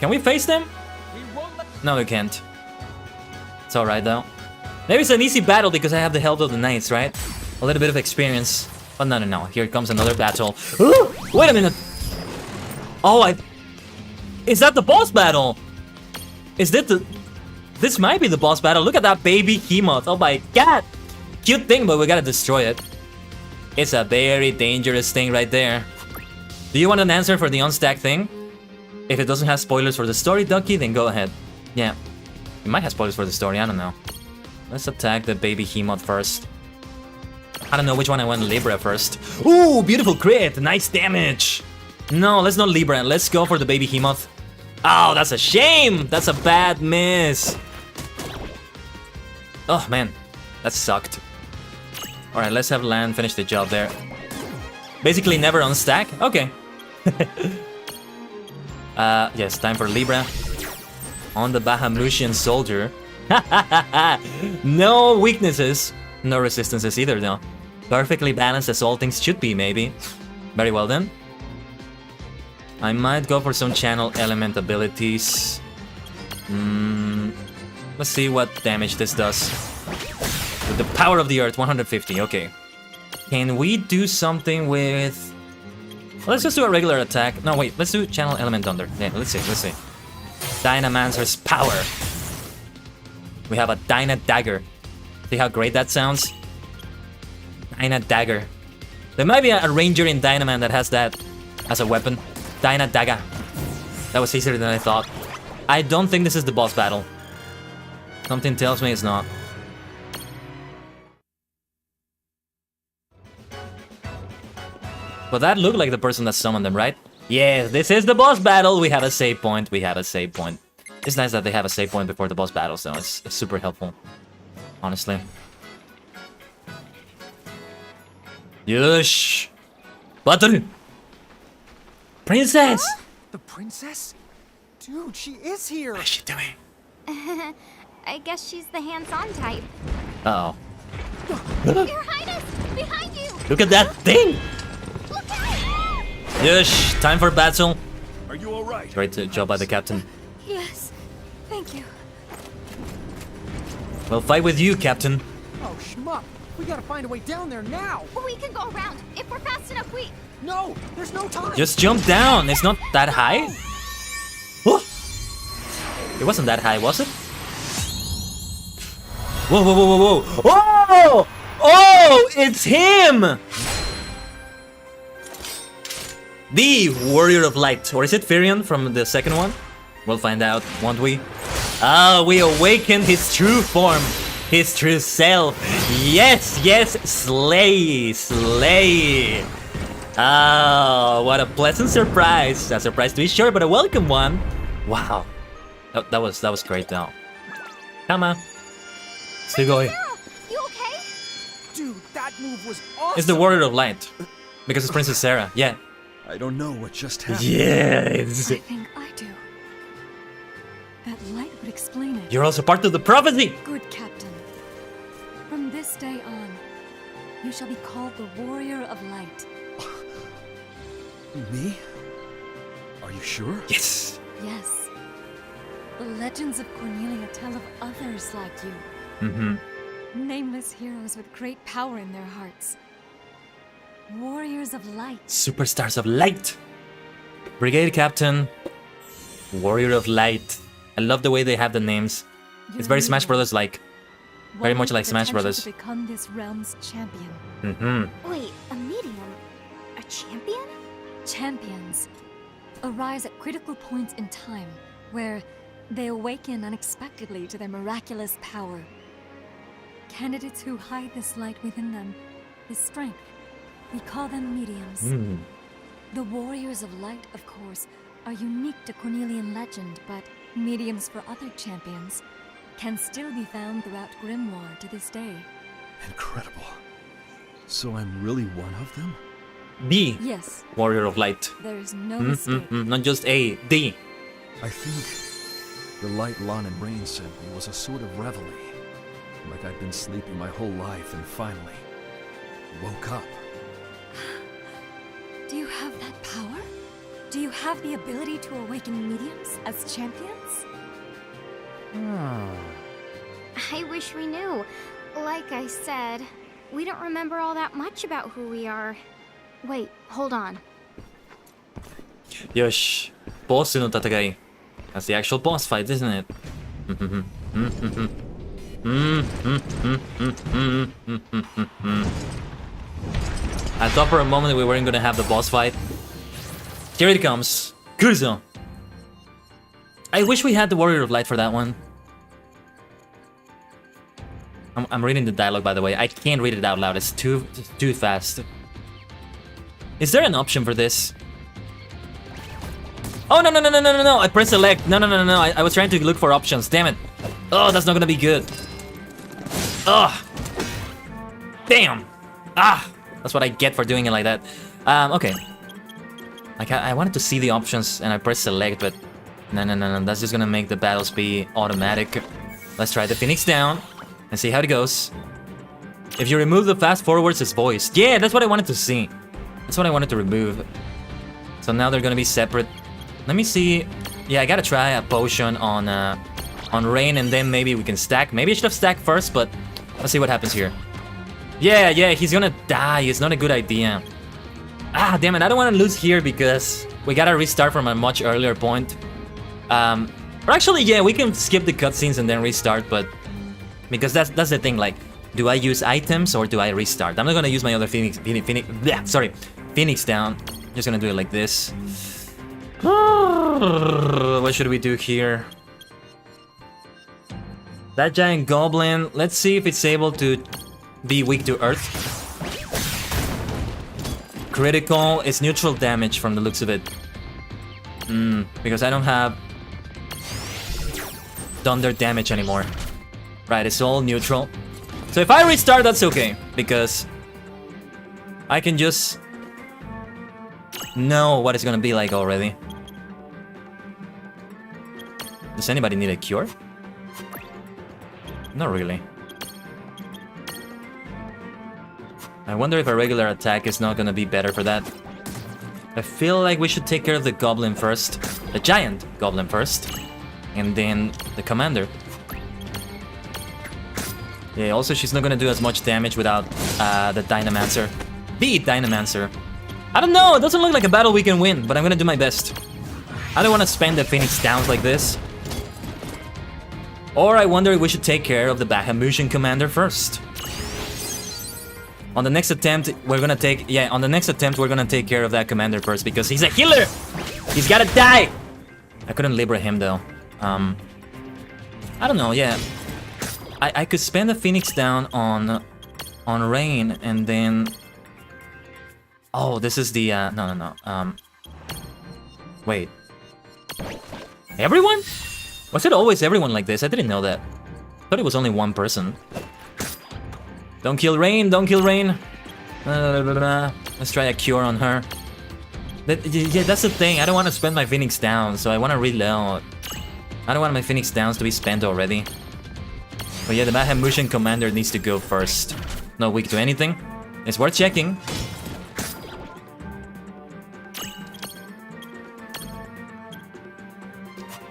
Can we face them?
We won't let...
No, we can't. It's alright, though. Maybe it's an easy battle because I have the help of the knights, right? A little bit of experience. But no. Here comes another battle. Ooh, wait a minute. Oh, is that the boss battle? Is that the... This might be the boss battle. Look at that baby Hemoth. Oh my god. Cute thing, but we gotta destroy it. It's a very dangerous thing right there. Do you want an answer for the unstack thing? If it doesn't have spoilers for the story, Ducky, then go ahead. Yeah. It might have spoilers for the story, I don't know. Let's attack the baby Hemoth first. I don't know which one I want. Libra first. Ooh, beautiful crit. Nice damage. No, let's not Libra. Let's go for the baby Hemoth. Oh, that's a shame. That's a bad miss. Oh, man. That sucked. Alright, let's have Lan finish the job there. Basically never unstack? Okay. Yes, time for Libra. On the Bahamutian soldier. No weaknesses. No resistances either, though. Perfectly balanced as all things should be, maybe. Very well then. I might go for some channel element abilities. Let's see what damage this does. With the power of the earth, 150, okay. Can we do something with... Well, let's just do a regular attack. No, wait, let's do channel element thunder. Yeah, let's see. Dynamancer's power. We have a Dyna Dagger. See how great that sounds? Dyna Dagger. There might be a ranger in Dynaman that has that as a weapon. Dyna Dagger. That was easier than I thought. I don't think this is the boss battle. Something tells me it's not. But that looked like the person that summoned them, right? Yes, this is the boss battle. We have a save point. It's nice that they have a save point before the boss battles, though. It's super helpful. Honestly. Yush! Battle! Princess!
Huh? The princess? Dude, she is here!
What is she doing?
I guess she's the hands-on type.
Uh-oh.
Your Highness! Behind you!
Look at that thing!
Look out!
Yush! Time for battle.
Are you alright?
Great job by the captain.
Yes, thank you.
We'll fight with you, Captain.
Oh, schmuck! We gotta find a way down there now!
We can go around. If we're fast enough, we...
No! There's no time!
Just jump down. It's not that high. Oh! It wasn't that high, was it? Whoa, whoa, whoa, whoa, whoa! Oh! Oh! It's him! The Warrior of Light. Or is it Firion from the second one? We'll find out, won't we? Ah, we awakened his true form. His true self. Yes, yes, slay, slay. Oh, what a pleasant surprise. A surprise to be sure, but a welcome one. Wow. That was great though. Come on. Still going.
You okay?
Dude, that move was awesome!
It's the Warrior of Light. Because it's Princess Sarah, yeah.
I don't know what just happened.
Yeah, it's...
I think I do. That light would explain it.
You're also part of the prophecy!
Good Captain. From this day on, you shall be called the Warrior of Light.
Me? Are you sure?
Yes.
Yes. The legends of Cornelia tell of others like you.
Mm-hmm.
Nameless heroes with great power in their hearts. Warriors of Light.
Superstars of Light. Brigade Captain. Warrior of Light. I love the way they have the names. It's very Smash Brothers like. Very much like Smash Brothers.
To become this realm's champion.
Mm-hmm.
Wait, a medium? A champion?
Champions arise at critical points in time where they awaken unexpectedly to their miraculous power. Candidates who hide this light within them, this strength, we call them mediums. The Warriors of Light, of course, are unique to Cornelian legend, but mediums for other champions can still be found throughout Grimoire to this day.
Incredible. So I'm really one of them?
The
Yes.
Warrior of Light.
There's no mistake.
Not just A, the.
I think the light Lon and Rain sent me was a sort of reveille. Like I'd been sleeping my whole life and finally woke up.
Do you have that power? Do you have the ability to awaken mediums as champions?
I wish we knew. Like I said, we don't remember all that much about who we are. Wait, hold on.
Yosh. Boss no tatagai. That's the actual boss fight, isn't it? I thought for a moment we weren't gonna have the boss fight. Here it comes. Kuzo. I wish we had the Warrior of Light for that one. I'm reading the dialogue, by the way. I can't read it out loud. It's too fast. Is there an option for this? Oh, no. I pressed select. No. I was trying to look for options. Damn it. Oh, that's not gonna be good. Ugh. Damn. Ah. That's what I get for doing it like that. Okay. Like, I wanted to see the options and I pressed select, but no. That's just gonna make the battles be automatic. Let's try the Phoenix down and see how it goes. If you remove the fast forwards, it's voiced. Yeah, that's what I wanted to see. That's what I wanted to remove. So now they're gonna be separate. Let me see. Yeah, I gotta try a potion on Rain, and then maybe we can stack. Maybe I should have stacked first, but let's see what happens here. Yeah, he's gonna die. It's not a good idea. Ah, damn it! I don't want to lose here because we gotta restart from a much earlier point. Or actually, yeah, we can skip the cutscenes and then restart, but because that's the thing. Like, do I use items or do I restart? I'm not gonna use my other Phoenix down. Just gonna do it like this. What should we do here? That giant goblin. Let's see if it's able to be weak to earth. Critical. It's neutral damage from the looks of it. Because I don't have thunder damage anymore. Right, it's all neutral. So if I restart, that's okay, because I can just know what it's gonna be like already. Does anybody need a cure? Not really. I wonder if a regular attack is not gonna be better for that. I feel like we should take care of the goblin first. The giant goblin first. And then the commander. Yeah, also she's not gonna do as much damage without the Dynamancer. The Dynamancer. I don't know, it doesn't look like a battle we can win, but I'm gonna do my best. I don't want to spend the Phoenix Downs like this. Or I wonder if we should take care of the Bahamutian commander first. On the next attempt, we're gonna take care of that commander first because he's a healer! He's gotta die! I couldn't Libra him though. I don't know, yeah. I could spend the Phoenix down on Rain and then... Oh, this is the, no. Wait. Everyone? Was it always everyone like this? I didn't know that. I thought it was only one person. Don't kill Rain, don't kill Rain. Let's try a cure on her. Yeah, that's the thing. I don't want to spend my Phoenix down, so I want to reload. I don't want my Phoenix downs to be spent already. But yeah, the Bahamutian commander needs to go first. Not weak to anything. It's worth checking.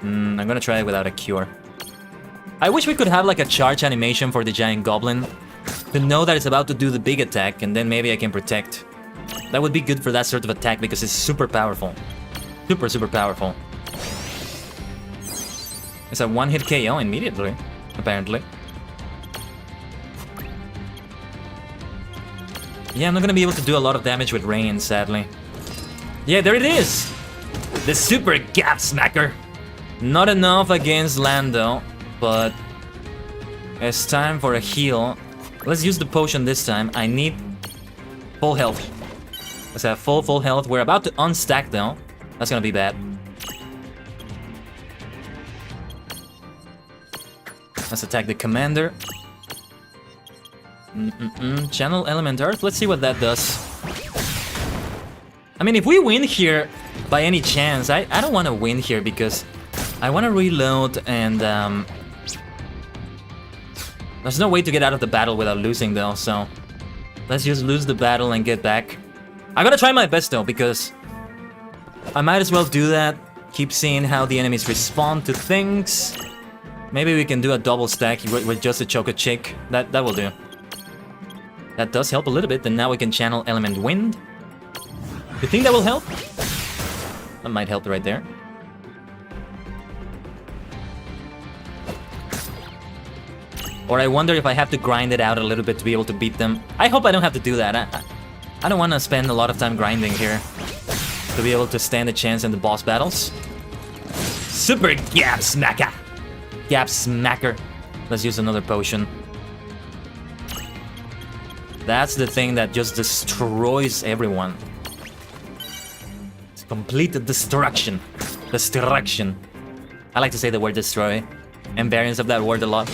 I'm gonna try it without a cure. I wish we could have like a charge animation for the giant goblin. To know that it's about to do the big attack, and then maybe I can protect. That would be good for that sort of attack because it's super powerful. Super powerful. It's a one-hit KO immediately, apparently. Yeah, I'm not gonna be able to do a lot of damage with Rain, sadly. Yeah, there it is! The Super Gap Smacker! Not enough against Lando, but it's time for a heal. Let's use the potion this time. I need full health. Let's have full health. We're about to unstack though. That's gonna be bad. Let's attack the commander. Channel Element Earth. Let's see what that does. I mean, if we win here by any chance, I don't want to win here because I want to reload and there's no way to get out of the battle without losing though, so let's just lose the battle and get back. I'm gonna try my best though because I might as well do that. Keep seeing how the enemies respond to things. Maybe we can do a double stack with just a Choco Chick. That will do. That does help a little bit, and now we can channel Element Wind. You think that will help? That might help right there. Or I wonder if I have to grind it out a little bit to be able to beat them. I hope I don't have to do that. I don't want to spend a lot of time grinding here to be able to stand a chance in the boss battles. Super Gap Smacker! Gap Smacker. Let's use another potion. That's the thing that just destroys everyone. It's complete destruction. Destruction. I like to say the word destroy. And variants of that word a lot.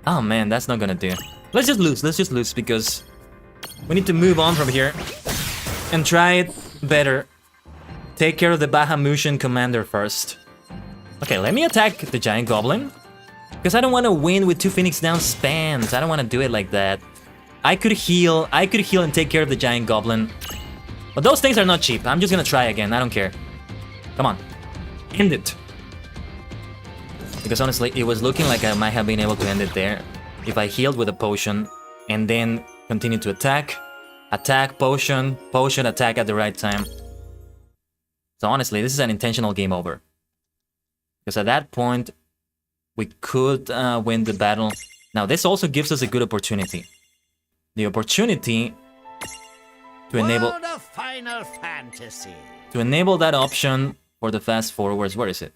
Oh man, that's not gonna do. Let's just lose because we need to move on from here and try it better. Take care of the Bahamutian commander first. Okay, let me attack the giant goblin because I don't want to win with 2 Phoenix down spams. I don't want to do it like that. I could heal and take care of the giant goblin. But those things are not cheap. I'm just gonna try again. I don't care. Come on. End it. Because honestly, it was looking like I might have been able to end it there if I healed with a potion and then continued to attack. Attack, potion, potion, attack at the right time. So honestly, this is an intentional game over. Because at that point, we could win the battle. Now, this also gives us a good opportunity. The opportunity to enable...
World of Final Fantasy.
To enable that option for the fast forwards. Where is it?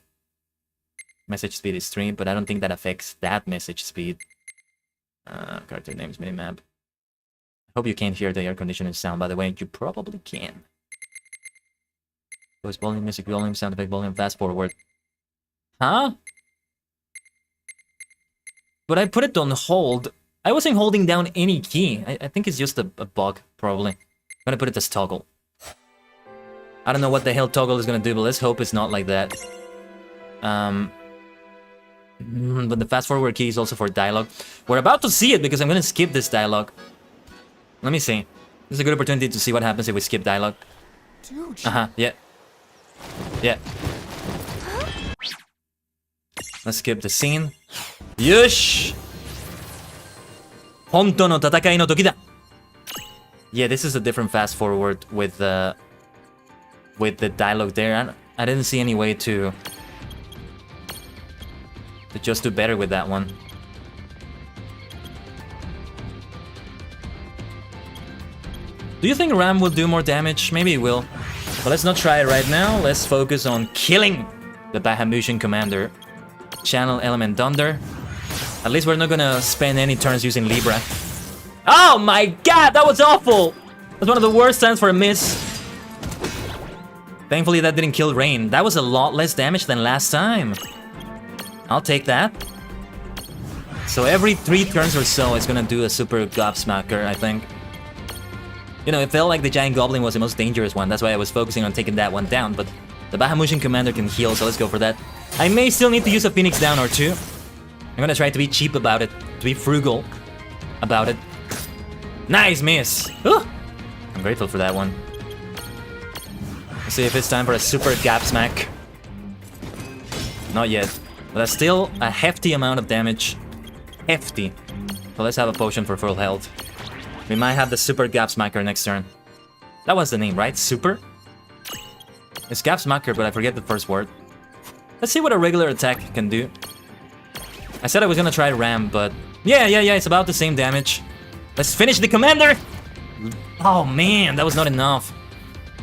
Message speed is 3, but I don't think that affects that message speed. Character names, minimap. I hope you can't hear the air conditioning sound, by the way. You probably can. Voice volume, music volume, sound effect volume, fast forward. Huh? But I put it on hold. I wasn't holding down any key. I think it's just a bug, probably. I'm gonna put it as toggle. I don't know what the hell toggle is gonna do, but let's hope it's not like that. But the fast forward key is also for dialogue. We're about to see it because I'm gonna skip this dialogue. Let me see. This is a good opportunity to see what happens if we skip dialogue. Yeah. Yeah. Let's skip the scene. Yosh! Honto no tatakai no toki da! Yeah, this is a different fast forward with the dialogue there. I didn't see any way to just do better with that one. Do you think Ram will do more damage? Maybe it will. But let's not try it right now. Let's focus on killing the Bahamutian commander. Channel Element Thunder. At least we're not gonna spend any turns using Libra. Oh my god, that was awful! That's one of the worst times for a miss. Thankfully that didn't kill Rain. That was a lot less damage than last time. I'll take that. So every 3 turns or so, it's gonna do a super gobsmacker, I think. You know, it felt like the giant goblin was the most dangerous one. That's why I was focusing on taking that one down. But the Bahamutian commander can heal, so let's go for that. I may still need to use a Phoenix down or 2. I'm gonna try to be cheap about it, to be frugal about it. Nice miss! Ooh! I'm grateful for that one. Let's see if it's time for a super gap smack. Not yet. But that's still a hefty amount of damage. Hefty. So let's have a potion for full health. We might have the super gap smacker next turn. That was the name, right? Super? It's gap smacker, but I forget the first word. Let's see what a regular attack can do. I said I was gonna try Ram, but... Yeah, it's about the same damage. Let's finish the commander! Oh man, that was not enough.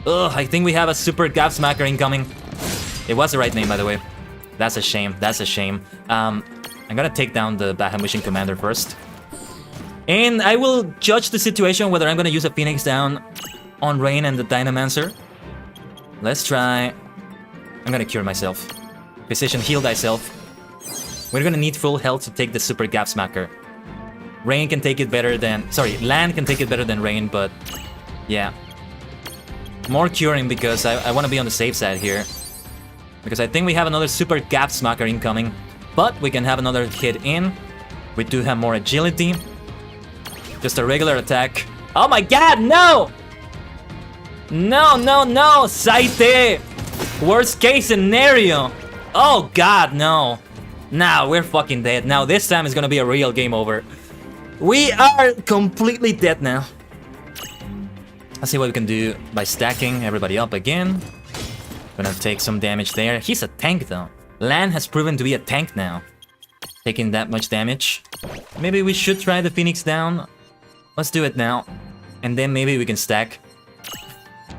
Ugh, I think we have a super gap smacker incoming. It was the right name, by the way. That's a shame, that's a shame. I'm gonna take down the Bahamutian commander first. And I will judge the situation whether I'm gonna use a Phoenix down on Rain and the Dynamancer. Let's try... I'm gonna cure myself. Physician, heal thyself. We're gonna need full health to take the super gap smacker. Rain can take it better than... Sorry, Land can take it better than Rain, but... Yeah. More curing because I want to be on the safe side here. Because I think we have another super gap smacker incoming. But we can have another hit in. We do have more agility. Just a regular attack. Oh my god, no! No, no, no! Saite! Worst case scenario! Oh god, no. Now we're fucking dead. Now this time is gonna be a real game over. We are completely dead now. Let's see what we can do by stacking everybody up again. Gonna take some damage there. He's a tank though. Lan has proven to be a tank now. Taking that much damage. Maybe we should try the Phoenix down. Let's do it now. And then maybe we can stack.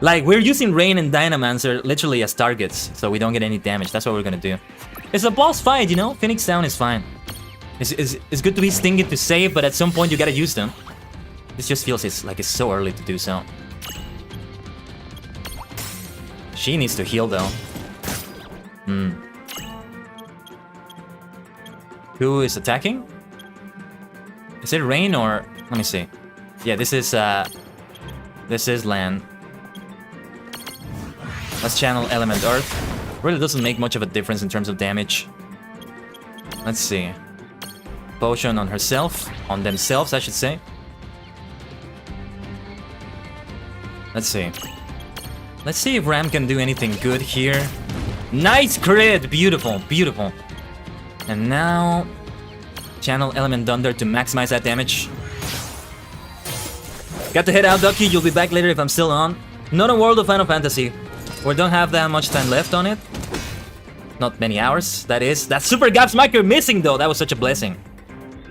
Like, we're using Rain and Dynamancer literally as targets, so we don't get any damage. That's what we're gonna do. It's a boss fight, you know? Phoenix down is fine. It's good to be stingy to save, but at some point you gotta use them. This just feels like it's so early to do so. She needs to heal though. Who is attacking? Is it Rain or... Let me see. Yeah, this is Lan. Let's channel Element Earth. Really doesn't make much of a difference in terms of damage. Let's see. Potion on herself. On themselves, I should say. Let's see. Let's see if Ram can do anything good here. Nice crit! Beautiful, beautiful. And now... Channel Element Thunder to maximize that damage. Got to head out, Ducky. You'll be back later if I'm still on. Not a World of Final Fantasy. We don't have that much time left on it. Not many hours, that is. That Super Gap Smacker missing though, that was such a blessing.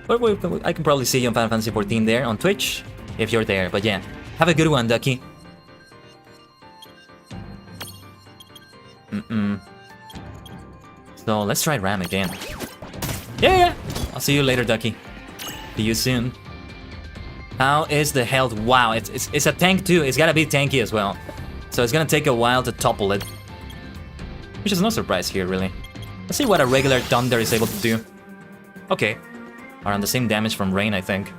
But I can probably see you on Final Fantasy 14 there on Twitch, if you're there. But yeah, have a good one, Ducky. So let's try Ram again. Yeah! I'll see you later, Ducky. See you soon. How is the health? Wow, it's a tank too. It's gotta be tanky as well. So it's gonna take a while to topple it. Which is no surprise here, really. Let's see what a regular Thunder is able to do. Okay. Around the same damage from Rain, I think.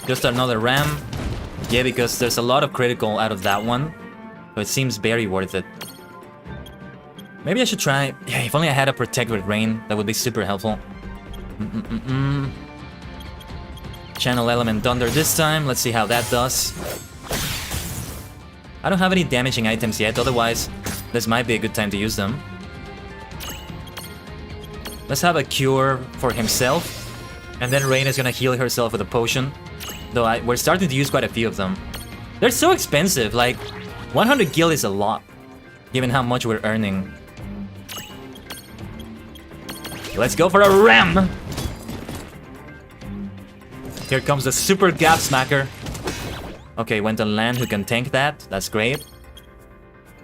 Just another Ram. Yeah, because there's a lot of critical out of that one. So it seems very worth it. Maybe I should try... Yeah, if only I had a Protect with Rain, that would be super helpful. Channel Element Thunder this time. Let's see how that does. I don't have any damaging items yet, otherwise this might be a good time to use them. Let's have a cure for himself. And then Rain is gonna heal herself with a potion. Though we're starting to use quite a few of them. They're so expensive, like 100 gil is a lot, given how much we're earning. Let's go for a Ram! Here comes the Super Gap Smacker. Okay, went on Lan who can tank that. That's great.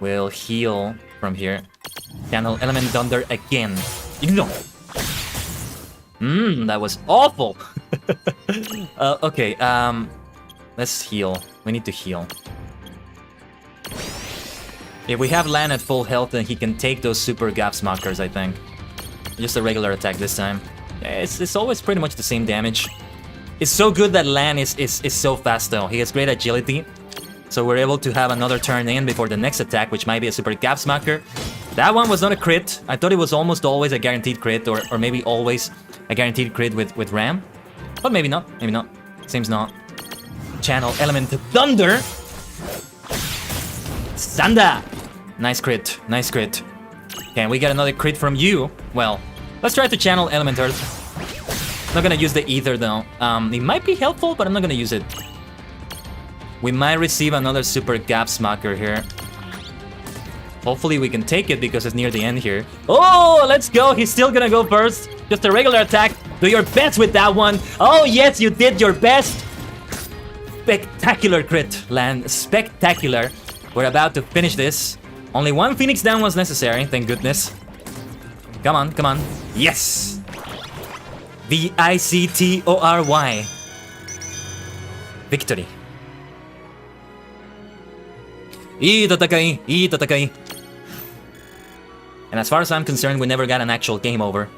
We'll heal from here. Channel Element Thunder again. No! That was awful! Okay, let's heal. We need to heal. If we have Lan at full health, then he can take those Super Gap Smackers, I think. Just a regular attack this time. It's always pretty much the same damage. It's so good that Lan is so fast though. He has great agility. So we're able to have another turn in before the next attack, which might be a Super Gap Smacker. That one was not a crit. I thought it was almost always a guaranteed crit, or maybe always a guaranteed crit with Ram. But maybe not, maybe not. Seems not. Channel Element Thunder! Sanda! Nice crit, nice crit. Can we get another crit from you? Well, let's try to channel Element Earth. Not gonna use the Ether though. It might be helpful, but I'm not gonna use it. We might receive another Super Gap Smacker here. Hopefully we can take it because it's near the end here. Oh, let's go! He's still gonna go first. Just a regular attack. Do your best with that one. Oh yes, you did your best. Spectacular crit, Lan. Spectacular. We're about to finish this. Only one Phoenix down was necessary, thank goodness. Come on, come on. Yes! VICTORY. Victory. いい戦い、いい戦い. And as far as I'm concerned, we never got an actual game over.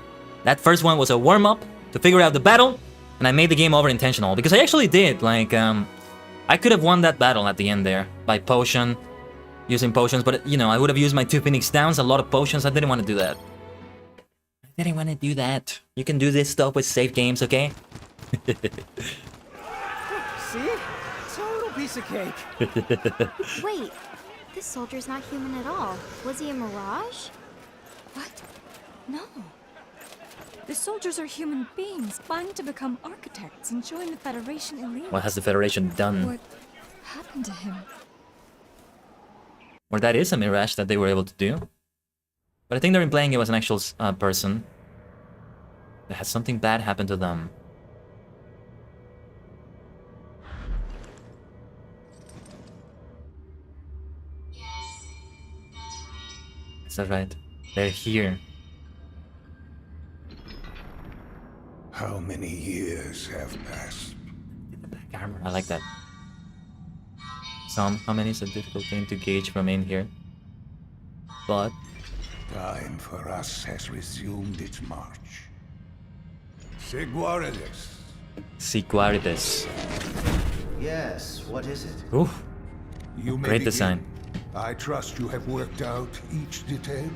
That first one was a warm-up to figure out the battle, And I made the game over intentional, because I actually did, like, I could have won that battle at the end there, by potion, using potions, but, you know, I would have used my 2 Phoenix Downs, a lot of potions, I didn't want to do that. I didn't want to do that. You can do this stuff with save games, okay?
See? Total piece of cake.
Wait, this soldier's not human at all. Was he a mirage?
What? No. The soldiers are human beings, planning to become architects and join the Federation elite.
What has the Federation done?
What happened to him?
Or that is a mirage that they were able to do. But I think they're implying it was an actual person. That had something bad happen to them. Is that right? They're here.
How many years have passed?
Armor, I like that. How many is a difficult thing to gauge from in here. But
time for us has resumed its march.
Siguarides.
Yes, what is it?
Ooh.
You may
Great
begin.
design.
I trust you have worked out each detail.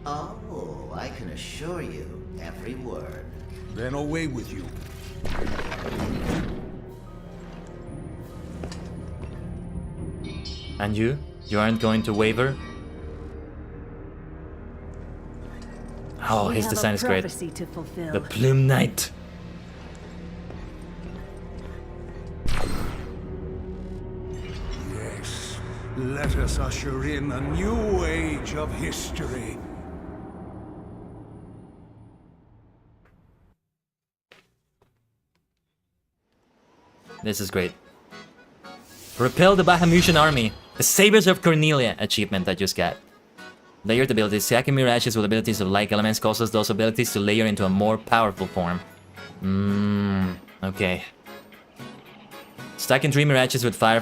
Oh, I can assure you, every word.
Then away with you.
And you? You aren't going to waver? Oh, his design is great. The Plume Knight.
Yes, let us usher in a new age of history.
This is great. Repel the Bahamutian army. The Sabers of Cornelia achievement I just got. Layered abilities. Stacking mirages with abilities of like elements causes those abilities to layer into a more powerful form. Okay. Stacking 3 mirages with fire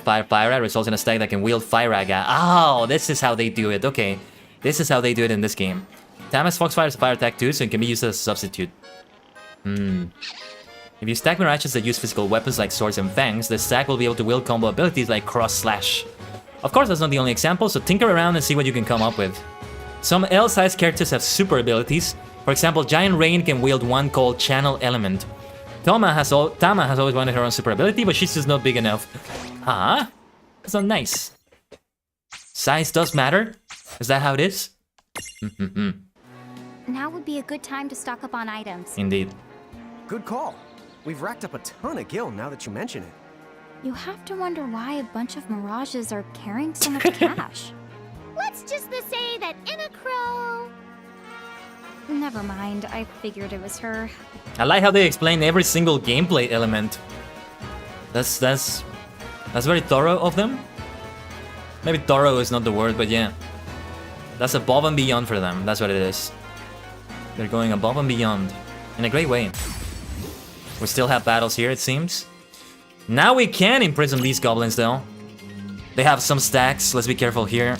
results in a stack that can wield fire aga. Oh, this is how they do it. Okay. This is how they do it in this game. Tamas Foxfire is a fire attack too, so it can be used as a substitute. If you stack mirages that use physical weapons like swords and fangs, the stack will be able to wield combo abilities like cross slash. Of course, that's not the only example, so tinker around and see what you can come up with. Some L-sized characters have super abilities. For example, Giant Rain can wield one called Channel Element. Tama has always wanted her own super ability, but she's just not big enough. Huh? That's not nice. Size does matter? Is that how it is?
Now would be a good time to stock up on items.
Indeed.
Good call. We've racked up a ton of gil now that you mention it.
You have to wonder why a bunch of mirages are carrying so much cash.
Let's just say that Inacro...
Never mind, I figured it was her.
I like how they explain every single gameplay element. That's very thorough of them. Maybe thorough is not the word, but yeah. That's above and beyond for them. That's what it is. They're going above and beyond. In a great way. We still have battles here, it seems. Now we can imprison these goblins, though. They have some stacks. Let's be careful here.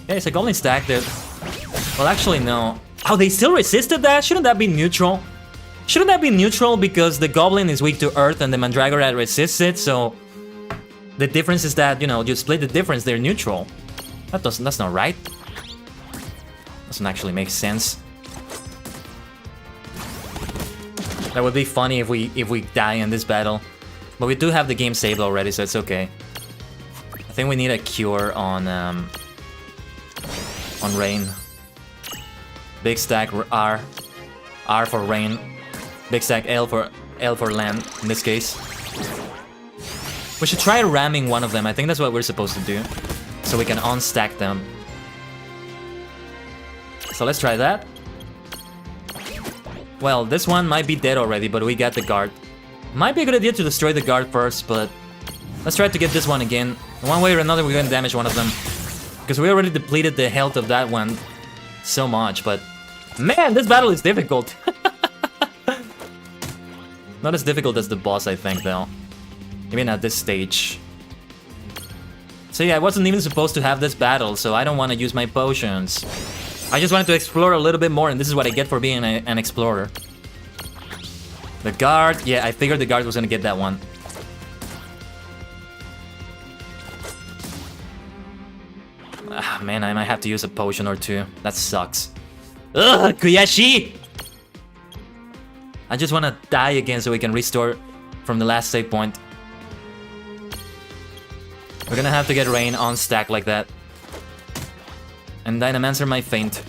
Yeah, it's a goblin stack there. Well, actually, no. Oh, they still resisted that? Shouldn't that be neutral? Shouldn't that be neutral because the goblin is weak to earth and the mandragora resists it, so... The difference is that, you know, you split the difference, they're neutral. That's not right. Doesn't actually make sense. That would be funny if we die in this battle. But we do have the game saved already, so it's okay. I think we need a cure on Rain. Big stack R for Rain. Big stack L for land in this case. We should try ramming one of them. I think that's what we're supposed to do. So we can unstack them. So let's try that. Well, this one might be dead already, but we got the guard. Might be a good idea to destroy the guard first, but let's try to get this one again. One way or another, we're gonna damage one of them. Because we already depleted the health of that one so much, but... Man, this battle is difficult! Not as difficult as the boss, I think, though. Even at this stage. So yeah, I wasn't even supposed to have this battle, so I don't want to use my potions. I just wanted to explore a little bit more, and this is what I get for being an explorer. The guard, yeah, I figured the guard was gonna get that one. Ah, man, I might have to use a potion or two. That sucks. Ugh, Kuyashi! I just wanna die again so we can restore from the last save point. We're gonna have to get Rain on stack like that. And Dynamancer might faint.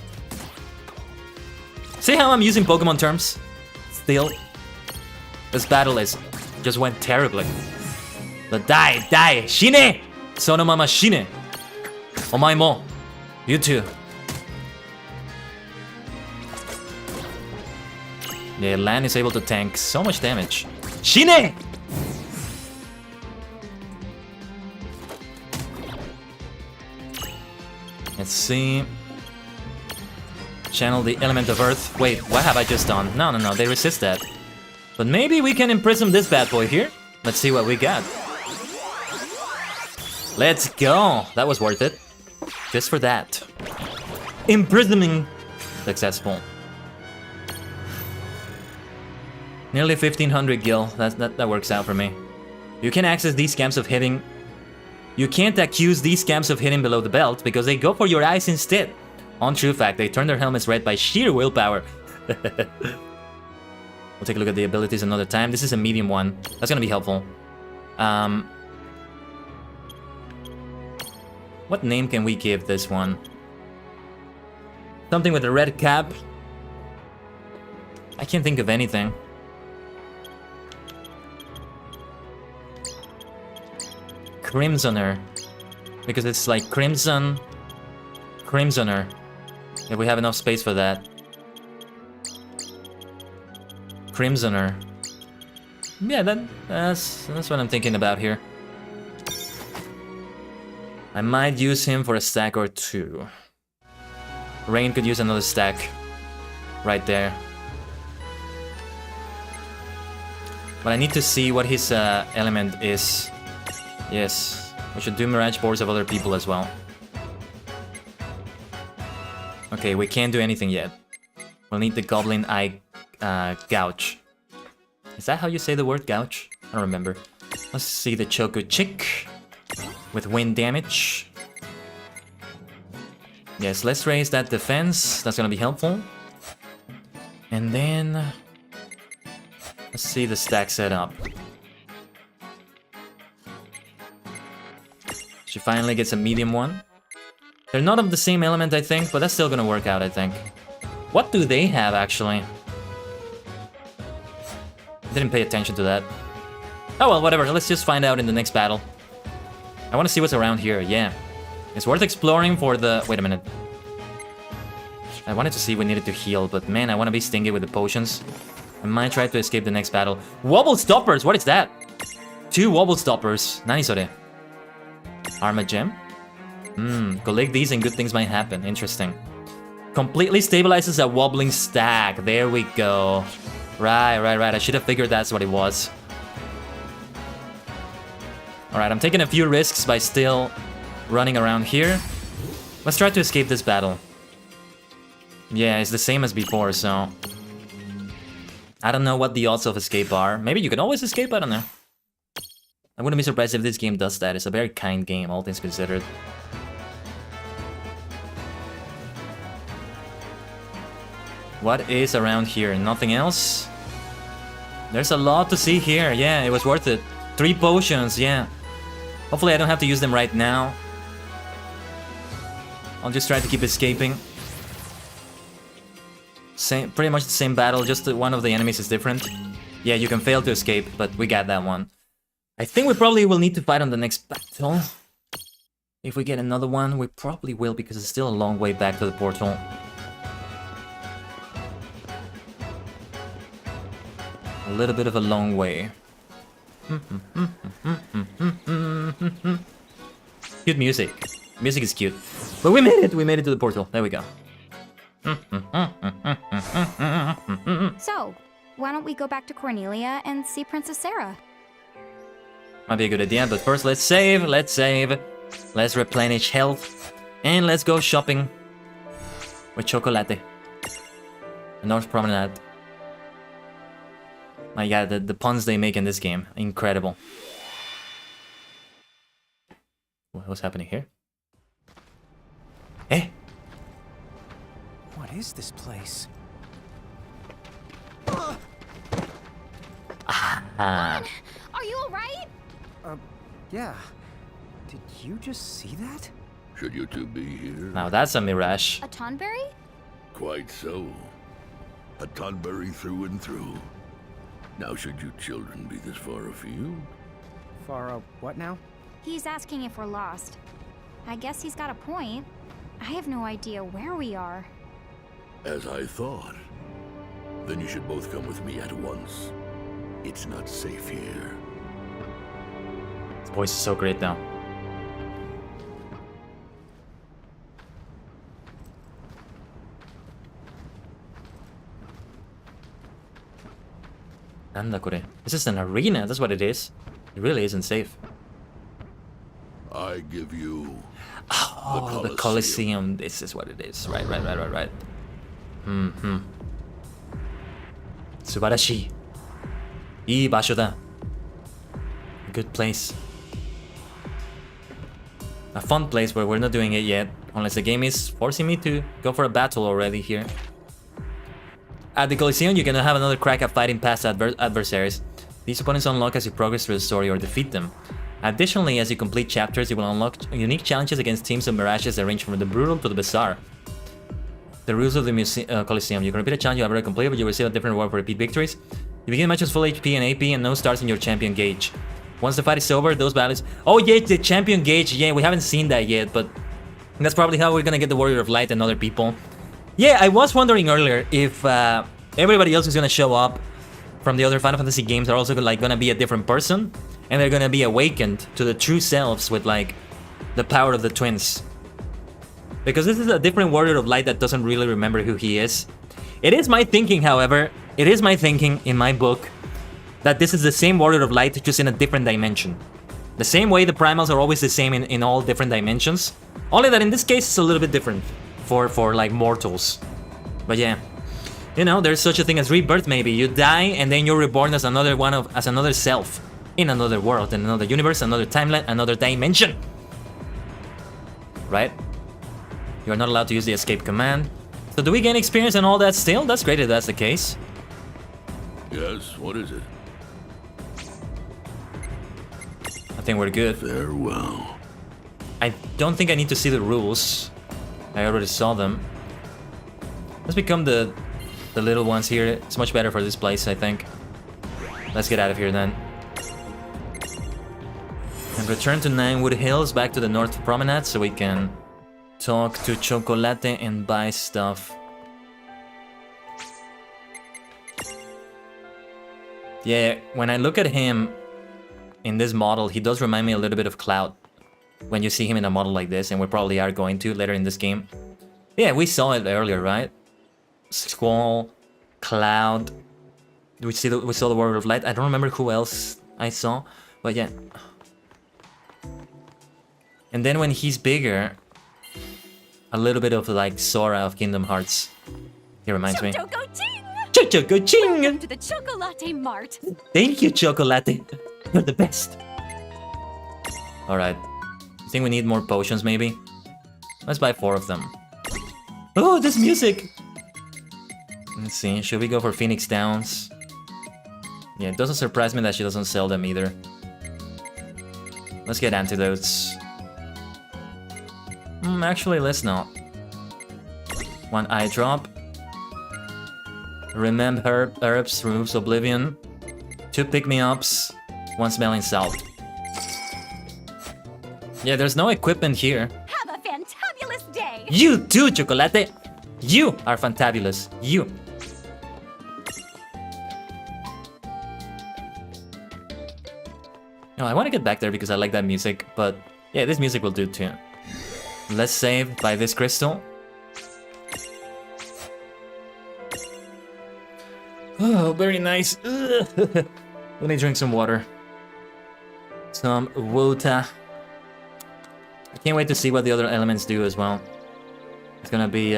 See how I'm using Pokemon terms? Still. This battle just went terribly. The die! Shine! Sonomama Shine! Omae mo. You too. Yeah, Lan is able to tank so much damage. Shine! Let's see. Channel the element of earth. Wait, what have I just done? No, they resist that. But maybe we can imprison this bad boy here. Let's see what we got. Let's go! That was worth it. Just for that. Imprisoning successful. Nearly 1500 gil. That works out for me. You can access these scams of hitting. You can't accuse these scams of hitting below the belt because they go for your eyes instead. On true fact, they turn their helmets red by sheer willpower. We'll take a look at the abilities another time. This is a medium one. That's gonna be helpful. What name can we give this one? Something with a red cap? I can't think of anything. Crimsoner. Because it's like Crimsoner. If we have enough space for that. Crimsoner. Yeah, that's what I'm thinking about here. I might use him for a stack or two. Rain could use another stack. Right there. But I need to see what his element is. Yes, we should do mirage boards of other people as well. Okay, we can't do anything yet. We'll need the Goblin Eye Gouge. Is that how you say the word gouge? I don't remember. Let's see the Choco Chick with wind damage. Yes, let's raise that defense. That's gonna be helpful. And then let's see the stack setup. She finally gets a medium one. They're not of the same element, I think, but that's still gonna work out, I think. What do they have, actually? I didn't pay attention to that. Oh well, whatever. Let's just find out in the next battle. I want to see what's around here, yeah. It's worth exploring for the... Wait a minute. I wanted to see if we needed to heal, but man, I want to be stingy with the potions. I might try to escape the next battle. Wobble Stoppers! What is that? 2 Wobble Stoppers. Nanisore? Arma Gem? Collect these and good things might happen. Interesting. Completely stabilizes a wobbling stack. There we go. Right. I should have figured that's what it was. Alright, I'm taking a few risks by still running around here. Let's try to escape this battle. Yeah, it's the same as before, so... I don't know what the odds of escape are. Maybe you can always escape, I don't know. I wouldn't be surprised if this game does that. It's a very kind game, all things considered. What is around here? Nothing else? There's a lot to see here. Yeah, it was worth it. 3 potions, yeah. Hopefully I don't have to use them right now. I'll just try to keep escaping. Pretty much the same battle, just one of the enemies is different. Yeah, you can fail to escape, but we got that one. I think we probably will need to fight on the next battle. If we get another one, we probably will, because it's still a long way back to the portal. A little bit of a long way. Cute music. Music is cute. But we made it! We made it to the portal. There we go.
So, why don't we go back to Cornelia and see Princess Sarah?
Might be a good idea, but first let's save, let's replenish health, and let's go shopping. with chocolate. The North Promenade. My god, the puns they make in this game, incredible. What's happening here? Eh?
What is this place?
Ah.
Are you alright?
Yeah. Did you just see that?
Should you two be here?
Now that's a mirage.
A Tonberry?
Quite so. A Tonberry through and through. Now should you children be this far afield?
Far what now?
He's asking if we're lost. I guess he's got a point. I have no idea where we are.
As I thought. Then you should both come with me at once. It's not safe here.
His voice is so great now. This is an arena, that's what it is. It really isn't safe.
I give you
Oh, the Colosseum. This is what it is. Right. Mm-hmm. Subarashi. Ii basho da. Good place. A fun place, but we're not doing it yet. Unless the game is forcing me to go for a battle already here. At the Colosseum, you're gonna have another crack at fighting past adversaries. These opponents unlock as you progress through the story or defeat them. Additionally, as you complete chapters, you will unlock unique challenges against teams of mirages that range from the brutal to the bizarre. The rules of the Colosseum. You can repeat a challenge you have already completed, but you receive a different reward for repeat victories. You begin matches full HP and AP and no stars in your champion gauge. Once the fight is over, those battles... Oh yeah, the champion gauge. Yeah, we haven't seen that yet, but that's probably how we're gonna get the Warrior of Light and other people. Yeah, I was wondering earlier if everybody else is gonna show up from the other Final Fantasy games are also like gonna be a different person, and they're gonna be awakened to the true selves with like the power of the twins. Because this is a different Warrior of Light that doesn't really remember who he is. It is my thinking, however, it is my thinking in my book that this is the same Warrior of Light just in a different dimension. The same way the primals are always the same in all different dimensions. Only that in this case it's a little bit different for like mortals. But yeah. You know, there's such a thing as rebirth maybe. You die and then you're reborn as another as another self. In another world, in another universe, another timeline, another dimension. Right? You're not allowed to use the escape command. So do we gain experience and all that still? That's great if that's the case.
Yes, what is it?
I think we're good.
Farewell.
I don't think I need to see the rules. I already saw them. Let's become the little ones here. It's much better for this place, I think. Let's get out of here then. And return to Ninewood Hills, back to the North Promenade, so we can talk to Chocolate and buy stuff. Yeah, when I look at him in this model, he does remind me a little bit of Cloud. When you see him in a model like this, and we probably are going to later in this game. Yeah, we saw it earlier, right? Squall, Cloud. We saw the Warrior of Light. I don't remember who else I saw, but yeah. And then when he's bigger, a little bit of like Sora of Kingdom Hearts. He reminds me. Choco-ching!
Welcome to the Chocolate Mart.
Thank you, Chocolate. You're the best. Alright. I think we need more potions, maybe. Let's buy 4 of them. Oh, this music! Let's see, should we go for Phoenix Downs? Yeah, it doesn't surprise me that she doesn't sell them either. Let's get antidotes. Actually, let's not. 1 eye drop. Remember herbs removes oblivion. 2 pick-me-ups. 1 smelling salt. Yeah, there's no equipment here.
Have a fantabulous day.
You too, Chocolate. You are fantabulous. You. No, I want to get back there because I like that music, but yeah, this music will do too. Let's save by this crystal. Oh, very nice. Let me drink some water. Some water. I can't wait to see what the other elements do as well. It's gonna be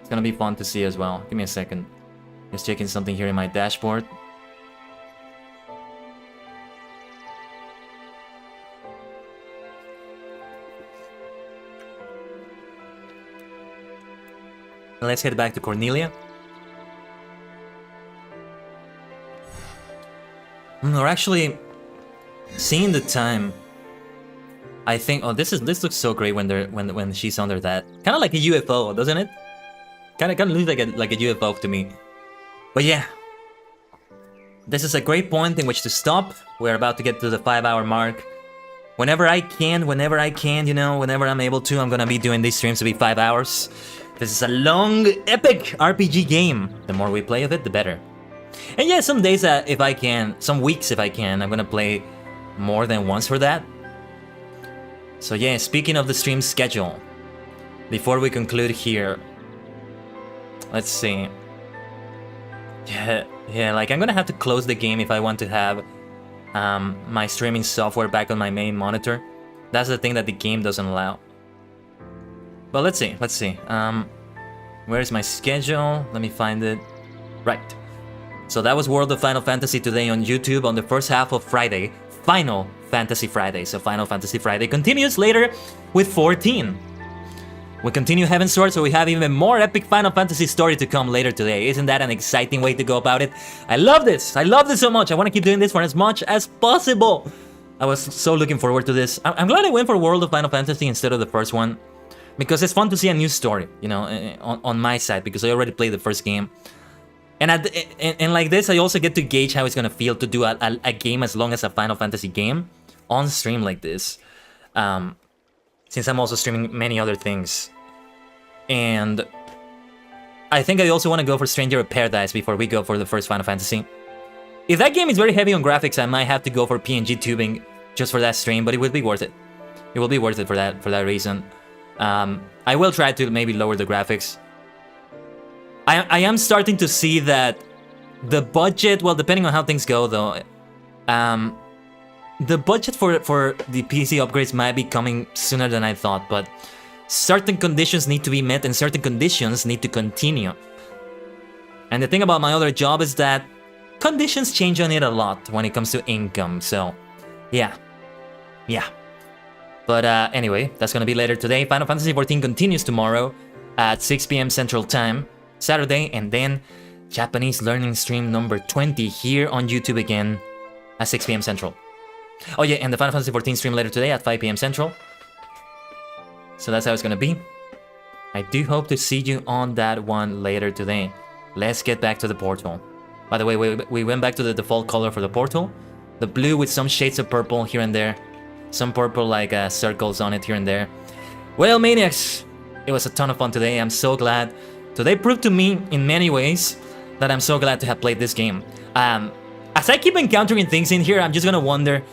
It's gonna be fun to see as well. Give me a second. Just checking something here in my dashboard. Let's head back to Cornelia. We're actually seeing the time. I think. Oh, this looks so great when she's under that. Kind of like a UFO, doesn't it? Kind of looks like a UFO to me. But yeah, this is a great point in which to stop. We're about to get to the 5-hour mark. Whenever I can, you know, whenever I'm able to, I'm gonna be doing these streams to be 5 hours. This is a long, epic RPG game. The more we play of it, the better. And yeah, some days if I can, some weeks if I can, I'm gonna play more than once for that. So yeah, speaking of the stream schedule, before we conclude here, let's see. Yeah, like I'm gonna have to close the game if I want to have my streaming software back on my main monitor. That's the thing that the game doesn't allow. But let's see. Where's my schedule? Let me find it. Right. So that was World of Final Fantasy today on YouTube on the first half of Friday. Final Fantasy Friday. So Final Fantasy Friday continues later with 14. We continue Heaven's Sword, so we have even more epic Final Fantasy story to come later today. Isn't that an exciting way to go about it? I love this! I love this so much! I want to keep doing this for as much as possible! I was so looking forward to this. I'm glad I went for World of Final Fantasy instead of the first one, because it's fun to see a new story, you know, on my side, because I already played the first game. And like this, I also get to gauge how it's gonna feel to do a game as long as a Final Fantasy game on stream like this. Since I'm also streaming many other things. And I think I also want to go for Stranger of Paradise before we go for the first Final Fantasy. If that game is very heavy on graphics, I might have to go for PNG tubing just for that stream, but it would be worth it. It will be worth it for that reason. I will try to maybe lower the graphics. I am starting to see that the budget, well, depending on how things go though, the budget for the PC upgrades might be coming sooner than I thought, but certain conditions need to be met and certain conditions need to continue. And the thing about my other job is that conditions change on it a lot when it comes to income, so yeah. But anyway, that's gonna be later today. Final Fantasy XIV continues tomorrow at 6 PM Central Time, Saturday, and then Japanese learning stream number 20 here on YouTube again at 6 PM Central. Oh yeah, and the Final Fantasy XIV stream later today at 5 PM Central. So that's how it's gonna be. I do hope to see you on that one later today. Let's get back to the portal. By the way, we went back to the default color for the portal. The blue with some shades of purple here and there. Some purple like circles on it here and there. Well, Maniacs, it was a ton of fun today. I'm so glad. Today proved to me in many ways that I'm so glad to have played this game. As I keep encountering things in here, I'm just gonna wonder.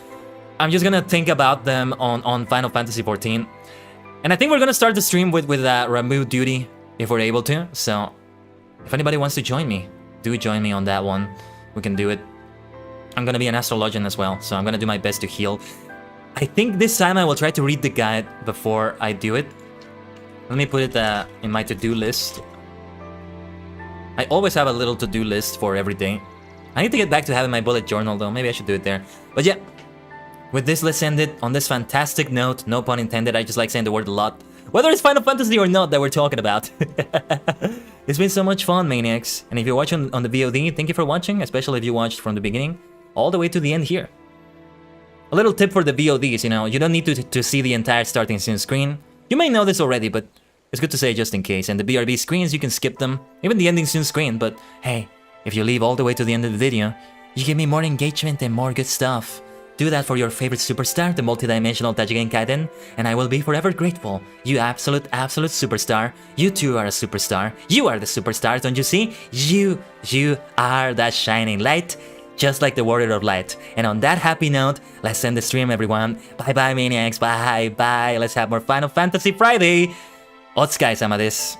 I'm just gonna think about them on Final Fantasy XIV. And I think we're gonna start the stream with Ramu Duty if we're able to. So if anybody wants to join me, do join me on that one. We can do it. I'm gonna be an astrologian as well, so I'm gonna do my best to heal. I think this time I will try to read the guide before I do it. Let me put it in my to-do list. I always have a little to-do list for every day. I need to get back to having my bullet journal though. Maybe I should do it there. But yeah. With this, let's end it on this fantastic note. No pun intended, I just like saying the word a lot. Whether it's Final Fantasy or not that we're talking about. It's been so much fun, Maniacs. And if you're watching on the VOD, thank you for watching, especially if you watched from the beginning all the way to the end here. A little tip for the VODs, you know, you don't need to see the entire starting soon screen. You may know this already, but it's good to say just in case. And the BRB screens, you can skip them, even the ending soon screen. But hey, if you leave all the way to the end of the video, you give me more engagement and more good stuff. Do that for your favorite superstar, the multidimensional Tajigen Kaiden, and I will be forever grateful. You absolute superstar. You too are a superstar. You are the superstar, don't you see? You are that shining light, just like the Warrior of Light. And on that happy note, let's end the stream, everyone. Bye-bye, Maniacs. Bye. Let's have more Final Fantasy Friday. Otsukai-sama desu.